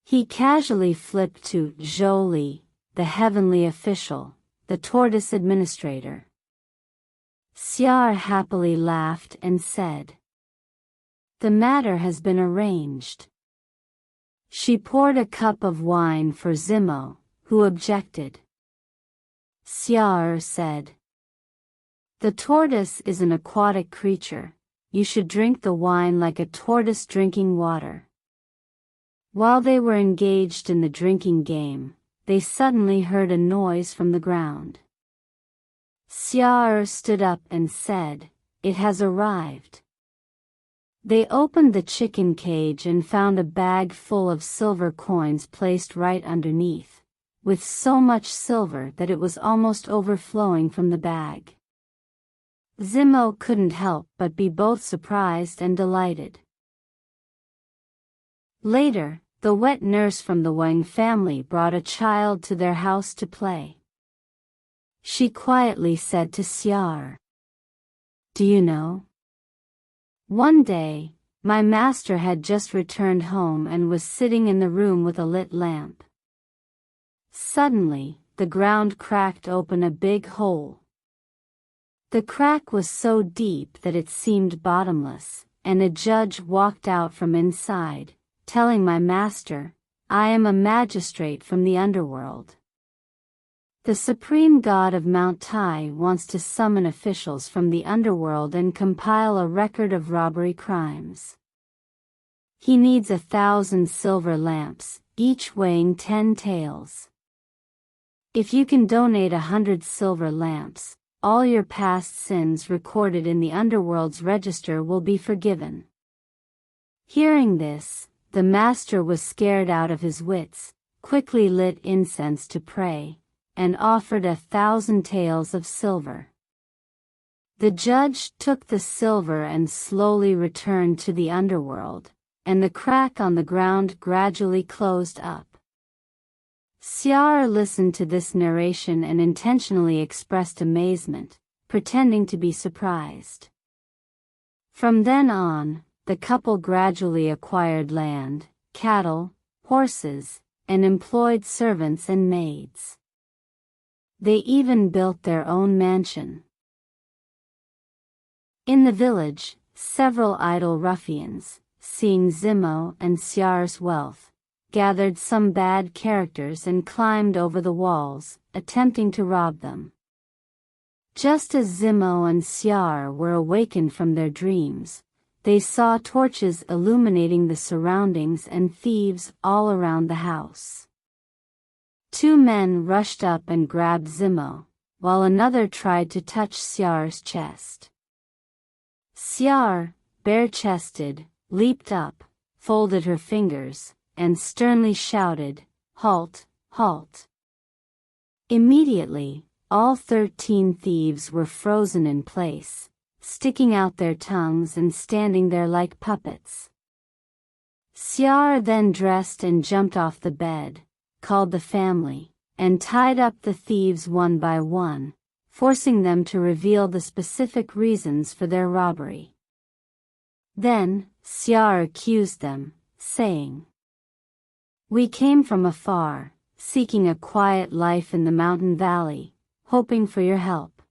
He casually flipped to Zhou, the heavenly official, the tortoise administrator. Xiar happily laughed and said, The matter has been arranged." She poured a cup of wine for Zimo, who objected. Xiao said, "The tortoise is an aquatic creature. You should drink the wine like a tortoise drinking water." While they were engaged in the drinking game, they suddenly heard a noise from the ground. Xiao stood up and said, "It has arrived." They opened the chicken cage and found a bag full of silver coins placed right underneath, with so much silver that it was almost overflowing from the bag. Zimo couldn't help but be both surprised and delighted. Later, the wet nurse from the Wang family brought a child to their house to play. She quietly said to Xiao, "Do you know? One day, my master had just returned home and was sitting in the room with a lit lamp. Suddenly, the ground cracked open a big hole. The crack was so deep that it seemed bottomless, and a judge walked out from inside, telling my master, 'I am a magistrate from the underworld. The supreme god of Mount Tai wants to summon officials from the underworld and compile a record of robbery crimes. He needs 1,000 silver lamps, each weighing 10 taels. If you can donate 100 silver lamps, all your past sins recorded in the underworld's register will be forgiven.'" Hearing this, the master was scared out of his wits, quickly lit incense to pray, and offered 1,000 taels of silver. The judge took the silver and slowly returned to the underworld, and the crack on the ground gradually closed up. Xiao listened to this narration and intentionally expressed amazement, pretending to be surprised. From then on, the couple gradually acquired land, cattle, horses, and employed servants and maids. They even built their own mansion. In the village, several idle ruffians, seeing Zimo and Xiao's wealth, gathered some bad characters and climbed over the walls, attempting to rob them. Just as Zimo and Xiao were awakened from their dreams, they saw torches illuminating the surroundings and thieves all around the house. 2 men rushed up and grabbed Zimo, while another tried to touch Xiao's chest. Xiao, bare-chested, leaped up, folded her fingers, and sternly shouted, "Halt, halt!" Immediately, all 13 thieves were frozen in place, sticking out their tongues and standing there like puppets. Xiao then dressed and jumped off the bed, called the family, and tied up the thieves one by one, forcing them to reveal the specific reasons for their robbery. Then, Xiao accused them, saying, "We came from afar, seeking a quiet life in the mountain valley, hoping for your help.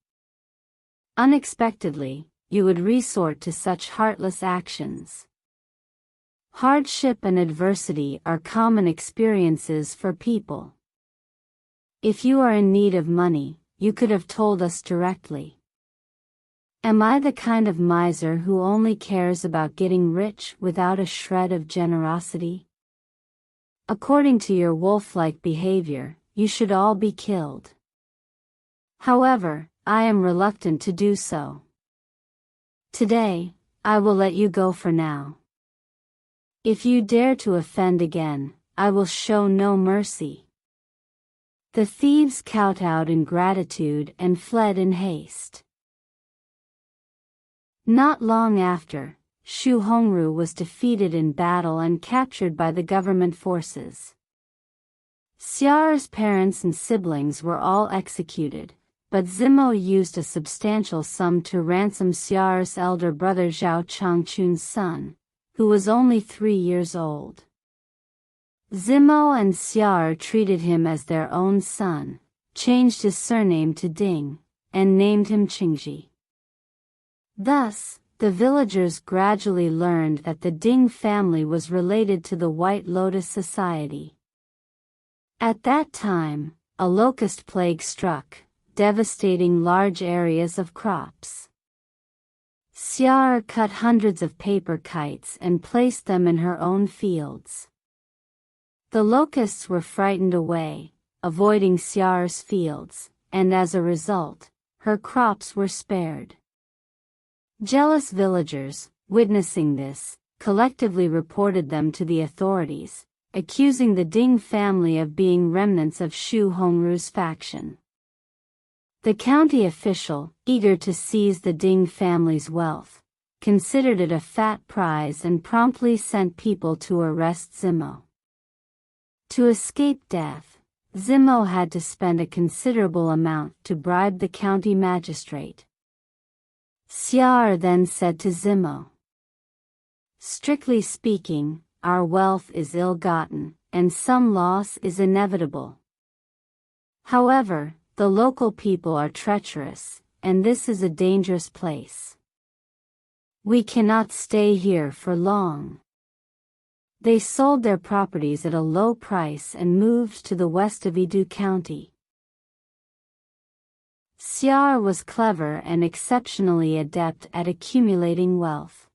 Unexpectedly, you would resort to such heartless actions. Hardship and adversity are common experiences for people. If you are in need of money, you could have told us directly. Am I the kind of miser who only cares about getting rich without a shred of generosity? According to your wolf-like behavior, you should all be killed. However, I am reluctant to do so. Today, I will let you go for now. If you dare to offend again, I will show no mercy." The thieves kowtowed in gratitude and fled in haste. Not long after, Shu Hongru was defeated in battle and captured by the government forces. Xiao's parents and siblings were all executed, but Zimo used a substantial sum to ransom Xiao's elder brother Zhao Changchun's son, who was only 3 years old. Zimo and Xiao treated him as their own son, changed his surname to Ding, and named him Qingji. Thus, the villagers gradually learned that the Ding family was related to the White Lotus Society. At that time, a locust plague struck, devastating large areas of crops. Xiar cut hundreds of paper kites and placed them in her own fields. The locusts were frightened away, avoiding Xiar's fields, and as a result, her crops were spared. Jealous villagers, witnessing this, collectively reported them to the authorities, accusing the Ding family of being remnants of Shu Hongru's faction. The county official, eager to seize the Ding family's wealth, considered it a fat prize and promptly sent people to arrest Zimo. To escape death, Zimo had to spend a considerable amount to bribe the county magistrate. Xiar then said to Zimo, "Strictly speaking, our wealth is ill-gotten, and some loss is inevitable. However, the local people are treacherous, and this is a dangerous place. We cannot stay here for long." They sold their properties at a low price and moved to the west of Idu County. Xiar was clever and exceptionally adept at accumulating wealth.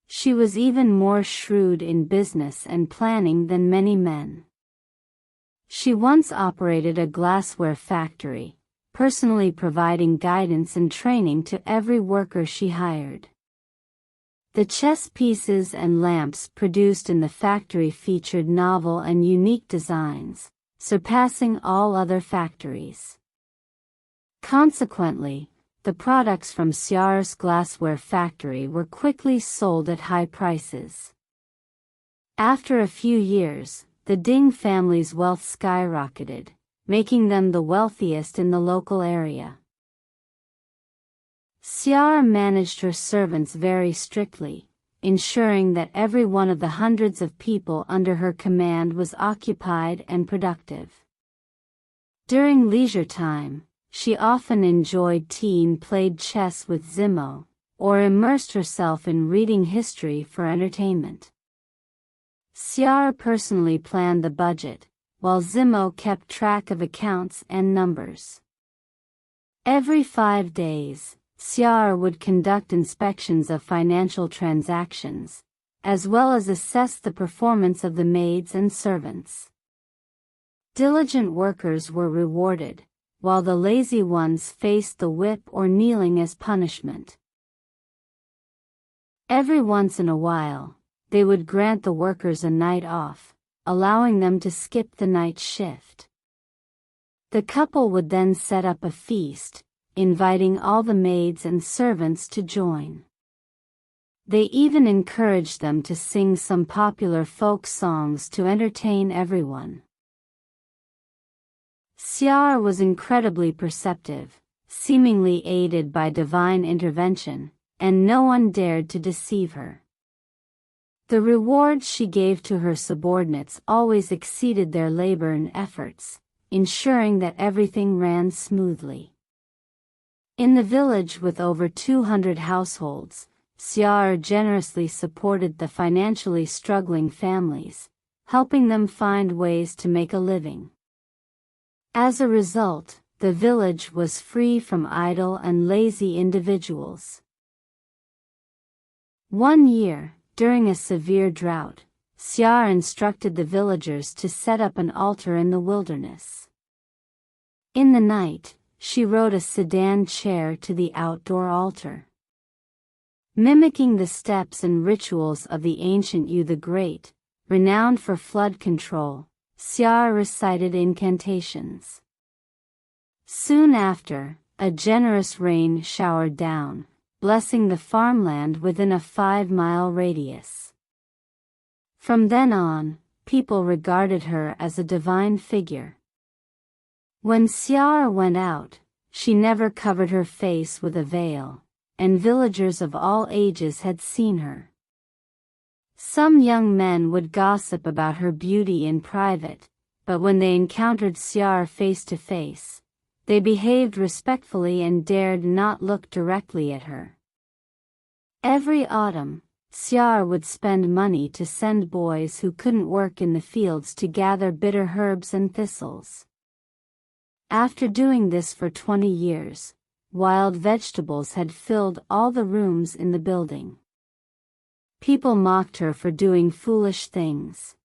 She was even more shrewd in business and planning than many men. She once operated a glassware factory, personally providing guidance and training to every worker she hired. The chess pieces and lamps produced in the factory featured novel and unique designs, surpassing all other factories. Consequently, the products from Xiar's glassware factory were quickly sold at high prices. After a few years, the Ding family's wealth skyrocketed, making them the wealthiest in the local area. Xiar managed her servants very strictly, ensuring that every one of the hundreds of people under her command was occupied and productive. During leisure time, she often enjoyed tea and played chess with Zimo, or immersed herself in reading history for entertainment. Xiar personally planned the budget, while Zimo kept track of accounts and numbers. Every 5 days, Xiar would conduct inspections of financial transactions, as well as assess the performance of the maids and servants. Diligent workers were rewarded, while the lazy ones faced the whip or kneeling as punishment. Every once in a while, they would grant the workers a night off, allowing them to skip the night shift. The couple would then set up a feast, inviting all the maids and servants to join. They even encouraged them to sing some popular folk songs to entertain everyone. Xiar was incredibly perceptive, seemingly aided by divine intervention, and no one dared to deceive her. The rewards she gave to her subordinates always exceeded their labor and efforts, ensuring that everything ran smoothly. In the village with over 200 households, Xiar generously supported the financially struggling families, helping them find ways to make a living. As a result, the village was free from idle and lazy individuals. One year, during a severe drought, Xiar instructed the villagers to set up an altar in the wilderness. In the night, she rode a sedan chair to the outdoor altar. Mimicking the steps and rituals of the ancient Yu the Great, renowned for flood control, Xiar recited incantations. Soon after, a generous rain showered down, blessing the farmland within a 5-mile radius. From then on, people regarded her as a divine figure. When Xiar went out, she never covered her face with a veil, and villagers of all ages had seen her. Some young men would gossip about her beauty in private, but when they encountered Xiar face to face, they behaved respectfully and dared not look directly at her. Every autumn, Xiar would spend money to send boys who couldn't work in the fields to gather bitter herbs and thistles. After doing this for 20 years, wild vegetables had filled all the rooms in the building. People mocked her for doing foolish things.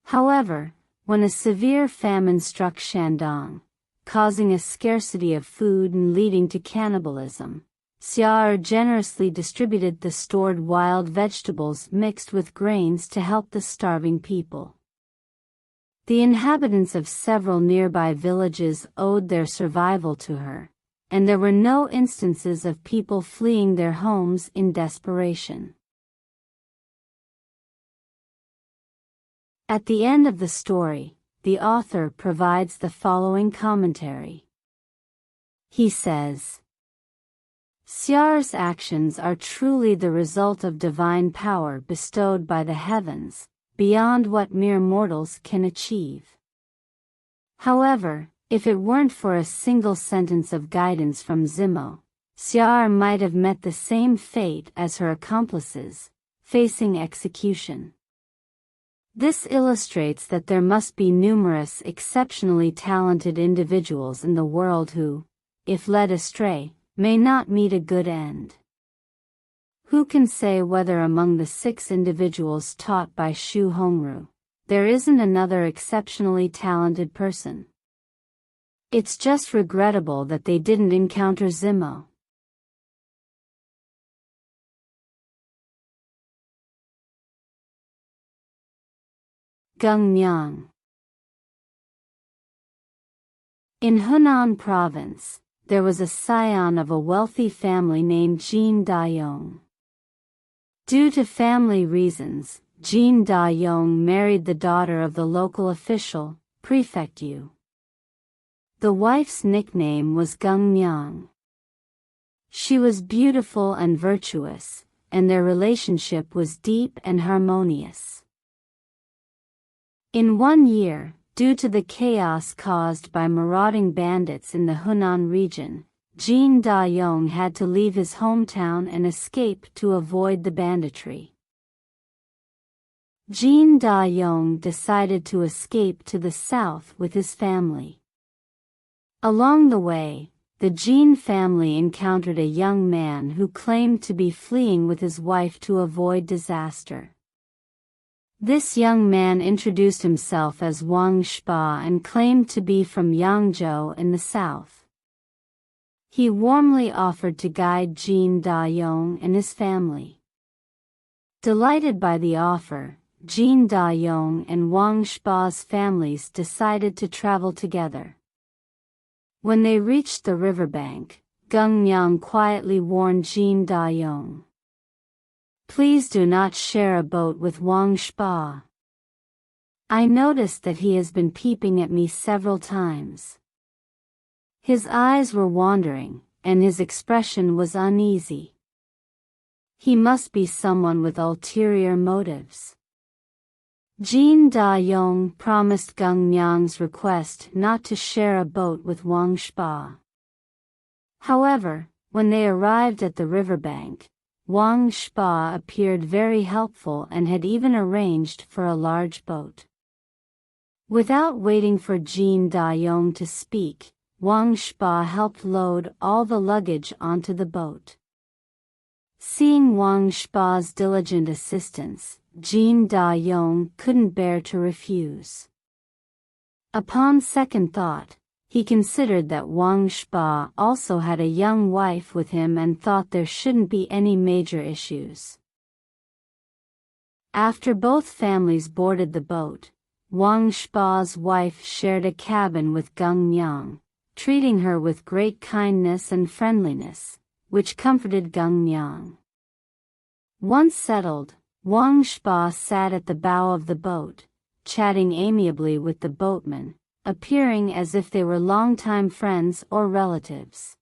However, when a severe famine struck Shandong, causing a scarcity of food and leading to cannibalism, Xiar generously distributed the stored wild vegetables mixed with grains to help the starving people. The inhabitants of several nearby villages owed their survival to her, and there were no instances of people fleeing their homes in desperation. At the end of the story, the author provides the following commentary. He says, Xiar's actions are truly the result of divine power bestowed by the heavens, beyond what mere mortals can achieve. However, if it weren't for a single sentence of guidance from Zimo, Xiar might have met the same fate as her accomplices, facing execution. This illustrates that there must be numerous exceptionally talented individuals in the world who, if led astray, may not meet a good end. Who can say whether among the 6 individuals taught by Shu Hongru, there isn't another exceptionally talented person? It's just regrettable that they didn't encounter Zimo. Gungmyang. In Hunan province, there was a scion of a wealthy family named Jin Dayong. Due to family reasons, Jin Dayong married the daughter of the local official, Prefect Yu. The wife's nickname was Gungmyang. She was beautiful and virtuous, and their relationship was deep and harmonious. In one year, due to the chaos caused by marauding bandits in the Hunan region, Jin Dayong had to leave his hometown and escape to avoid the banditry. Jin Dayong decided to escape to the south with his family. Along the way, the Jin family encountered a young man who claimed to be fleeing with his wife to avoid disaster. This young man introduced himself as Wang Shpa and claimed to be from Yangzhou in the south. He warmly offered to guide Jin Dayong and his family. Delighted by the offer, Jin Dayong and Wang Shpa's families decided to travel together. When they reached the riverbank, Gungmyang quietly warned Jin Dayong, "Please do not share a boat with Wang Shpa. I noticed that he has been peeping at me several times. His eyes were wandering, and his expression was uneasy. He must be someone with ulterior motives." Jin Dayong promised Gungmyang's request not to share a boat with Wang Shpa. However, when they arrived at the riverbank, Wang Shpa appeared very helpful and had even arranged for a large boat. Without waiting for Jin Dayong to speak, Wang Shpa helped load all the luggage onto the boat. Seeing Wang Shpa's diligent assistance, Jin Dayong couldn't bear to refuse. Upon second thought, he considered that Wang Shpa also had a young wife with him and thought there shouldn't be any major issues. After both families boarded the boat, Wang Shpa's wife shared a cabin with Gungmyang, treating her with great kindness and friendliness, which comforted Gungmyang. Once settled, Wang Shpa sat at the bow of the boat, chatting amiably with the boatman, appearing as if they were longtime friends or relatives.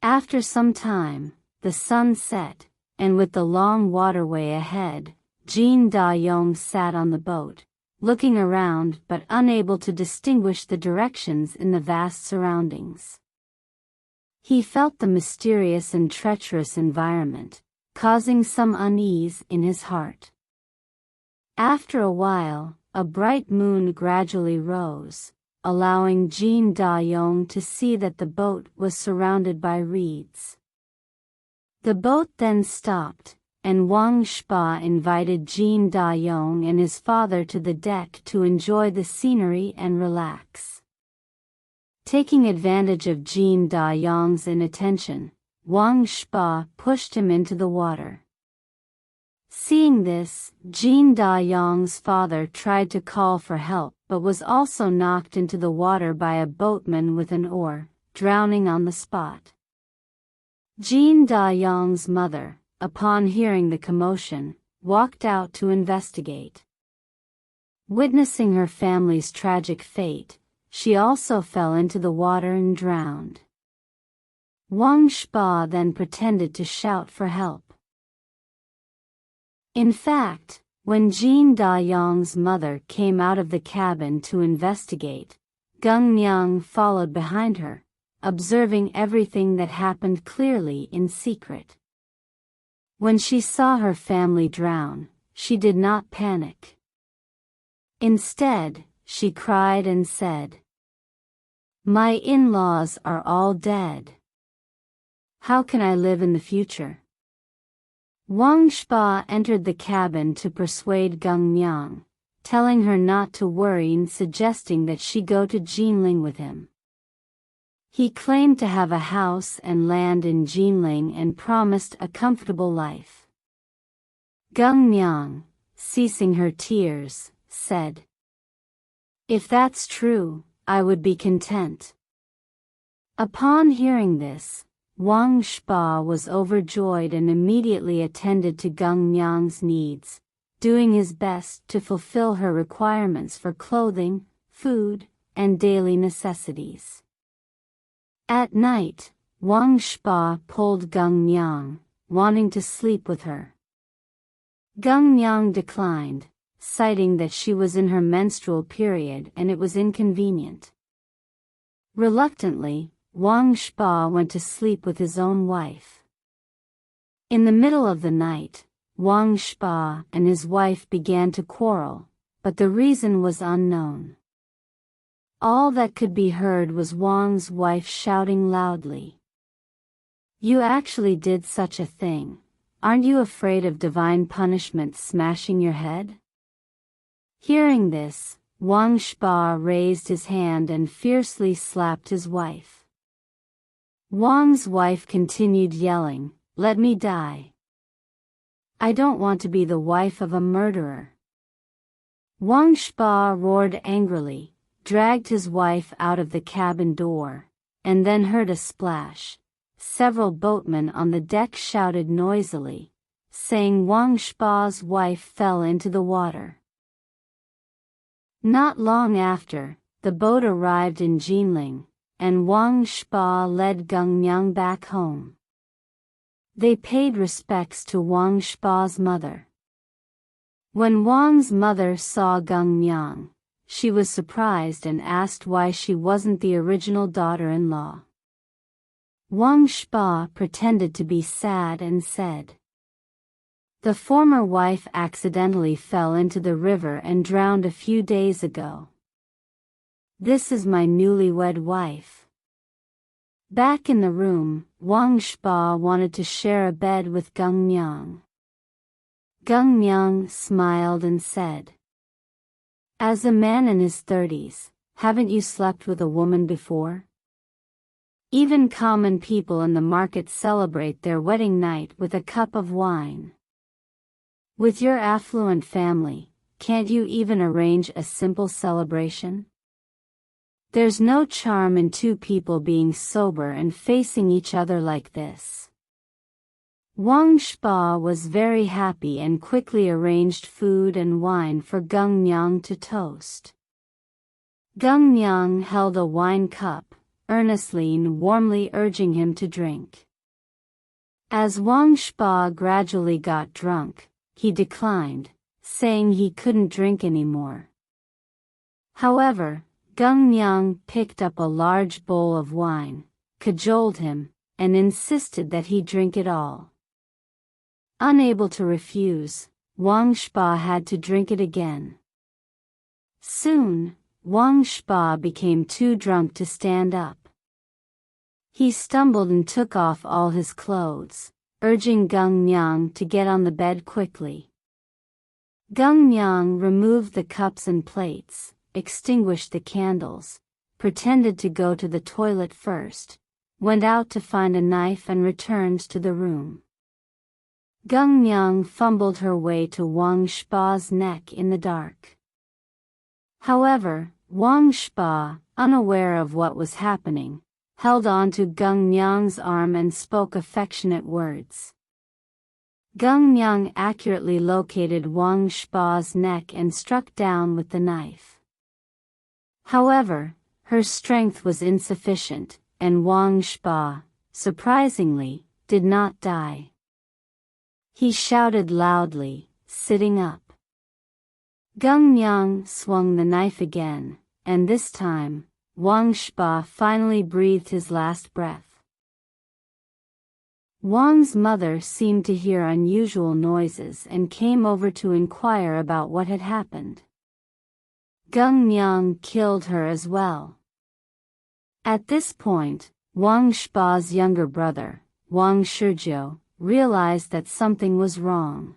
After some time, the sun set, and with the long waterway ahead, Jin Dayong sat on the boat, looking around but unable to distinguish the directions in the vast surroundings. He felt the mysterious and treacherous environment, causing some unease in his heart. After a while, a bright moon gradually rose, allowing Jin Da-yong to see that the boat was surrounded by reeds. The boat then stopped, and Wang Shpa invited Jin Da-yong and his father to the deck to enjoy the scenery and relax. Taking advantage of Jin Da-yong's inattention, Wang Shpa pushed him into the water. Seeing this, Jin Da-yong's father tried to call for help but was also knocked into the water by a boatman with an oar, drowning on the spot. Jin Da-yong's mother, upon hearing the commotion, walked out to investigate. Witnessing her family's tragic fate, she also fell into the water and drowned. Wang Shpa then pretended to shout for help. In fact, when Jin Da-yong's mother came out of the cabin to investigate, Gung Myung followed behind her, observing everything that happened clearly in secret. When she saw her family drown, she did not panic. Instead, she cried and said, "My in-laws are all dead. How can I live in the future?" Wang Shpa entered the cabin to persuade Gung Myung, telling her not to worry and suggesting that she go to Jinling with him. He claimed to have a house and land in Jinling and promised a comfortable life. Gung Myung, ceasing her tears, said, "If that's true, I would be content." Upon hearing this, Wang Shpa was overjoyed and immediately attended to Gung Myung's needs, doing his best to fulfill her requirements for clothing, food, and daily necessities. At night, Wang Shpa pulled Gung Myung, wanting to sleep with her. Gung Myung declined, citing that she was in her menstrual period and it was inconvenient. Reluctantly, Wang Shpa went to sleep with his own wife. In the middle of the night, Wang Shpa and his wife began to quarrel, but the reason was unknown. All that could be heard was Wang's wife shouting loudly, "You actually did such a thing. Aren't you afraid of divine punishment smashing your head?" Hearing this, Wang Shpa raised his hand and fiercely slapped his wife. Wang's wife continued yelling, "Let me die. I don't want to be the wife of a murderer." Wang Shpa roared angrily, dragged his wife out of the cabin door, and then heard a splash. Several boatmen on the deck shouted noisily, saying Wang Shpa's wife fell into the water. Not long after, the boat arrived in Jinling, and Wang Shpa led Gung Myung back home. They paid respects to Wang Shpa's mother. When Wang's mother saw Gung Myung, she was surprised and asked why she wasn't the original daughter-in-law. Wang Shpa pretended to be sad and said, "The former wife accidentally fell into the river and drowned a few days ago. This is my newlywed wife." Back in the room, Wang Shpa wanted to share a bed with Gung Myung. Gung Myung smiled and said, "As a man in his 30s, haven't you slept with a woman before? Even common people in the market celebrate their wedding night with a cup of wine. With your affluent family, can't you even arrange a simple celebration? There's no charm in two people being sober and facing each other like this." Wang Shpa was very happy and quickly arranged food and wine for Gung Myung to toast. Gung Myung held a wine cup, earnestly and warmly urging him to drink. As Wang Shpa gradually got drunk, he declined, saying he couldn't drink anymore. However, Gung Myung picked up a large bowl of wine, cajoled him, and insisted that he drink it all. Unable to refuse, Wang Spa had to drink it again. Soon, Wang Spa became too drunk to stand up. He stumbled and took off all his clothes, urging Gung Niang to get on the bed quickly. Gung Niang removed the cups and plates, extinguished the candles, pretended to go to the toilet first, went out to find a knife and returned to the room. Gung Niang fumbled her way to Wang Spa's neck in the dark. However, Wang Spa, unaware of what was happening, held on to Gung Niang's arm and spoke affectionate words. Gung Niang accurately located Wang Spa's neck and struck down with the knife. However, her strength was insufficient, and Wang Spa, surprisingly, did not die. He shouted loudly, sitting up. Gung Niang swung the knife again, and this time, Wang Spa finally breathed his last breath. Wang's mother seemed to hear unusual noises and came over to inquire about what had happened. Gung Niang killed her as well. At this point, Wang Spa's younger brother, Wang Shijiu, realized that something was wrong.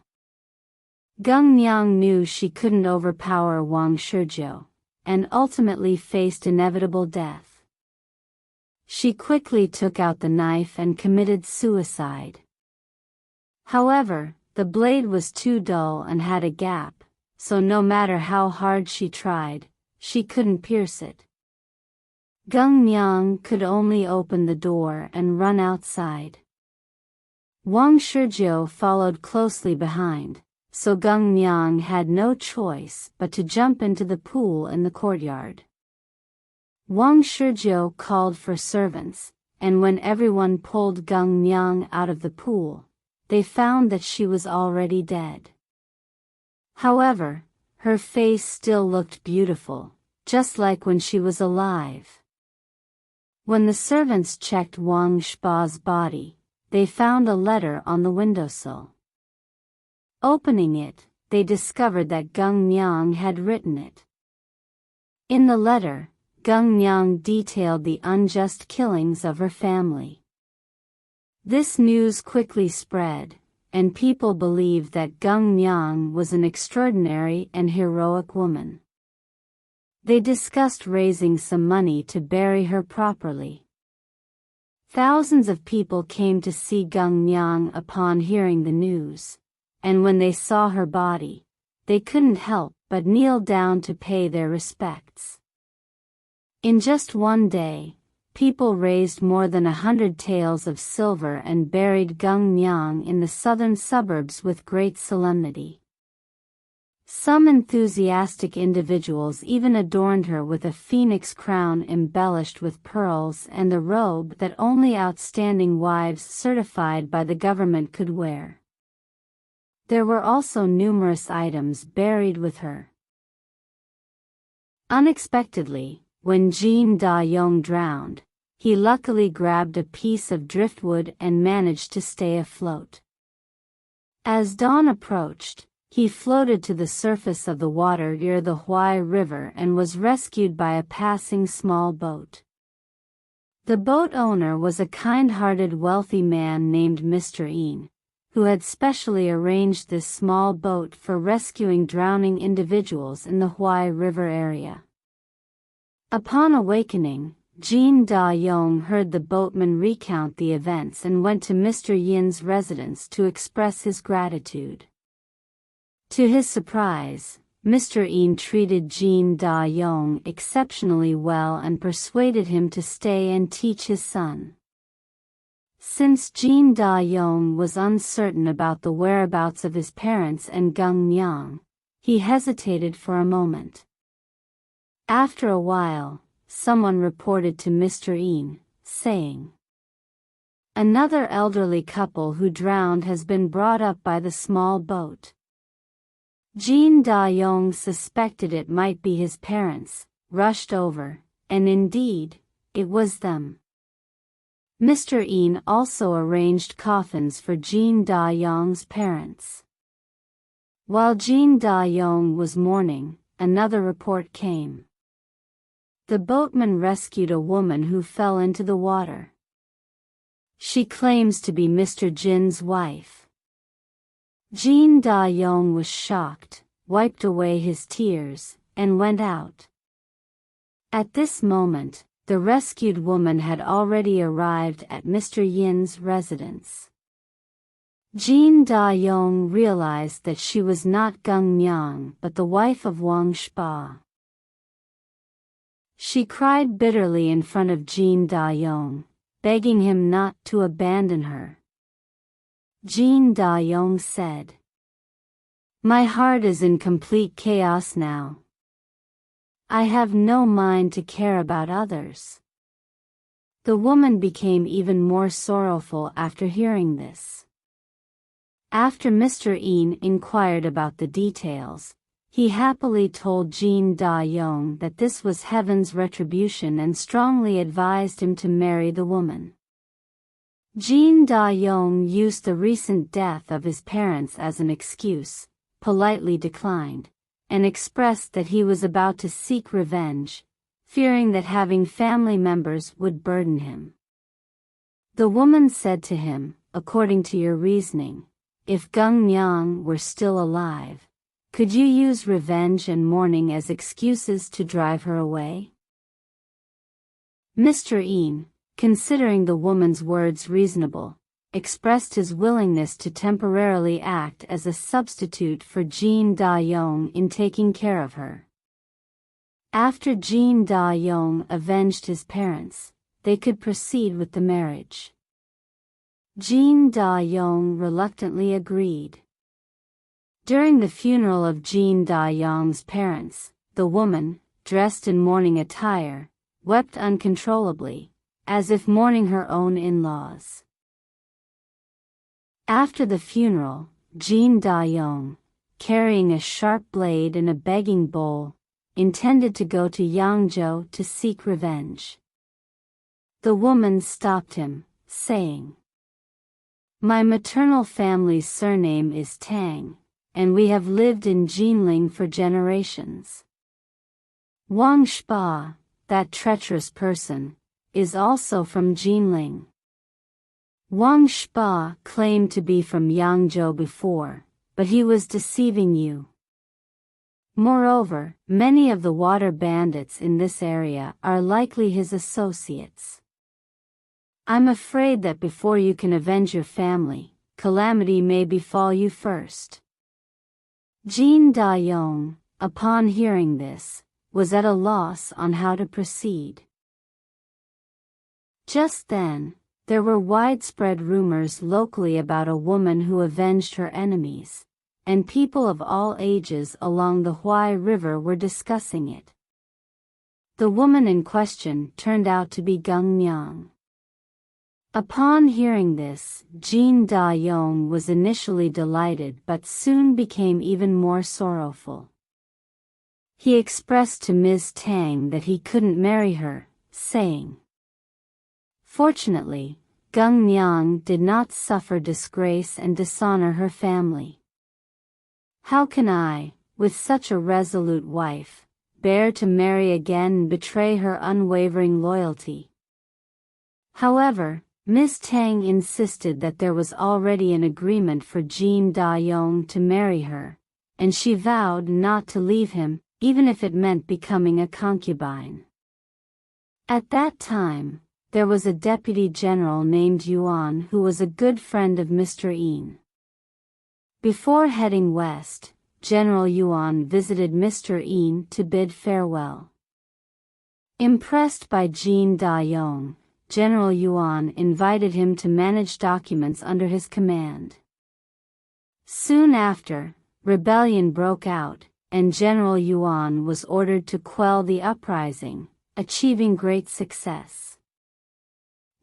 Gung Niang knew she couldn't overpower Wang Shijiu, and ultimately faced inevitable death. She quickly took out the knife and committed suicide. However, the blade was too dull and had a gap, so no matter how hard she tried, she couldn't pierce it. Gung Niang could only open the door and run outside. Wang Shijiu followed closely behind, so Gung Niang had no choice but to jump into the pool in the courtyard. Wang Shijiu called for servants, and when everyone pulled Gung Niang out of the pool, they found that she was already dead. However, her face still looked beautiful, just like when she was alive. When the servants checked Wang Spa's body, they found a letter on the windowsill. Opening it, they discovered that Gung Niang had written it. In the letter, Gung Niang detailed the unjust killings of her family. This news quickly spread, and people believed that Gung Niang was an extraordinary and heroic woman. They discussed raising some money to bury her properly. Thousands of people came to see Gung Niang upon hearing the news, and when they saw her body, they couldn't help but kneel down to pay their respects. In just one day, people raised more than 100 taels of silver and buried Gung Niang in the southern suburbs with great solemnity. Some enthusiastic individuals even adorned her with a phoenix crown embellished with pearls and a robe that only outstanding wives certified by the government could wear. There were also numerous items buried with her. Unexpectedly, when Jin Da-yong drowned, he luckily grabbed a piece of driftwood and managed to stay afloat. As dawn approached, he floated to the surface of the water near the Huai River and was rescued by a passing small boat. The boat owner was a kind-hearted wealthy man named Mr. Een, who had specially arranged this small boat for rescuing drowning individuals in the Huai River area. Upon awakening, Jin Da-yong heard the boatman recount the events and went to Mr. Yin's residence to express his gratitude. To his surprise, Mr. Een treated Jin Da-yong exceptionally well and persuaded him to stay and teach his son. Since Jin Da-yong was uncertain about the whereabouts of his parents and Gung Niang, he hesitated for a moment. After a while, someone reported to Mr. Een, saying, "Another elderly couple who drowned has been brought up by the small boat." Jin Da-yong suspected it might be his parents, rushed over, and indeed, it was them. Mr. Een also arranged coffins for Jean Da-yong's parents. While Jean Da-yong was mourning, another report came. The boatman rescued a woman who fell into the water. She claims to be Mr. Jin's wife. Jean Da-yong was shocked, wiped away his tears, and went out. At this moment, the rescued woman had already arrived at Mr. Yin's residence. Jean Da-yong realized that she was not Gung Myang but the wife of Wang Spa. She cried bitterly in front of Jean Da-yong, begging him not to abandon her. Jean Da-yong said, "My heart is in complete chaos now. I have no mind to care about others." The woman became even more sorrowful after hearing this. After Mr. Een inquired about the details, he happily told Jean Da-yong that this was heaven's retribution and strongly advised him to marry the woman. Jean Da-yong used the recent death of his parents as an excuse, politely declined, and expressed that he was about to seek revenge, fearing that having family members would burden him. The woman said to him, "According to your reasoning, if Gung Myang were still alive, could you use revenge and mourning as excuses to drive her away?" Mr. Een, considering the woman's words reasonable, expressed his willingness to temporarily act as a substitute for Jean Da-yong in taking care of her. After Jean Da-yong avenged his parents, they could proceed with the marriage. Jean Da-yong reluctantly agreed. During the funeral of Jean Da-yong's parents, the woman, dressed in mourning attire, wept uncontrollably, as if mourning her own in-laws. After the funeral, Jean Da-yong, carrying a sharp blade and a begging bowl, intended to go to Yangzhou to seek revenge. The woman stopped him, saying, "My maternal family's surname is Tang, and we have lived in Jinling for generations. Wang Spa, that treacherous person, is also from Jinling. Wang Spa claimed to be from Yangzhou before, but he was deceiving you. Moreover, many of the water bandits in this area are likely his associates. I'm afraid that before you can avenge your family, calamity may befall you first." Jean Da-yong, upon hearing this, was at a loss on how to proceed. Just then, there were widespread rumors locally about a woman who avenged her enemies, and people of all ages along the Huai River were discussing it. The woman in question turned out to be Gung Myang. Upon hearing this, Jean Da-yong was initially delighted but soon became even more sorrowful. He expressed to Ms. Tang that he couldn't marry her, saying, "Fortunately, Gung Myang did not suffer disgrace and dishonor her family. How can I, with such a resolute wife, bear to marry again and betray her unwavering loyalty?" However, Ms. Tang insisted that there was already an agreement for Jean Da-yong to marry her, and she vowed not to leave him, even if it meant becoming a concubine. At that time, there was a deputy general named Yuan who was a good friend of Mr. Een. Before heading west, General Yuan visited Mr. Een to bid farewell. Impressed by Jean Da-yong, General Yuan invited him to manage documents under his command. Soon after, rebellion broke out, and General Yuan was ordered to quell the uprising, achieving great success.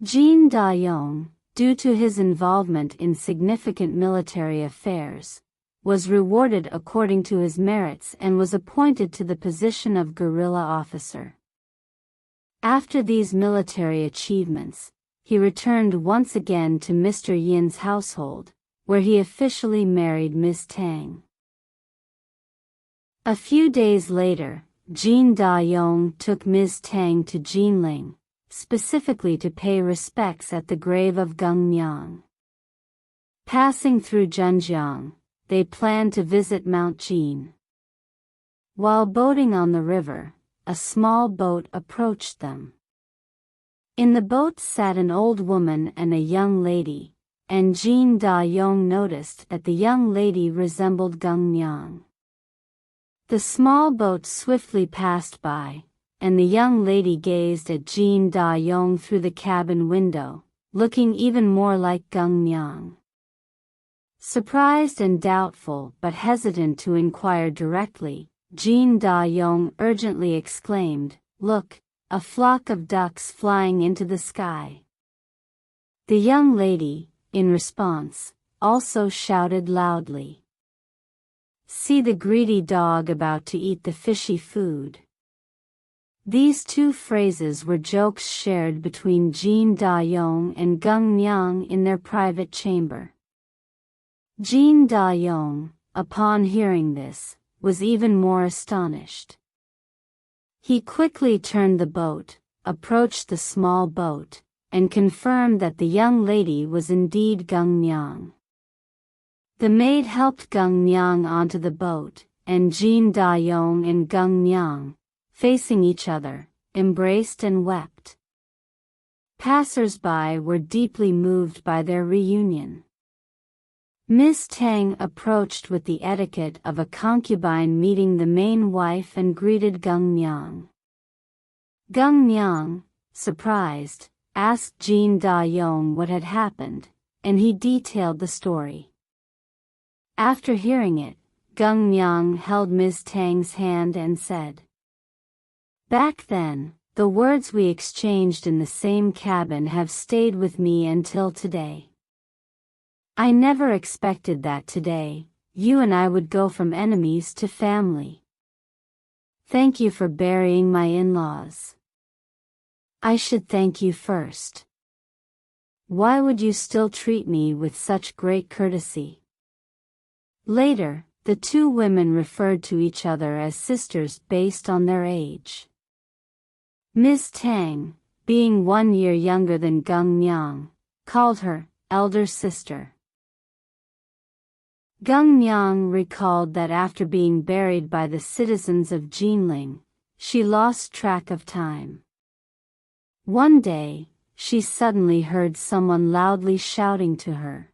Jean Da-yong, due to his involvement in significant military affairs, was rewarded according to his merits and was appointed to the position of guerrilla officer. After these military achievements, he returned once again to Mr. Yin's household, where he officially married Miss Tang. A few days later, Jin Da-yong took Ms. Tang to Jinling, specifically to pay respects at the grave of Gung Myang. Passing through Zhenjiang, they planned to visit Mount Jin. While boating on the river, a small boat approached them. In the boat sat an old woman and a young lady, and Jin Da-yong noticed that the young lady resembled Gung Myang. The small boat swiftly passed by, and the young lady gazed at Jin Da-yong through the cabin window, looking even more like Gung Myang. Surprised and doubtful but hesitant to inquire directly, Jin Da-yong urgently exclaimed, "Look, a flock of ducks flying into the sky." The young lady, in response, also shouted loudly, "See the greedy dog about to eat the fishy food." These two phrases were jokes shared between Jin Da-yong and Gung Myang in their private chamber. Jin Da-yong, upon hearing this, was even more astonished. He quickly turned the boat, approached the small boat, and confirmed that the young lady was indeed Gung Myang. The maid helped Gung Myang onto the boat, and Jin Da-yong and Gung Myang, facing each other, embraced and wept. Passers-by were deeply moved by their reunion. Miss Tang approached with the etiquette of a concubine meeting the main wife and greeted Gung Myang. Gung Myang, surprised, asked Jin Da-yong what had happened, and he detailed the story. After hearing it, Gung Myang held Miss Tang's hand and said, "Back then, the words we exchanged in the same cabin have stayed with me until today. I never expected that today, you and I would go from enemies to family. Thank you for burying my in-laws. I should thank you first. Why would you still treat me with such great courtesy?" Later, the two women referred to each other as sisters based on their age. Miss Tang, being 1 year younger than Gung Myang, called her elder sister. Gung Myang recalled that after being buried by the citizens of Jinling, she lost track of time. One day, she suddenly heard someone loudly shouting to her,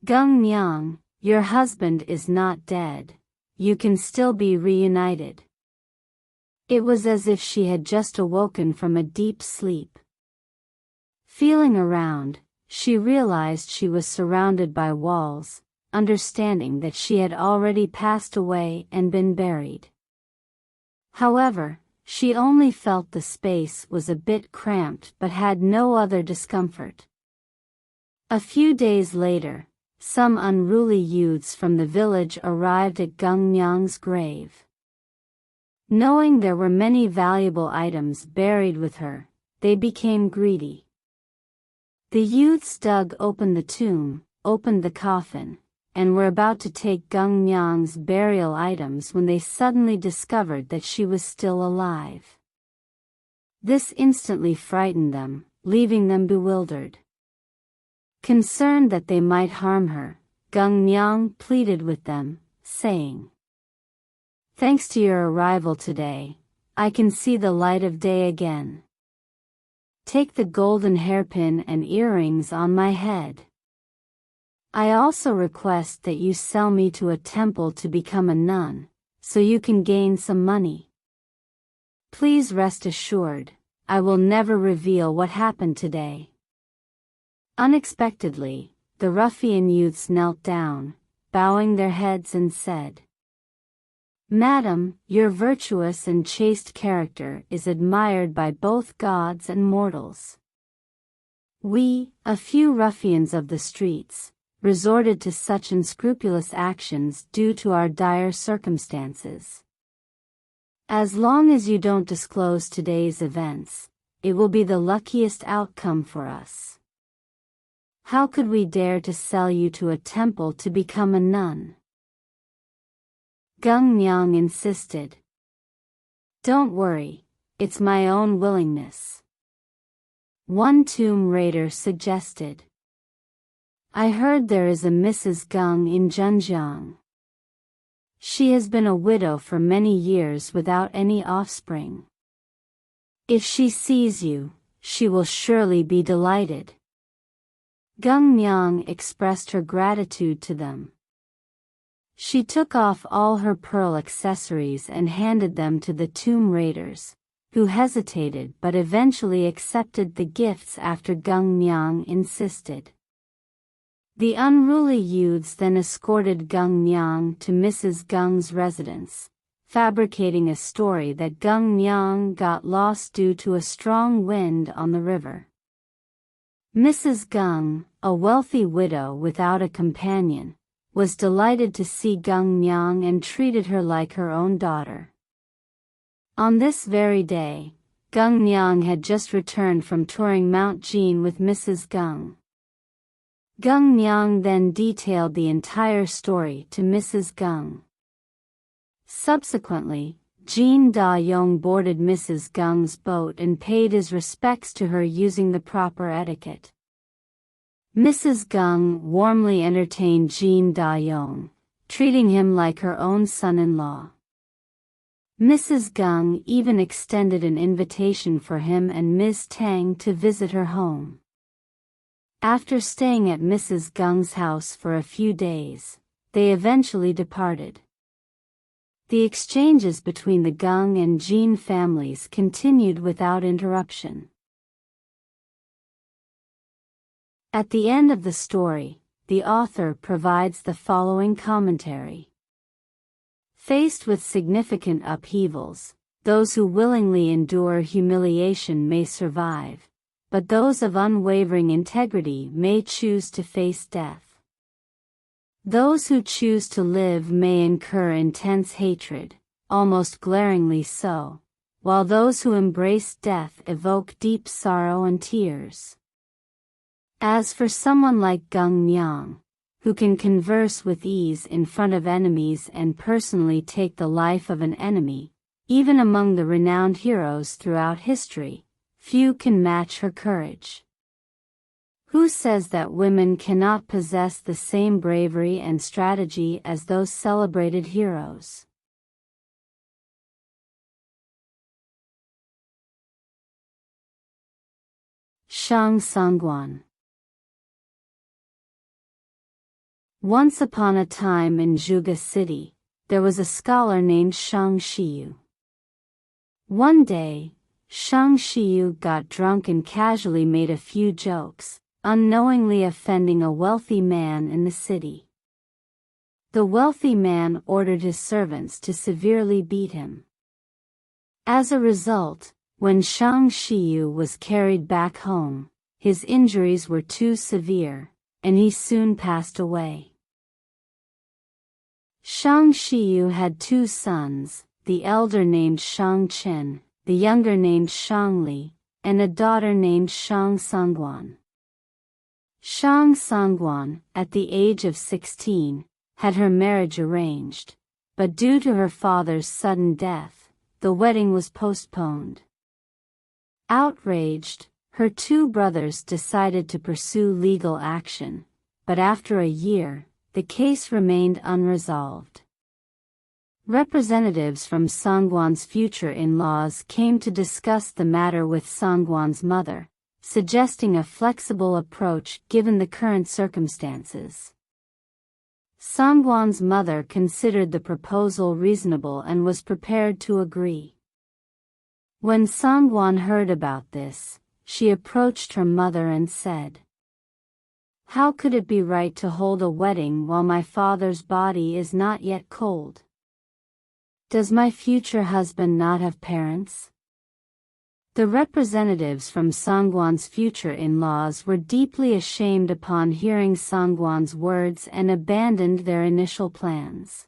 "Gung Myang, your husband is not dead, you can still be reunited." It was as if she had just awoken from a deep sleep. Feeling around, she realized she was surrounded by walls, understanding that she had already passed away and been buried. However, she only felt the space was a bit cramped but had no other discomfort. A few days later, some unruly youths from the village arrived at Gung Myang's grave. Knowing there were many valuable items buried with her, they became greedy. The youths dug open the tomb, opened the coffin, and were about to take Gung Myang's burial items when they suddenly discovered that she was still alive. This instantly frightened them, leaving them bewildered. Concerned that they might harm her, Gung Myang pleaded with them, saying, "Thanks to your arrival today, I can see the light of day again. Take the golden hairpin and earrings on my head. I also request that you sell me to a temple to become a nun, so you can gain some money. Please rest assured, I will never reveal what happened today." Unexpectedly, the ruffian youths knelt down, bowing their heads and said, "Madam, your virtuous and chaste character is admired by both gods and mortals. We, a few ruffians of the streets, resorted to such unscrupulous actions due to our dire circumstances. As long as you don't disclose today's events, it will be the luckiest outcome for us. How could we dare to sell you to a temple to become a nun? Gung Myang insisted. Don't worry, it's my own willingness. One tomb raider suggested. I heard there is a Mrs. Gung in Zhenjiang. She has been a widow for many years without any offspring. If she sees you, she will surely be delighted. Gung Myang expressed her gratitude to them. She took off all her pearl accessories and handed them to the tomb raiders, who hesitated but eventually accepted the gifts after Gung Myang insisted. The unruly youths then escorted Gung Myang to Mrs. Gung's residence, fabricating a story that Gung Myang got lost due to a strong wind on the river. Mrs. Gung, a wealthy widow without a companion, was delighted to see Gung Myang and treated her like her own daughter. On this very day, Gung Myang had just returned from touring Mount Jin with Mrs. Gung. Gung Myang then detailed the entire story to Mrs. Gung. Subsequently, Jin Da-yong boarded Mrs. Gung's boat and paid his respects to her using the proper etiquette. Mrs. Gung warmly entertained Jin Da-yong, treating him like her own son-in-law. Mrs. Gung even extended an invitation for him and Ms. Tang to visit her home. After staying at Mrs. Gung's house for a few days, they eventually departed. The exchanges between the Gung and Jin families continued without interruption. At the end of the story, the author provides the following commentary. Faced with significant upheavals, those who willingly endure humiliation may survive, but those of unwavering integrity may choose to face death. Those who choose to live may incur intense hatred, almost glaringly so, while those who embrace death evoke deep sorrow and tears. As for someone like Gung Myang, who can converse with ease in front of enemies and personally take the life of an enemy, even among the renowned heroes throughout history, few can match her courage. Who says that women cannot possess the same bravery and strategy as those celebrated heroes? Shang Songguan. Once upon a time in Zhuge City, there was a scholar named Shang Shiyu. One day, Shang Shiyu got drunk and casually made a few jokes, unknowingly offending a wealthy man in the city. The wealthy man ordered his servants to severely beat him. As a result, when Shang Shiyu was carried back home, his injuries were too severe, and he soon passed away. Shang Shiyu had two sons, the elder named Shang Chen, the younger named Shang Li, and a daughter named Shang Songguan. Shang Songguan, at the age of 16, had her marriage arranged, but due to her father's sudden death, the wedding was postponed. Outraged, her two brothers decided to pursue legal action, but after a year, the case remained unresolved. Representatives from Songguan's future in-laws came to discuss the matter with Songguan's mother, suggesting a flexible approach given the current circumstances. Songguan's mother considered the proposal reasonable and was prepared to agree. When Songguan heard about this, she approached her mother and said, "How could it be right to hold a wedding while my father's body is not yet cold? Does my future husband not have parents?" The representatives from Songguan's future in-laws were deeply ashamed upon hearing Songguan's words and abandoned their initial plans.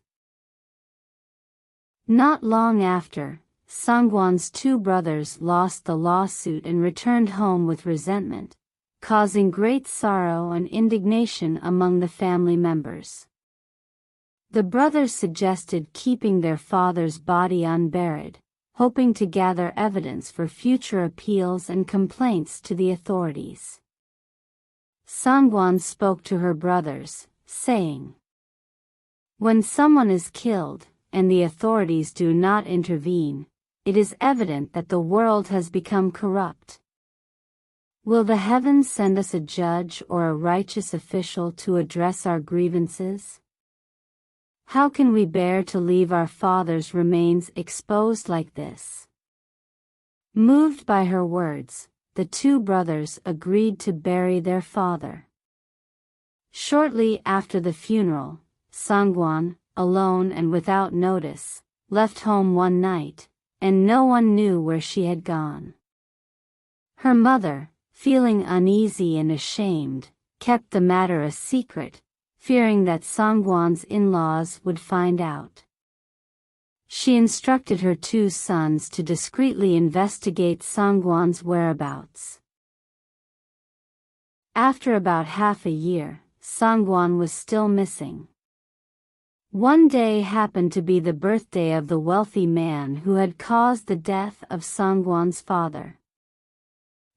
Not long after, Songwon's two brothers lost the lawsuit and returned home with resentment, causing great sorrow and indignation among the family members. The brothers suggested keeping their father's body unburied, hoping to gather evidence for future appeals and complaints to the authorities. Songwon spoke to her brothers, saying, "When someone is killed, and the authorities do not intervene, it is evident that the world has become corrupt. Will the heavens send us a judge or a righteous official to address our grievances? How can we bear to leave our father's remains exposed like this?" Moved by her words, the two brothers agreed to bury their father. Shortly after the funeral, Songwon, alone and without notice, left home one night, and no one knew where she had gone. Her mother, feeling uneasy and ashamed, kept the matter a secret, fearing that Songwon's in-laws would find out. She instructed her two sons to discreetly investigate Songwon's whereabouts. After about half a year, Songwon was still missing. One day happened to be the birthday of the wealthy man who had caused the death of Songwon's father.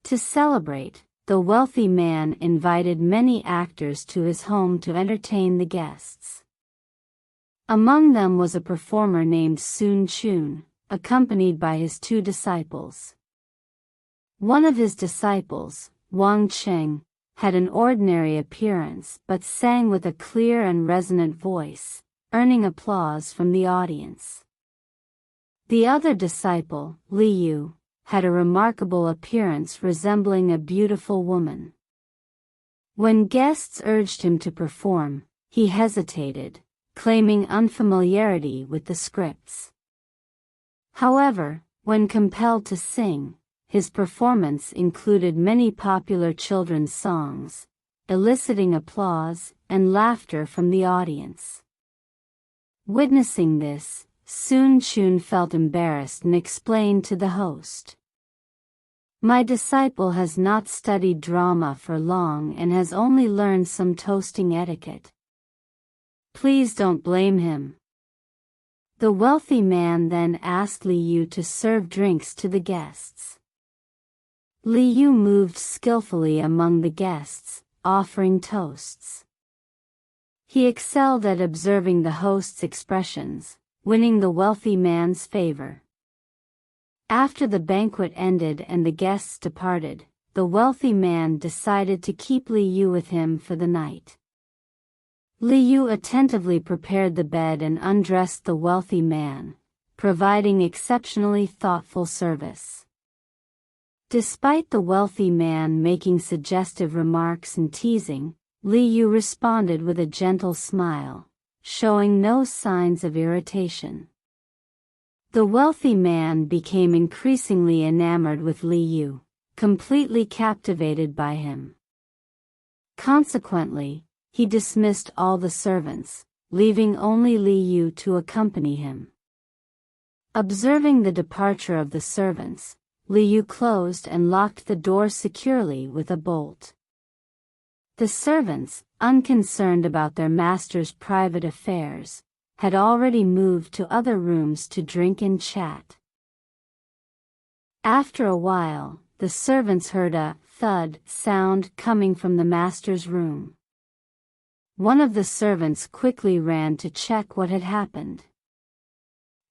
To celebrate, the wealthy man invited many actors to his home to entertain the guests. Among them was a performer named Sun Chun, accompanied by his two disciples. One of his disciples, Wang Cheng, had an ordinary appearance but sang with a clear and resonant voice, earning applause from the audience. The other disciple, Li Yu, had a remarkable appearance resembling a beautiful woman. When guests urged him to perform, he hesitated, claiming unfamiliarity with the scripts. However, when compelled to sing, his performance included many popular children's songs, eliciting applause and laughter from the audience. Witnessing this, Sun Chun felt embarrassed and explained to the host, "My disciple has not studied drama for long and has only learned some toasting etiquette. Please don't blame him." The wealthy man then asked Li Yu to serve drinks to the guests. Li Yu moved skillfully among the guests, offering toasts. He excelled at observing the host's expressions, winning the wealthy man's favor. After the banquet ended and the guests departed, the wealthy man decided to keep Li Yu with him for the night. Li Yu attentively prepared the bed and undressed the wealthy man, providing exceptionally thoughtful service. Despite the wealthy man making suggestive remarks and teasing, Li Yu responded with a gentle smile, showing no signs of irritation. The wealthy man became increasingly enamored with Li Yu, completely captivated by him. Consequently, he dismissed all the servants, leaving only Li Yu to accompany him. Observing the departure of the servants, Li Yu closed and locked the door securely with a bolt. The servants, unconcerned about their master's private affairs, had already moved to other rooms to drink and chat. After a while, the servants heard a thud sound coming from the master's room. One of the servants quickly ran to check what had happened.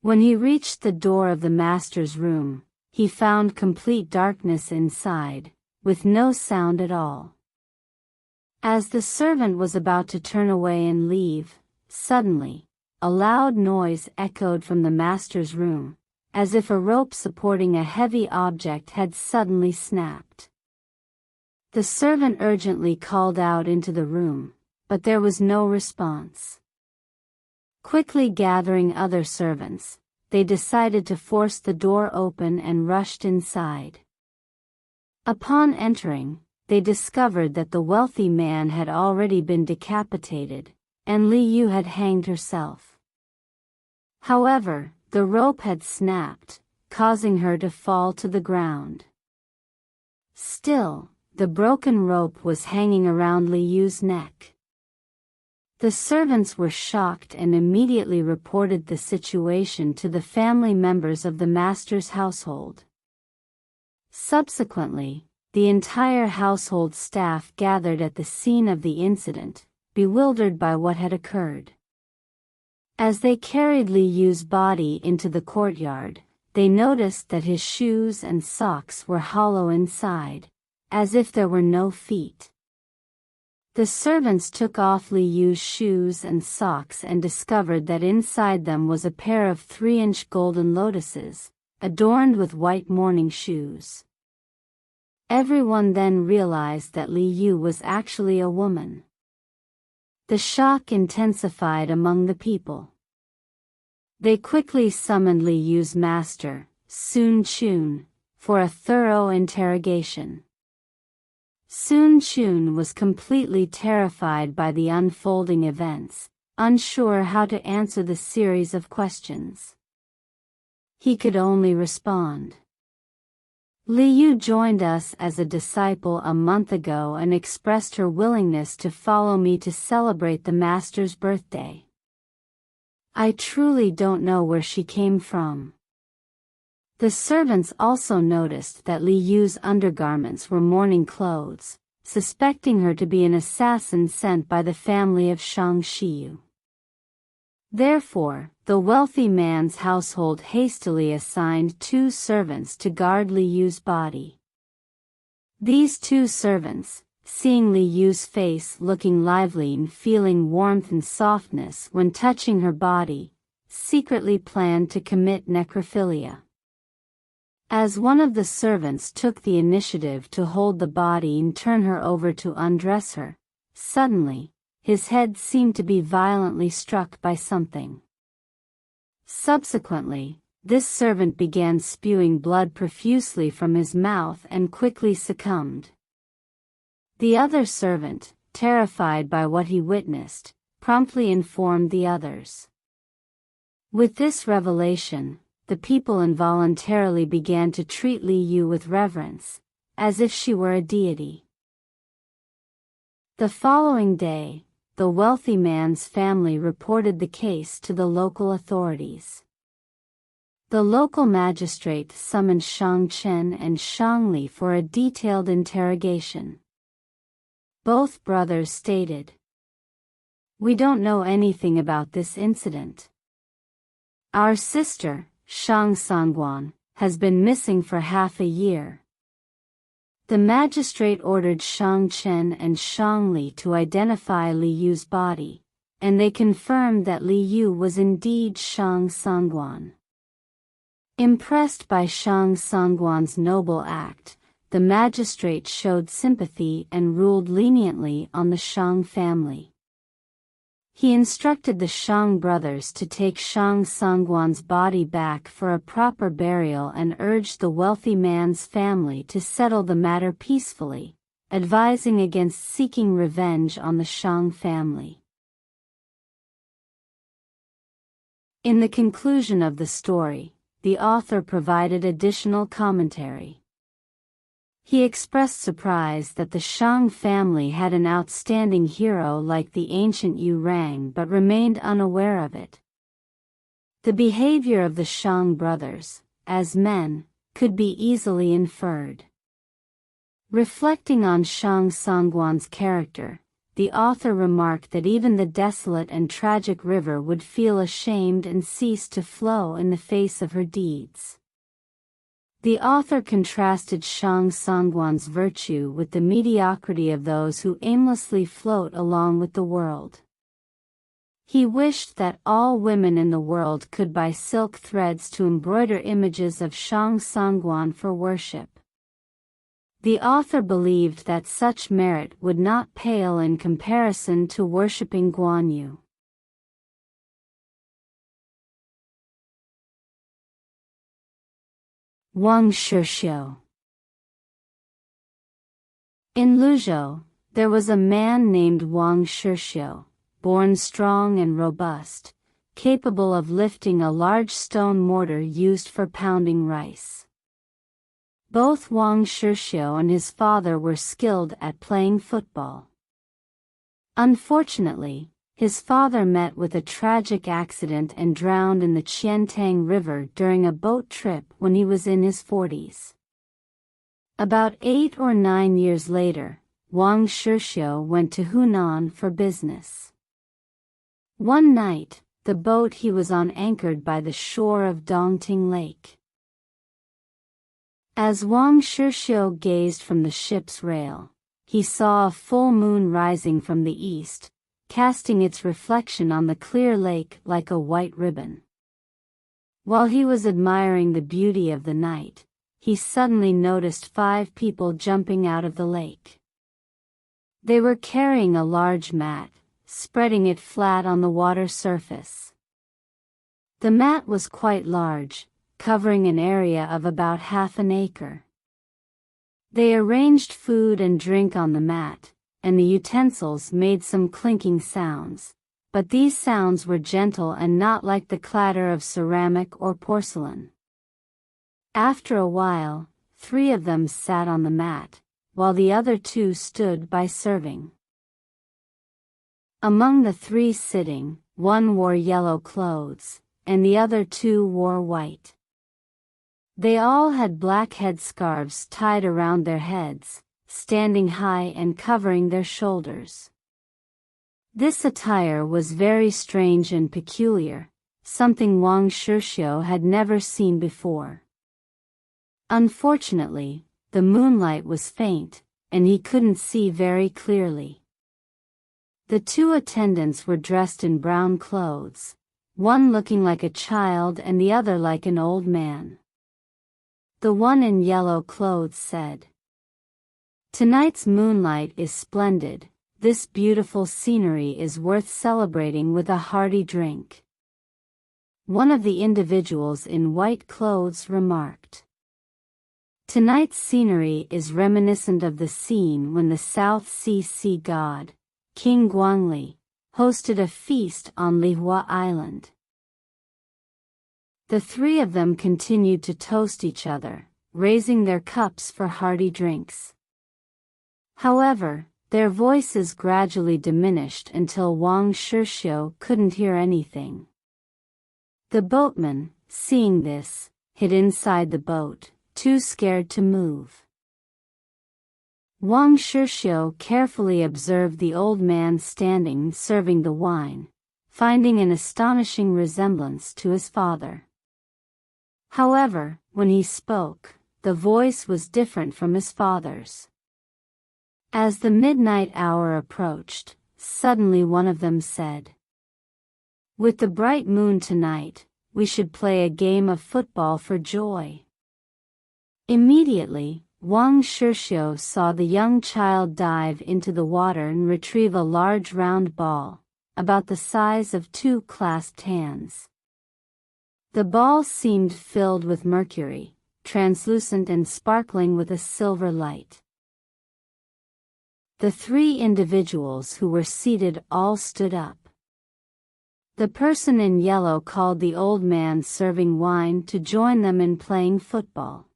When he reached the door of the master's room, he found complete darkness inside, with no sound at all. As the servant was about to turn away and leave, suddenly, a loud noise echoed from the master's room, as if a rope supporting a heavy object had suddenly snapped. The servant urgently called out into the room, but there was no response. Quickly gathering other servants, they decided to force the door open and rushed inside. Upon entering, they discovered that the wealthy man had already been decapitated, and Li Yu had hanged herself. However, the rope had snapped, causing her to fall to the ground. Still, the broken rope was hanging around Li Yu's neck. The servants were shocked and immediately reported the situation to the family members of the master's household. Subsequently, the entire household staff gathered at the scene of the incident, bewildered by what had occurred. As they carried Li Yu's body into the courtyard, they noticed that his shoes and socks were hollow inside, as if there were no feet. The servants took off Li Yu's shoes and socks and discovered that inside them was a pair of 3-inch golden lotuses, adorned with white mourning shoes. Everyone then realized that Li Yu was actually a woman. The shock intensified among the people. They quickly summoned Li Yu's master, Sun Chun, for a thorough interrogation. Sun Chun was completely terrified by the unfolding events, unsure how to answer the series of questions. He could only respond. Li Yu joined us as a disciple a month ago and expressed her willingness to follow me to celebrate the master's birthday. I truly don't know where she came from. The servants also noticed that Li Yu's undergarments were mourning clothes, suspecting her to be an assassin sent by the family of Shang Shiyu. Therefore, the wealthy man's household hastily assigned 2 servants to guard Li Yu's body. These 2 servants, seeing Li Yu's face looking lively and feeling warmth and softness when touching her body, secretly planned to commit necrophilia. As one of the servants took the initiative to hold the body and turn her over to undress her, suddenly, his head seemed to be violently struck by something. Subsequently, this servant began spewing blood profusely from his mouth and quickly succumbed. The other servant, terrified by what he witnessed, promptly informed the others. With this revelation, the people involuntarily began to treat Li Yu with reverence, as if she were a deity. The following day, the wealthy man's family reported the case to the local authorities. The local magistrate summoned Shang Chen and Shang Li for a detailed interrogation. Both brothers stated, "We don't know anything about this incident. Our sister, Shang Sangguan, has been missing for half a year." The magistrate ordered Shang Chen and Shang Li to identify Li Yu's body, and they confirmed that Li Yu was indeed Shang Sangguan. Impressed by Shang Sangguan's noble act, the magistrate showed sympathy and ruled leniently on the Shang family. He instructed the Shang brothers to take Shang Sangguan's body back for a proper burial and urged the wealthy man's family to settle the matter peacefully, advising against seeking revenge on the Shang family. In the conclusion of the story, the author provided additional commentary. He expressed surprise that the Shang family had an outstanding hero like the ancient Yu Rang but remained unaware of it. The behavior of the Shang brothers, as men, could be easily inferred. Reflecting on Shang Sangguan's character, the author remarked that even the desolate and tragic river would feel ashamed and cease to flow in the face of her deeds. The author contrasted Shang Sangguan's virtue with the mediocrity of those who aimlessly float along with the world. He wished that all women in the world could buy silk threads to embroider images of Shang Sangguan for worship. The author believed that such merit would not pale in comparison to worshipping Guan Yu. Wang Shixiu. In Luzhou, there was a man named Wang Shixiu, born strong and robust, capable of lifting a large stone mortar used for pounding rice. Both Wang Shixiu and his father were skilled at playing football. Unfortunately, his father met with a tragic accident and drowned in the Qiantang River during a boat trip when he was in his 40s. About 8 or 9 years later, Wang Shixiu went to Hunan for business. One night, the boat he was on anchored by the shore of Dongting Lake. As Wang Shixiu gazed from the ship's rail, he saw a full moon rising from the east, casting its reflection on the clear lake like a white ribbon. While he was admiring the beauty of the night, he suddenly noticed 5 people jumping out of the lake. They were carrying a large mat, spreading it flat on the water surface. The mat was quite large, covering an area of about half an acre. They arranged food and drink on the mat, and the utensils made some clinking sounds, but these sounds were gentle and not like the clatter of ceramic or porcelain. After a while, 3 of them sat on the mat, while the other 2 stood by serving. Among the 3 sitting, 1 wore yellow clothes, and the other 2 wore white. They all had black headscarves tied around their heads, standing high and covering their shoulders. This attire was very strange and peculiar, something Wang Shixiu had never seen before. Unfortunately, the moonlight was faint, and he couldn't see very clearly. The 2 attendants were dressed in brown clothes, one looking like a child and the other like an old man. The one in yellow clothes said, "Tonight's moonlight is splendid. This beautiful scenery is worth celebrating with a hearty drink." One of the individuals in white clothes remarked, "Tonight's scenery is reminiscent of the scene when the South Sea god, King Guangli, hosted a feast on Lihua Island." The 3 of them continued to toast each other, raising their cups for hearty drinks. However, their voices gradually diminished until Wang Shixiu couldn't hear anything. The boatman, seeing this, hid inside the boat, too scared to move. Wang Shixiu carefully observed the old man standing serving the wine, finding an astonishing resemblance to his father. However, when he spoke, the voice was different from his father's. As the midnight hour approached, suddenly one of them said, "With the bright moon tonight, we should play a game of football for joy." Immediately, Wang Shixiu saw the young child dive into the water and retrieve a large round ball, about the size of 2 clasped hands. The ball seemed filled with mercury, translucent and sparkling with a silver light. The 3 individuals who were seated all stood up. The person in yellow called the old man serving wine to join them in playing football.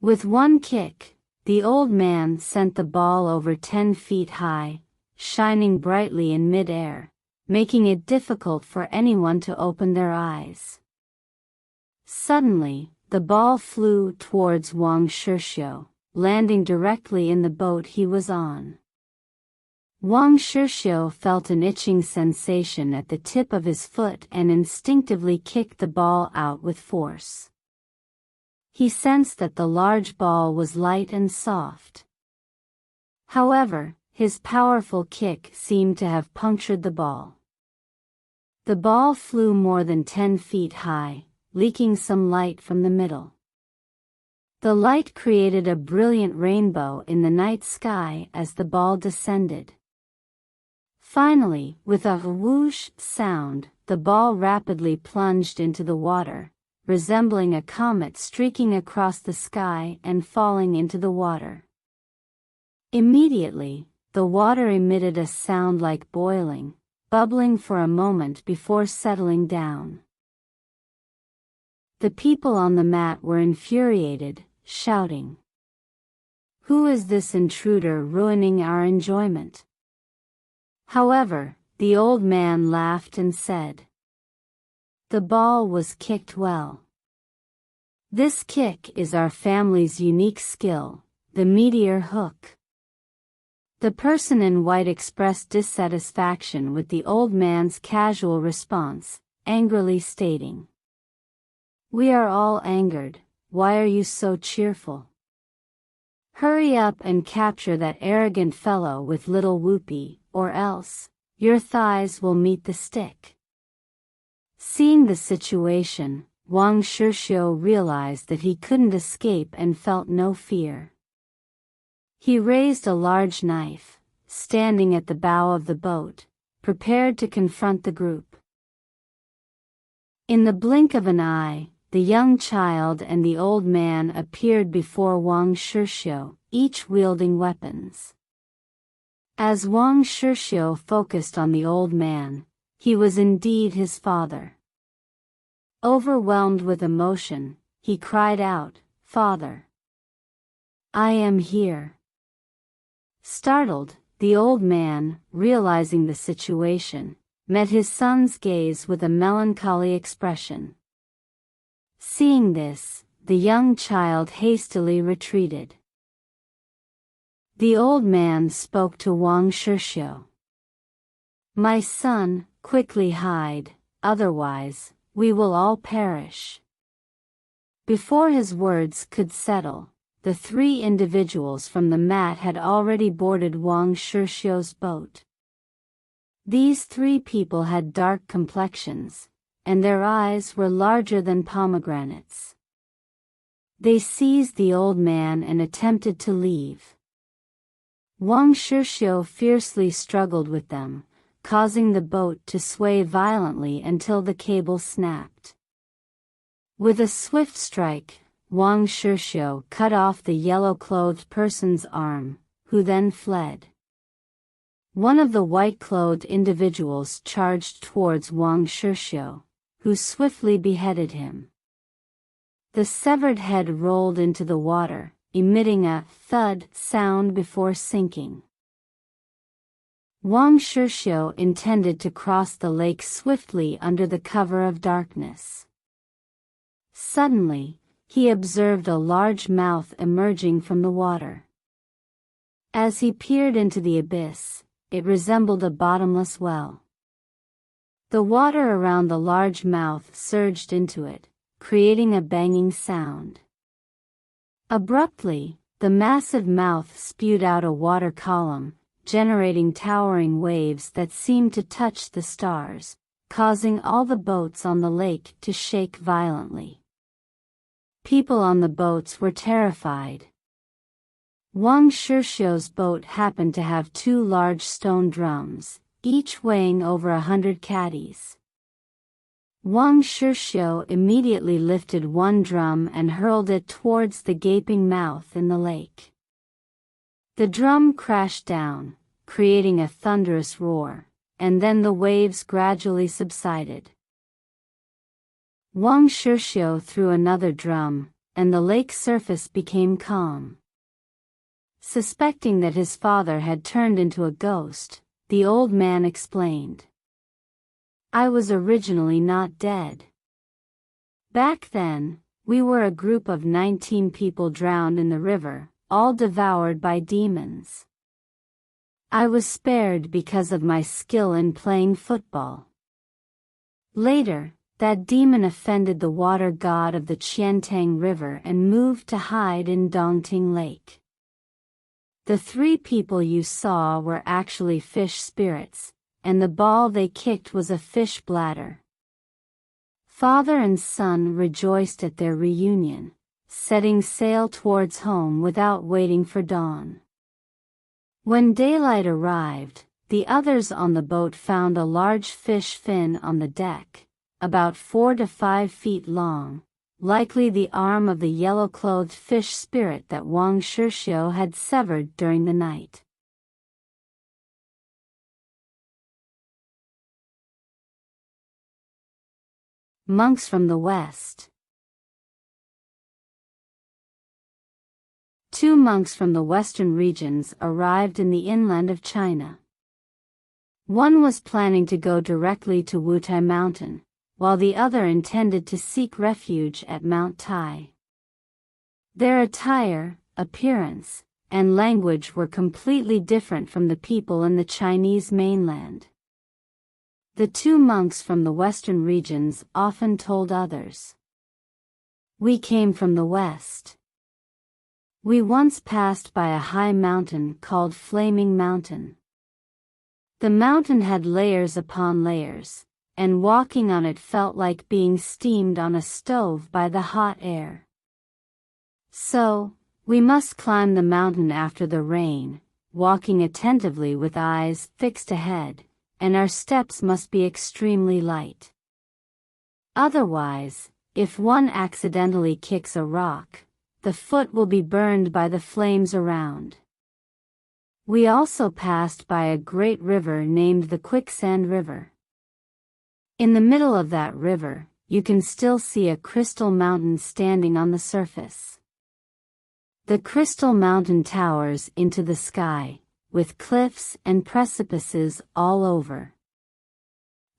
With one kick, the old man sent the ball over 10 feet high, shining brightly in mid-air, making it difficult for anyone to open their eyes. Suddenly, the ball flew towards Wang Shixiu, landing directly in the boat he was on. Wang Shixiu felt an itching sensation at the tip of his foot and instinctively kicked the ball out with force. He sensed that the large ball was light and soft. However, his powerful kick seemed to have punctured the ball. The ball flew more than 10 feet high, leaking some light from the middle. The light created a brilliant rainbow in the night sky as the ball descended. Finally, with a whoosh sound, the ball rapidly plunged into the water, resembling a comet streaking across the sky and falling into the water. Immediately, the water emitted a sound like boiling, bubbling for a moment before settling down. The people on the mat were infuriated, shouting, "Who is this intruder ruining our enjoyment?" However, the old man laughed and said, "The ball was kicked well. This kick is our family's unique skill, the meteor hook." The person in white expressed dissatisfaction with the old man's casual response, angrily stating, "We are all angered, why are you so cheerful? Hurry up and capture that arrogant fellow with little whoopee, or else, your thighs will meet the stick." Seeing the situation, Wang Shishio realized that he couldn't escape and felt no fear. He raised a large knife, standing at the bow of the boat, prepared to confront the group. In the blink of an eye, the young child and the old man appeared before Wang Shishio, each wielding weapons. As Wang Shishio focused on the old man, he was indeed his father. Overwhelmed with emotion, he cried out, "Father! I am here." Startled, the old man, realizing the situation, met his son's gaze with a melancholy expression. Seeing this, the young child hastily retreated. The old man spoke to Wang Shishio. "My son, quickly hide, otherwise, we will all perish." Before his words could settle, the three individuals from the mat had already boarded Wang Shishio's boat. These three people had dark complexions, and their eyes were larger than pomegranates. They seized the old man and attempted to leave. Wang Shishio fiercely struggled with them, causing the boat to sway violently until the cable snapped. With a swift strike, Wang Shishio cut off the yellow-clothed person's arm, who then fled. One of the white-clothed individuals charged towards Wang Shishio, who swiftly beheaded him. The severed head rolled into the water, emitting a thud sound before sinking. Wang Shishio intended to cross the lake swiftly under the cover of darkness. Suddenly, he observed a large mouth emerging from the water. As he peered into the abyss, it resembled a bottomless well. The water around the large mouth surged into it, creating a banging sound. Abruptly, the massive mouth spewed out a water column, generating towering waves that seemed to touch the stars, causing all the boats on the lake to shake violently. People on the boats were terrified. Wang Shishio's boat happened to have two large stone drums, each weighing over 100 caddies. Wang Shishio immediately lifted one drum and hurled it towards the gaping mouth in the lake. The drum crashed down, creating a thunderous roar, and then the waves gradually subsided. Wang Shishio threw another drum, and the lake surface became calm. Suspecting that his father had turned into a ghost, the old man explained, "I was originally not dead. Back then, we were a group of 19 people drowned in the river, all devoured by demons. I was spared because of my skill in playing football. Later, that demon offended the water god of the Qiantang River and moved to hide in Dongting Lake. The three people you saw were actually fish spirits, and the ball they kicked was a fish bladder." Father and son rejoiced at their reunion, setting sail towards home without waiting for dawn. When daylight arrived, the others on the boat found a large fish fin on the deck, about 4 to 5 feet long, likely the arm of the yellow-clothed fish spirit that Wang Shishio had severed during the night. monks from the west. 2 monks from the western regions arrived in the inland of China. One was planning to go directly to Wutai Mountain, while the other intended to seek refuge at Mount Tai. Their attire, appearance, and language were completely different from the people in the Chinese mainland. The 2 monks from the western regions often told others, "We came from the west. We once passed by a high mountain called Flaming Mountain. The mountain had layers upon layers, and walking on it felt like being steamed on a stove by the hot air. So, we must climb the mountain after the rain, walking attentively with eyes fixed ahead, and our steps must be extremely light. Otherwise, if one accidentally kicks a rock, the foot will be burned by the flames around." We also passed by a great river named the Quicksand River. In the middle of that river, you can still see a crystal mountain standing on the surface. The crystal mountain towers into the sky, with cliffs and precipices all over.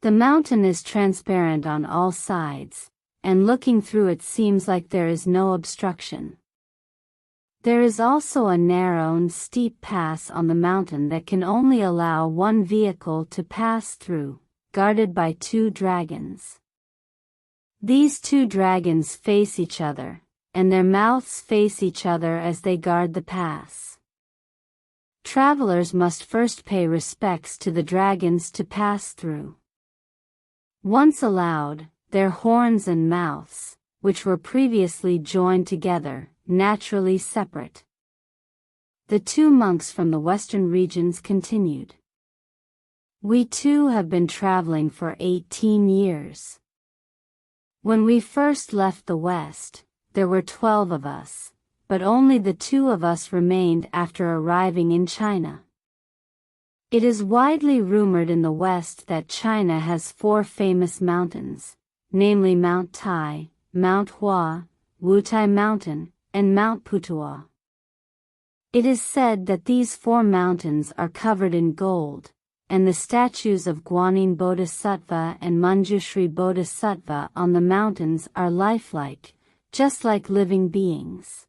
The mountain is transparent on all sides, and looking through it seems like there is no obstruction. There is also a narrow and steep pass on the mountain that can only allow one vehicle to pass through, guarded by 2 dragons. These 2 dragons face each other, and their mouths face each other as they guard the pass. Travelers must first pay respects to the dragons to pass through. Once allowed, their horns and mouths, which were previously joined together, naturally separate. The 2 monks from the western regions continued. "We too have been traveling for 18 years. When we first left the west, there were 12 of us, but only the 2 of us remained after arriving in China. It is widely rumored in the west that China has 4 famous mountains, namely Mount Tai, Mount Hua, Wutai Mountain, and Mount Putuo. It is said that these 4 mountains are covered in gold, and the statues of Guanyin Bodhisattva and Manjushri Bodhisattva on the mountains are lifelike, just like living beings.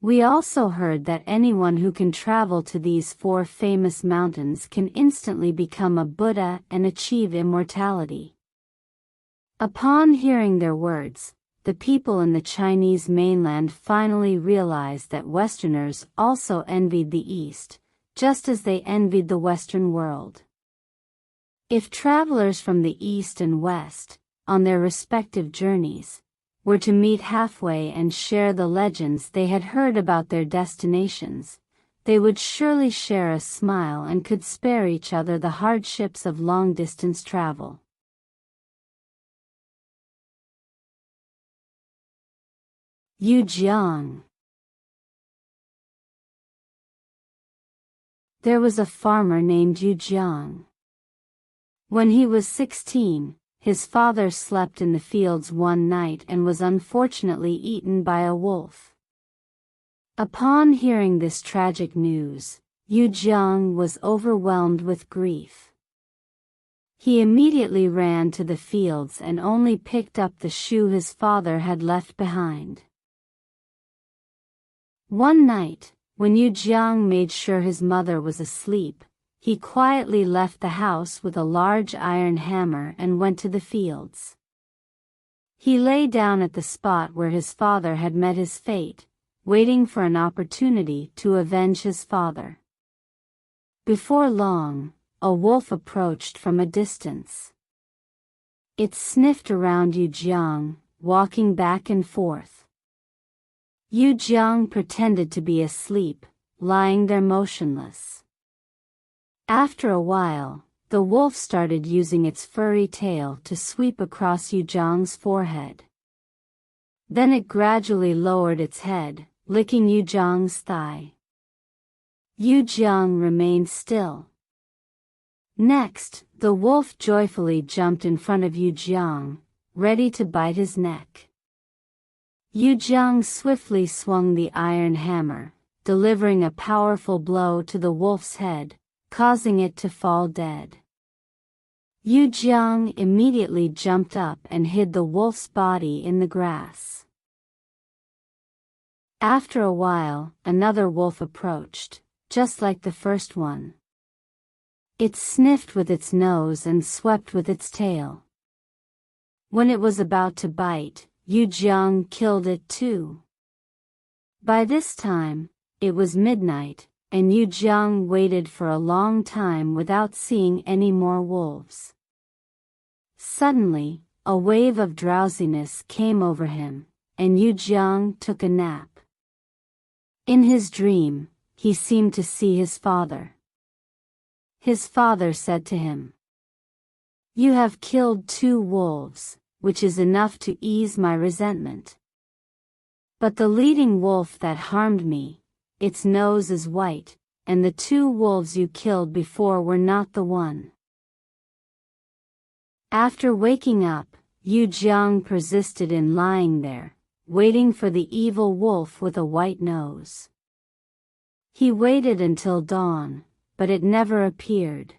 We also heard that anyone who can travel to these 4 famous mountains can instantly become a Buddha and achieve immortality." Upon hearing their words, the people in the Chinese mainland finally realized that Westerners also envied the East, just as they envied the Western world. If travelers from the East and West, on their respective journeys, were to meet halfway and share the legends they had heard about their destinations, they would surely share a smile and could spare each other the hardships of long-distance travel. Yu Jiang. There was a farmer named Yu Jiang. When he was 16, his father slept in the fields one night and was unfortunately eaten by a wolf. Upon hearing this tragic news, Yu Jiang was overwhelmed with grief. He immediately ran to the fields and only picked up the shoe his father had left behind. One night, when Yu Jiang made sure his mother was asleep, he quietly left the house with a large iron hammer and went to the fields. He lay down at the spot where his father had met his fate, waiting for an opportunity to avenge his father. Before long, a wolf approached from a distance. It sniffed around Yu Jiang, walking back and forth. Yu Jiang pretended to be asleep, lying there motionless. After a while, the wolf started using its furry tail to sweep across Yu Jiang's forehead. Then it gradually lowered its head, licking Yu Jiang's thigh. Yu Jiang remained still. Next, the wolf joyfully jumped in front of Yu Jiang, ready to bite his neck. Yu Jiang swiftly swung the iron hammer, delivering a powerful blow to the wolf's head, causing it to fall dead. Yu Jiang immediately jumped up and hid the wolf's body in the grass. After a while, another wolf approached, just like the first one. It sniffed with its nose and swept with its tail. When it was about to bite, Yu Jiang killed it too. By this time, it was midnight, and Yu Jiang waited for a long time without seeing any more wolves. Suddenly, a wave of drowsiness came over him, and Yu Jiang took a nap. In his dream, he seemed to see his father. His father said to him, "You have killed 2 wolves, which is enough to ease my resentment. But the leading wolf that harmed me, its nose is white, and the 2 wolves you killed before were not the one." After waking up, Yu Jiang persisted in lying there, waiting for the evil wolf with a white nose. He waited until dawn, but it never appeared.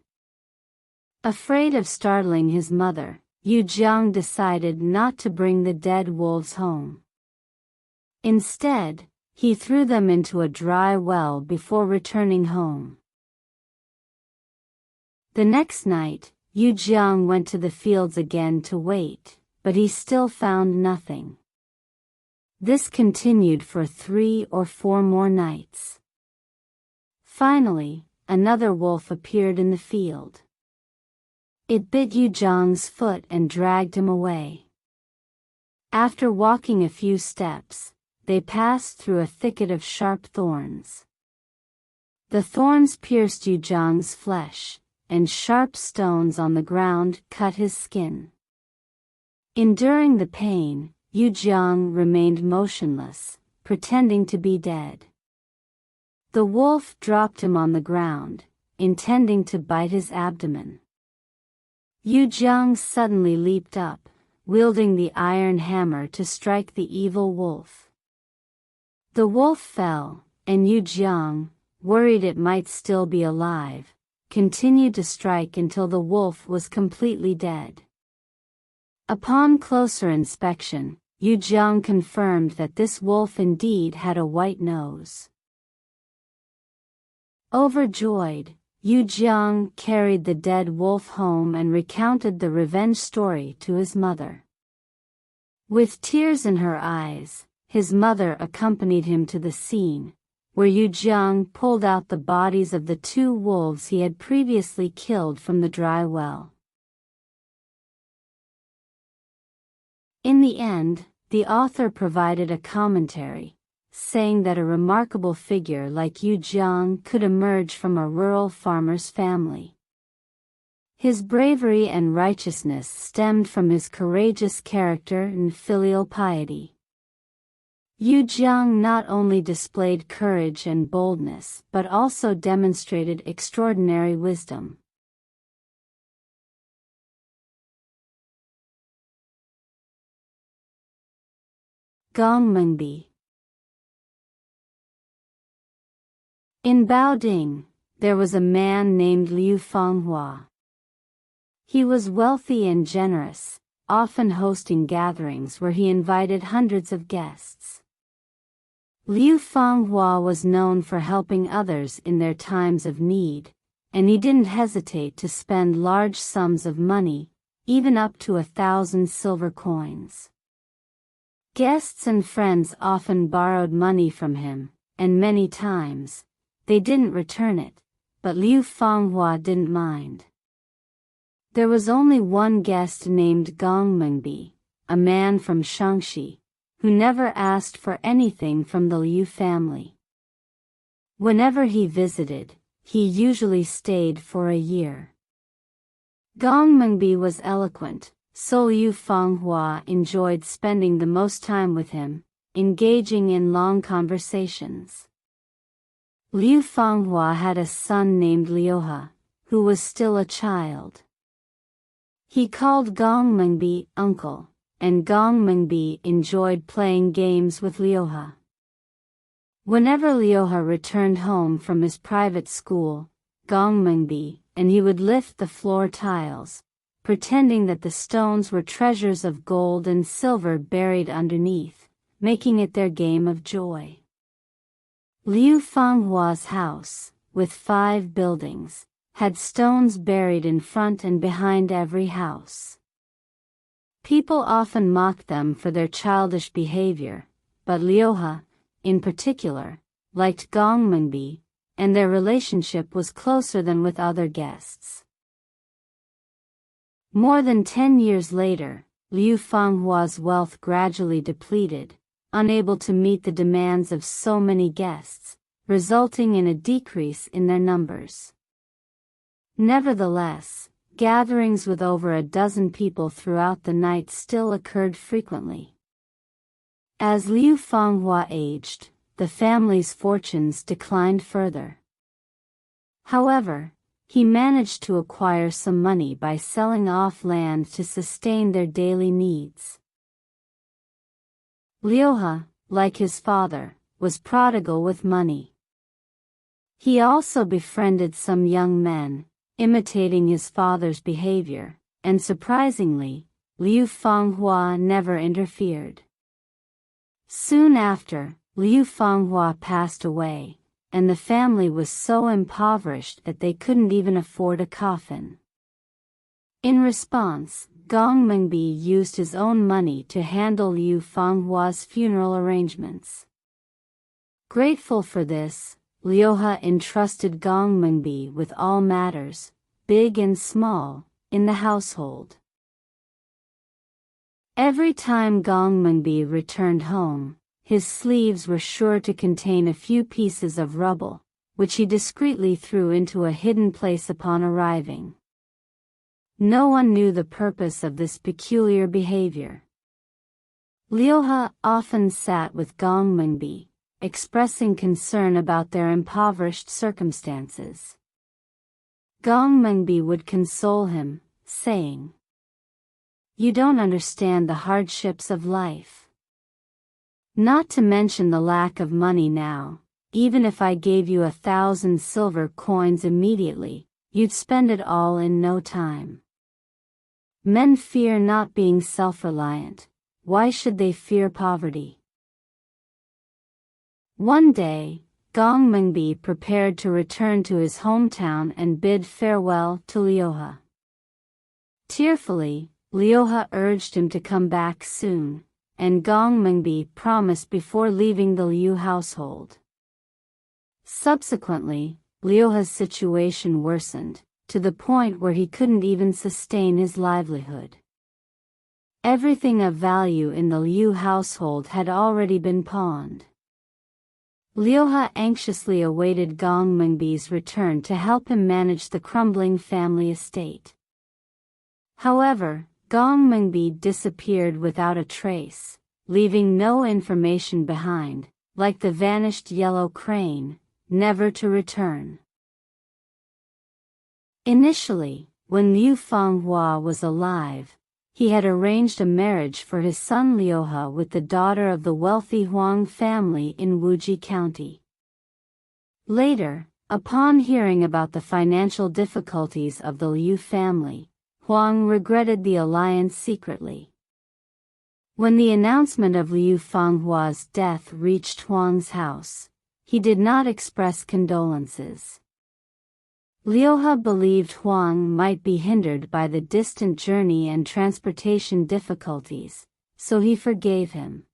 Afraid of startling his mother, Yu Jiang decided not to bring the dead wolves home. Instead, he threw them into a dry well before returning home. The next night, Yu Jiang went to the fields again to wait, but he still found nothing. This continued for 3 or 4 more nights. Finally, another wolf appeared in the field. It bit Yu Jiang's foot and dragged him away. After walking a few steps, they passed through a thicket of sharp thorns. The thorns pierced Yu Jiang's flesh, and sharp stones on the ground cut his skin. Enduring the pain, Yu Jiang remained motionless, pretending to be dead. The wolf dropped him on the ground, intending to bite his abdomen. Yu Jiang suddenly leaped up, wielding the iron hammer to strike the evil wolf. The wolf fell, and Yu Jiang, worried it might still be alive, continued to strike until the wolf was completely dead. Upon closer inspection, Yu Jiang confirmed that this wolf indeed had a white nose. Overjoyed, Yu Jiang carried the dead wolf home and recounted the revenge story to his mother. With tears in her eyes, his mother accompanied him to the scene, where Yu Jiang pulled out the bodies of the 2 wolves he had previously killed from the dry well. In the end, the author provided a commentary, saying that a remarkable figure like Yu Jiang could emerge from a rural farmer's family. His bravery and righteousness stemmed from his courageous character and filial piety. Yu Jiang not only displayed courage and boldness but also demonstrated extraordinary wisdom. Gongmengbi. In Baoding, there was a man named Liu Fanghua. He was wealthy and generous, often hosting gatherings where he invited hundreds of guests. Liu Fanghua was known for helping others in their times of need, and he didn't hesitate to spend large sums of money, even up to 1,000 silver coins. Guests and friends often borrowed money from him, and many times, they didn't return it, but Liu Fanghua didn't mind. There was only one guest named Gongmengbi, a man from Shaanxi, who never asked for anything from the Liu family. Whenever he visited, he usually stayed for a year. Gongmengbi was eloquent, so Liu Fanghua enjoyed spending the most time with him, engaging in long conversations. Liu Fanghua had a son named Liuhe, who was still a child. He called Gongmengbi uncle, and Gong Mengbi enjoyed playing games with Liuhe. Whenever Liuhe returned home from his private school, Gong Mengbi and he would lift the floor tiles, pretending that the stones were treasures of gold and silver buried underneath, making it their game of joy. Liu Fanghua's house, with 5 buildings, had stones buried in front and behind every house. People often mocked them for their childish behavior, but Liuhe, in particular, liked Gong Mengbi, and their relationship was closer than with other guests. More than 10 years later, Liu Fanghua's wealth gradually depleted, unable to meet the demands of so many guests, resulting in a decrease in their numbers. Nevertheless, gatherings with over a dozen people throughout the night still occurred frequently. As Liu Fanghua aged, the family's fortunes declined further. However, he managed to acquire some money by selling off land to sustain their daily needs. Liuhe, like his father, was prodigal with money. He also befriended some young men, imitating his father's behavior, and surprisingly, Liu Fanghua never interfered. Soon after, Liu Fanghua passed away, and the family was so impoverished that they couldn't even afford a coffin. In response, Gong Mengbi used his own money to handle Liu Fanghua's funeral arrangements. Grateful for this, Liuhe entrusted Gong Mengbi with all matters, big and small, in the household. Every time Gong Mengbi returned home, his sleeves were sure to contain a few pieces of rubble, which he discreetly threw into a hidden place upon arriving. No one knew the purpose of this peculiar behavior. Liuhe often sat with Gong Mengbi, expressing concern about their impoverished circumstances. Gong Mengbi would console him, saying, "You don't understand the hardships of life. Not to mention the lack of money now, even if I gave you 1,000 silver coins immediately, you'd spend it all in no time. Men fear not being self-reliant, why should they fear poverty?" One day, Gong Mengbi prepared to return to his hometown and bid farewell to Liuhe. Tearfully, Liuhe urged him to come back soon, and Gong Mengbi promised before leaving the Liu household. Subsequently, Liuhe's situation worsened, to the point where he couldn't even sustain his livelihood. Everything of value in the Liu household had already been pawned. Liuhe anxiously awaited Gong Mengbi's return to help him manage the crumbling family estate. However, Gong Mengbi disappeared without a trace, leaving no information behind, like the vanished yellow crane, never to return. Initially, when Liu Fanghua was alive, he had arranged a marriage for his son Liuhe with the daughter of the wealthy Huang family in Wuji County. Later, upon hearing about the financial difficulties of the Liu family, Huang regretted the alliance secretly. When the announcement of Liu Fanghua's death reached Huang's house, he did not express condolences. Liuhe believed Huang might be hindered by the distant journey and transportation difficulties, so he forgave him.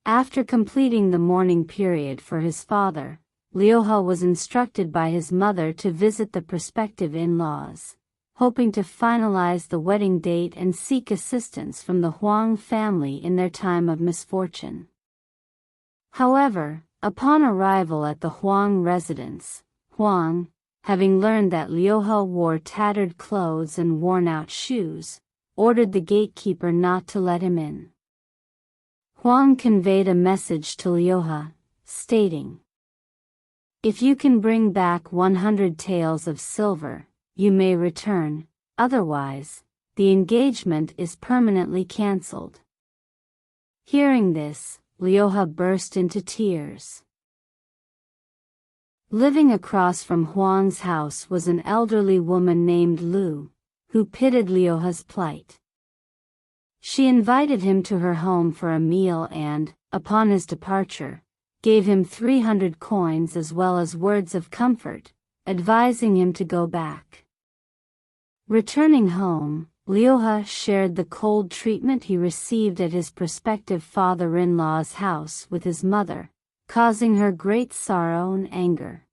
After completing the mourning period for his father, Liuhe was instructed by his mother to visit the prospective in-laws, hoping to finalize the wedding date and seek assistance from the Huang family in their time of misfortune. However, upon arrival at the Huang residence, Huang, having learned that Liuhe wore tattered clothes and worn-out shoes, ordered the gatekeeper not to let him in. Huang conveyed a message to Liuhe, stating, "If you can bring back 100 taels of silver, you may return, otherwise, the engagement is permanently cancelled." Hearing this, Liuha burst into tears. Living across from Huang's house was an elderly woman named Lu, who pitied Liuha's plight. She invited him to her home for a meal and, upon his departure, gave him 300 coins as well as words of comfort, advising him to go back. Returning home, Liuha shared the cold treatment he received at his prospective father-in-law's house with his mother, causing her great sorrow and anger.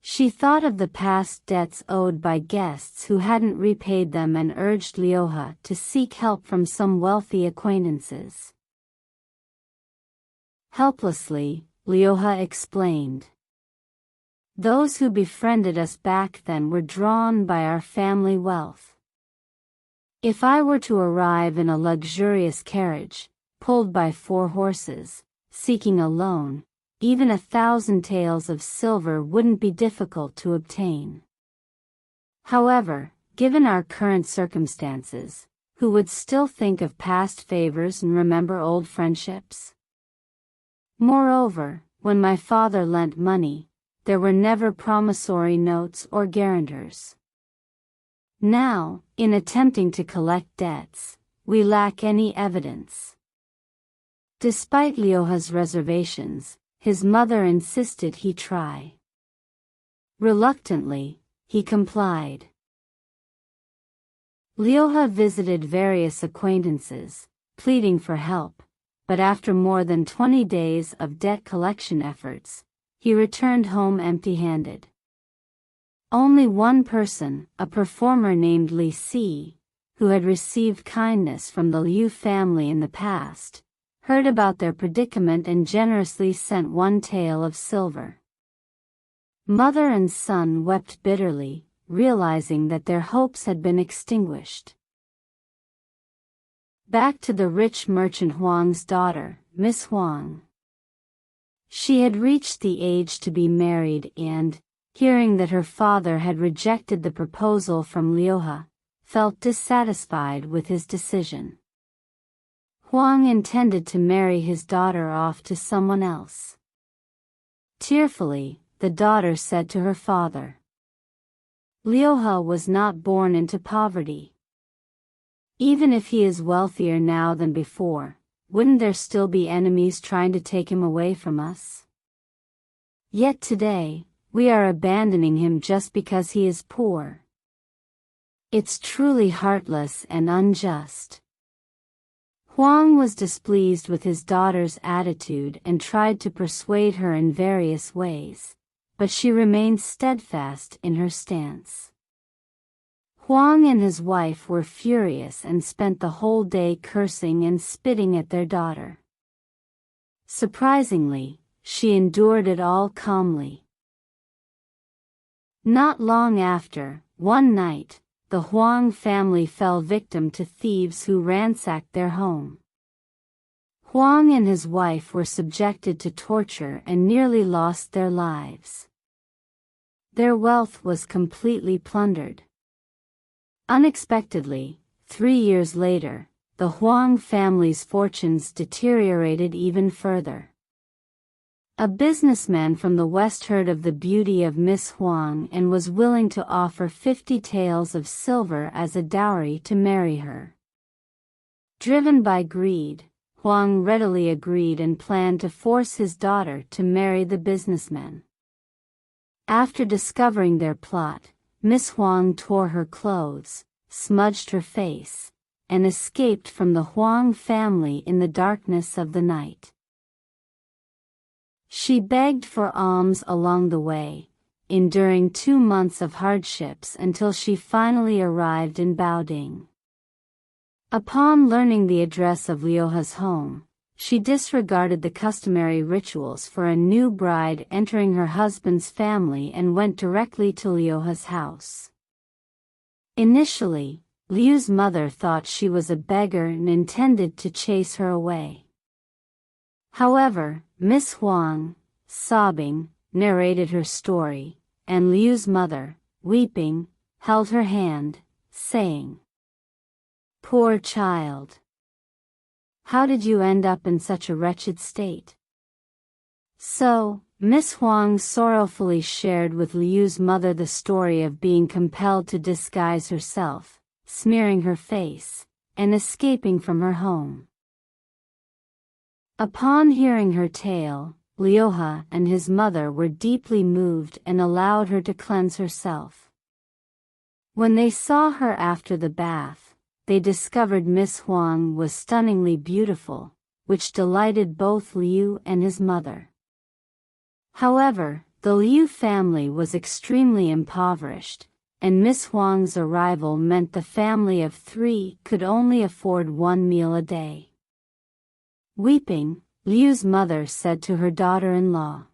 She thought of the past debts owed by guests who hadn't repaid them and urged Liuha to seek help from some wealthy acquaintances. Helplessly, Liuha explained, "Those who befriended us back then were drawn by our family wealth. If I were to arrive in a luxurious carriage, pulled by 4 horses, seeking a loan, even 1,000 taels of silver wouldn't be difficult to obtain. However, given our current circumstances, who would still think of past favors and remember old friendships? Moreover, when my father lent money, there were never promissory notes or guarantors. Now, in attempting to collect debts, we lack any evidence." Despite Liuha's reservations, his mother insisted he try. Reluctantly, he complied. Liuha visited various acquaintances, pleading for help, but after more than 20 days of debt collection efforts, he returned home empty-handed. Only one person, a performer named Li Si, who had received kindness from the Liu family in the past, heard about their predicament and generously sent 1 tael of silver. Mother and son wept bitterly, realizing that their hopes had been extinguished. Back to the rich merchant Huang's daughter, Miss Huang. She had reached the age to be married and, hearing that her father had rejected the proposal from Liuha, felt dissatisfied with his decision. Huang intended to marry his daughter off to someone else. Tearfully, the daughter said to her father, "Liuha was not born into poverty. Even if he is wealthier now than before, wouldn't there still be enemies trying to take him away from us? Yet today, we are abandoning him just because he is poor. It's truly heartless and unjust." Huang was displeased with his daughter's attitude and tried to persuade her in various ways, but she remained steadfast in her stance. Huang and his wife were furious and spent the whole day cursing and spitting at their daughter. Surprisingly, she endured it all calmly. Not long after, one night, the Huang family fell victim to thieves who ransacked their home. Huang and his wife were subjected to torture and nearly lost their lives. Their wealth was completely plundered. Unexpectedly, 3 years later, the Huang family's fortunes deteriorated even further. A businessman from the West heard of the beauty of Miss Huang and was willing to offer 50 taels of silver as a dowry to marry her. Driven by greed, Huang readily agreed and planned to force his daughter to marry the businessman. After discovering their plot, Miss Huang tore her clothes, smudged her face, and escaped from the Huang family in the darkness of the night. She begged for alms along the way, enduring 2 months of hardships until she finally arrived in Baoding. Upon learning the address of Liuha's home, she disregarded the customary rituals for a new bride entering her husband's family and went directly to Liuha's house. Initially, Liu's mother thought she was a beggar and intended to chase her away. However, Miss Huang, sobbing, narrated her story, and Liu's mother, weeping, held her hand, saying, Poor child. How did you end up in such a wretched state? So, Miss Huang sorrowfully shared with Liu's mother the story of being compelled to disguise herself, smearing her face, and escaping from her home. Upon hearing her tale, Liuha and his mother were deeply moved and allowed her to cleanse herself. When they saw her after the bath, they discovered Miss Huang was stunningly beautiful, which delighted both Liu and his mother. However, the Liu family was extremely impoverished, and Miss Huang's arrival meant the family of 3 could only afford 1 meal a day. Weeping, Liu's mother said to her daughter-in-law,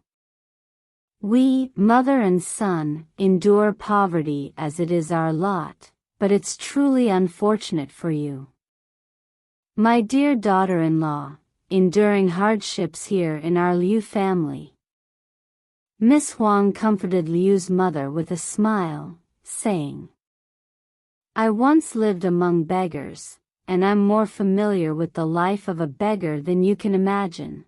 "We, mother and son, endure poverty as it is our lot, but it's truly unfortunate for you. My dear daughter-in-law, enduring hardships here in our Liu family." Miss Huang comforted Liu's mother with a smile, saying, "I once lived among beggars, and I'm more familiar with the life of a beggar than you can imagine.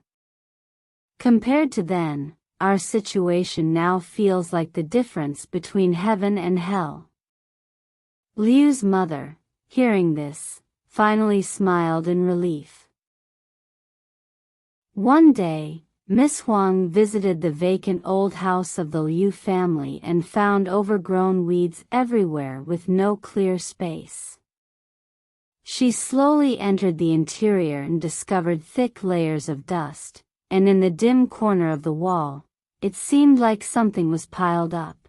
Compared to then, our situation now feels like the difference between heaven and hell." Liu's mother, hearing this, finally smiled in relief. One day, Miss Huang visited the vacant old house of the Liu family and found overgrown weeds everywhere with no clear space. She slowly entered the interior and discovered thick layers of dust, and in the dim corner of the wall, it seemed like something was piled up.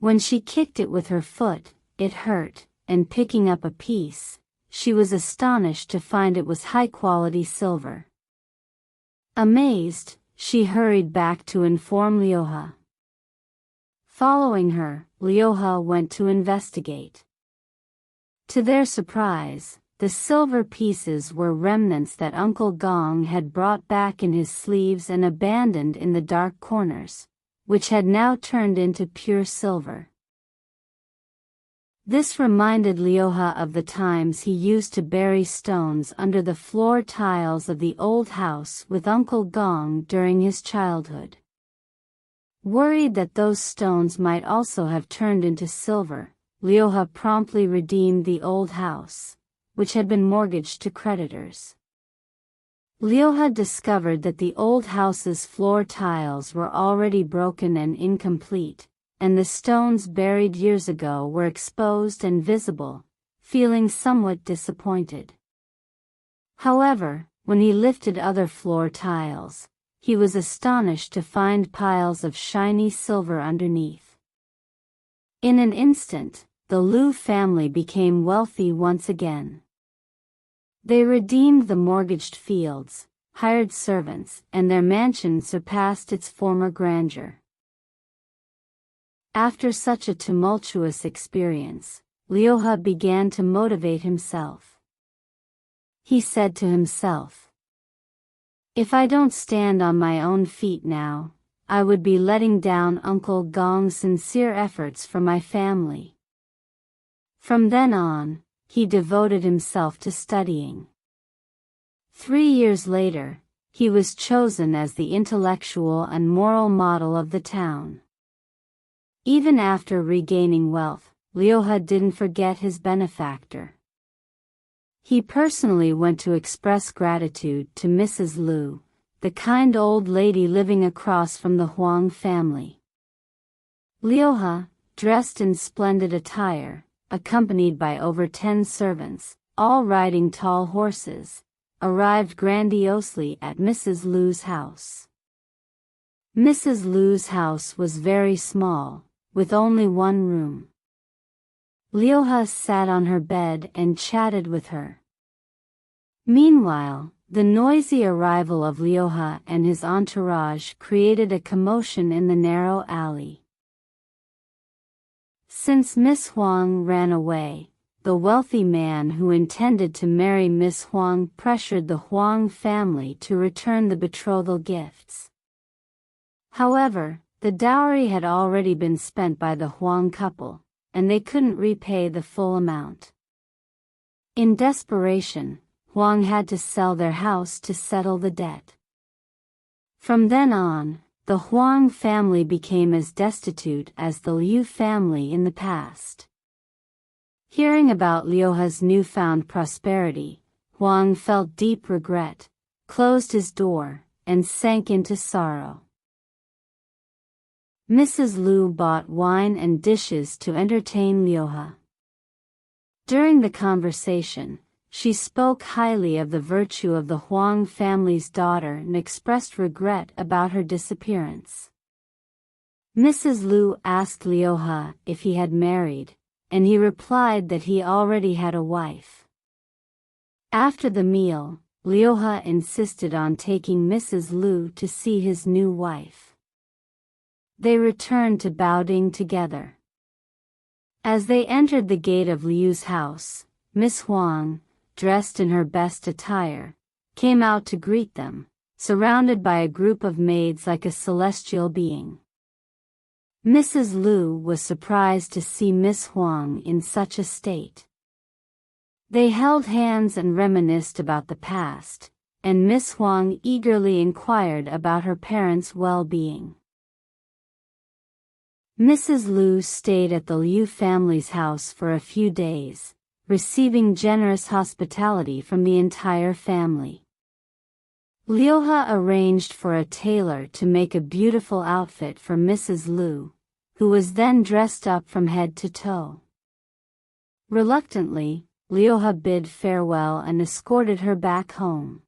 When she kicked it with her foot, it hurt, and picking up a piece, she was astonished to find it was high-quality silver. Amazed, she hurried back to inform Liuha. Following her, Liuha went to investigate. To their surprise, the silver pieces were remnants that Uncle Gong had brought back in his sleeves and abandoned in the dark corners, which had now turned into pure silver. This reminded Liuha of the times he used to bury stones under the floor tiles of the old house with Uncle Gong during his childhood. Worried that those stones might also have turned into silver, Liuha promptly redeemed the old house, which had been mortgaged to creditors. Liuha discovered that the old house's floor tiles were already broken and incomplete, and the stones buried years ago were exposed and visible, feeling somewhat disappointed. However, when he lifted other floor tiles, he was astonished to find piles of shiny silver underneath. In an instant, the Liu family became wealthy once again. They redeemed the mortgaged fields, hired servants, and their mansion surpassed its former grandeur. After such a tumultuous experience, Liuha began to motivate himself. He said to himself, "If I don't stand on my own feet now, I would be letting down Uncle Gong's sincere efforts for my family." From then on, he devoted himself to studying. 3 years later, he was chosen as the intellectual and moral model of the town. Even after regaining wealth, Liuha didn't forget his benefactor. He personally went to express gratitude to Mrs. Liu, the kind old lady living across from the Huang family. Liuha, dressed in splendid attire, accompanied by over 10 servants, all riding tall horses, arrived grandiosely at Mrs. Liu's house. Mrs. Liu's house was very small, with only one room. Liuha sat on her bed and chatted with her. Meanwhile, the noisy arrival of Liuha and his entourage created a commotion in the narrow alley. Since Miss Huang ran away, the wealthy man who intended to marry Miss Huang pressured the Huang family to return the betrothal gifts. However, the dowry had already been spent by the Huang couple, and they couldn't repay the full amount. In desperation, Huang had to sell their house to settle the debt. From then on, the Huang family became as destitute as the Liu family in the past. Hearing about Liuha's newfound prosperity, Huang felt deep regret, closed his door, and sank into sorrow. Mrs. Liu bought wine and dishes to entertain Liuha. During the conversation, she spoke highly of the virtue of the Huang family's daughter and expressed regret about her disappearance. Mrs. Liu asked Liuha if he had married, and he replied that he already had a wife. After the meal, Liuha insisted on taking Mrs. Liu to see his new wife. They returned to Baoding together. As they entered the gate of Liu's house, Miss Huang, dressed in her best attire, came out to greet them, surrounded by a group of maids like a celestial being. Mrs. Liu was surprised to see Miss Huang in such a state. They held hands and reminisced about the past, and Miss Huang eagerly inquired about her parents' well-being. Mrs. Liu stayed at the Liu family's house for a few days, receiving generous hospitality from the entire family. Liuha arranged for a tailor to make a beautiful outfit for Mrs. Liu, who was then dressed up from head to toe. Reluctantly, Liuha bid farewell and escorted her back home.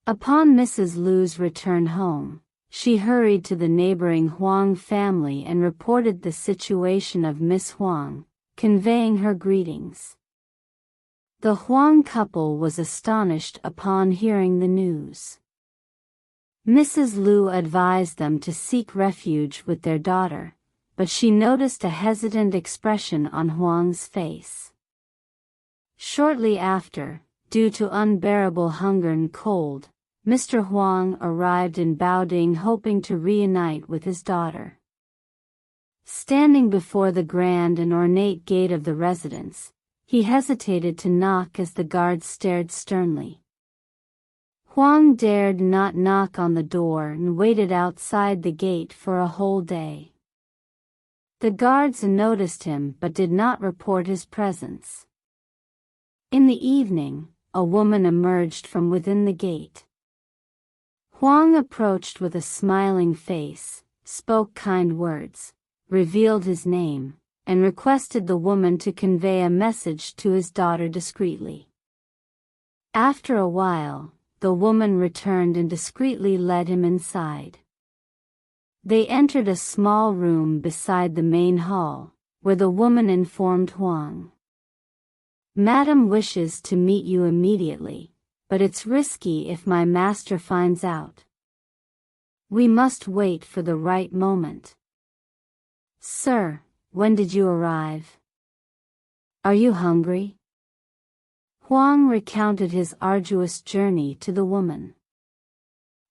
Upon Mrs. Liu's return home, she hurried to the neighboring Huang family and reported the situation of Miss Huang, conveying her greetings. The Huang couple was astonished upon hearing the news. Mrs. Liu advised them to seek refuge with their daughter, but she noticed a hesitant expression on Huang's face. Shortly after, due to unbearable hunger and cold, Mr. Huang arrived in Baoding hoping to reunite with his daughter. Standing before the grand and ornate gate of the residence, he hesitated to knock as the guards stared sternly. Huang dared not knock on the door and waited outside the gate for a whole day. The guards noticed him but did not report his presence. In the evening, a woman emerged from within the gate. Huang approached with a smiling face, spoke kind words, revealed his name, and requested the woman to convey a message to his daughter discreetly. After a while, the woman returned and discreetly led him inside. They entered a small room beside the main hall, where the woman informed Huang. "Madam wishes to meet you immediately, but it's risky if my master finds out. We must wait for the right moment." "Sir, when did you arrive? Are you hungry?" Huang recounted his arduous journey to the woman.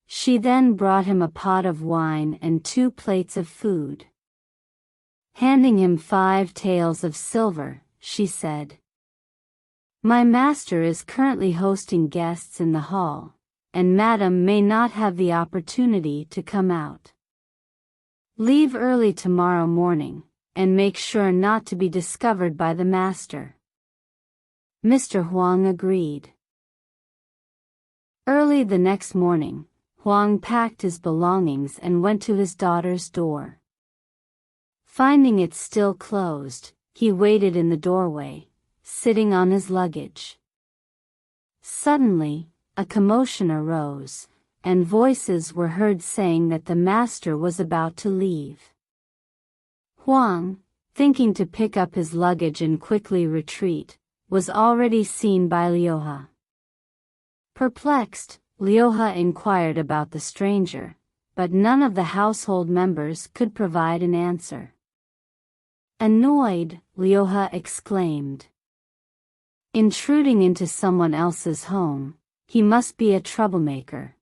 She then brought him a pot of wine and 2 plates of food. Handing him 5 taels of silver, she said, "My master is currently hosting guests in the hall, and madam may not have the opportunity to come out. Leave early tomorrow morning, and make sure not to be discovered by the master." Mr. Huang agreed. Early the next morning, Huang packed his belongings and went to his daughter's door. Finding it still closed, he waited in the doorway, sitting on his luggage. Suddenly, a commotion arose, and voices were heard saying that the master was about to leave. Huang, thinking to pick up his luggage and quickly retreat, was already seen by Liuha. Perplexed, Liuha inquired about the stranger, but none of the household members could provide an answer. Annoyed, Liuha exclaimed, "Intruding into someone else's home, he must be a troublemaker.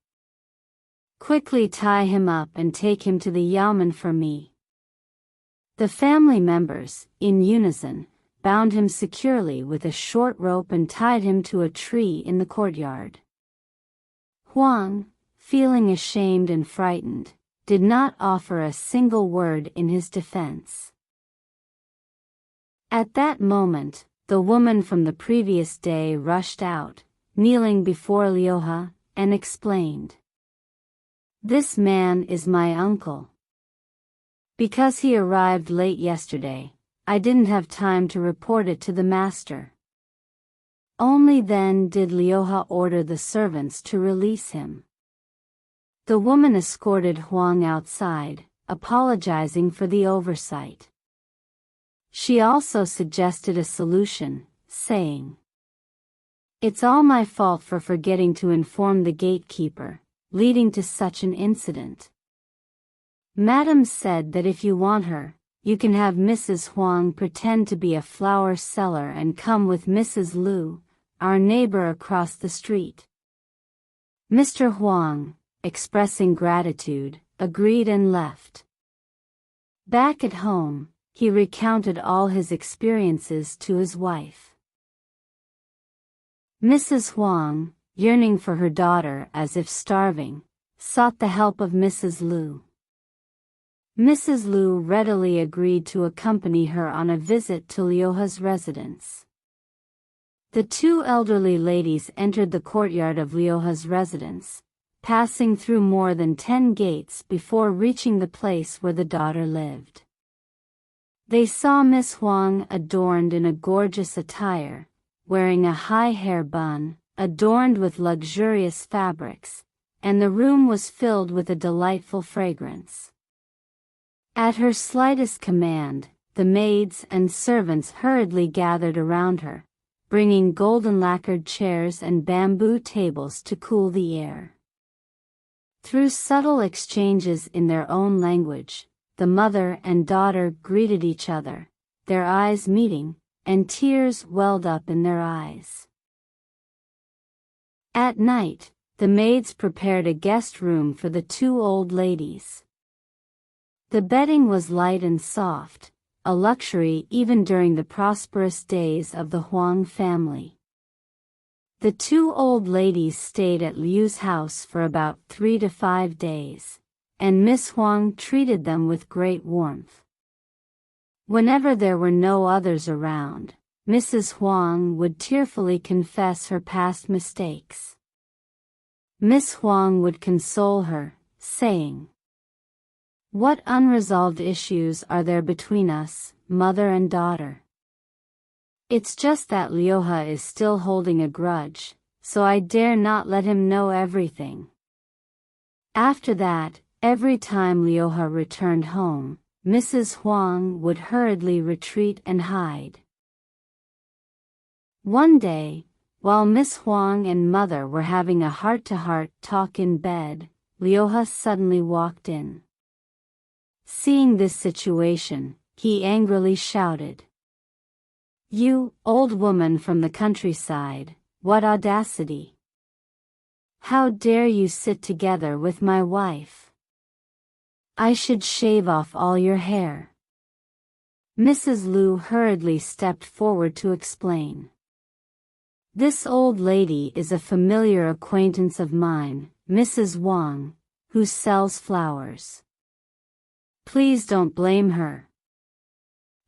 Quickly tie him up and take him to the yamen for me." The family members, in unison, bound him securely with a short rope and tied him to a tree in the courtyard. Huang, feeling ashamed and frightened, did not offer a single word in his defense. At that moment, the woman from the previous day rushed out, kneeling before Liuhe, and explained. "This man is my uncle. Because he arrived late yesterday, I didn't have time to report it to the master. Only then did Liuhe order the servants to release him." The woman escorted Huang outside, apologizing for the oversight. She also suggested a solution, saying, "It's all my fault for forgetting to inform the gatekeeper, leading to such an incident. Madam said that if you want her, you can have Mrs. Huang pretend to be a flower seller and come with Mrs. Liu, our neighbor across the street." Mr. Huang, expressing gratitude, agreed and left. Back at home, he recounted all his experiences to his wife. Mrs. Huang, yearning for her daughter as if starving, sought the help of Mrs. Liu. Mrs. Liu readily agreed to accompany her on a visit to Liuhe's residence. The two elderly ladies entered the courtyard of Liuhe's residence, passing through more than 10 gates before reaching the place where the daughter lived. They saw Miss Huang adorned in a gorgeous attire, wearing a high hair bun, adorned with luxurious fabrics, and the room was filled with a delightful fragrance. At her slightest command, the maids and servants hurriedly gathered around her, bringing golden lacquered chairs and bamboo tables to cool the air. Through subtle exchanges in their own language, the mother and daughter greeted each other, their eyes meeting, and tears welled up in their eyes. At night, the maids prepared a guest room for the two old ladies. The bedding was light and soft, a luxury even during the prosperous days of the Huang family. The two old ladies stayed at Liu's house for about 3 to 5 days, and Miss Huang treated them with great warmth. Whenever there were no others around, Mrs. Huang would tearfully confess her past mistakes. Miss Huang would console her, saying, "What unresolved issues are there between us, mother and daughter? It's just that Liuhe is still holding a grudge, so I dare not let him know everything." After that, every time Liuhe returned home, Mrs. Huang would hurriedly retreat and hide. One day, while Miss Huang and mother were having a heart-to-heart talk in bed, Liuhe suddenly walked in. Seeing this situation, he angrily shouted, "You, old woman from the countryside, what audacity! How dare you sit together with my wife? I should shave off all your hair." Mrs. Liu hurriedly stepped forward to explain. "This old lady is a familiar acquaintance of mine, Mrs. Wang, who sells flowers. Please don't blame her."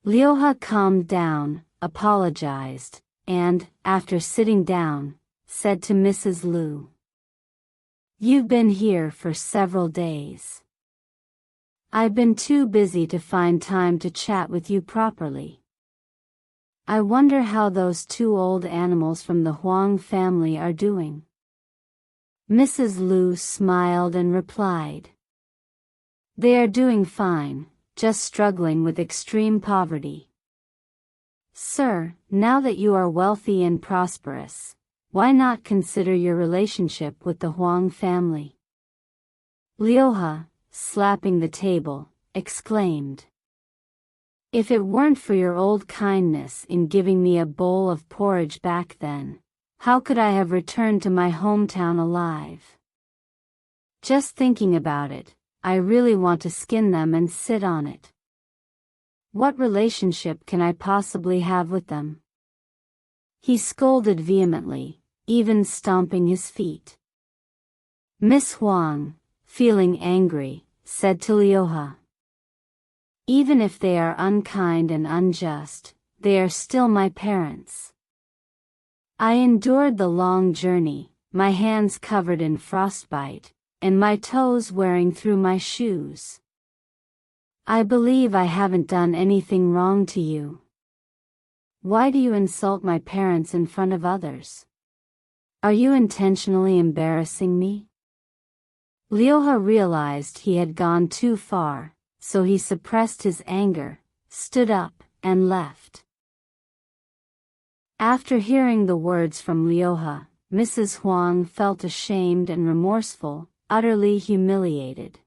Liuhe calmed down, apologized, and, after sitting down, said to Mrs. Liu, "You've been here for several days. I've been too busy to find time to chat with you properly. I wonder how those two old animals from the Huang family are doing." Mrs. Liu smiled and replied, "They are doing fine, just struggling with extreme poverty. Sir, now that you are wealthy and prosperous, why not consider your relationship with the Huang family?" Liuhe, slapping the table, exclaimed, "If it weren't for your old kindness in giving me a bowl of porridge back then, how could I have returned to my hometown alive? Just thinking about it, I really want to skin them and sit on it." What relationship can I possibly have with them? He scolded vehemently, even stomping his feet. Miss Huang, feeling angry, said to Liuhe, "Even if they are unkind and unjust, they are still my parents. I endured the long journey, my hands covered in frostbite, and my toes wearing through my shoes. I believe I haven't done anything wrong to you. Why do you insult my parents in front of others? Are you intentionally embarrassing me?" Liuhe realized he had gone too far, so he suppressed his anger, stood up, and left. After hearing the words from Liuhe, Mrs. Huang felt ashamed and remorseful, utterly humiliated.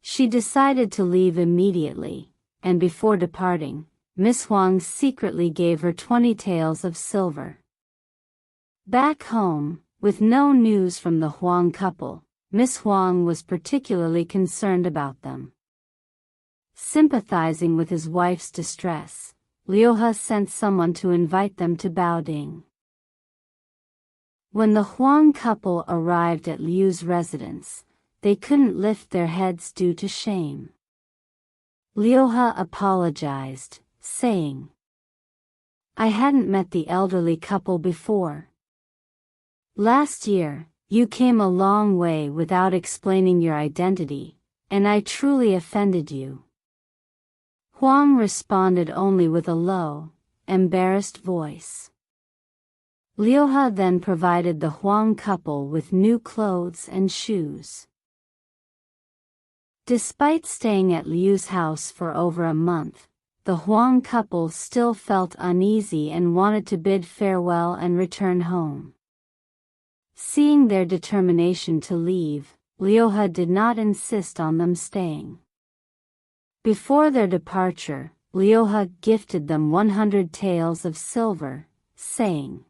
She decided to leave immediately, and before departing, Miss Huang secretly gave her 20 taels of silver. Back home, with no news from the Huang couple, Miss Huang was particularly concerned about them. Sympathizing with his wife's distress, Liuhe sent someone to invite them to Baoding. When the Huang couple arrived at Liu's residence, they couldn't lift their heads due to shame. Liuhe apologized, saying, "I hadn't met the elderly couple before. Last year, you came a long way without explaining your identity, and I truly offended you." Huang responded only with a low, embarrassed voice. Liuhe then provided the Huang couple with new clothes and shoes. Despite staying at Liu's house for over a month, the Huang couple still felt uneasy and wanted to bid farewell and return home. Seeing their determination to leave, Liuhe did not insist on them staying. Before their departure, Liuhe gifted them 100 taels of silver, saying,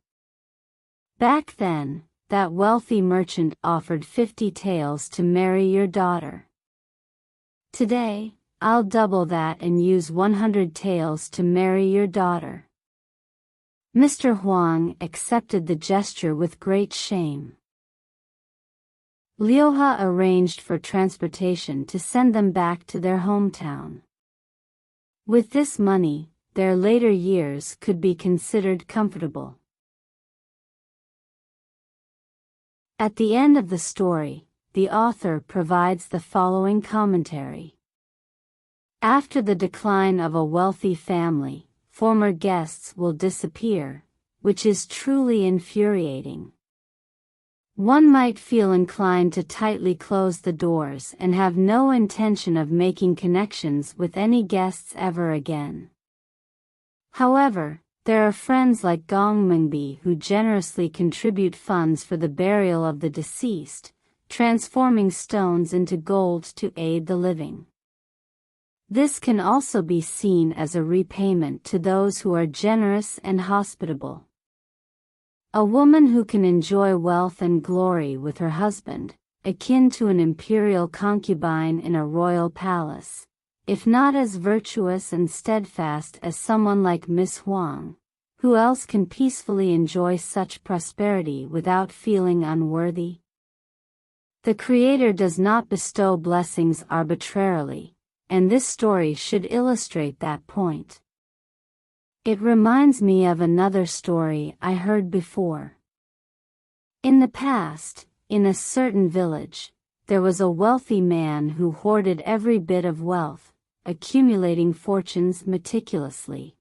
"Back then, that wealthy merchant offered 50 taels to marry your daughter. Today, I'll double that and use 100 taels to marry your daughter." Mr. Huang accepted the gesture with great shame. Liuhe arranged for transportation to send them back to their hometown. With this money, their later years could be considered comfortable. At the end of the story, the author provides the following commentary. After the decline of a wealthy family, former guests will disappear, which is truly infuriating. One might feel inclined to tightly close the doors and have no intention of making connections with any guests ever again. However, there are friends like Gong Mingbi who generously contribute funds for the burial of the deceased, transforming stones into gold to aid the living. This can also be seen as a repayment to those who are generous and hospitable. A woman who can enjoy wealth and glory with her husband, akin to an imperial concubine in a royal palace, if not as virtuous and steadfast as someone like Miss Huang, who else can peacefully enjoy such prosperity without feeling unworthy? The Creator does not bestow blessings arbitrarily, and this story should illustrate that point. It reminds me of another story I heard before. In the past, in a certain village, there was a wealthy man who hoarded every bit of wealth, accumulating fortunes meticulously.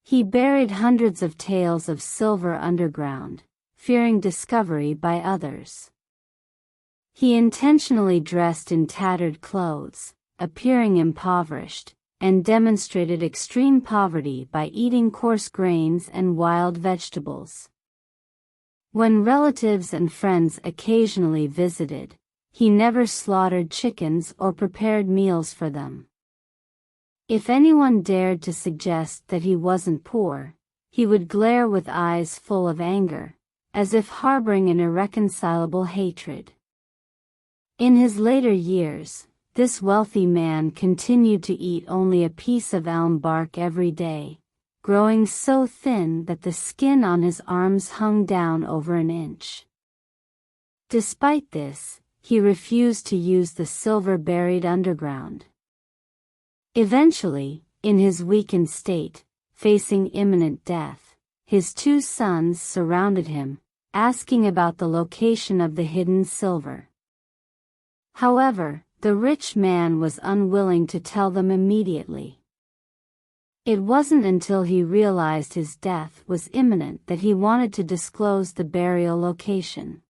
He buried hundreds of taels of silver underground, fearing discovery by others. He intentionally dressed in tattered clothes, appearing impoverished, and demonstrated extreme poverty by eating coarse grains and wild vegetables. When relatives and friends occasionally visited, he never slaughtered chickens or prepared meals for them. If anyone dared to suggest that he wasn't poor, he would glare with eyes full of anger, as if harboring an irreconcilable hatred. In his later years, This wealthy man continued to eat only a piece of elm bark every day, growing so thin that the skin on his arms hung down over an inch. Despite this, he refused to use the silver buried underground. Eventually, in his weakened state, facing imminent death, his two sons surrounded him, asking about the location of the hidden silver. However, the rich man was unwilling to tell them immediately. It wasn't until he realized his death was imminent that he wanted to disclose the burial location.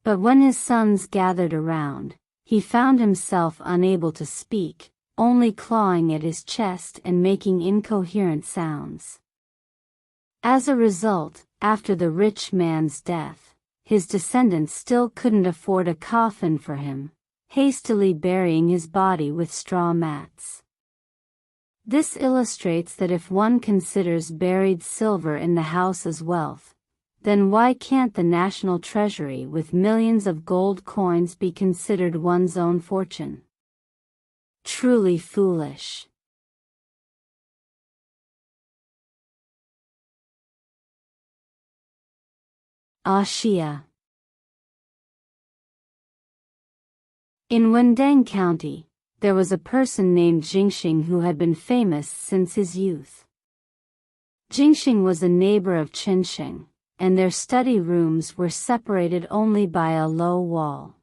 But when his sons gathered around, he found himself unable to speak, only clawing at his chest and making incoherent sounds. As a result, after the rich man's death, his descendants still couldn't afford a coffin for him, hastily burying his body with straw mats. This illustrates that if one considers buried silver in the house as wealth, then why can't the national treasury with millions of gold coins be considered one's own fortune? Truly foolish. Ashia. In Wendeng County, there was a person named Jingxing who had been famous since his youth. Jingxing was a neighbor of Qinsheng, and their study rooms were separated only by a low wall.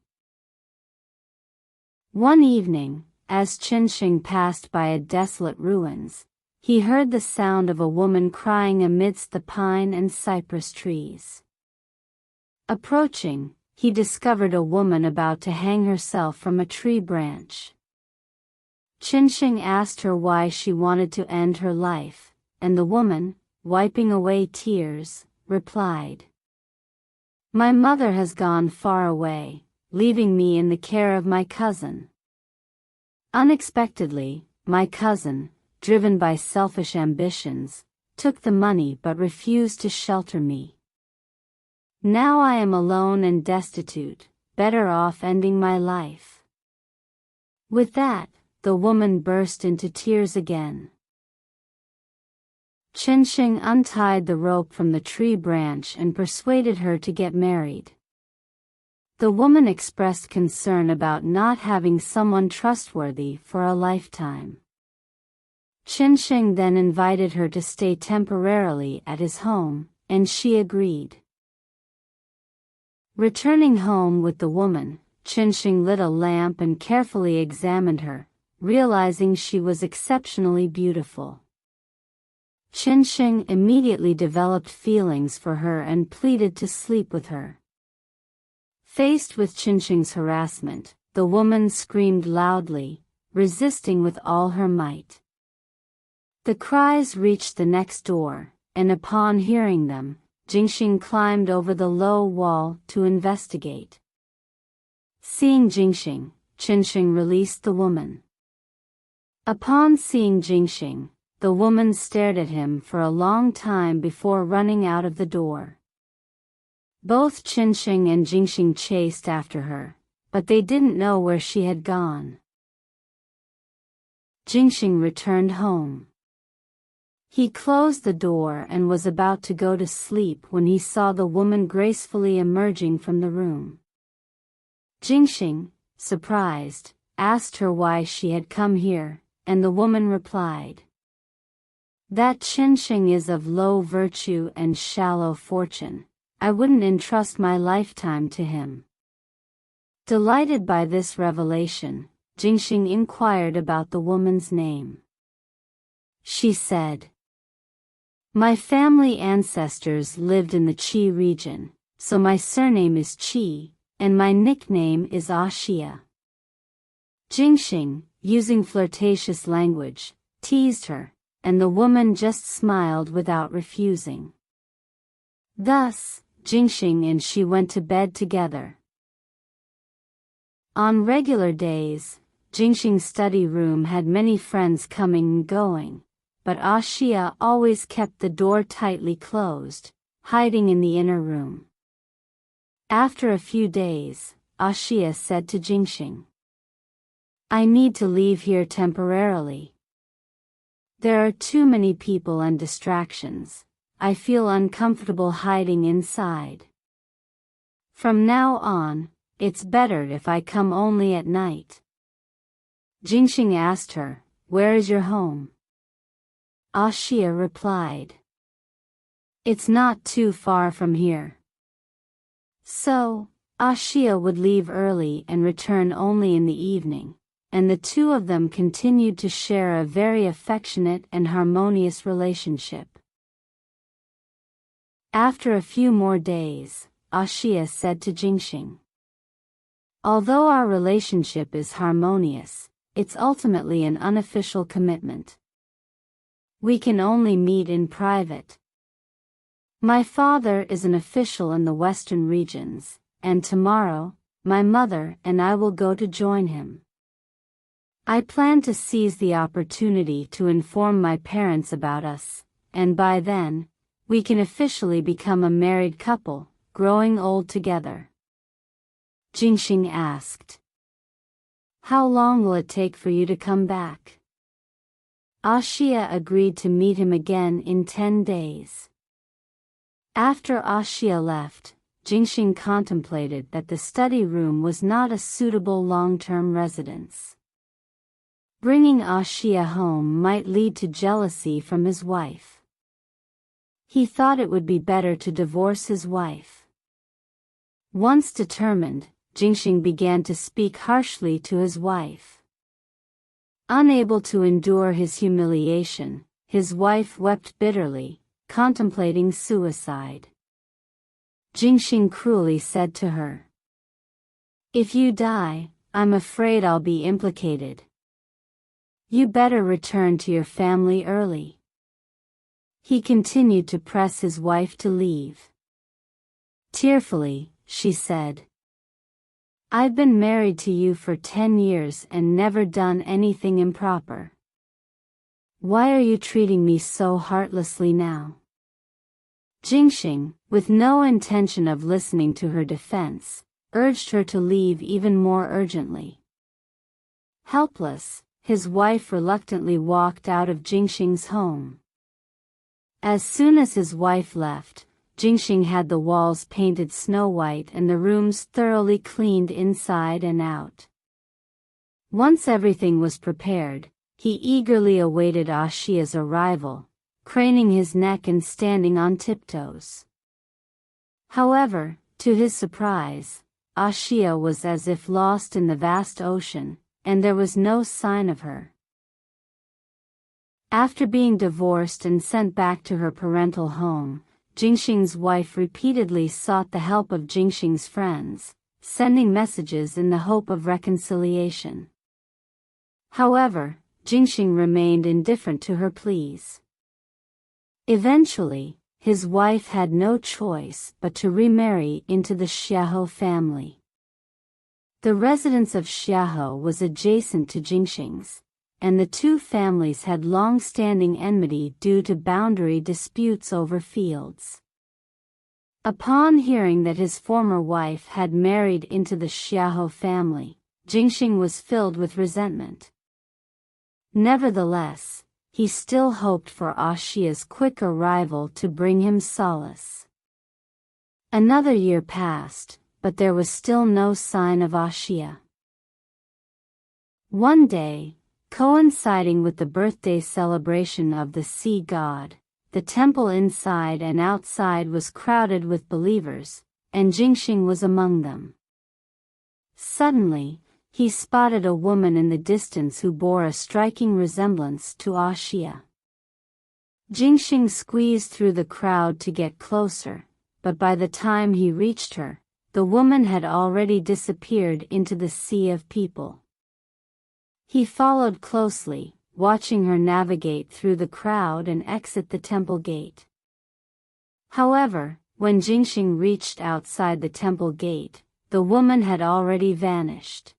One evening, as Qinsheng passed by a desolate ruins, he heard the sound of a woman crying amidst the pine and cypress trees. Approaching, he discovered a woman about to hang herself from a tree branch. Qinsheng asked her why she wanted to end her life, and the woman, wiping away tears, replied, "My mother has gone far away, leaving me in the care of my cousin. Unexpectedly, my cousin, driven by selfish ambitions, took the money but refused to shelter me. Now I am alone and destitute, better off ending my life." With that, the woman burst into tears again. Qinsheng untied the rope from the tree branch and persuaded her to get married. The woman expressed concern about not having someone trustworthy for a lifetime. Qinsheng then invited her to stay temporarily at his home, and she agreed. Returning home with the woman, Qinsheng lit a lamp and carefully examined her, realizing she was exceptionally beautiful. Qinsheng immediately developed feelings for her and pleaded to sleep with her. Faced with Qinsheng's harassment, the woman screamed loudly, resisting with all her might. The cries reached the next door, and upon hearing them, Jingxing climbed over the low wall to investigate. Seeing Jingxing, Qinsheng released the woman. Upon seeing Jingxing, the woman stared at him for a long time before running out of the door. Both Qinsheng and Jingxing chased after her, but they didn't know where she had gone. Jingxing returned home. He closed the door and was about to go to sleep when he saw the woman gracefully emerging from the room. Jingxing, surprised, asked her why she had come here, and the woman replied, "That Qinsheng is of low virtue and shallow fortune. I wouldn't entrust my lifetime to him." Delighted by this revelation, Jingxing inquired about the woman's name. She said, "My family ancestors lived in the Qi region, so my surname is Qi, and my nickname is Ashia." Jingxing, using flirtatious language, teased her, and the woman just smiled without refusing. Thus, Jingxing and she went to bed together. On regular days, Jingxing's study room had many friends coming and going, but Ashia always kept the door tightly closed, hiding in the inner room. After a few days, Ashia said to Jingxing, I need to leave here temporarily. There are too many people and distractions. I feel uncomfortable hiding inside. From now on, it's better if I come only at night. Jingxing asked her, "Where is your home?" Xia replied, "It's not too far from here." So, Xia would leave early and return only in the evening, and the two of them continued to share a very affectionate and harmonious relationship. After a few more days, Xia said to Jingxing, "Although our relationship is harmonious, it's ultimately an unofficial commitment. We can only meet in private. My father is an official in the western regions, and tomorrow, my mother and I will go to join him. I plan to seize the opportunity to inform my parents about us, and by then, we can officially become a married couple, growing old together." Jingxing asked, "How long will it take for you to come back?" Xia agreed to meet him again in 10 days. After Xia left, Jingxing contemplated that the study room was not a suitable long-term residence. Bringing Xia home might lead to jealousy from his wife. He thought it would be better to divorce his wife. Once determined, Jingxing began to speak harshly to his wife. Unable to endure his humiliation, his wife wept bitterly, contemplating suicide. Jingxing cruelly said to her, "If you die, I'm afraid I'll be implicated. You better return to your family early." He continued to press his wife to leave. Tearfully, she said, "I've been married to you for 10 years and never done anything improper. Why are you treating me so heartlessly now?" Jingxing, with no intention of listening to her defense, urged her to leave even more urgently. Helpless, his wife reluctantly walked out of Jingxing's home. As soon as his wife left, Jingxing had the walls painted snow white and the rooms thoroughly cleaned inside and out. Once everything was prepared, he eagerly awaited Xia's arrival, craning his neck and standing on tiptoes. However, to his surprise, Xia was as if lost in the vast ocean, and there was no sign of her. After being divorced and sent back to her parental home, Jingxing's wife repeatedly sought the help of Jingxing's friends, sending messages in the hope of reconciliation. However, Jingxing remained indifferent to her pleas. Eventually, his wife had no choice but to remarry into the Xiahou family. The residence of Xiahou was adjacent to Jingxing's, and the two families had long-standing enmity due to boundary disputes over fields. Upon hearing that his former wife had married into the Xiahou family, Jingxing was filled with resentment. Nevertheless, he still hoped for Xia's quick arrival to bring him solace. Another year passed, but there was still no sign of Xia. One day, coinciding with the birthday celebration of the sea god, the temple inside and outside was crowded with believers, and Jingxing was among them. Suddenly, he spotted a woman in the distance who bore a striking resemblance to Xia. Jingxing squeezed through the crowd to get closer, but by the time he reached her, the woman had already disappeared into the sea of people. He followed closely, watching her navigate through the crowd and exit the temple gate. However, when Jingxing reached outside the temple gate, the woman had already vanished.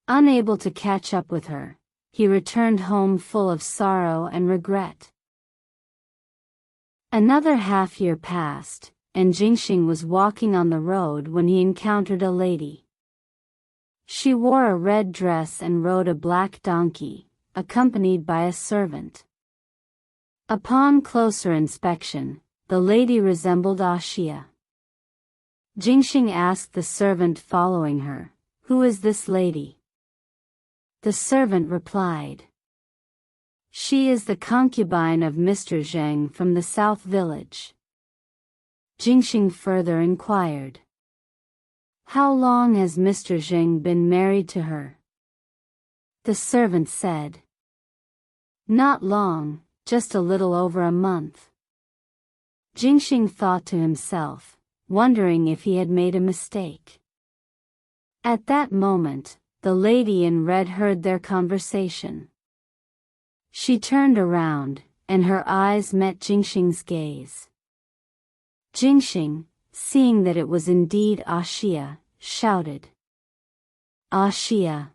Unable to catch up with her, he returned home full of sorrow and regret. Another half-year passed, and Jingxing was walking on the road when he encountered a lady. She wore a red dress and rode a black donkey, accompanied by a servant. Upon closer inspection, the lady resembled Ashia. Jingxing asked the servant following her, "Who is this lady?" The servant replied, "She is the concubine of Mr. Zheng from the South Village." Jingxing further inquired, "How long has Mr. Zheng been married to her?" The servant said, "Not long, just a little over a month." Jingxing thought to himself, wondering if he had made a mistake. At that moment, the lady in red heard their conversation. She turned around, and her eyes met Jingxing's gaze. Jingxing, seeing that it was indeed Ashia, shouted, "Ashia!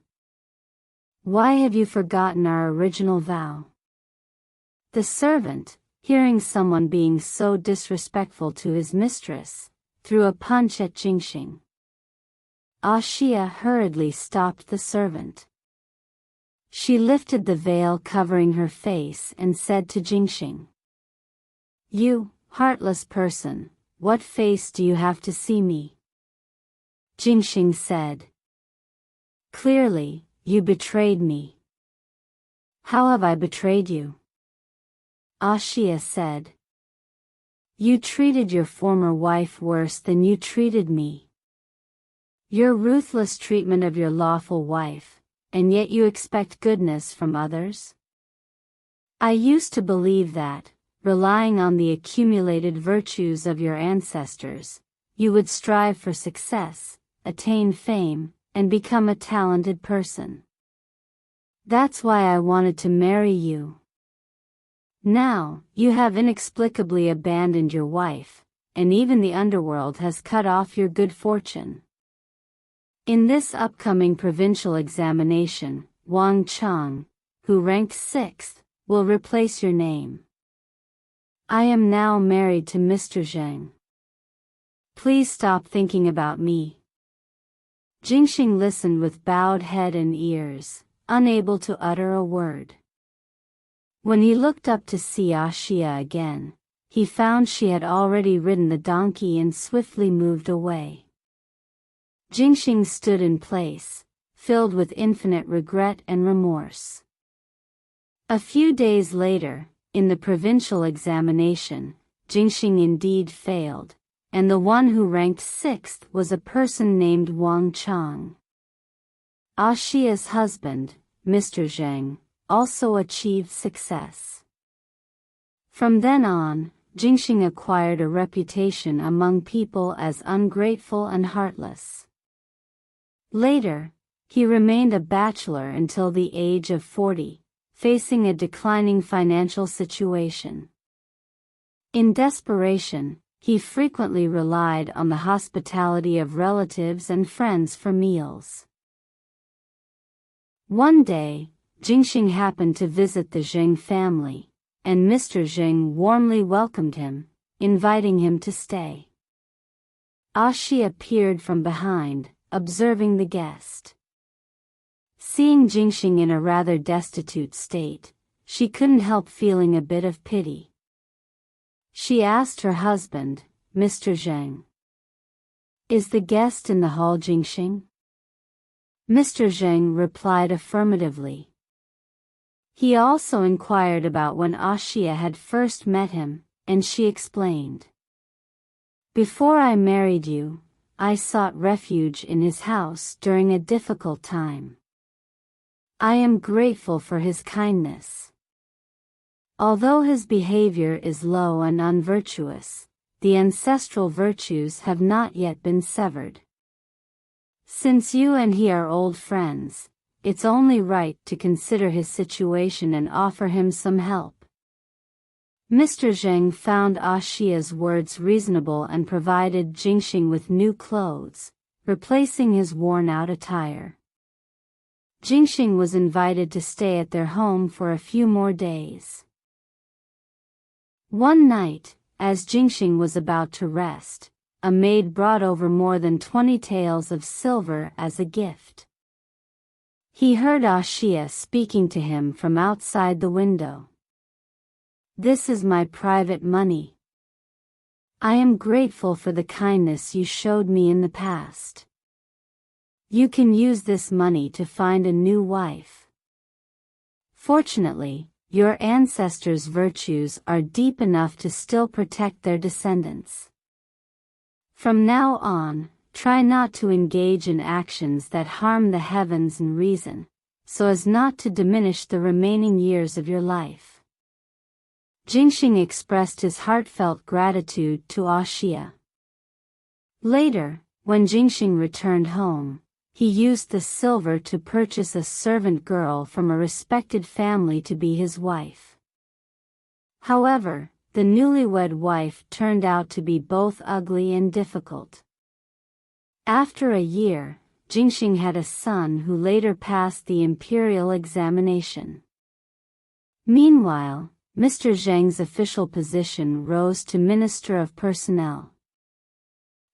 Why have you forgotten our original vow?" The servant, hearing someone being so disrespectful to his mistress, threw a punch at Jingxing. Ashia hurriedly stopped the servant. She lifted the veil covering her face and said to Jingxing, "You, heartless person, what face do you have to see me?" Jingxing said, "Clearly, you betrayed me." "How have I betrayed you?" Ashia said, "You treated your former wife worse than you treated me. Your ruthless treatment of your lawful wife, and yet you expect goodness from others? I used to believe that, relying on the accumulated virtues of your ancestors, you would strive for success, attain fame, and become a talented person. That's why I wanted to marry you. Now, you have inexplicably abandoned your wife, and even the underworld has cut off your good fortune. In this upcoming provincial examination, Wang Chang, who ranked 6th, will replace your name. I am now married to Mr. Zheng. Please stop thinking about me." Jingxing listened with bowed head and ears, unable to utter a word. When he looked up to see Ashia again, he found she had already ridden the donkey and swiftly moved away. Jingxing stood in place, filled with infinite regret and remorse. A few days later, in the provincial examination, Jingxing indeed failed, and the one who ranked 6th was a person named Wang Chang. Ashia's husband, Mr. Zheng, also achieved success. From then on, Jingxing acquired a reputation among people as ungrateful and heartless. Later, he remained a bachelor until the age of 40, facing a declining financial situation. In desperation, he frequently relied on the hospitality of relatives and friends for meals. One day, Jingxing happened to visit the Zheng family, and Mr. Zheng warmly welcomed him, inviting him to stay. Ashia appeared from behind, observing the guest. Seeing Jingxing in a rather destitute state, she couldn't help feeling a bit of pity. She asked her husband, Mr. Zheng, "Is the guest in the hall, Jingxing?" Mr. Zheng replied affirmatively. He also inquired about when Ashia had first met him, and she explained. "Before I married you, I sought refuge in his house during a difficult time. I am grateful for his kindness. Although his behavior is low and unvirtuous, the ancestral virtues have not yet been severed. Since you and he are old friends, it's only right to consider his situation and offer him some help." Mr. Zheng found Ashia's words reasonable and provided Jingxing with new clothes, replacing his worn-out attire. Jingxing was invited to stay at their home for a few more days. One night, as Jingxing was about to rest, a maid brought over more than 20 taels of silver as a gift. He heard Ashia speaking to him from outside the window. "This is my private money. I am grateful for the kindness you showed me in the past. You can use this money to find a new wife. Fortunately, your ancestors' virtues are deep enough to still protect their descendants. From now on, try not to engage in actions that harm the heavens and reason, so as not to diminish the remaining years of your life." Jingxing expressed his heartfelt gratitude to Ashia. Later, when Jingxing returned home, he used the silver to purchase a servant girl from a respected family to be his wife. However, the newlywed wife turned out to be both ugly and difficult. After a year, Jingxing had a son who later passed the imperial examination. Meanwhile, Mr. Zheng's official position rose to Minister of Personnel.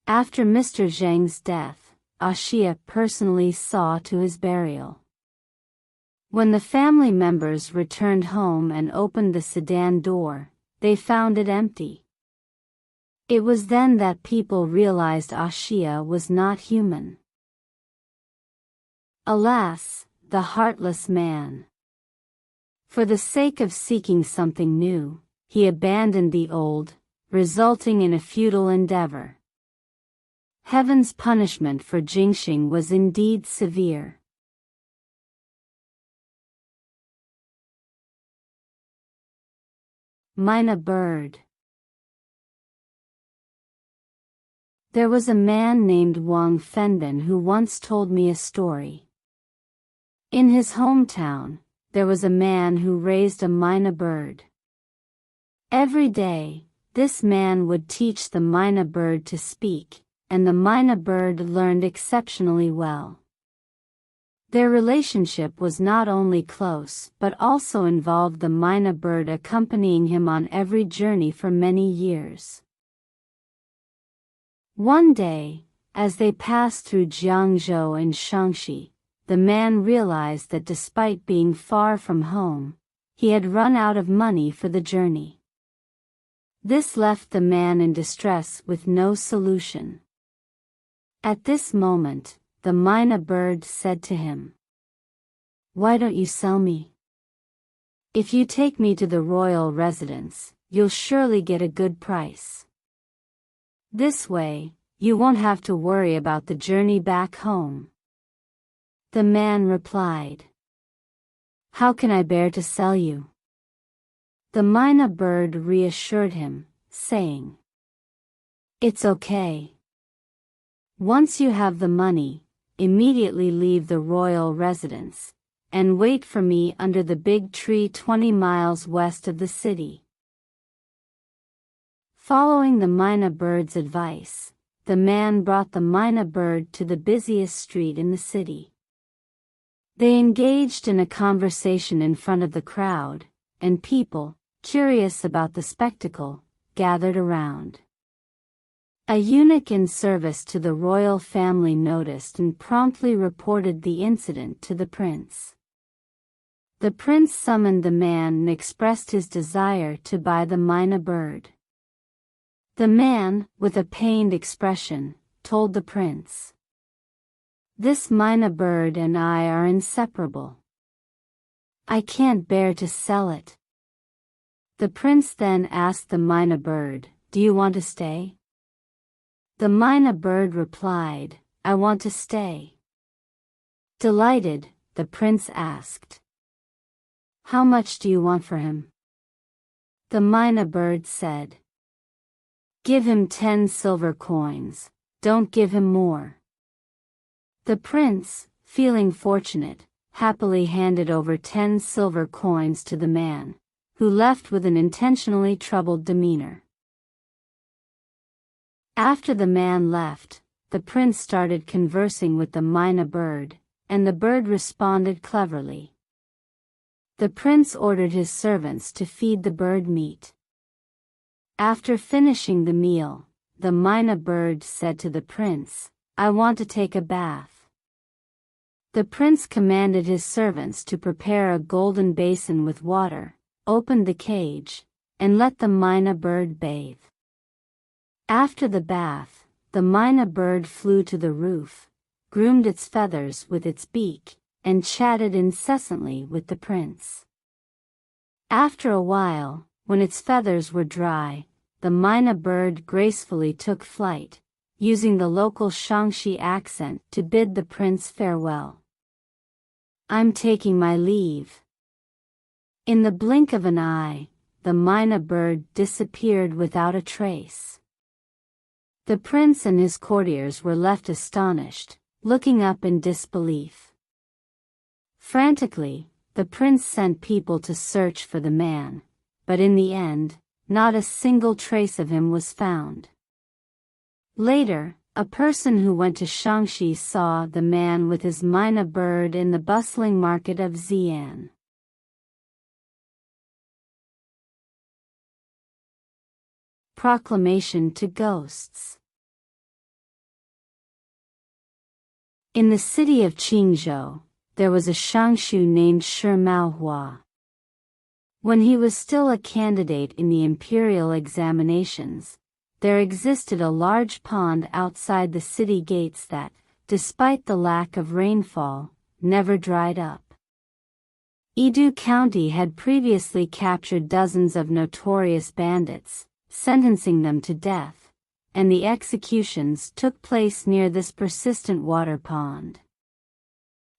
After Mr. Zheng's death, Ashia personally saw to his burial. When the family members returned home and opened the sedan door, they found it empty. It was then that people realized Ashia was not human. Alas, the heartless man. For the sake of seeking something new, he abandoned the old, resulting in a futile endeavor. Heaven's punishment for Jingxing was indeed severe. Mina Bird. There was a man named Wang Fenbin who once told me a story. In his hometown, there was a man who raised a mina bird. Every day, this man would teach the mina bird to speak, and the mina bird learned exceptionally well. Their relationship was not only close but also involved the mina bird accompanying him on every journey for many years. One day, as they passed through Jiangzhou and Shaanxi, the man realized that despite being far from home, he had run out of money for the journey. This left the man in distress with no solution. At this moment, the mina bird said to him, "Why don't you sell me? If you take me to the royal residence, you'll surely get a good price. This way, you won't have to worry about the journey back home." The man replied, "How can I bear to sell you?" The mina bird reassured him, saying, "It's okay. Once you have the money, immediately leave the royal residence, and wait for me under the big tree 20 miles west of the city." Following the mina bird's advice, the man brought the mina bird to the busiest street in the city. They engaged in a conversation in front of the crowd, and people, curious about the spectacle, gathered around. A eunuch in service to the royal family noticed and promptly reported the incident to the prince. The prince summoned the man and expressed his desire to buy the mina bird. The man, with a pained expression, told the prince, "This mina bird and I are inseparable. I can't bear to sell it." The prince then asked the mina bird, "Do you want to stay?" The mina bird replied, "I want to stay." Delighted, the prince asked, "How much do you want for him?" The mina bird said, "Give him 10 silver coins, don't give him more." The prince, feeling fortunate, happily handed over 10 silver coins to the man, who left with an intentionally troubled demeanor. After the man left, the prince started conversing with the mina bird, and the bird responded cleverly. The prince ordered his servants to feed the bird meat. After finishing the meal, the mina bird said to the prince, "I want to take a bath." The prince commanded his servants to prepare a golden basin with water, opened the cage, and let the myna bird bathe. After the bath, the myna bird flew to the roof, groomed its feathers with its beak, and chatted incessantly with the prince. After a while, when its feathers were dry, the myna bird gracefully took flight, using the local Shaanxi accent to bid the prince farewell. "I'm taking my leave." In the blink of an eye, the myna bird disappeared without a trace. The prince and his courtiers were left astonished, looking up in disbelief. Frantically, the prince sent people to search for the man, but in the end, not a single trace of him was found. Later, a person who went to Shaanxi saw the man with his myna bird in the bustling market of Xi'an. Proclamation to ghosts. In the city of Qingzhou, there was a Shangshu named Shi Maohua. When he was still a candidate in the imperial examinations, there existed a large pond outside the city gates that, despite the lack of rainfall, never dried up. Edu County had previously captured dozens of notorious bandits, sentencing them to death, and the executions took place near this persistent water pond.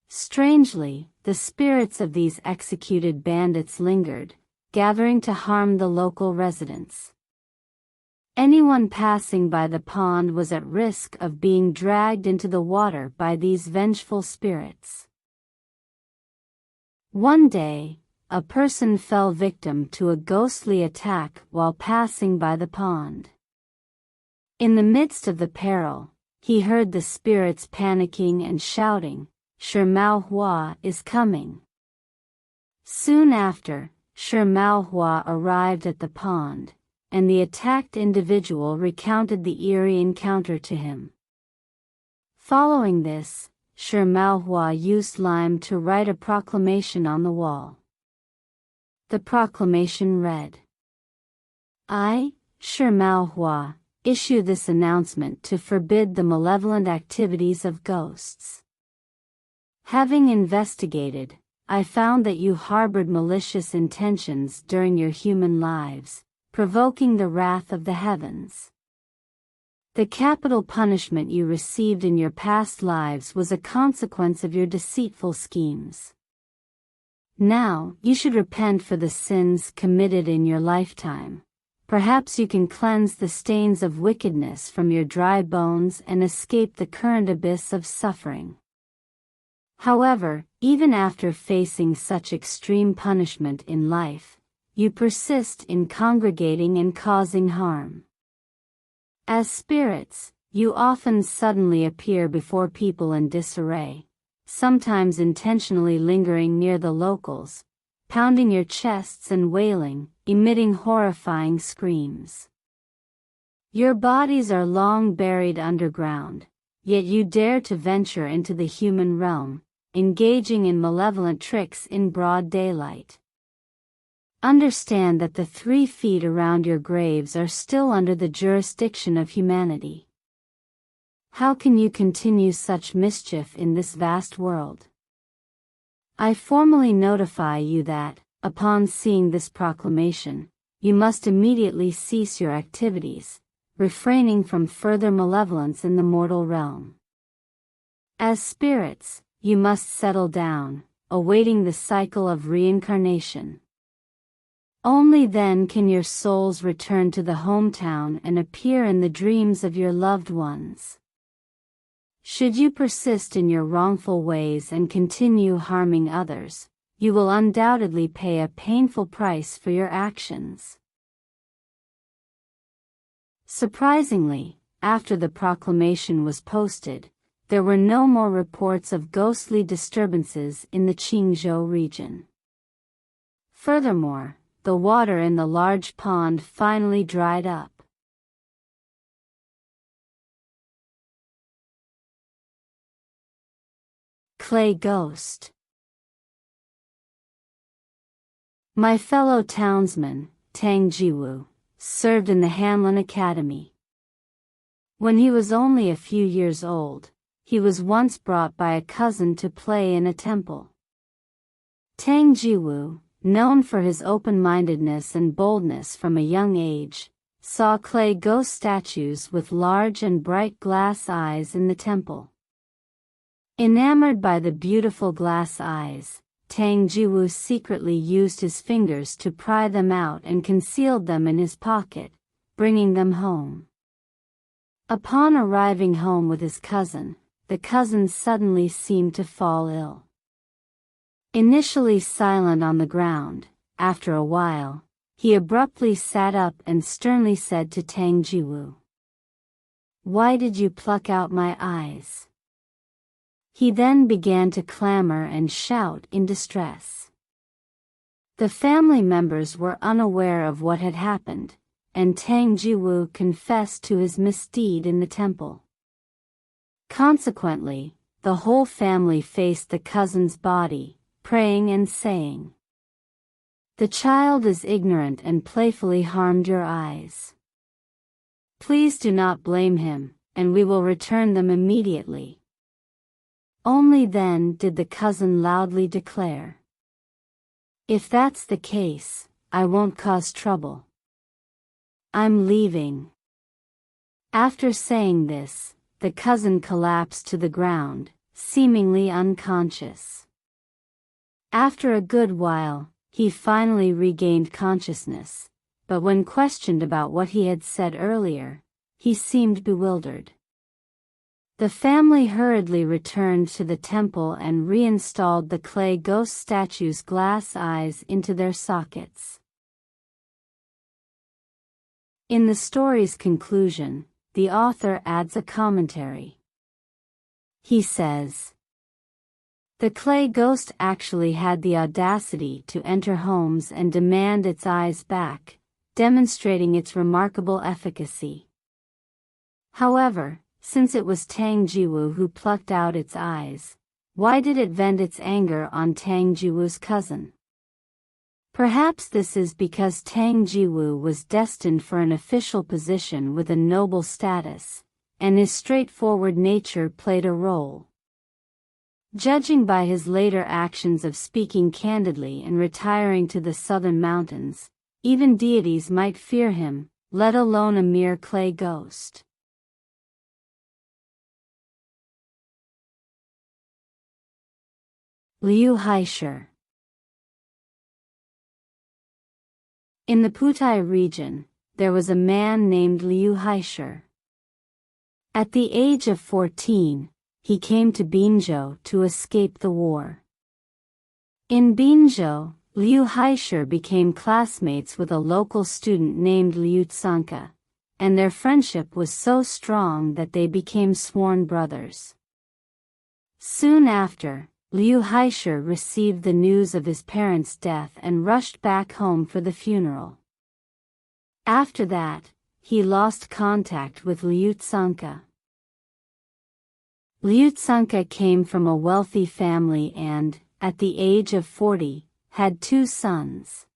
Strangely, the spirits of these executed bandits lingered, gathering to harm the local residents. Anyone passing by the pond was at risk of being dragged into the water by these vengeful spirits. One day, a person fell victim to a ghostly attack while passing by the pond. In the midst of the peril, he heard the spirits panicking and shouting, "Shi Maohua is coming." Soon after, Shi Maohua arrived at the pond, and the attacked individual recounted the eerie encounter to him. Following this, Shi Maohua used lime to write a proclamation on the wall. The proclamation read, "I, Shi Maohua, issue this announcement to forbid the malevolent activities of ghosts. Having investigated, I found that you harbored malicious intentions during your human lives, provoking the wrath of the heavens. The capital punishment you received in your past lives was a consequence of your deceitful schemes. Now, you should repent for the sins committed in your lifetime. Perhaps you can cleanse the stains of wickedness from your dry bones and escape the current abyss of suffering. However, even after facing such extreme punishment in life, you persist in congregating and causing harm. As spirits, you often suddenly appear before people in disarray, sometimes intentionally lingering near the locals, pounding your chests and wailing, emitting horrifying screams. Your bodies are long buried underground, yet you dare to venture into the human realm, engaging in malevolent tricks in broad daylight. Understand that the 3 feet around your graves are still under the jurisdiction of humanity. How can you continue such mischief in this vast world? I formally notify you that, upon seeing this proclamation, you must immediately cease your activities, refraining from further malevolence in the mortal realm. As spirits, you must settle down, awaiting the cycle of reincarnation. Only then can your souls return to the hometown and appear in the dreams of your loved ones. Should you persist in your wrongful ways and continue harming others, you will undoubtedly pay a painful price for your actions. Surprisingly, after the proclamation was posted, there were no more reports of ghostly disturbances in the Qingzhou region. Furthermore, the water in the large pond finally dried up. Clay Ghost. My fellow townsman, Tang Jiwoo, served in the Hanlin Academy. When he was only a few years old, he was once brought by a cousin to play in a temple. Tang Jiwoo, known for his open-mindedness and boldness from a young age, saw clay ghost statues with large and bright glass eyes in the temple. Enamored by the beautiful glass eyes, Tang Jiwoo secretly used his fingers to pry them out and concealed them in his pocket, bringing them home. Upon arriving home with his cousin, the cousin suddenly seemed to fall ill. Initially silent on the ground, after a while, he abruptly sat up and sternly said to Tang Jiwoo, "Why did you pluck out my eyes?" He then began to clamor and shout in distress. The family members were unaware of what had happened, and Tang Jiwoo confessed to his misdeed in the temple. Consequently, the whole family faced the cousin's body, praying and saying, "The child is ignorant and playfully harmed your eyes. Please do not blame him, and we will return them immediately." Only then did the cousin loudly declare, "If that's the case, I won't cause trouble. I'm leaving." After saying this, the cousin collapsed to the ground, seemingly unconscious. After a good while, he finally regained consciousness, but when questioned about what he had said earlier, he seemed bewildered. The family hurriedly returned to the temple and reinstalled the clay ghost statue's glass eyes into their sockets. In the story's conclusion, the author adds a commentary. He says, "The clay ghost actually had the audacity to enter homes and demand its eyes back, demonstrating its remarkable efficacy. However, since it was Tang Jiwoo who plucked out its eyes, why did it vent its anger on Tang Jiwoo's cousin? Perhaps this is because Tang Jiwoo was destined for an official position with a noble status, and his straightforward nature played a role. Judging by his later actions of speaking candidly and retiring to the southern mountains, even deities might fear him, let alone a mere clay ghost." Liu Haisher. In the Putai region, there was a man named Liu Haisher. At the age of 14, he came to Binzhou to escape the war. In Binzhou, Liu Haisher became classmates with a local student named Liu Tsanka, and their friendship was so strong that they became sworn brothers. Soon after, Liu Haisher received the news of his parents' death and rushed back home for the funeral. After that, he lost contact with Liu Tsanka. Liu Tsanka came from a wealthy family and, at the age of 40, had 2 sons.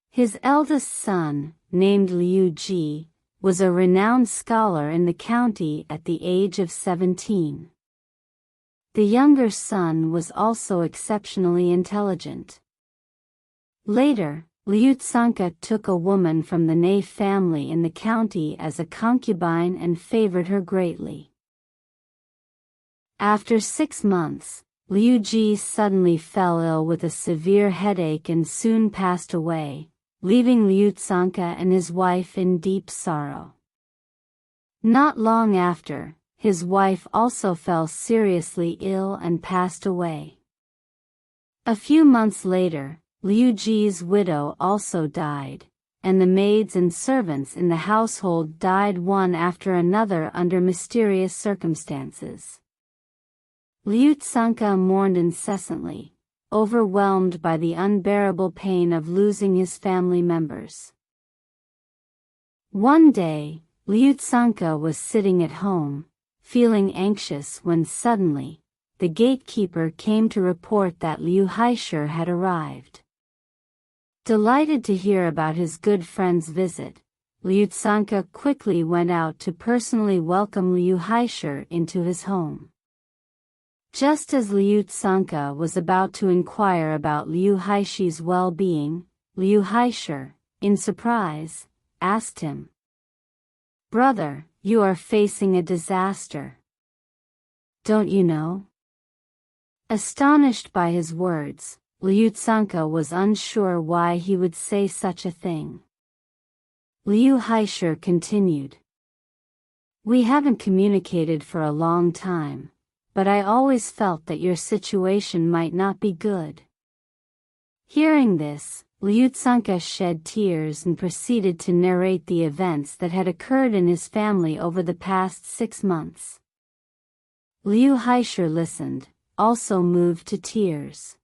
His eldest son, named Liu Ji, was a renowned scholar in the county at the age of 17. The younger son was also exceptionally intelligent. Later, Liu Tsanka took a woman from the Nei family in the county as a concubine and favored her greatly. After 6 months, Liu Ji suddenly fell ill with a severe headache and soon passed away, leaving Liu Tsanka and his wife in deep sorrow. Not long after, his wife also fell seriously ill and passed away. A few months later, Liu Ji's widow also died, and the maids and servants in the household died one after another under mysterious circumstances. Liu Tsanka mourned incessantly, overwhelmed by the unbearable pain of losing his family members. One day, Liu Tsanka was sitting at home, feeling anxious when suddenly, the gatekeeper came to report that Liu Haishur had arrived. Delighted to hear about his good friend's visit, Liu Tsanka quickly went out to personally welcome Liu Haishur into his home. Just as Liu Tsanka was about to inquire about Liu Haishi's well-being, Liu Haishur, in surprise, asked him, "Brother, you are facing a disaster. Don't you know?" Astonished by his words, Liu Tsanka was unsure why he would say such a thing. Liu Haishur continued, "We haven't communicated for a long time, but I always felt that your situation might not be good." Hearing this, Liu Tsanka shed tears and proceeded to narrate the events that had occurred in his family over the past 6 months. Liu Haishur listened, also moved to tears.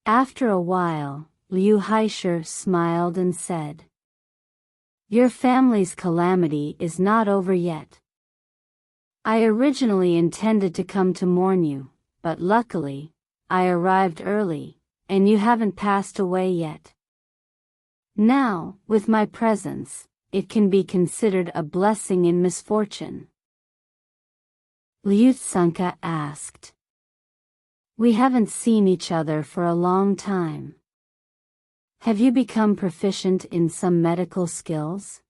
After a while, Liu Haishur smiled and said, "Your family's calamity is not over yet. I originally intended to come to mourn you, but luckily, I arrived early, and you haven't passed away yet. Now, with my presence, it can be considered a blessing in misfortune." Liu Tsanka asked, "We haven't seen each other for a long time. Have you become proficient in some medical skills?"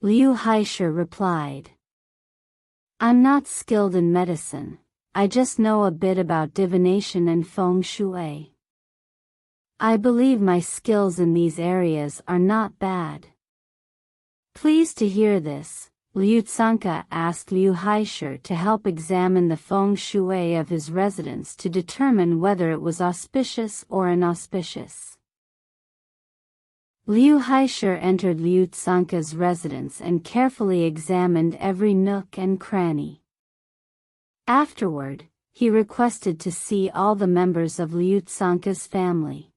Liu Haishur replied, "I'm not skilled in medicine, I just know a bit about divination and feng shui. I believe my skills in these areas are not bad." Pleased to hear this, Liu Tsanka asked Liu Haishur to help examine the feng shui of his residence to determine whether it was auspicious or inauspicious. Liu Haishur entered Liu Tsanka's residence and carefully examined every nook and cranny. Afterward, he requested to see all the members of Liu Tsanka's family.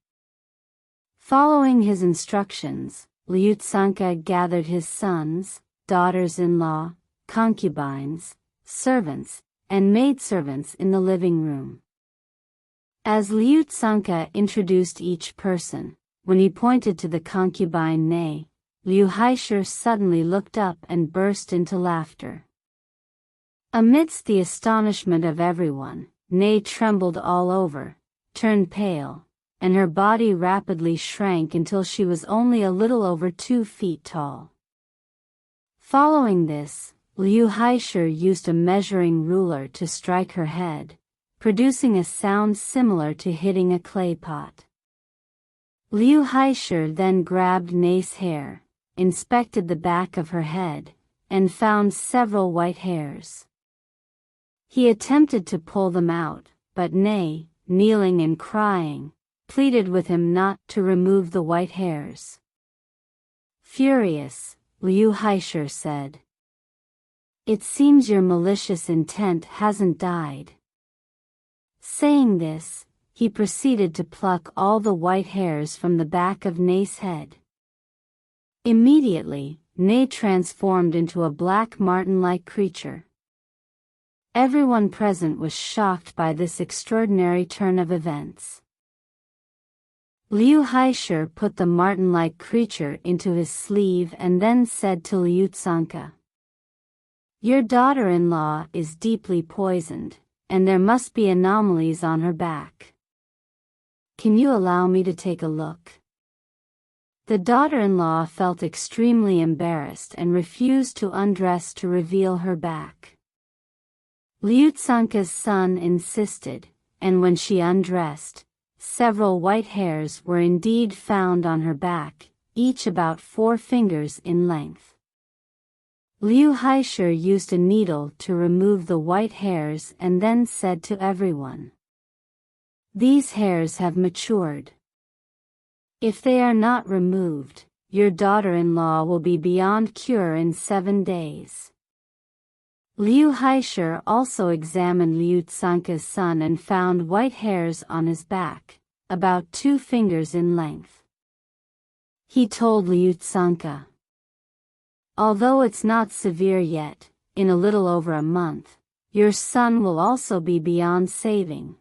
Following his instructions, Liu Tsanka gathered his sons, daughters-in-law, concubines, servants, and maidservants in the living room. As Liu Tsanka introduced each person, when he pointed to the concubine Ne, Liu Haishur suddenly looked up and burst into laughter. Amidst the astonishment of everyone, Ne trembled all over, turned pale, and her body rapidly shrank until she was only a little over 2 feet tall. Following this, Liu Haishur used a measuring ruler to strike her head, producing a sound similar to hitting a clay pot. Liu Haishur then grabbed Ne's hair, inspected the back of her head, and found several white hairs. He attempted to pull them out, but Ne, kneeling and crying, pleaded with him not to remove the white hairs. Furious, Liu Haishur said, "It seems your malicious intent hasn't died." Saying this, he proceeded to pluck all the white hairs from the back of Ne's head. Immediately, Ne transformed into a black marten-like creature. Everyone present was shocked by this extraordinary turn of events. Liu Haishur put the marten-like creature into his sleeve and then said to Liu Tsanka, "Your daughter-in-law is deeply poisoned, and there must be anomalies on her back. Can you allow me to take a look?" The daughter-in-law felt extremely embarrassed and refused to undress to reveal her back. Liu Tsanka's son insisted, and when she undressed, several white hairs were indeed found on her back, each about 4 fingers in length. Liu Haishur used a needle to remove the white hairs and then said to everyone, "These hairs have matured. If they are not removed, your daughter-in-law will be beyond cure in 7 days." Liu Haishur also examined Liu Tsanka's son and found white hairs on his back, about 2 fingers in length. He told Liu Tsanka, "Although it's not severe yet, in a little over a month, your son will also be beyond saving.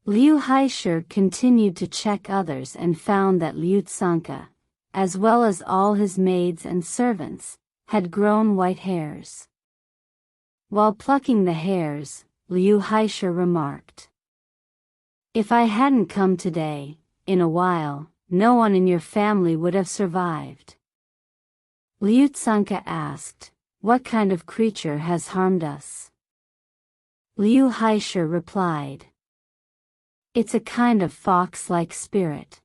Liu Haisher continued to check others and found that Liu Tsanka, as well as all his maids and servants, had grown white hairs. While plucking the hairs, Liu Haisher remarked, "If I hadn't come today, in a while, no one in your family would have survived." Liu Tsanka asked, "What kind of creature has harmed us?" Liu Haisher replied, "It's a kind of fox-like spirit.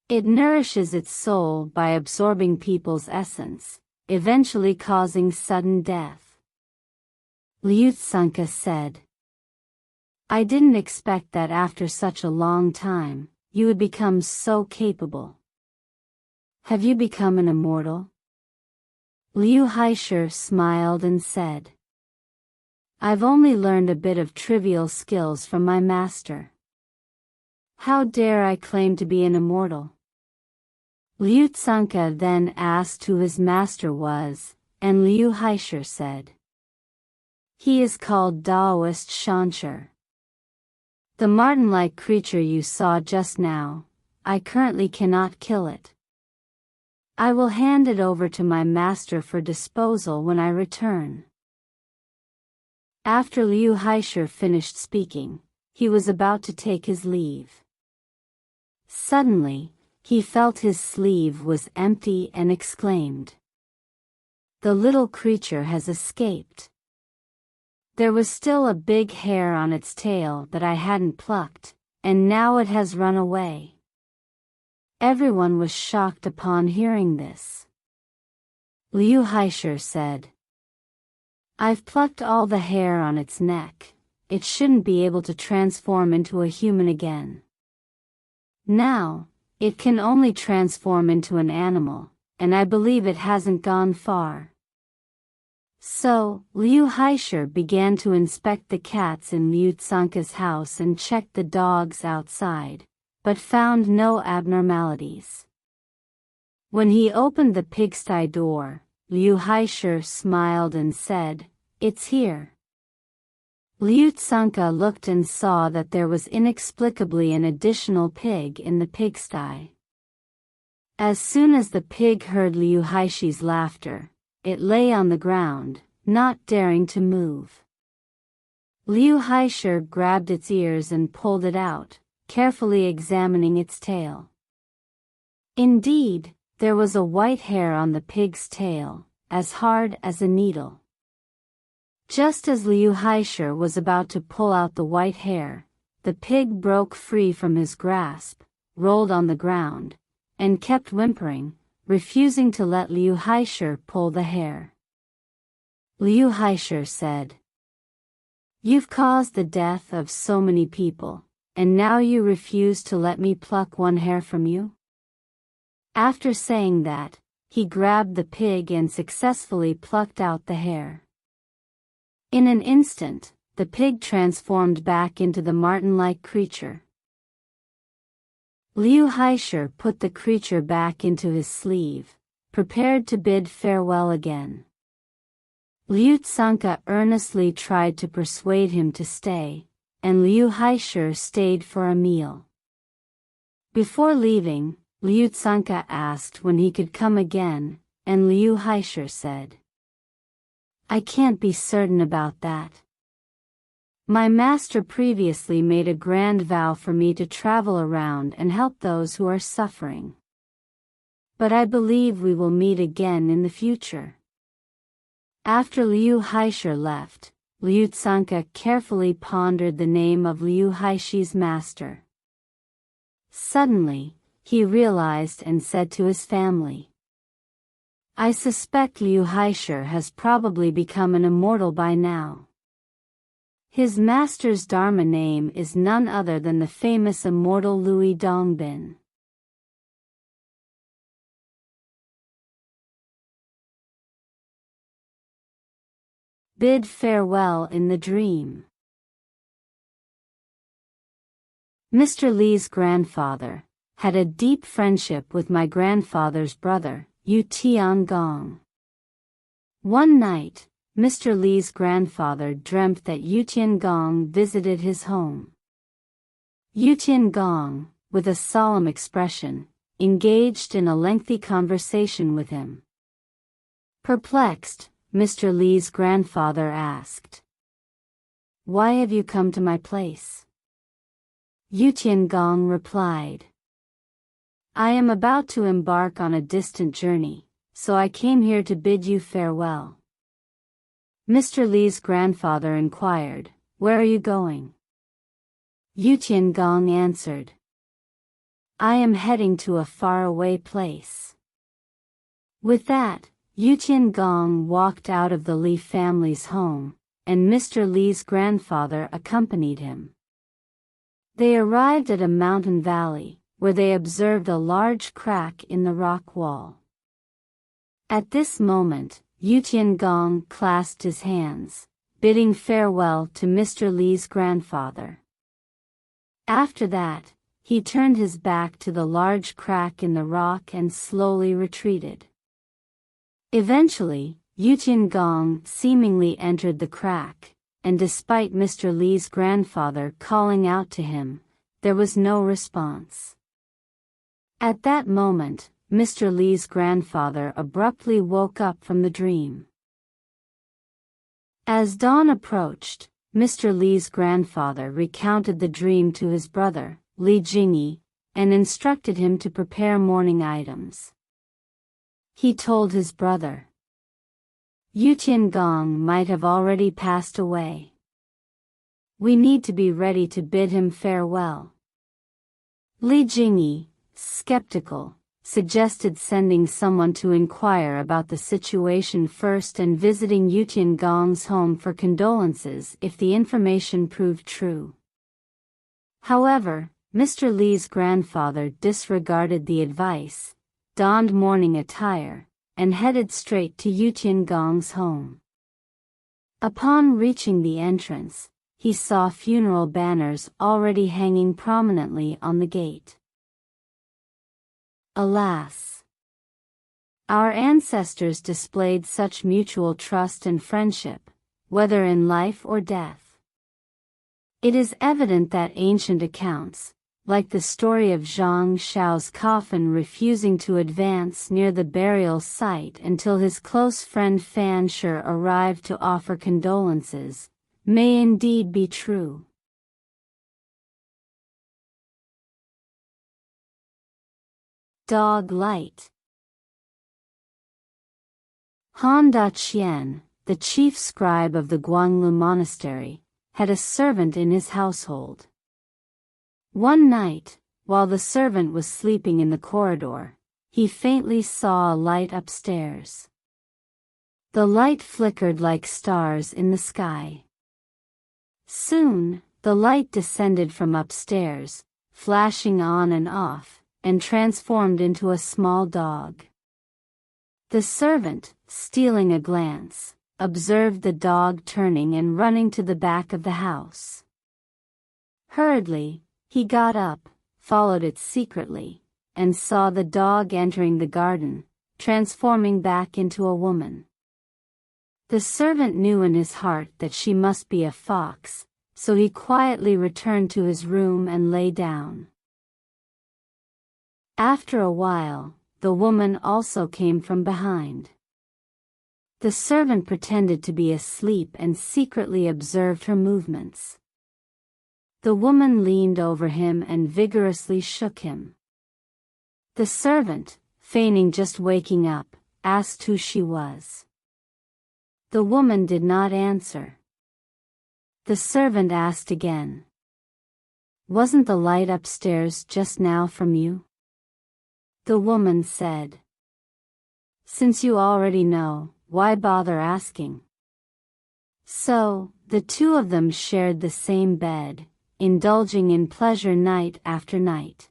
It nourishes its soul by absorbing people's essence, eventually causing sudden death." Liu Tsanka said, "I didn't expect that after such a long time, you would become so capable. Have you become an immortal?" Liu Haisher smiled and said, "I've only learned a bit of trivial skills from my master. How dare I claim to be an immortal?" Liu Tsanka then asked who his master was, and Liu Haisher said, "He is called Daoist Shanshi. The marten-like creature you saw just now, I currently cannot kill it. I will hand it over to my master for disposal when I return." After Liu Haisher finished speaking, he was about to take his leave. Suddenly, he felt his sleeve was empty and exclaimed, "The little creature has escaped. There was still a big hair on its tail that I hadn't plucked, and now it has run away." Everyone was shocked upon hearing this. Liu Haisher said, "I've plucked all the hair on its neck. It shouldn't be able to transform into a human again. Now, it can only transform into an animal, and I believe it hasn't gone far." So, Liu Haisher began to inspect the cats in Liu Tsanka's house and checked the dogs outside, but found no abnormalities. When he opened the pigsty door, Liu Haisher smiled and said, "It's here." Liu Tsanka looked and saw that there was inexplicably an additional pig in the pigsty. As soon as the pig heard Liu Haisher's laughter, it lay on the ground, not daring to move. Liu Haisher grabbed its ears and pulled it out, carefully examining its tail. Indeed, there was a white hair on the pig's tail, as hard as a needle. Just as Liu Haisher was about to pull out the white hair, the pig broke free from his grasp, rolled on the ground, and kept whimpering, refusing to let Liu Haisher pull the hair. Liu Haisher said, "You've caused the death of so many people, and now you refuse to let me pluck one hair from you?" After saying that, he grabbed the pig and successfully plucked out the hair. In an instant, the pig transformed back into the marten-like creature. Liu Haisher put the creature back into his sleeve, prepared to bid farewell again. Liu Tsanka earnestly tried to persuade him to stay, and Liu Haisher stayed for a meal. Before leaving, Liu Tsanka asked when he could come again, and Liu Haisher said, "I can't be certain about that. My master previously made a grand vow for me to travel around and help those who are suffering. But I believe we will meet again in the future." After Liu Haisher left, Liu Tsanka carefully pondered the name of Liu Haisher's master. Suddenly, he realized and said to his family, "I suspect Liu Haisher has probably become an immortal by now. His master's Dharma name is none other than the famous immortal Lui Dongbin." Bid farewell in the dream. Mr. Li's grandfather had a deep friendship with my grandfather's brother, Yu Tiangong. One night, Mr. Li's grandfather dreamt that Yu Tiangong visited his home. Yu Tiangong, with a solemn expression, engaged in a lengthy conversation with him. Perplexed, Mr. Li's grandfather asked, "Why have you come to my place?" Yu Tiangong replied, "I am about to embark on a distant journey, so I came here to bid you farewell." Mr. Li's grandfather inquired, "Where are you going?" Yu Tiangong answered, "I am heading to a faraway place." With that, Yu Tiangong walked out of the Li family's home, and Mr. Li's grandfather accompanied him. They arrived at a mountain valley, where they observed a large crack in the rock wall. At this moment, Yu Tiangong clasped his hands, bidding farewell to Mr. Li's grandfather. After that, he turned his back to the large crack in the rock and slowly retreated. Eventually, Yu Tiangong seemingly entered the crack, and despite Mr. Li's grandfather calling out to him, there was no response. At that moment, Mr. Li's grandfather abruptly woke up from the dream. As dawn approached, Mr. Li's grandfather recounted the dream to his brother, Li Jingyi, and instructed him to prepare morning items. He told his brother, "Yu Tiangong might have already passed away. We need to be ready to bid him farewell." Li Jingyi, skeptical, suggested sending someone to inquire about the situation first and visiting Yu Tiangong's home for condolences if the information proved true. However, Mr. Li's grandfather disregarded the advice, donned mourning attire, and headed straight to Yu Tiangong's home. Upon reaching the entrance, he saw funeral banners already hanging prominently on the gate. Alas! Our ancestors displayed such mutual trust and friendship, whether in life or death. It is evident that ancient accounts, like the story of Zhang Xiao's coffin refusing to advance near the burial site until his close friend Fan Shi arrived to offer condolences, may indeed be true. Dog Light. Han Daqian, the chief scribe of the Guanglu monastery, had a servant in his household. One night, while the servant was sleeping in the corridor, he faintly saw a light upstairs. The light flickered like stars in the sky. Soon, the light descended from upstairs, flashing on and off, and transformed into a small dog. The servant, stealing a glance, observed the dog turning and running to the back of the house. Hurriedly, he got up, followed it secretly, and saw the dog entering the garden, transforming back into a woman. The servant knew in his heart that she must be a fox, so he quietly returned to his room and lay down. After a while, the woman also came from behind. The servant pretended to be asleep and secretly observed her movements. The woman leaned over him and vigorously shook him. The servant, feigning just waking up, asked who she was. The woman did not answer. The servant asked again, "Wasn't the light upstairs just now from you?" The woman said, "Since you already know, why bother asking?" So, the two of them shared the same bed, indulging in pleasure night after night.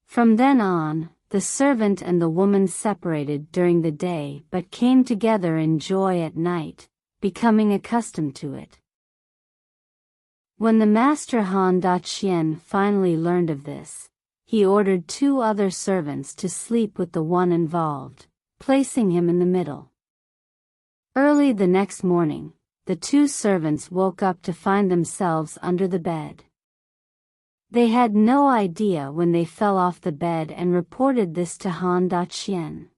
From then on, the servant and the woman separated during the day but came together in joy at night, becoming accustomed to it. When the master Han Daqian finally learned of this, he ordered 2 other servants to sleep with the one involved, placing him in the middle. Early the next morning, the two servants woke up to find themselves under the bed. They had no idea when they fell off the bed and reported this to Han Dachien.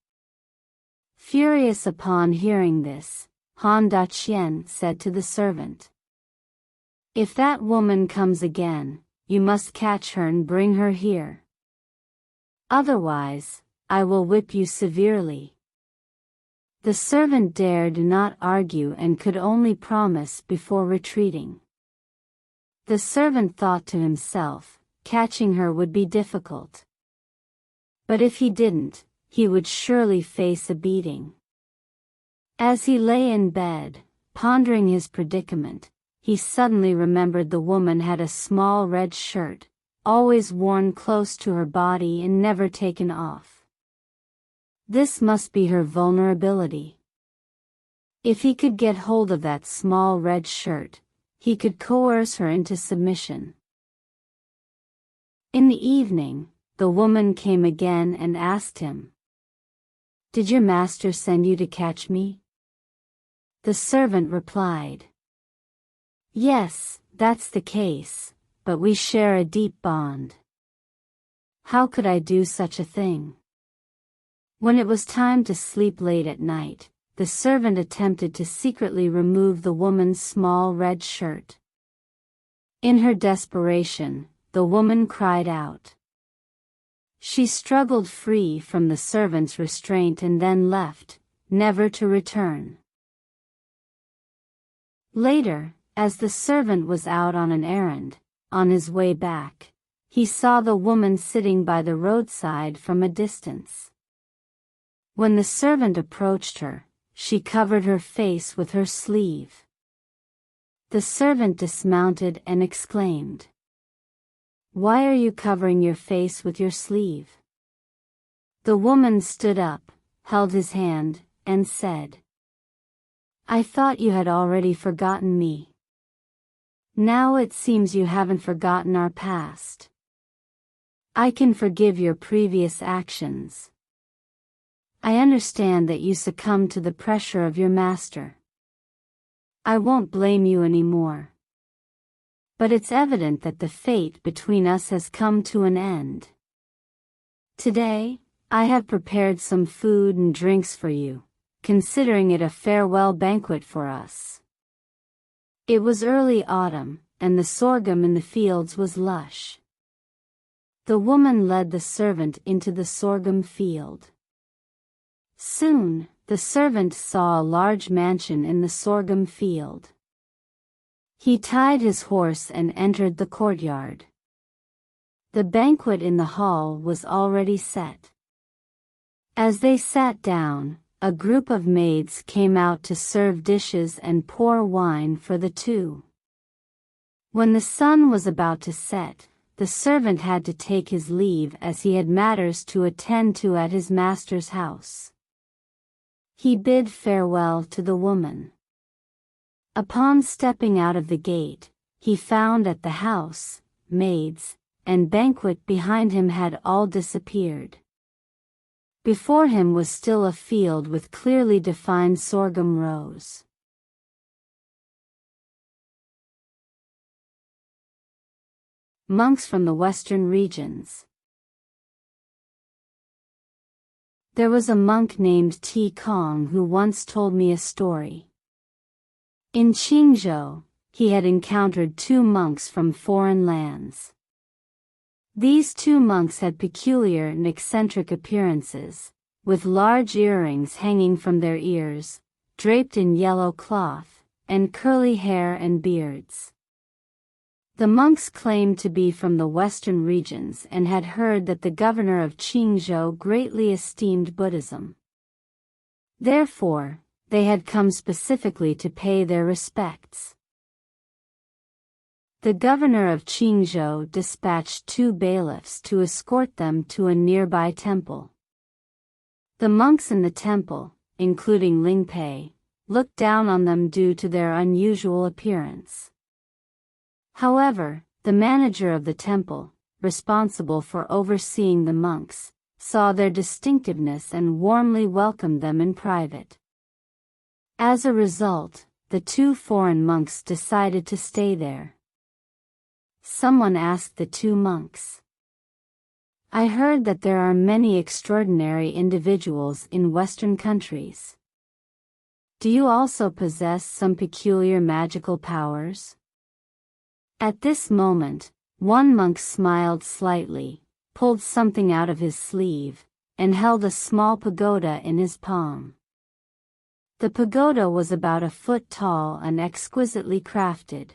Furious upon hearing this, Han Dachien said to the servant, "If that woman comes again, you must catch her and bring her here. Otherwise, I will whip you severely." The servant dared not argue and could only promise before retreating. The servant thought to himself, catching her would be difficult. But if he didn't, he would surely face a beating. As he lay in bed, pondering his predicament, he suddenly remembered the woman had a small red shirt, always worn close to her body and never taken off. This must be her vulnerability. If he could get hold of that small red shirt, he could coerce her into submission. In the evening, the woman came again and asked him, "Did your master send you to catch me?" The servant replied, "Yes, that's the case, but we share a deep bond. How could I do such a thing?" When it was time to sleep late at night, the servant attempted to secretly remove the woman's small red shirt. In her desperation, the woman cried out. She struggled free from the servant's restraint and then left, never to return. Later, as the servant was out on an errand, on his way back, he saw the woman sitting by the roadside from a distance. When the servant approached her, she covered her face with her sleeve. The servant dismounted and exclaimed, "Why are you covering your face with your sleeve?" The woman stood up, held his hand, and said, "I thought you had already forgotten me. Now it seems you haven't forgotten our past. I can forgive your previous actions. I understand that you succumbed to the pressure of your master. I won't blame you anymore. But it's evident that the fate between us has come to an end. Today, I have prepared some food and drinks for you, considering it a farewell banquet for us." It was early autumn, and the sorghum in the fields was lush. The woman led the servant into the sorghum field. Soon, the servant saw a large mansion in the sorghum field. He tied his horse and entered the courtyard. The banquet in the hall was already set. As they sat down, a group of maids came out to serve dishes and pour wine for the two. When the sun was about to set, the servant had to take his leave as he had matters to attend to at his master's house. He bid farewell to the woman. Upon stepping out of the gate, he found at the house, maids, and banquet behind him had all disappeared. Before him was still a field with clearly defined sorghum rows. Monks from the Western regions. There was a monk named Ti Kong who once told me a story. In Qingzhou, he had encountered two monks from foreign lands. These two monks had peculiar and eccentric appearances, with large earrings hanging from their ears, draped in yellow cloth, and curly hair and beards. The monks claimed to be from the western regions and had heard that the governor of Qingzhou greatly esteemed Buddhism. Therefore, they had come specifically to pay their respects. The governor of Qingzhou dispatched two bailiffs to escort them to a nearby temple. The monks in the temple, including Ling Pei, looked down on them due to their unusual appearance. However, the manager of the temple, responsible for overseeing the monks, saw their distinctiveness and warmly welcomed them in private. As a result, the two foreign monks decided to stay there. Someone asked the two monks, "I heard that there are many extraordinary individuals in Western countries. Do you also possess some peculiar magical powers?" At this moment, one monk smiled slightly, pulled something out of his sleeve, and held a small pagoda in his palm. The pagoda was about a foot tall and exquisitely crafted.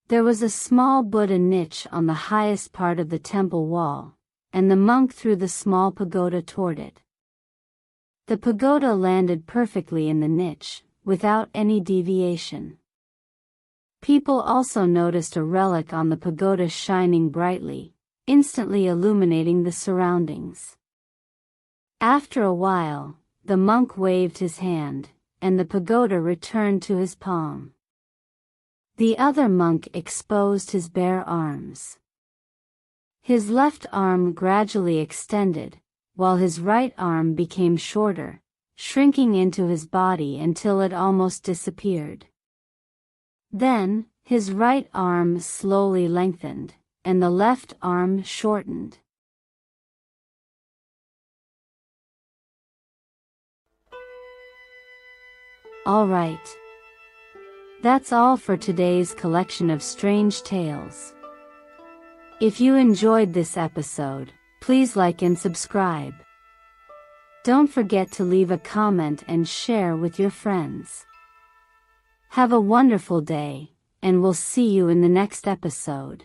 There was a small Buddha niche on the highest part of the temple wall, and the monk threw the small pagoda toward it. The pagoda landed perfectly in the niche, without any deviation. People also noticed a relic on the pagoda shining brightly, instantly illuminating the surroundings. After a while, the monk waved his hand, and the pagoda returned to his palm. The other monk exposed his bare arms. His left arm gradually extended, while his right arm became shorter, shrinking into his body until it almost disappeared. Then, his right arm slowly lengthened, and the left arm shortened. Alright. That's all for today's collection of strange tales. If you enjoyed this episode, please like and subscribe. Don't forget to leave a comment and share with your friends. Have a wonderful day, and we'll see you in the next episode.